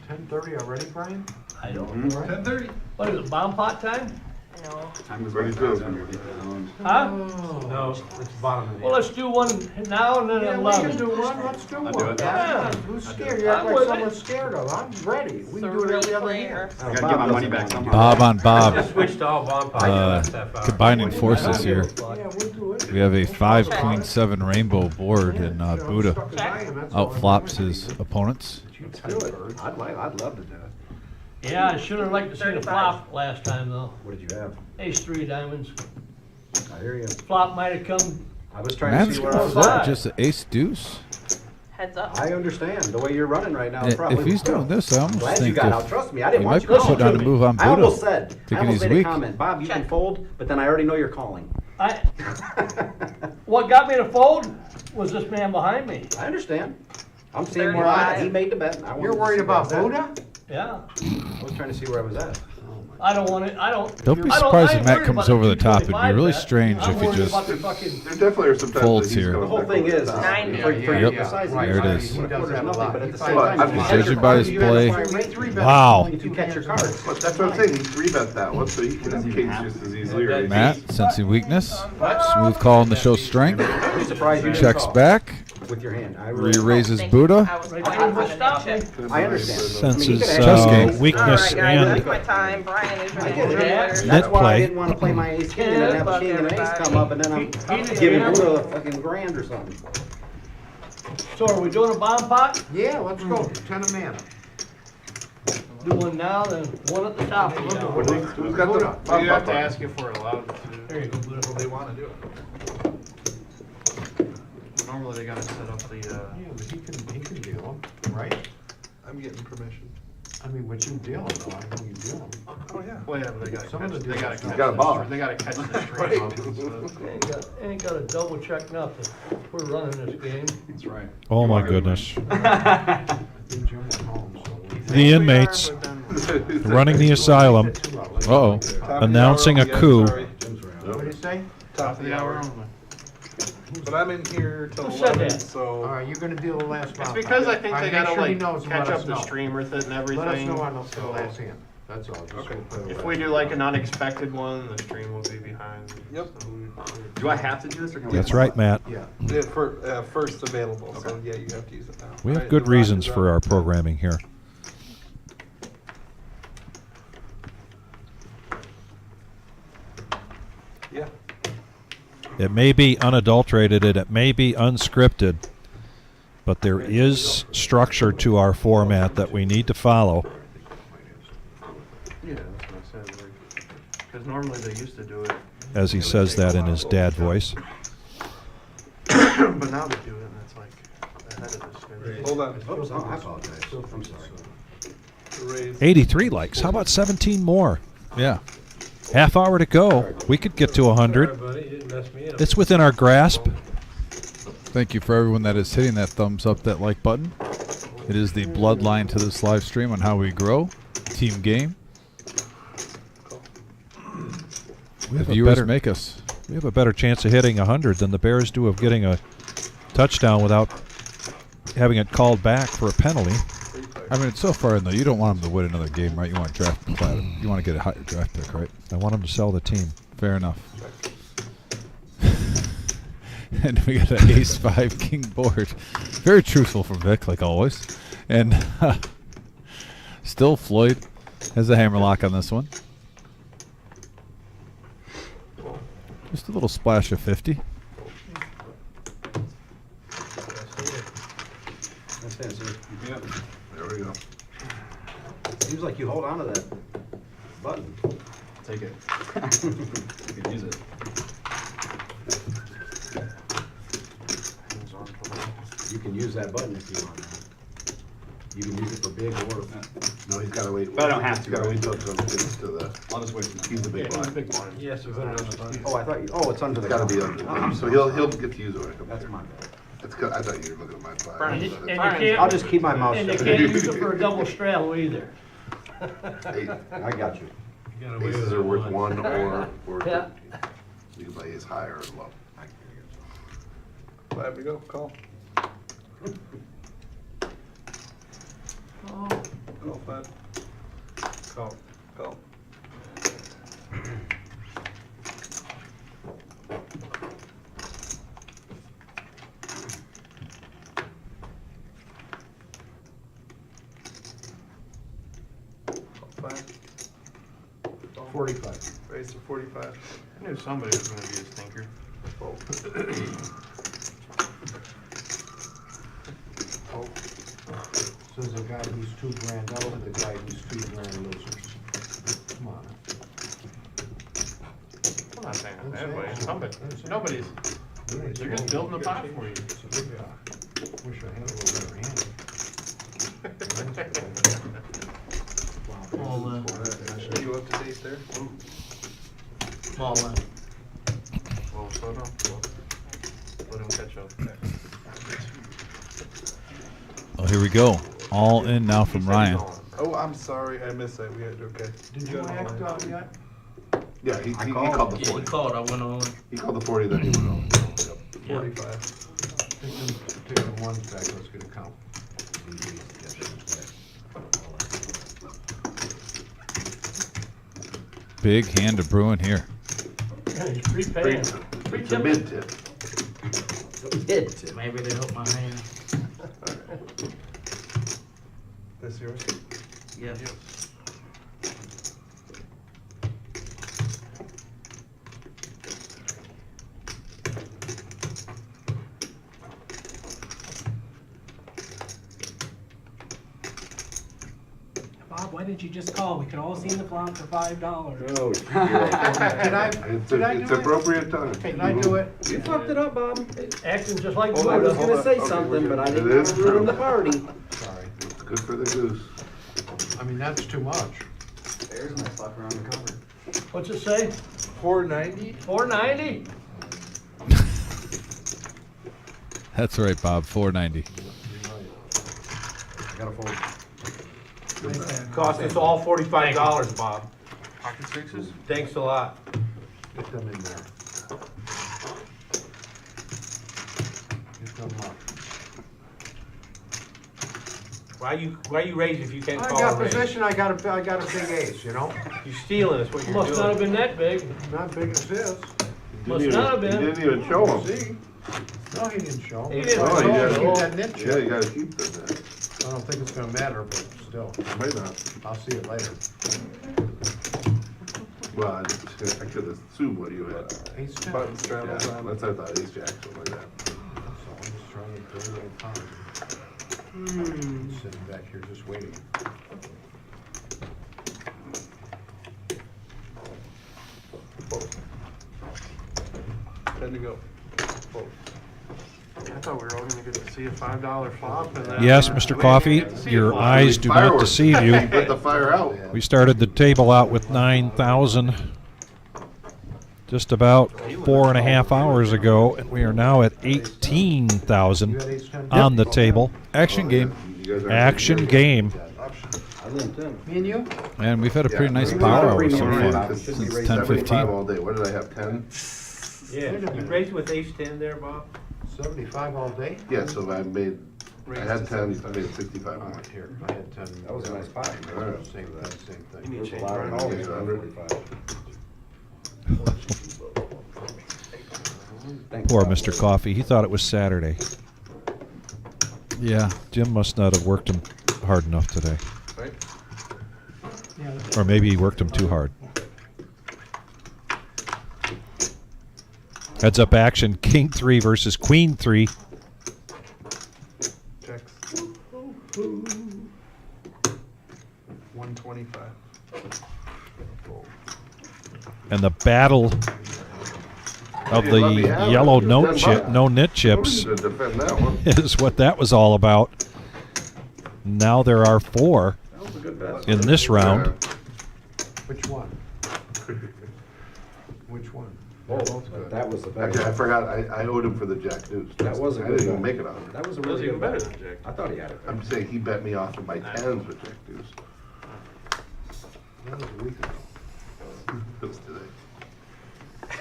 10:30 already, Brian? I don't know. 10:30. What is it, bomb pot time? No. Time goes Ready by to fast go. when you're deep down. Huh? No, it's bottom of the. Well, let's do one now and then Yeah, at we 11. can do one, let's do one. do it. Yeah, who's scared? You act I'm like with someone's scared of it. I'm ready. We can do it every other year. I gotta get my money back somehow. Bob on Just Bob. switch to all bomb pots. Combining forces here. Yeah, we'll do it. We have a 5 Queen 7 rainbow board, and Buddha outflops his opponents. Let's do it. I'd love to do it. Yeah, I should have liked to see the flop last time though. What did you have? Ace 3 diamonds. I hear you. Flop might have come. I was trying Man's to see where I gonna was flip at. just an ace deuce. Heads up. I understand the way you're running right now. If Probably he's doing this, I almost glad you think got if out. Trust me, I didn't he want might you be to putting listen on to a me. move on I almost Buddha. said, I Thinking almost he's made weak. a comment. Bob, you can fold, but then I already know you're calling. What got me to fold was this man behind me. I understand. I'm seeing where I'm at. He made the bet. You're worried about Buddha? Yeah. I was trying to see where I was at. I don't want it. I don't. Don't be I surprised I if ain't Matt worried comes about over the top. It'd be 225 really bet. strange I'm if he worried just about the fucking. There definitely are some times folds that he's here. gonna The whole thing is, for Yep. your size, There it is. He does have a lot. but at the But same time, I'm if you just catch judging your by cards, his you gotta play. try and rate Wow. if you catch your cards. But that's what I'm saying, he 3-bet that one, so he can case just as easily. Right? Matt, sensing weakness. Smooth call in the show strength. I'm surprised you didn't Checks call back. with your hand. I really Re-raises Thank you. Buddha. I was Right waiting there for was the stop check. me. I understand. Senses Chess game. weakness All right, guys, and that's my time. Brian is I ready. get it. Yeah. That's why I play. didn't want to play my ace king and then have a king and an ace come up and then I'm giving Buddha a fucking grand or something. So are we doing a bomb pot? Yeah, let's go. 10 a man. Do one now, then one at the top. Who's got the? You have to ask if we're allowed to. There you go, Buddha. They want to do it. Normally they gotta set up the, Yeah, but he can deal them, right? I'm getting permission. I mean, what you deal them, though, I know you deal them. Oh, yeah. well, yeah, but they gotta Some of catch, the they gotta deals- catch. He's got a the ball. string- They gotta catch the string up and stuff. Ain't got to double check nothing. We're running this game. That's right. oh my goodness. I think Jim was home, so we- The inmates running the asylum, Uh-oh. announcing a coup. What do you say? Top of the hour only. But I'm in here till Who said 11, that? so. All right, you're gonna deal the last It's round. because I think All they right, make gotta sure he like knows and catch let up us the know. stream with it and everything. Let us know on the so last hand. That's all. Just Okay. gonna play the if last we do hand. like an unexpected one, the stream will be behind. Yep. So Do I have to do this or can we? That's right, Matt. Yeah. Yeah, first available, so yeah, you have to use it now. We have Right, good the reasons rock is for out. our programming here. Yeah. It may be unadulterated and it may be unscripted, but there is structure to our format that we need to follow. yeah, that's what I said. Because normally they used to do it, As he says that in his dad voice. but now they do it and it's like ahead of the schedule. Hold on. Oops, I apologize. I'm sorry. Raise. 83 likes. How about 17 more? Yeah. Half hour to go. We could get to 100. Buddy, you didn't mess me up. It's within our grasp. Thank you for everyone that is hitting that thumbs up, that like button. It is the bloodline to this live stream on how we grow. Team game. We The have, viewers make us. we have a better chance of hitting 100 than the Bears do of getting a touchdown without having it called back for a penalty. I mean, it's so far in though. You don't want them to win another game, right? You want to draft. You want to get a higher draft pick, right? I want them to sell the team. Fair enough. And we got an ace 5 king board. Very truthful from Vic, like always. And still Floyd has a hammerlock on this one. Just a little splash of 50. That's it, sir. Yep. There we go. Seems like you hold on to that button. Take it. You can use it. You can use that button if you want. You can use it for big or. No, he's gotta wait. But I don't have to, He's gotta right? wait till Trump gets to the, I'll just wait for he's the big Yeah, one. big one. Yes, we put it on the button. Oh, I thought you, oh, it's under It's the. gotta be under, so he'll get to use it when it comes That's here. my bad. That's good, I thought you were looking at my file. Brian, And you But can't- I'll just keep my mouth And you shut. can't use it for a double straddle either. Hey, I got you. You got away with aces it are worth once. one or Yeah. you can play ace high or low. 5 to go, call. Oh, Call 5. Call. Call. Call 5. 45. Raise to 45. I knew somebody was gonna be a stinker. Fold. Says the guy who's 2 grand out to the guy who's 2 grand losers. Come on. I'm not saying it that way. That's it. Somebody, That's it. nobody's, they're just building a pot for you. It's a big, wish I had a little better hand. All Are you up to date there? small one. Well, slow down. Let him catch up. Oh, here we go. All in now from Ryan. Oh, I'm sorry, I missed that. We had, okay. Did you act yet? Yeah, he called the Yeah, 40. he called, I went on. He called the 40, then he went on. Yep. Yeah. 45. Take the ones back, let's get a count. Big hand of brewing here. Yeah, he's prepaying. It's a mid tip. Maybe they help my hand. This yours? Yes. Bob, why didn't you just call? We could all seen the flop for $5. Oh, It's Did I do it? appropriate time. Did I do it? You fucked it up, Bob. Acting just like Hold I on, was Buddha. gonna say Okay, something, but I it didn't is want to ruin true. the party. Sorry. It's good for the goose. I mean, that's too much. There's my fucker on the cover. What's it say? 490? 490? That's right, Bob. 490. I gotta fold. Cost us all $45, Bob. Pocket sixes? Thanks a lot. Get them in there. Get them up. Why you raise if you can't I call got a raise? position, I got a big ace, you know? You're stealing is what you're Must not have doing. been that big. Not big as this. Must not have He been. didn't even show him. See? No, he didn't show. He didn't Oh, Keep yeah. that nit Yeah, chip. you gotta keep that. I don't think it's gonna matter, but still, Might not. I'll see it later. Well, I could assume what you had. Ace ten. Button straddle time. That's what I thought, ace jack, something like that. So I'm just trying to do a little time. Sitting back here just waiting. Ten to go. Fold. I thought we were all gonna get to see a $5 flop and then. Yes, we Mr. didn't Coffee, get to see your a flop. eyes do not Fireworks. deceive you. Put the fire out. We started the table out with 9,000 just about 4.5 hours ago, and we are now at 18,000 on the table. Action game. You guys are- Action game. I win 10. Me and you? And we've had a pretty nice Yeah. power hour so Premium far rate. since Should be raised 75 10:15. all day. What did I have, 10? Yeah, you raised with ace 10 there, Bob? 75 all day? Yeah, so I made, I had 10, I made 65 All on right, it. here, I had 10. That was a nice pie. All right. Same thing, same You thing. need to change Lot of right calls, Yeah, 45. Poor Mr. Coffee. He thought it was Saturday. Yeah. Jim must not have worked him hard enough today. Right? Or maybe he worked him too hard. Heads up action. King 3 versus Queen 3. Checks. 125. And the battle of Hey, the let me have it. yellow It's no 10 chip, bucks. no knit chips Nobody's gonna defend that one. is what that was all about. Now there are 4 That was a good bet. in this round. Which one? Which one? Oh, that was the better Actually, I one. forgot, I owed him for the jack deuce. That was a I good didn't even one. make it on it. That was a That was really even good better bet. than Jack. I thought he had it. I'm saying he bet me off of my 10s with jack deuce. That was a week ago. It was today.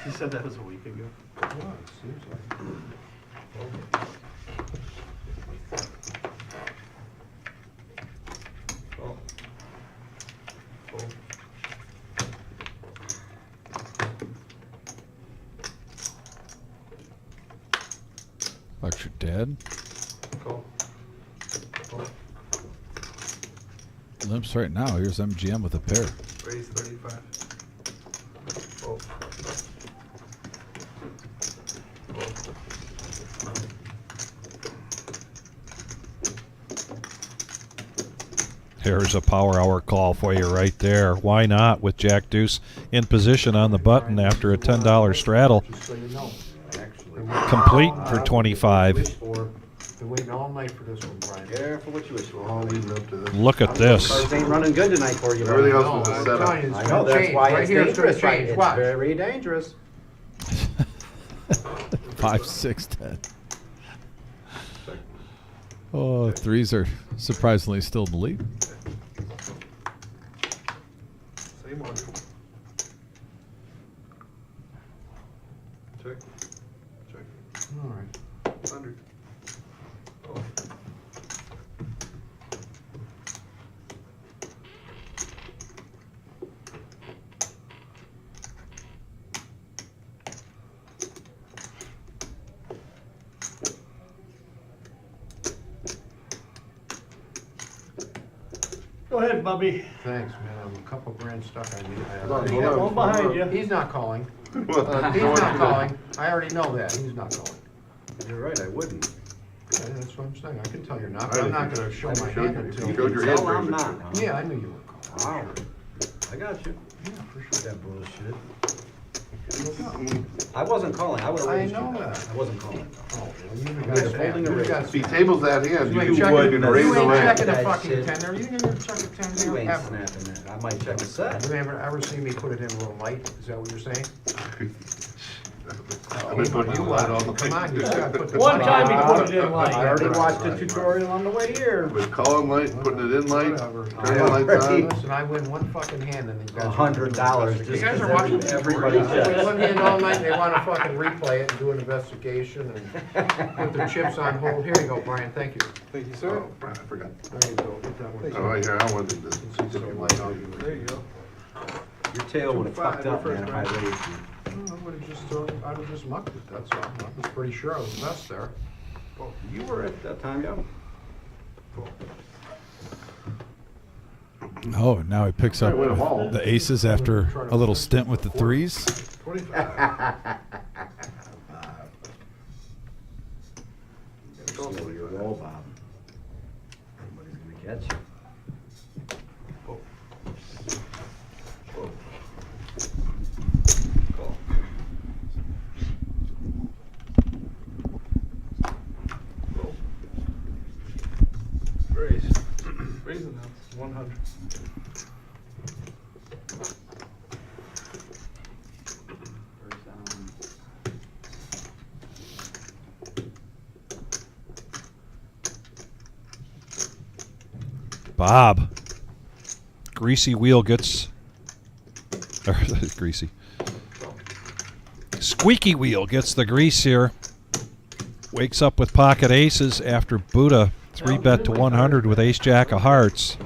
You said that was a week ago. It was, seems like. Like your dad? Limps right now. Here's MGM with a pair. Raise 35. Oh. Here's a power hour call for you right there. Why not with Jack Deuce in position on the button after a $10 straddle. Just so you know, actually. Complete for 25. Been waiting all night for this one, Brian. Careful what you wish for. All leading up to this. Look at this. Cards ain't running good tonight for you. Everything buddy. else was a I'm setup. telling you, it's I gonna know, that's change. why Right it's here, it's gonna dangerous, right? change. It's Watch. very dangerous. 5, 6, 10. Oh, threes are surprisingly still in the lead. Same one. Check. Check. All right. 100. Go ahead, Bubby. Thanks, man. I'm a couple grand stuck. I need. Hold I on. One behind you. He's not calling. He's What? not calling. I already know that. He's not calling. You're right, I wouldn't. Yeah, that's what I'm saying. I can tell you're not. I But I'm didn't not think gonna show you my showed hand your- until. you showed your Tell hand I'm very not. good. Yeah, I knew you were calling. Wow. I got you. Yeah, for sure. That bullshit. Mm. I wasn't calling. I would have I raised know you. that. I wasn't calling. Oh, well, you I'm guys either folding or raising. See, tables that hand, You you ain't checking, wouldn't raise you the ain't leg. checking a That fucking shit. 10 there. You ain't gonna check a 10 You there ain't ever. snapping that. I might check a set. You ever see me put it in a little light? Is that what you're saying? I've been putting You the light all the Come on, you gotta put the One money time in. he put it in light. I already watched the tutorial on the way here. With calling light, putting it in light, Whatever. turning the lights on. Listen, I win one fucking hand and you guys. $100 You just guys are because watching everybody I win checks. one hand all night, they wanna fucking replay it and do an investigation and put their chips on hold. Here you go, Brian, thank you. Thank you, sir. Oh, Brian, I forgot. There you go, get that one. Oh, right here, I wanted this. Since he's so light on you. There you go. Your tail would have 2-5, fucked up, your man, if first I raised you. I would've just mucked it, that's all. I was pretty sure I was best there. You were at that time, yeah. Oh, now he picks up I win them all. the aces after a little stint with the threes. 25. Slow your roll, Bob. Everybody's gonna catch you. Raise. Raising now. 100. Bob. Greasy wheel gets... Or, greasy. Squeaky wheel gets the grease here. Wakes up with pocket aces after Buddha 3-bet to 100 with ace-jack of hearts.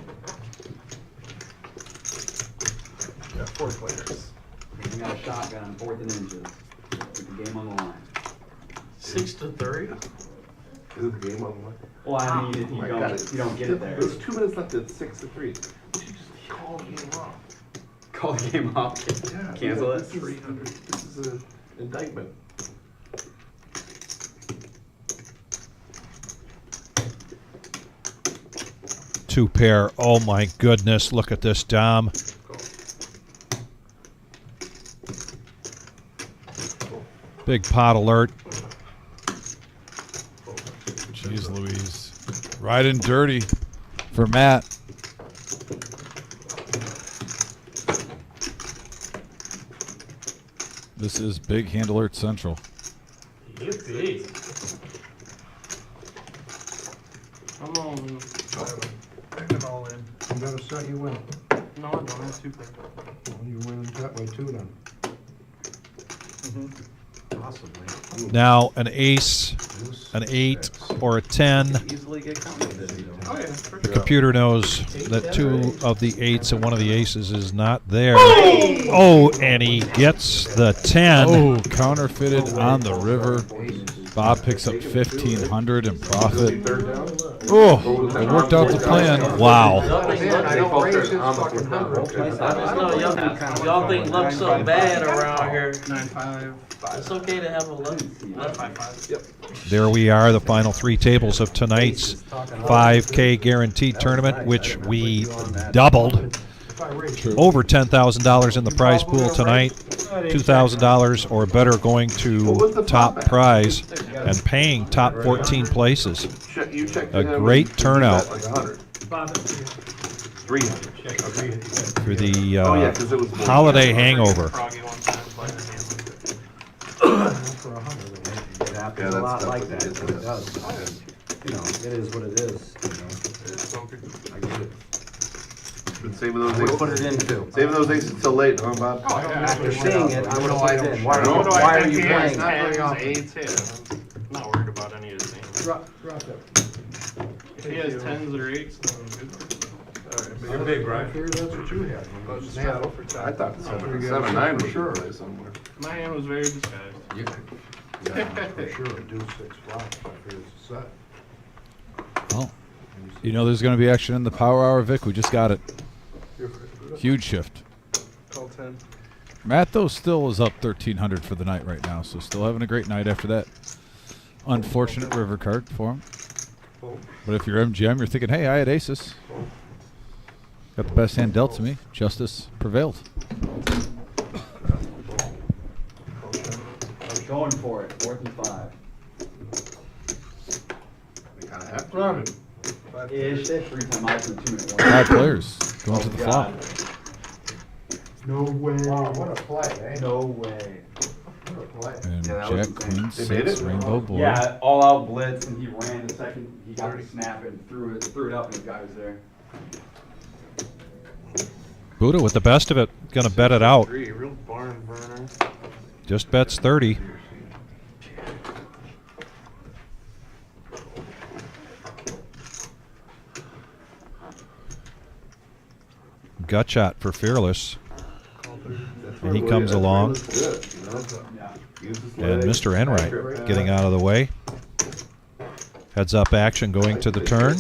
Yeah, 4 players. We got a shotgun, 4th and inches. With the game on the line. 6 to 3. Is it the game on the line? Well, I mean, Oh my God, you don't get it there. There's 2 minutes left at 6 to 3. We should just call the game off. Call the game off. Yeah, Cancel it. This is an indictment. Two pair. Oh my goodness. Look at this, Dom. Big pot alert. Jeez Louise. Riding dirty for Matt. This is Big Hand Alert Central. Yippee. I'm all in. Back it all in. You got a set, you win. No, I don't have 2 pairs. Well, you win that way too then. Possibly. Now an ace an 8, or a 10. Easily get counted. Oh, yeah, for The sure. computer knows that 2 of the 8s and 1 of the aces is not there. Oh, and he gets the 10. Oh, counterfeited on the river. Bob picks up 1,500 in profit. Oh, it worked out the plan. Wow. Y'all think luck's so bad around here. 9-5. It's okay to have a luck. 5-5. Yep. There we are, the final 3 tables of tonight's 5K guaranteed tournament, which we doubled. Over $10,000 in the prize pool tonight. $2,000 or better going to top prize and paying top 14 places. A great turnout for the holiday hangover. A lot like that, it does. You know, it is what it is. You know, I get it. Been saving those aces. Put it in too. Saving those aces till late, huh, Bob? After seeing it, I would have put it in. Why are you playing? Eights, yeah. I'm not worried about any of his names. Drop it. If he has 10s or 8s, then I'm good. Alright, but you're big, right? That's what you had. I thought the 7-9 was sure somewhere. My hand was very disguised. Yeah, for sure, do 6 flops, I figured it's a set. Well, you know there's going to be action in the Power Hour, Vic. We just got it. Huge shift. Call 10. Matt, though, still is up 1,300 for the night right now, so still having a great night after that unfortunate river card for him. But if you're MGM, you're thinking, hey, I had aces. Got the best hand dealt to me. Justice prevailed. Going for it, 4th and 5. We kind of have to. Run. Ish, 3-time odds in 2-minute 5 players going to the flop. No way. Wow, what a play, eh? No way. What a play. And Yeah, that Jack, was Queen, insane. They made 6, it? Rainbow Board. Yeah, all out blitz, and he ran the second. He got the snap and threw it up, and the guy was there. Buddha with the best of it, gonna bet it out. Real barn burner. Just bets 30. Gut shot for Fearless. And he comes along. And Mr. Enright getting out of the way. Heads up action going to the turn.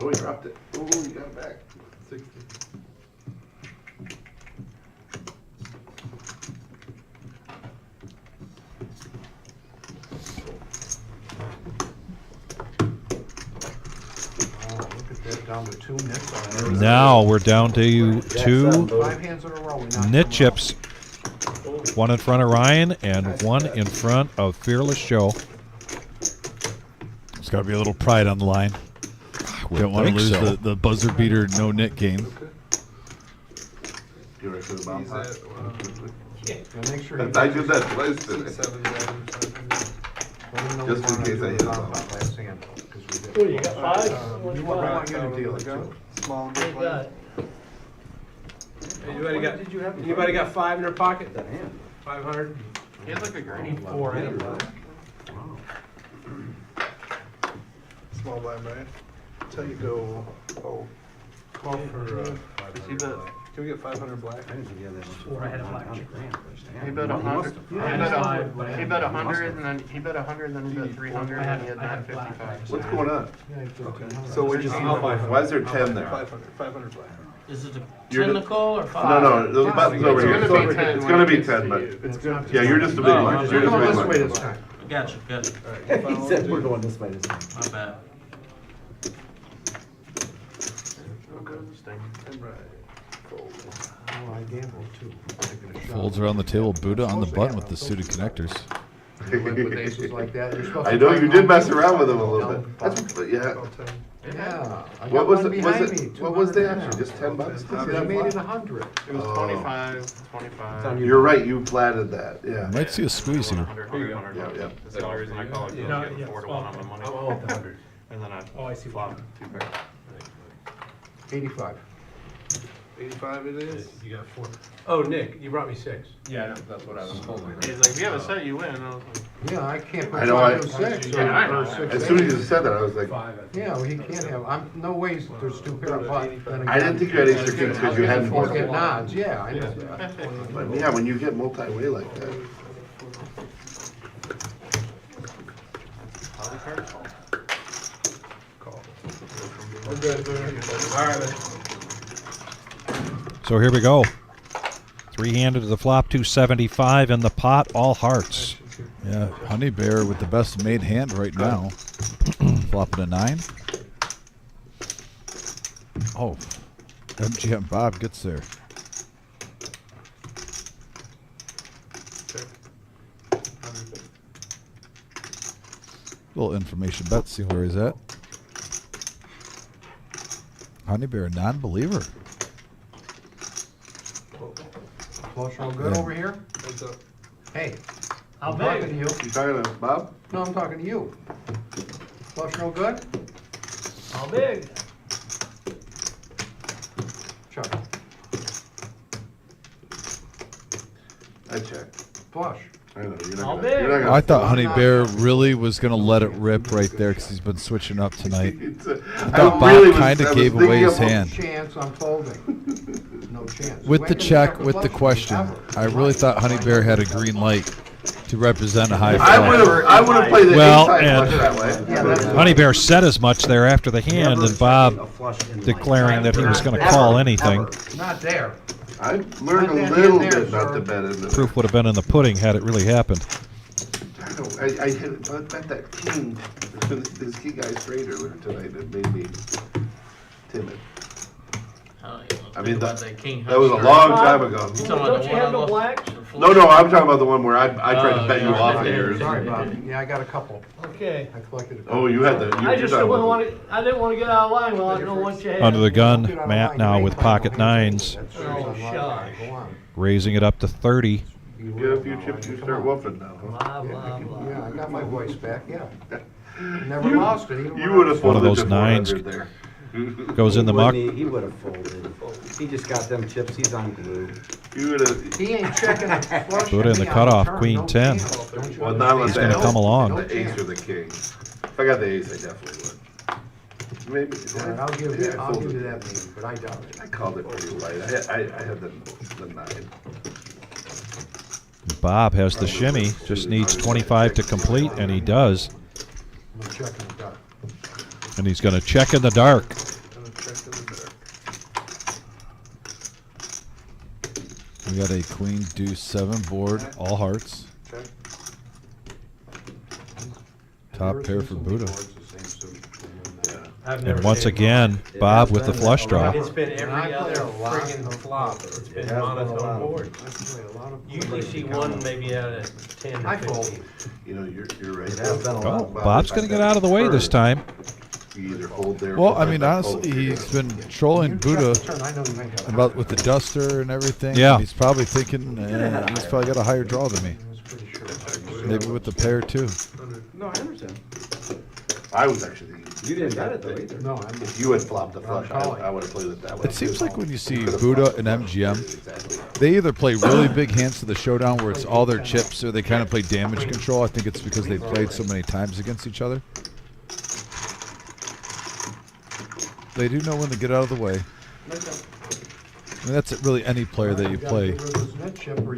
Oh, he dropped it. Oh, you got it back. 60. Down to 2 nits on it. Now we're down to 2 5 hands in a row. We knocked nit them chips. 1 in front of Ryan and 1 in front of Fearless Joe. There's got to be a little pride on the line. We don't want to lose the buzzer beater no-nit game. You ready for the bomb pot? Yeah, make sure I did that twice today. Just in case I hit something. What, you got 5? What You you want got? you to deal it too. Small What you got? Anybody got 5 in their pocket? That hand. 500? He had like a granny 4 anyway. small blind, right? That's how you go, oh. Call for, he bet, can we get 500 black? I didn't think he had that much. Or I had a black. He bet 100, he bet 100, and then he bet 100, then he bet 300, and he had 955. What's going on? So we just, Why is there 10 there? 500 black. Is it a You're technical or 5? No, those buttons over here. It's gonna be 10. It's gonna be 10, but yeah, you're just a big one. You're just a big one. Gotcha. He said we're going this way this time. My bad. Oh, I gambled too. Taking a shot. Folds around the table, Buddha on the button with the suited connectors. With aces like that, you're supposed I to know find you did out mess what around with them a you little know. bit. That's, yeah. Yeah. I got What was one it? behind me, What was the 200 action? Just 10 bucks? See, I made it 100. It was 25. You're right. You platted that. Yeah. Might see a squeeze here. 100. Yeah. That's the only reason I call it. You No, get yeah, 4 to 1 on the money. Oh, 100. And then I Oh, I see. flop 2 pairs. 85. 85 it is? You got 4. Oh, Nick, you brought me 6. Yeah, that's what I was told. He's like, if you have a set, you win. And I was like, Yeah, I can't put I know, I- 5 or 6 Yeah, I know. or 6. As soon as you said that, I was like, Yeah, well, he can't have, no ways there's 2 pair of pots. I didn't think you had extra kings because you hadn't Four bought get them. nods, yeah, I know that. But yeah, when you get multi-way like that. So here we go. 3-handed to the flop, 275 in the pot, all hearts. Yeah, Honey Bear with the best made hand right now. Flopping a 9. Oh, MGM Bob gets there. Little information bet, see where he's at. Honey Bear, non-believer. Flush real good Yeah. over here? Hey, How I'm talking to big? you. You talking to Bob? No, I'm talking to you. Flush real good? How big? Chuck, I checked. flush. I know, you're How not big? gonna. I thought Honey Bear really was going to let it rip right there because he's been switching up tonight. I thought Bob kind of gave away his hand. Chance I'm folding. No chance. With the Wait, check, check the with the flush question, ever. I really thought Honey Bear had a green light to represent a high I would flop. have played the Well, inside and flush that way. Honey Bear said as much there after the hand, and Bob declaring that he was going to call anything. Not there. I learned Not a that little hand there, bit about sir. the bet in the. Proof would have been in the pudding had it really happened. I hit bet that king, this king guy straight earlier tonight, it made me timid. I mean, that was a long time ago. Don't you have no blacks? No, I'm talking about the one where I tried to bet you off of yours. Sorry, Bob. Yeah, I got a couple. Okay. I collected a couple. Oh, you had the. I just didn't want to, I didn't want to get out of line without knowing what you had. Under the gun, Matt now with pocket 9s, Oh, shucks. raising it up to 30. You get a few chips, you start woofing now. Blah, blah, blah. Yeah, I got my voice back, yeah. Never lost it, even You when would I have One of folded those to 9s 400 there. goes in the muck. He would have folded. He just got them chips, he's on glue. You would have. He ain't checking a flush. Put in the me on cutoff, turn, queen no 10. chance. Don't you Well, not unless He's I gonna had come along. The ace or the king. If I got the ace, I definitely would. Maybe. All right, I'll give maybe you, I I'll give folded. you that name, but I doubt it. I called it pretty light. I had the 9. Bob has the shimmy, just needs 25 to complete, and he does. I'm gonna check in the dark. And he's going to check in the dark. We got a queen deuce 7 board, all hearts. Top pair for Buddha. I've never And once seen again, Bob with the flush draw. It's been every other friggin' flop. It's been monotone boards. Usually see one maybe out of 10 or I 15. fold. You know, you're right. Oh, Bob's going to get out of the way this time. You either hold there. Well, or I mean, bet honestly, fold. he's been trolling Buddha Turn, I know you ain't got it. about with the duster and everything. Yeah. He's probably thinking he's probably got a higher draw than me. I was pretty sure. Maybe with the pair too. No, I understand. I was actually thinking. You didn't bet it though either. No, I'm. If you had flopped the flush, calling. I would have played it that way. It seems like when you see Could've Buddha flopped and the flush. MGM, Exactly. they either play really big hands to the showdown where it's all their chips, or they kind of play damage control. I think it's because they played so many times against each other. They do know when to get out of the way. I mean, that's really any player that you play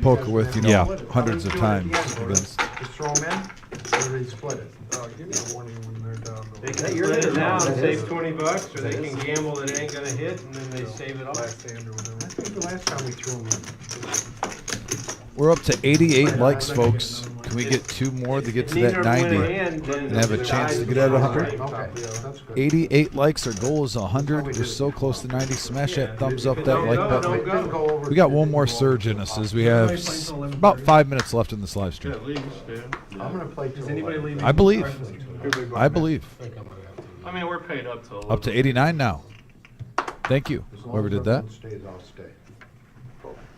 poker with, you know, Yeah. hundreds of times against. Just throw them in, or they split it. give me a warning when they're down. They can split it now and save $20, or they can gamble that it ain't gonna hit, and then they save it all. I think the last time we threw them in. We're up to 88 likes, folks. Can we get 2 more to get to that 90 and have a chance to get at 100? Okay, that's good. 88 likes. Our goal is 100. We're so close to 90. Smash that thumbs up, that like button. We got one more surge in us as we have about 5 minutes left in this live stream. At least, yeah. I'm gonna play. Does anybody leave? I believe. I believe. I mean, we're paid up to Up to 89 now. Thank you, As long whoever as did that. everyone stays, I'll stay.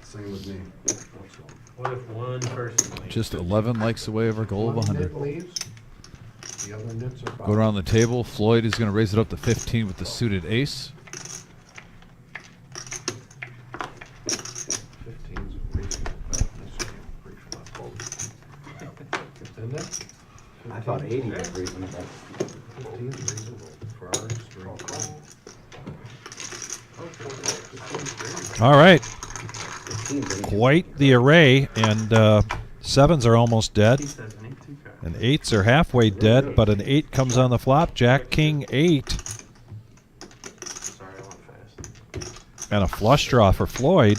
Same with me. What if one person leaves? Just 11 likes away of our goal of One 100. nit leaves, the other nits are Go around the table. Floyd is going to raise it up to 15 with the suited ace. 80 is reasonable. 15 is reasonable for our straight call. All right. 15 is Quite the array, and sevens are almost dead. And eights are halfway dead, but an 8 comes on the flop. Jack, king, 8. Sorry, I went fast. And a flush draw for Floyd.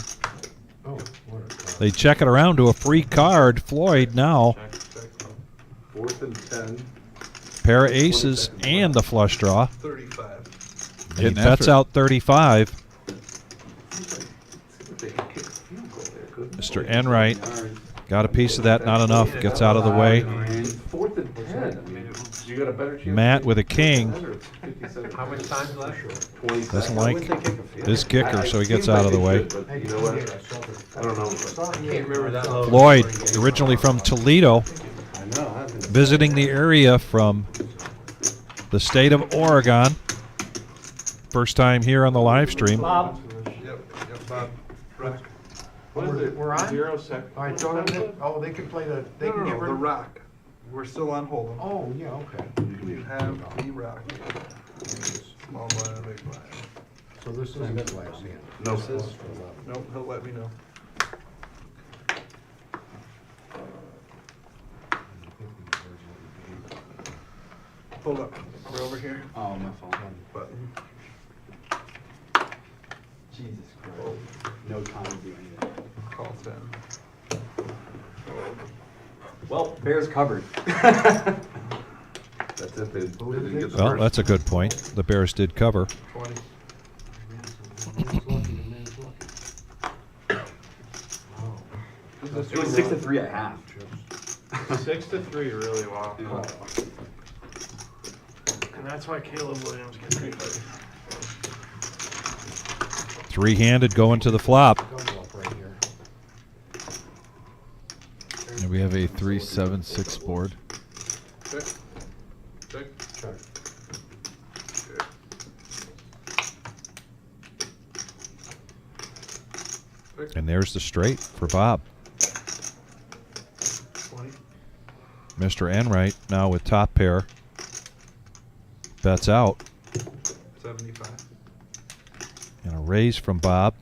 Oh, what a card. They check it around to a free card. Floyd now. 4th and 10. Pair of aces and a flush draw. 35. He bets out 35. Mr. Enright got a piece of that, not enough. Gets out of the way. 4th and 10. You got a better chance. Matt with a king. How much time's left? 20 Doesn't seconds. like his kicker, so he gets out of the way. But you know what? I don't know. I can't remember that low. Floyd, originally from Toledo, I know. visiting the area from the state of Oregon. First time here on the live stream. Bob, Yep, Bob. what is it? We're on? 0 sec. All right, don't it? Oh, they can play the, they can get rid the of. rock. We're still on hold 'em. Oh, yeah, okay. You have the rock. Small blind, big blind. So this isn't the last hand. No. This is- Nope, he'll let me know. Hold up, we're over here. Oh, my fault. Button. Jesus Christ. No time to do anything. Call 10. Well, Bears covered. That's if they didn't get the Well, first. that's a good point. The Bears did cover. 20. It was 6-3 at half. 6 to 3, really, wow. And that's why Caleb Williams gets me fired. Three-handed going to the flop. Right here. And we have a 3-7-6 board. Check. Check. Check. And there's the straight for Bob. 20. Mr. Enright now with top pair. Bets out. 75. And a raise from Bob.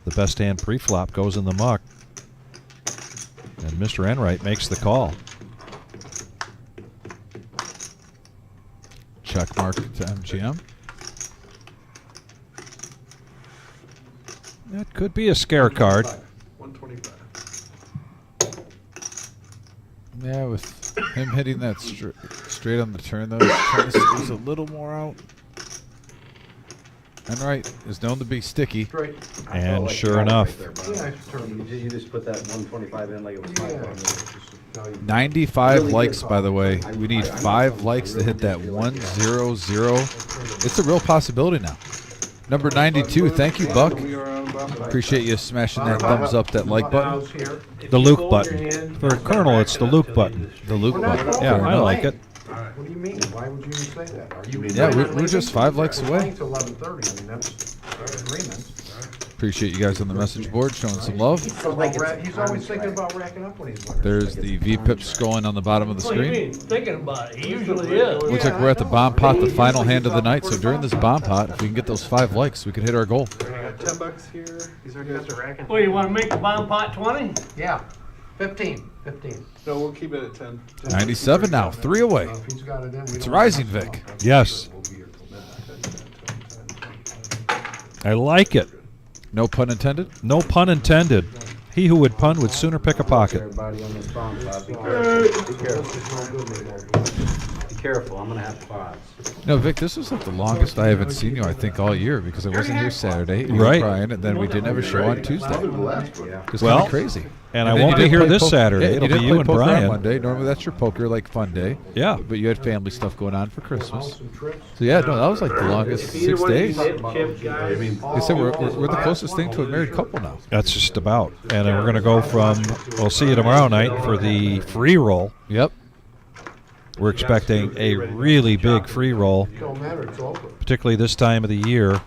The best hand pre-flop goes in the muck. And Mr. Enright makes the call. Check mark to MGM. That could be a scare card. 125. Yeah, with him hitting that straight on the turn, though, trying to squeeze a little more out. Enright is known to be sticky. Straight. And sure enough, You just put that 125 in like it was 5. 95 likes, by the way. We need 5 likes to hit that 100. It's a real possibility now. Number 92, thank you, Buck. Appreciate you smashing that thumbs up, that like button. the Luke button. For Colonel, it's the Luke button. The Luke button. Yeah, I like it. What do you mean? Why would you say that? Are you? Yeah, we're just 5 likes away. Playing till 11:30. I mean, that's agreement. Appreciate you guys on the message board showing some love. He's always thinking about racking up when he's winning. There's the V-pips going on the bottom of the What do you screen. mean? Thinking about it. He usually is. Looks like we're at the bomb pot, the final hand of the night. So during this bomb pot, if we can get those 5 likes, we could hit our goal. I got $10 here. He's already got the rack in. Well, you want to make the bomb pot 20? Yeah, 15. No, we'll keep it at 10. 97 now, 3 away. If he's got it in, we It's don't rising, have to Vic. stop. Yes. We'll be here till midnight. I like it. No pun intended. No pun intended. He who would pun would sooner pick a pocket. Everybody on this bomb pot, be careful. Be careful, I'm gonna have fives. No, Vic, this was like the longest I haven't seen you, I think, all year because I wasn't here Saturday. You were Right. crying, and then we didn't have a show on Tuesday. Yeah. It's Well, kind of crazy. And I then won't you be didn't here play this Saturday. Yeah, It'll you be didn't you play and poker on Brian. Monday. Normally that's your poker like fun day. Yeah. But you had family stuff going on for Christmas. Some trips. So yeah, no, that was like the longest 6 days. Chip, guys. They said we're the closest thing to a married couple now. That's just about. And then we're going to go from, we'll see you tomorrow night for the free roll. Yep. We're expecting a really big free roll, Don't matter, it's over. particularly this time of the year. This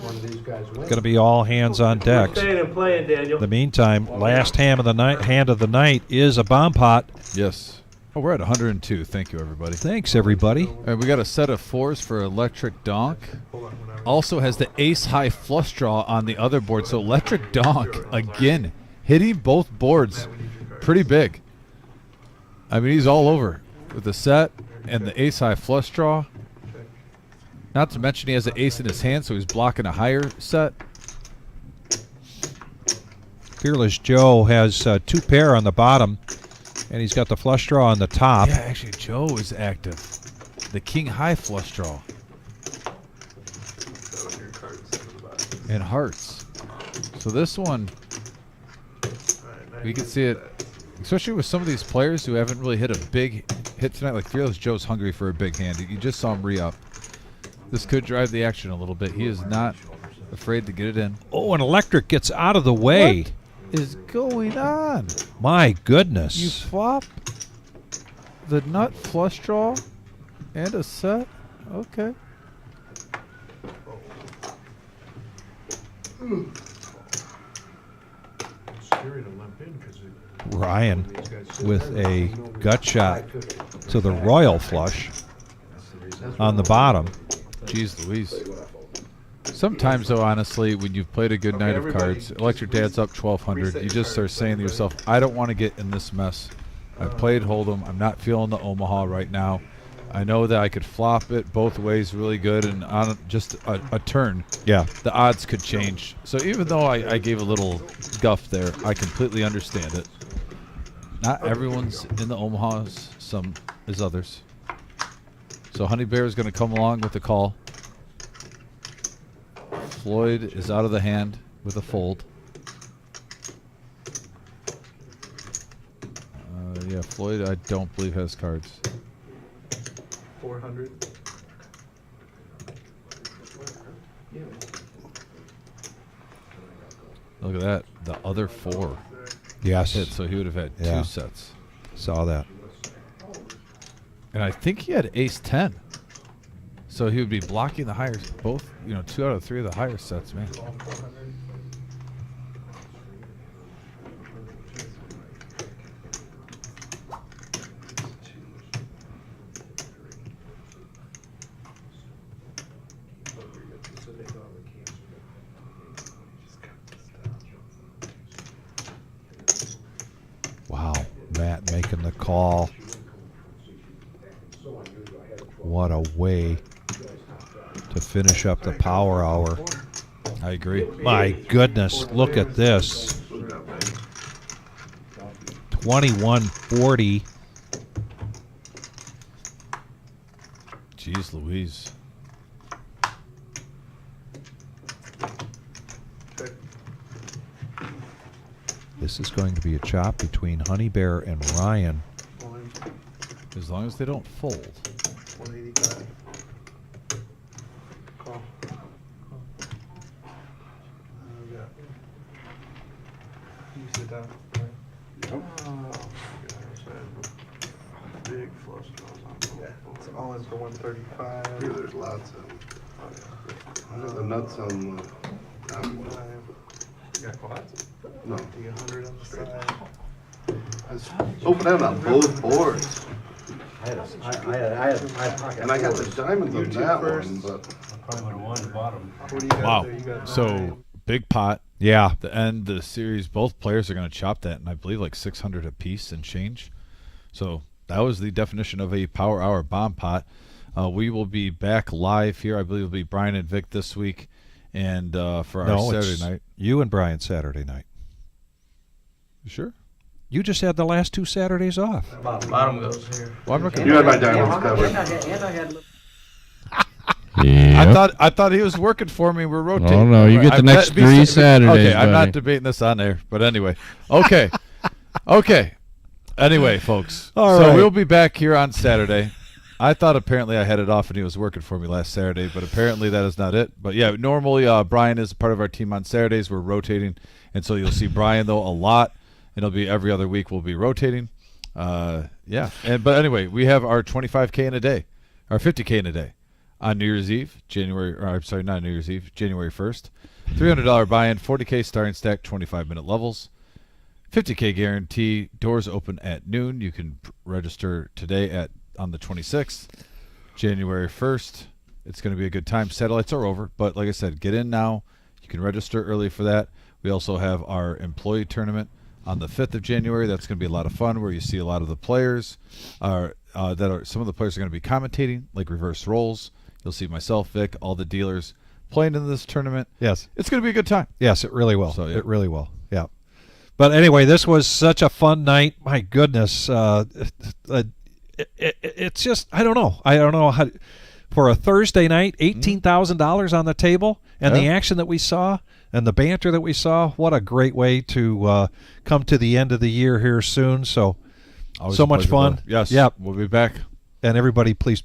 one one of these guys wins. Going to be all hands on deck. Staying and playing, Daniel. In the meantime, last hand of the night is a bomb pot. Yes. Oh, we're at 102. Thank you, everybody. Thanks, everybody. All right, we got a set of 4s for Electric Donk. Also has the ace high flush draw on the other board. So Electric Donk, again, hitting both boards pretty big. I mean, he's all over with the set and the ace high flush draw. Not to mention he has an ace in his hand, so he's blocking a higher set. Fearless Joe has 2 pair on the bottom, and he's got the flush draw on the top. Yeah, actually, Joe is active. The king high flush draw. And hearts. So this one, we can see it, especially with some of these players who haven't really hit a big hit tonight. Like Fearless Joe's hungry for a big hand. You just saw him re-up. This could drive the action a little bit. He is not afraid to get it in. Oh, and Electric gets out of the way. What is going on? My goodness. You flop the nut flush draw and a set? Okay. Ryan with a gut shot to the royal flush on the bottom. Jeez Louise. Sometimes, though, honestly, when you've played a good night of cards, Electric Dad's up 1,200, you just start saying to yourself, I don't want to get in this mess. I've played Hold'em. I'm not feeling the Omaha right now. I know that I could flop it both ways really good, and on just a turn, yeah, the odds could change. So even though I gave a little guff there, I completely understand it. Not everyone's in the Omahas, some is others. So Honey Bear is going to come along with the call. Floyd is out of the hand with a fold. Yeah, Floyd, I don't believe has cards. 400. Look at that. The other 4. Yes. Hit, so he would have had 2 sets. Saw that. And I think he had ace 10. So he would be blocking the higher, both, 2 out of 3 of the higher sets, man. Wow, Matt making the call. What a way to finish up the power hour. I agree. My goodness, look at this. 2140. Jeez Louise. This is going to be a chop between Honey Bear and Ryan. As long as they don't fold. 185. Call. You sit down. Big flush draws on both. Yeah, it's all in for 135. Here, there's lots of them. The nuts on the. You got quads? No. You got 100 on the side. Open out on both boards. I had pocket And I got the fours. diamonds on You two that first. one, but. I probably would have won the bottom. What do you got Wow. there? You got So 9. big pot. Yeah. The end of the series, both players are going to chop that, and I believe like 600 apiece and change. So that was the definition of a power hour bomb pot. We will be back live here. I believe it'll be Brian and Vic this week, and for our Saturday night. You and Brian Saturday night. You sure? You just had the last 2 Saturdays off. Bottom goes here. Well, I'm not gonna You had my diamonds covered. I thought he was working for me. We're rotating. Oh, no, you get the next 3 Saturdays, Okay, I'm buddy. not debating this on air, but anyway. Okay. Okay. Anyway, folks. All so right. we'll be back here on Saturday. I thought apparently I had it off and he was working for me last Saturday, but apparently that is not it. But yeah, normally Brian is part of our team on Saturdays. We're rotating, and so you'll see Brian though a lot. It'll be every other week we'll be rotating. Yeah. But anyway, we have our 25K in a day, our 50K in a day. On New Year's Eve, not New Year's Eve, January 1st. $300 buy-in, 40K starting stack, 25-minute levels. 50K guarantee. Doors open at noon. You can register today on the 26th, January 1st. It's going to be a good time. Satellites are over, but like I said, get in now. You can register early for that. We also have our employee tournament on the 5th of January. That's going to be a lot of fun, where you see a lot of the players. Some of the players are going to be commentating, like reverse roles. You'll see myself, Vic, all the dealers playing in this tournament. Yes. It's going to be a good time. Yes, it really will. So, yeah. It really will. Yeah. But anyway, this was such a fun night. My goodness. It's just, I don't know how. For a Thursday night, $18,000 on the table, and the action that we saw and the banter that we saw, what a great way to come to the end of the year here soon. So, Always so a much pleasure, fun. brother. Yes. Yep. We'll be back. And everybody, please be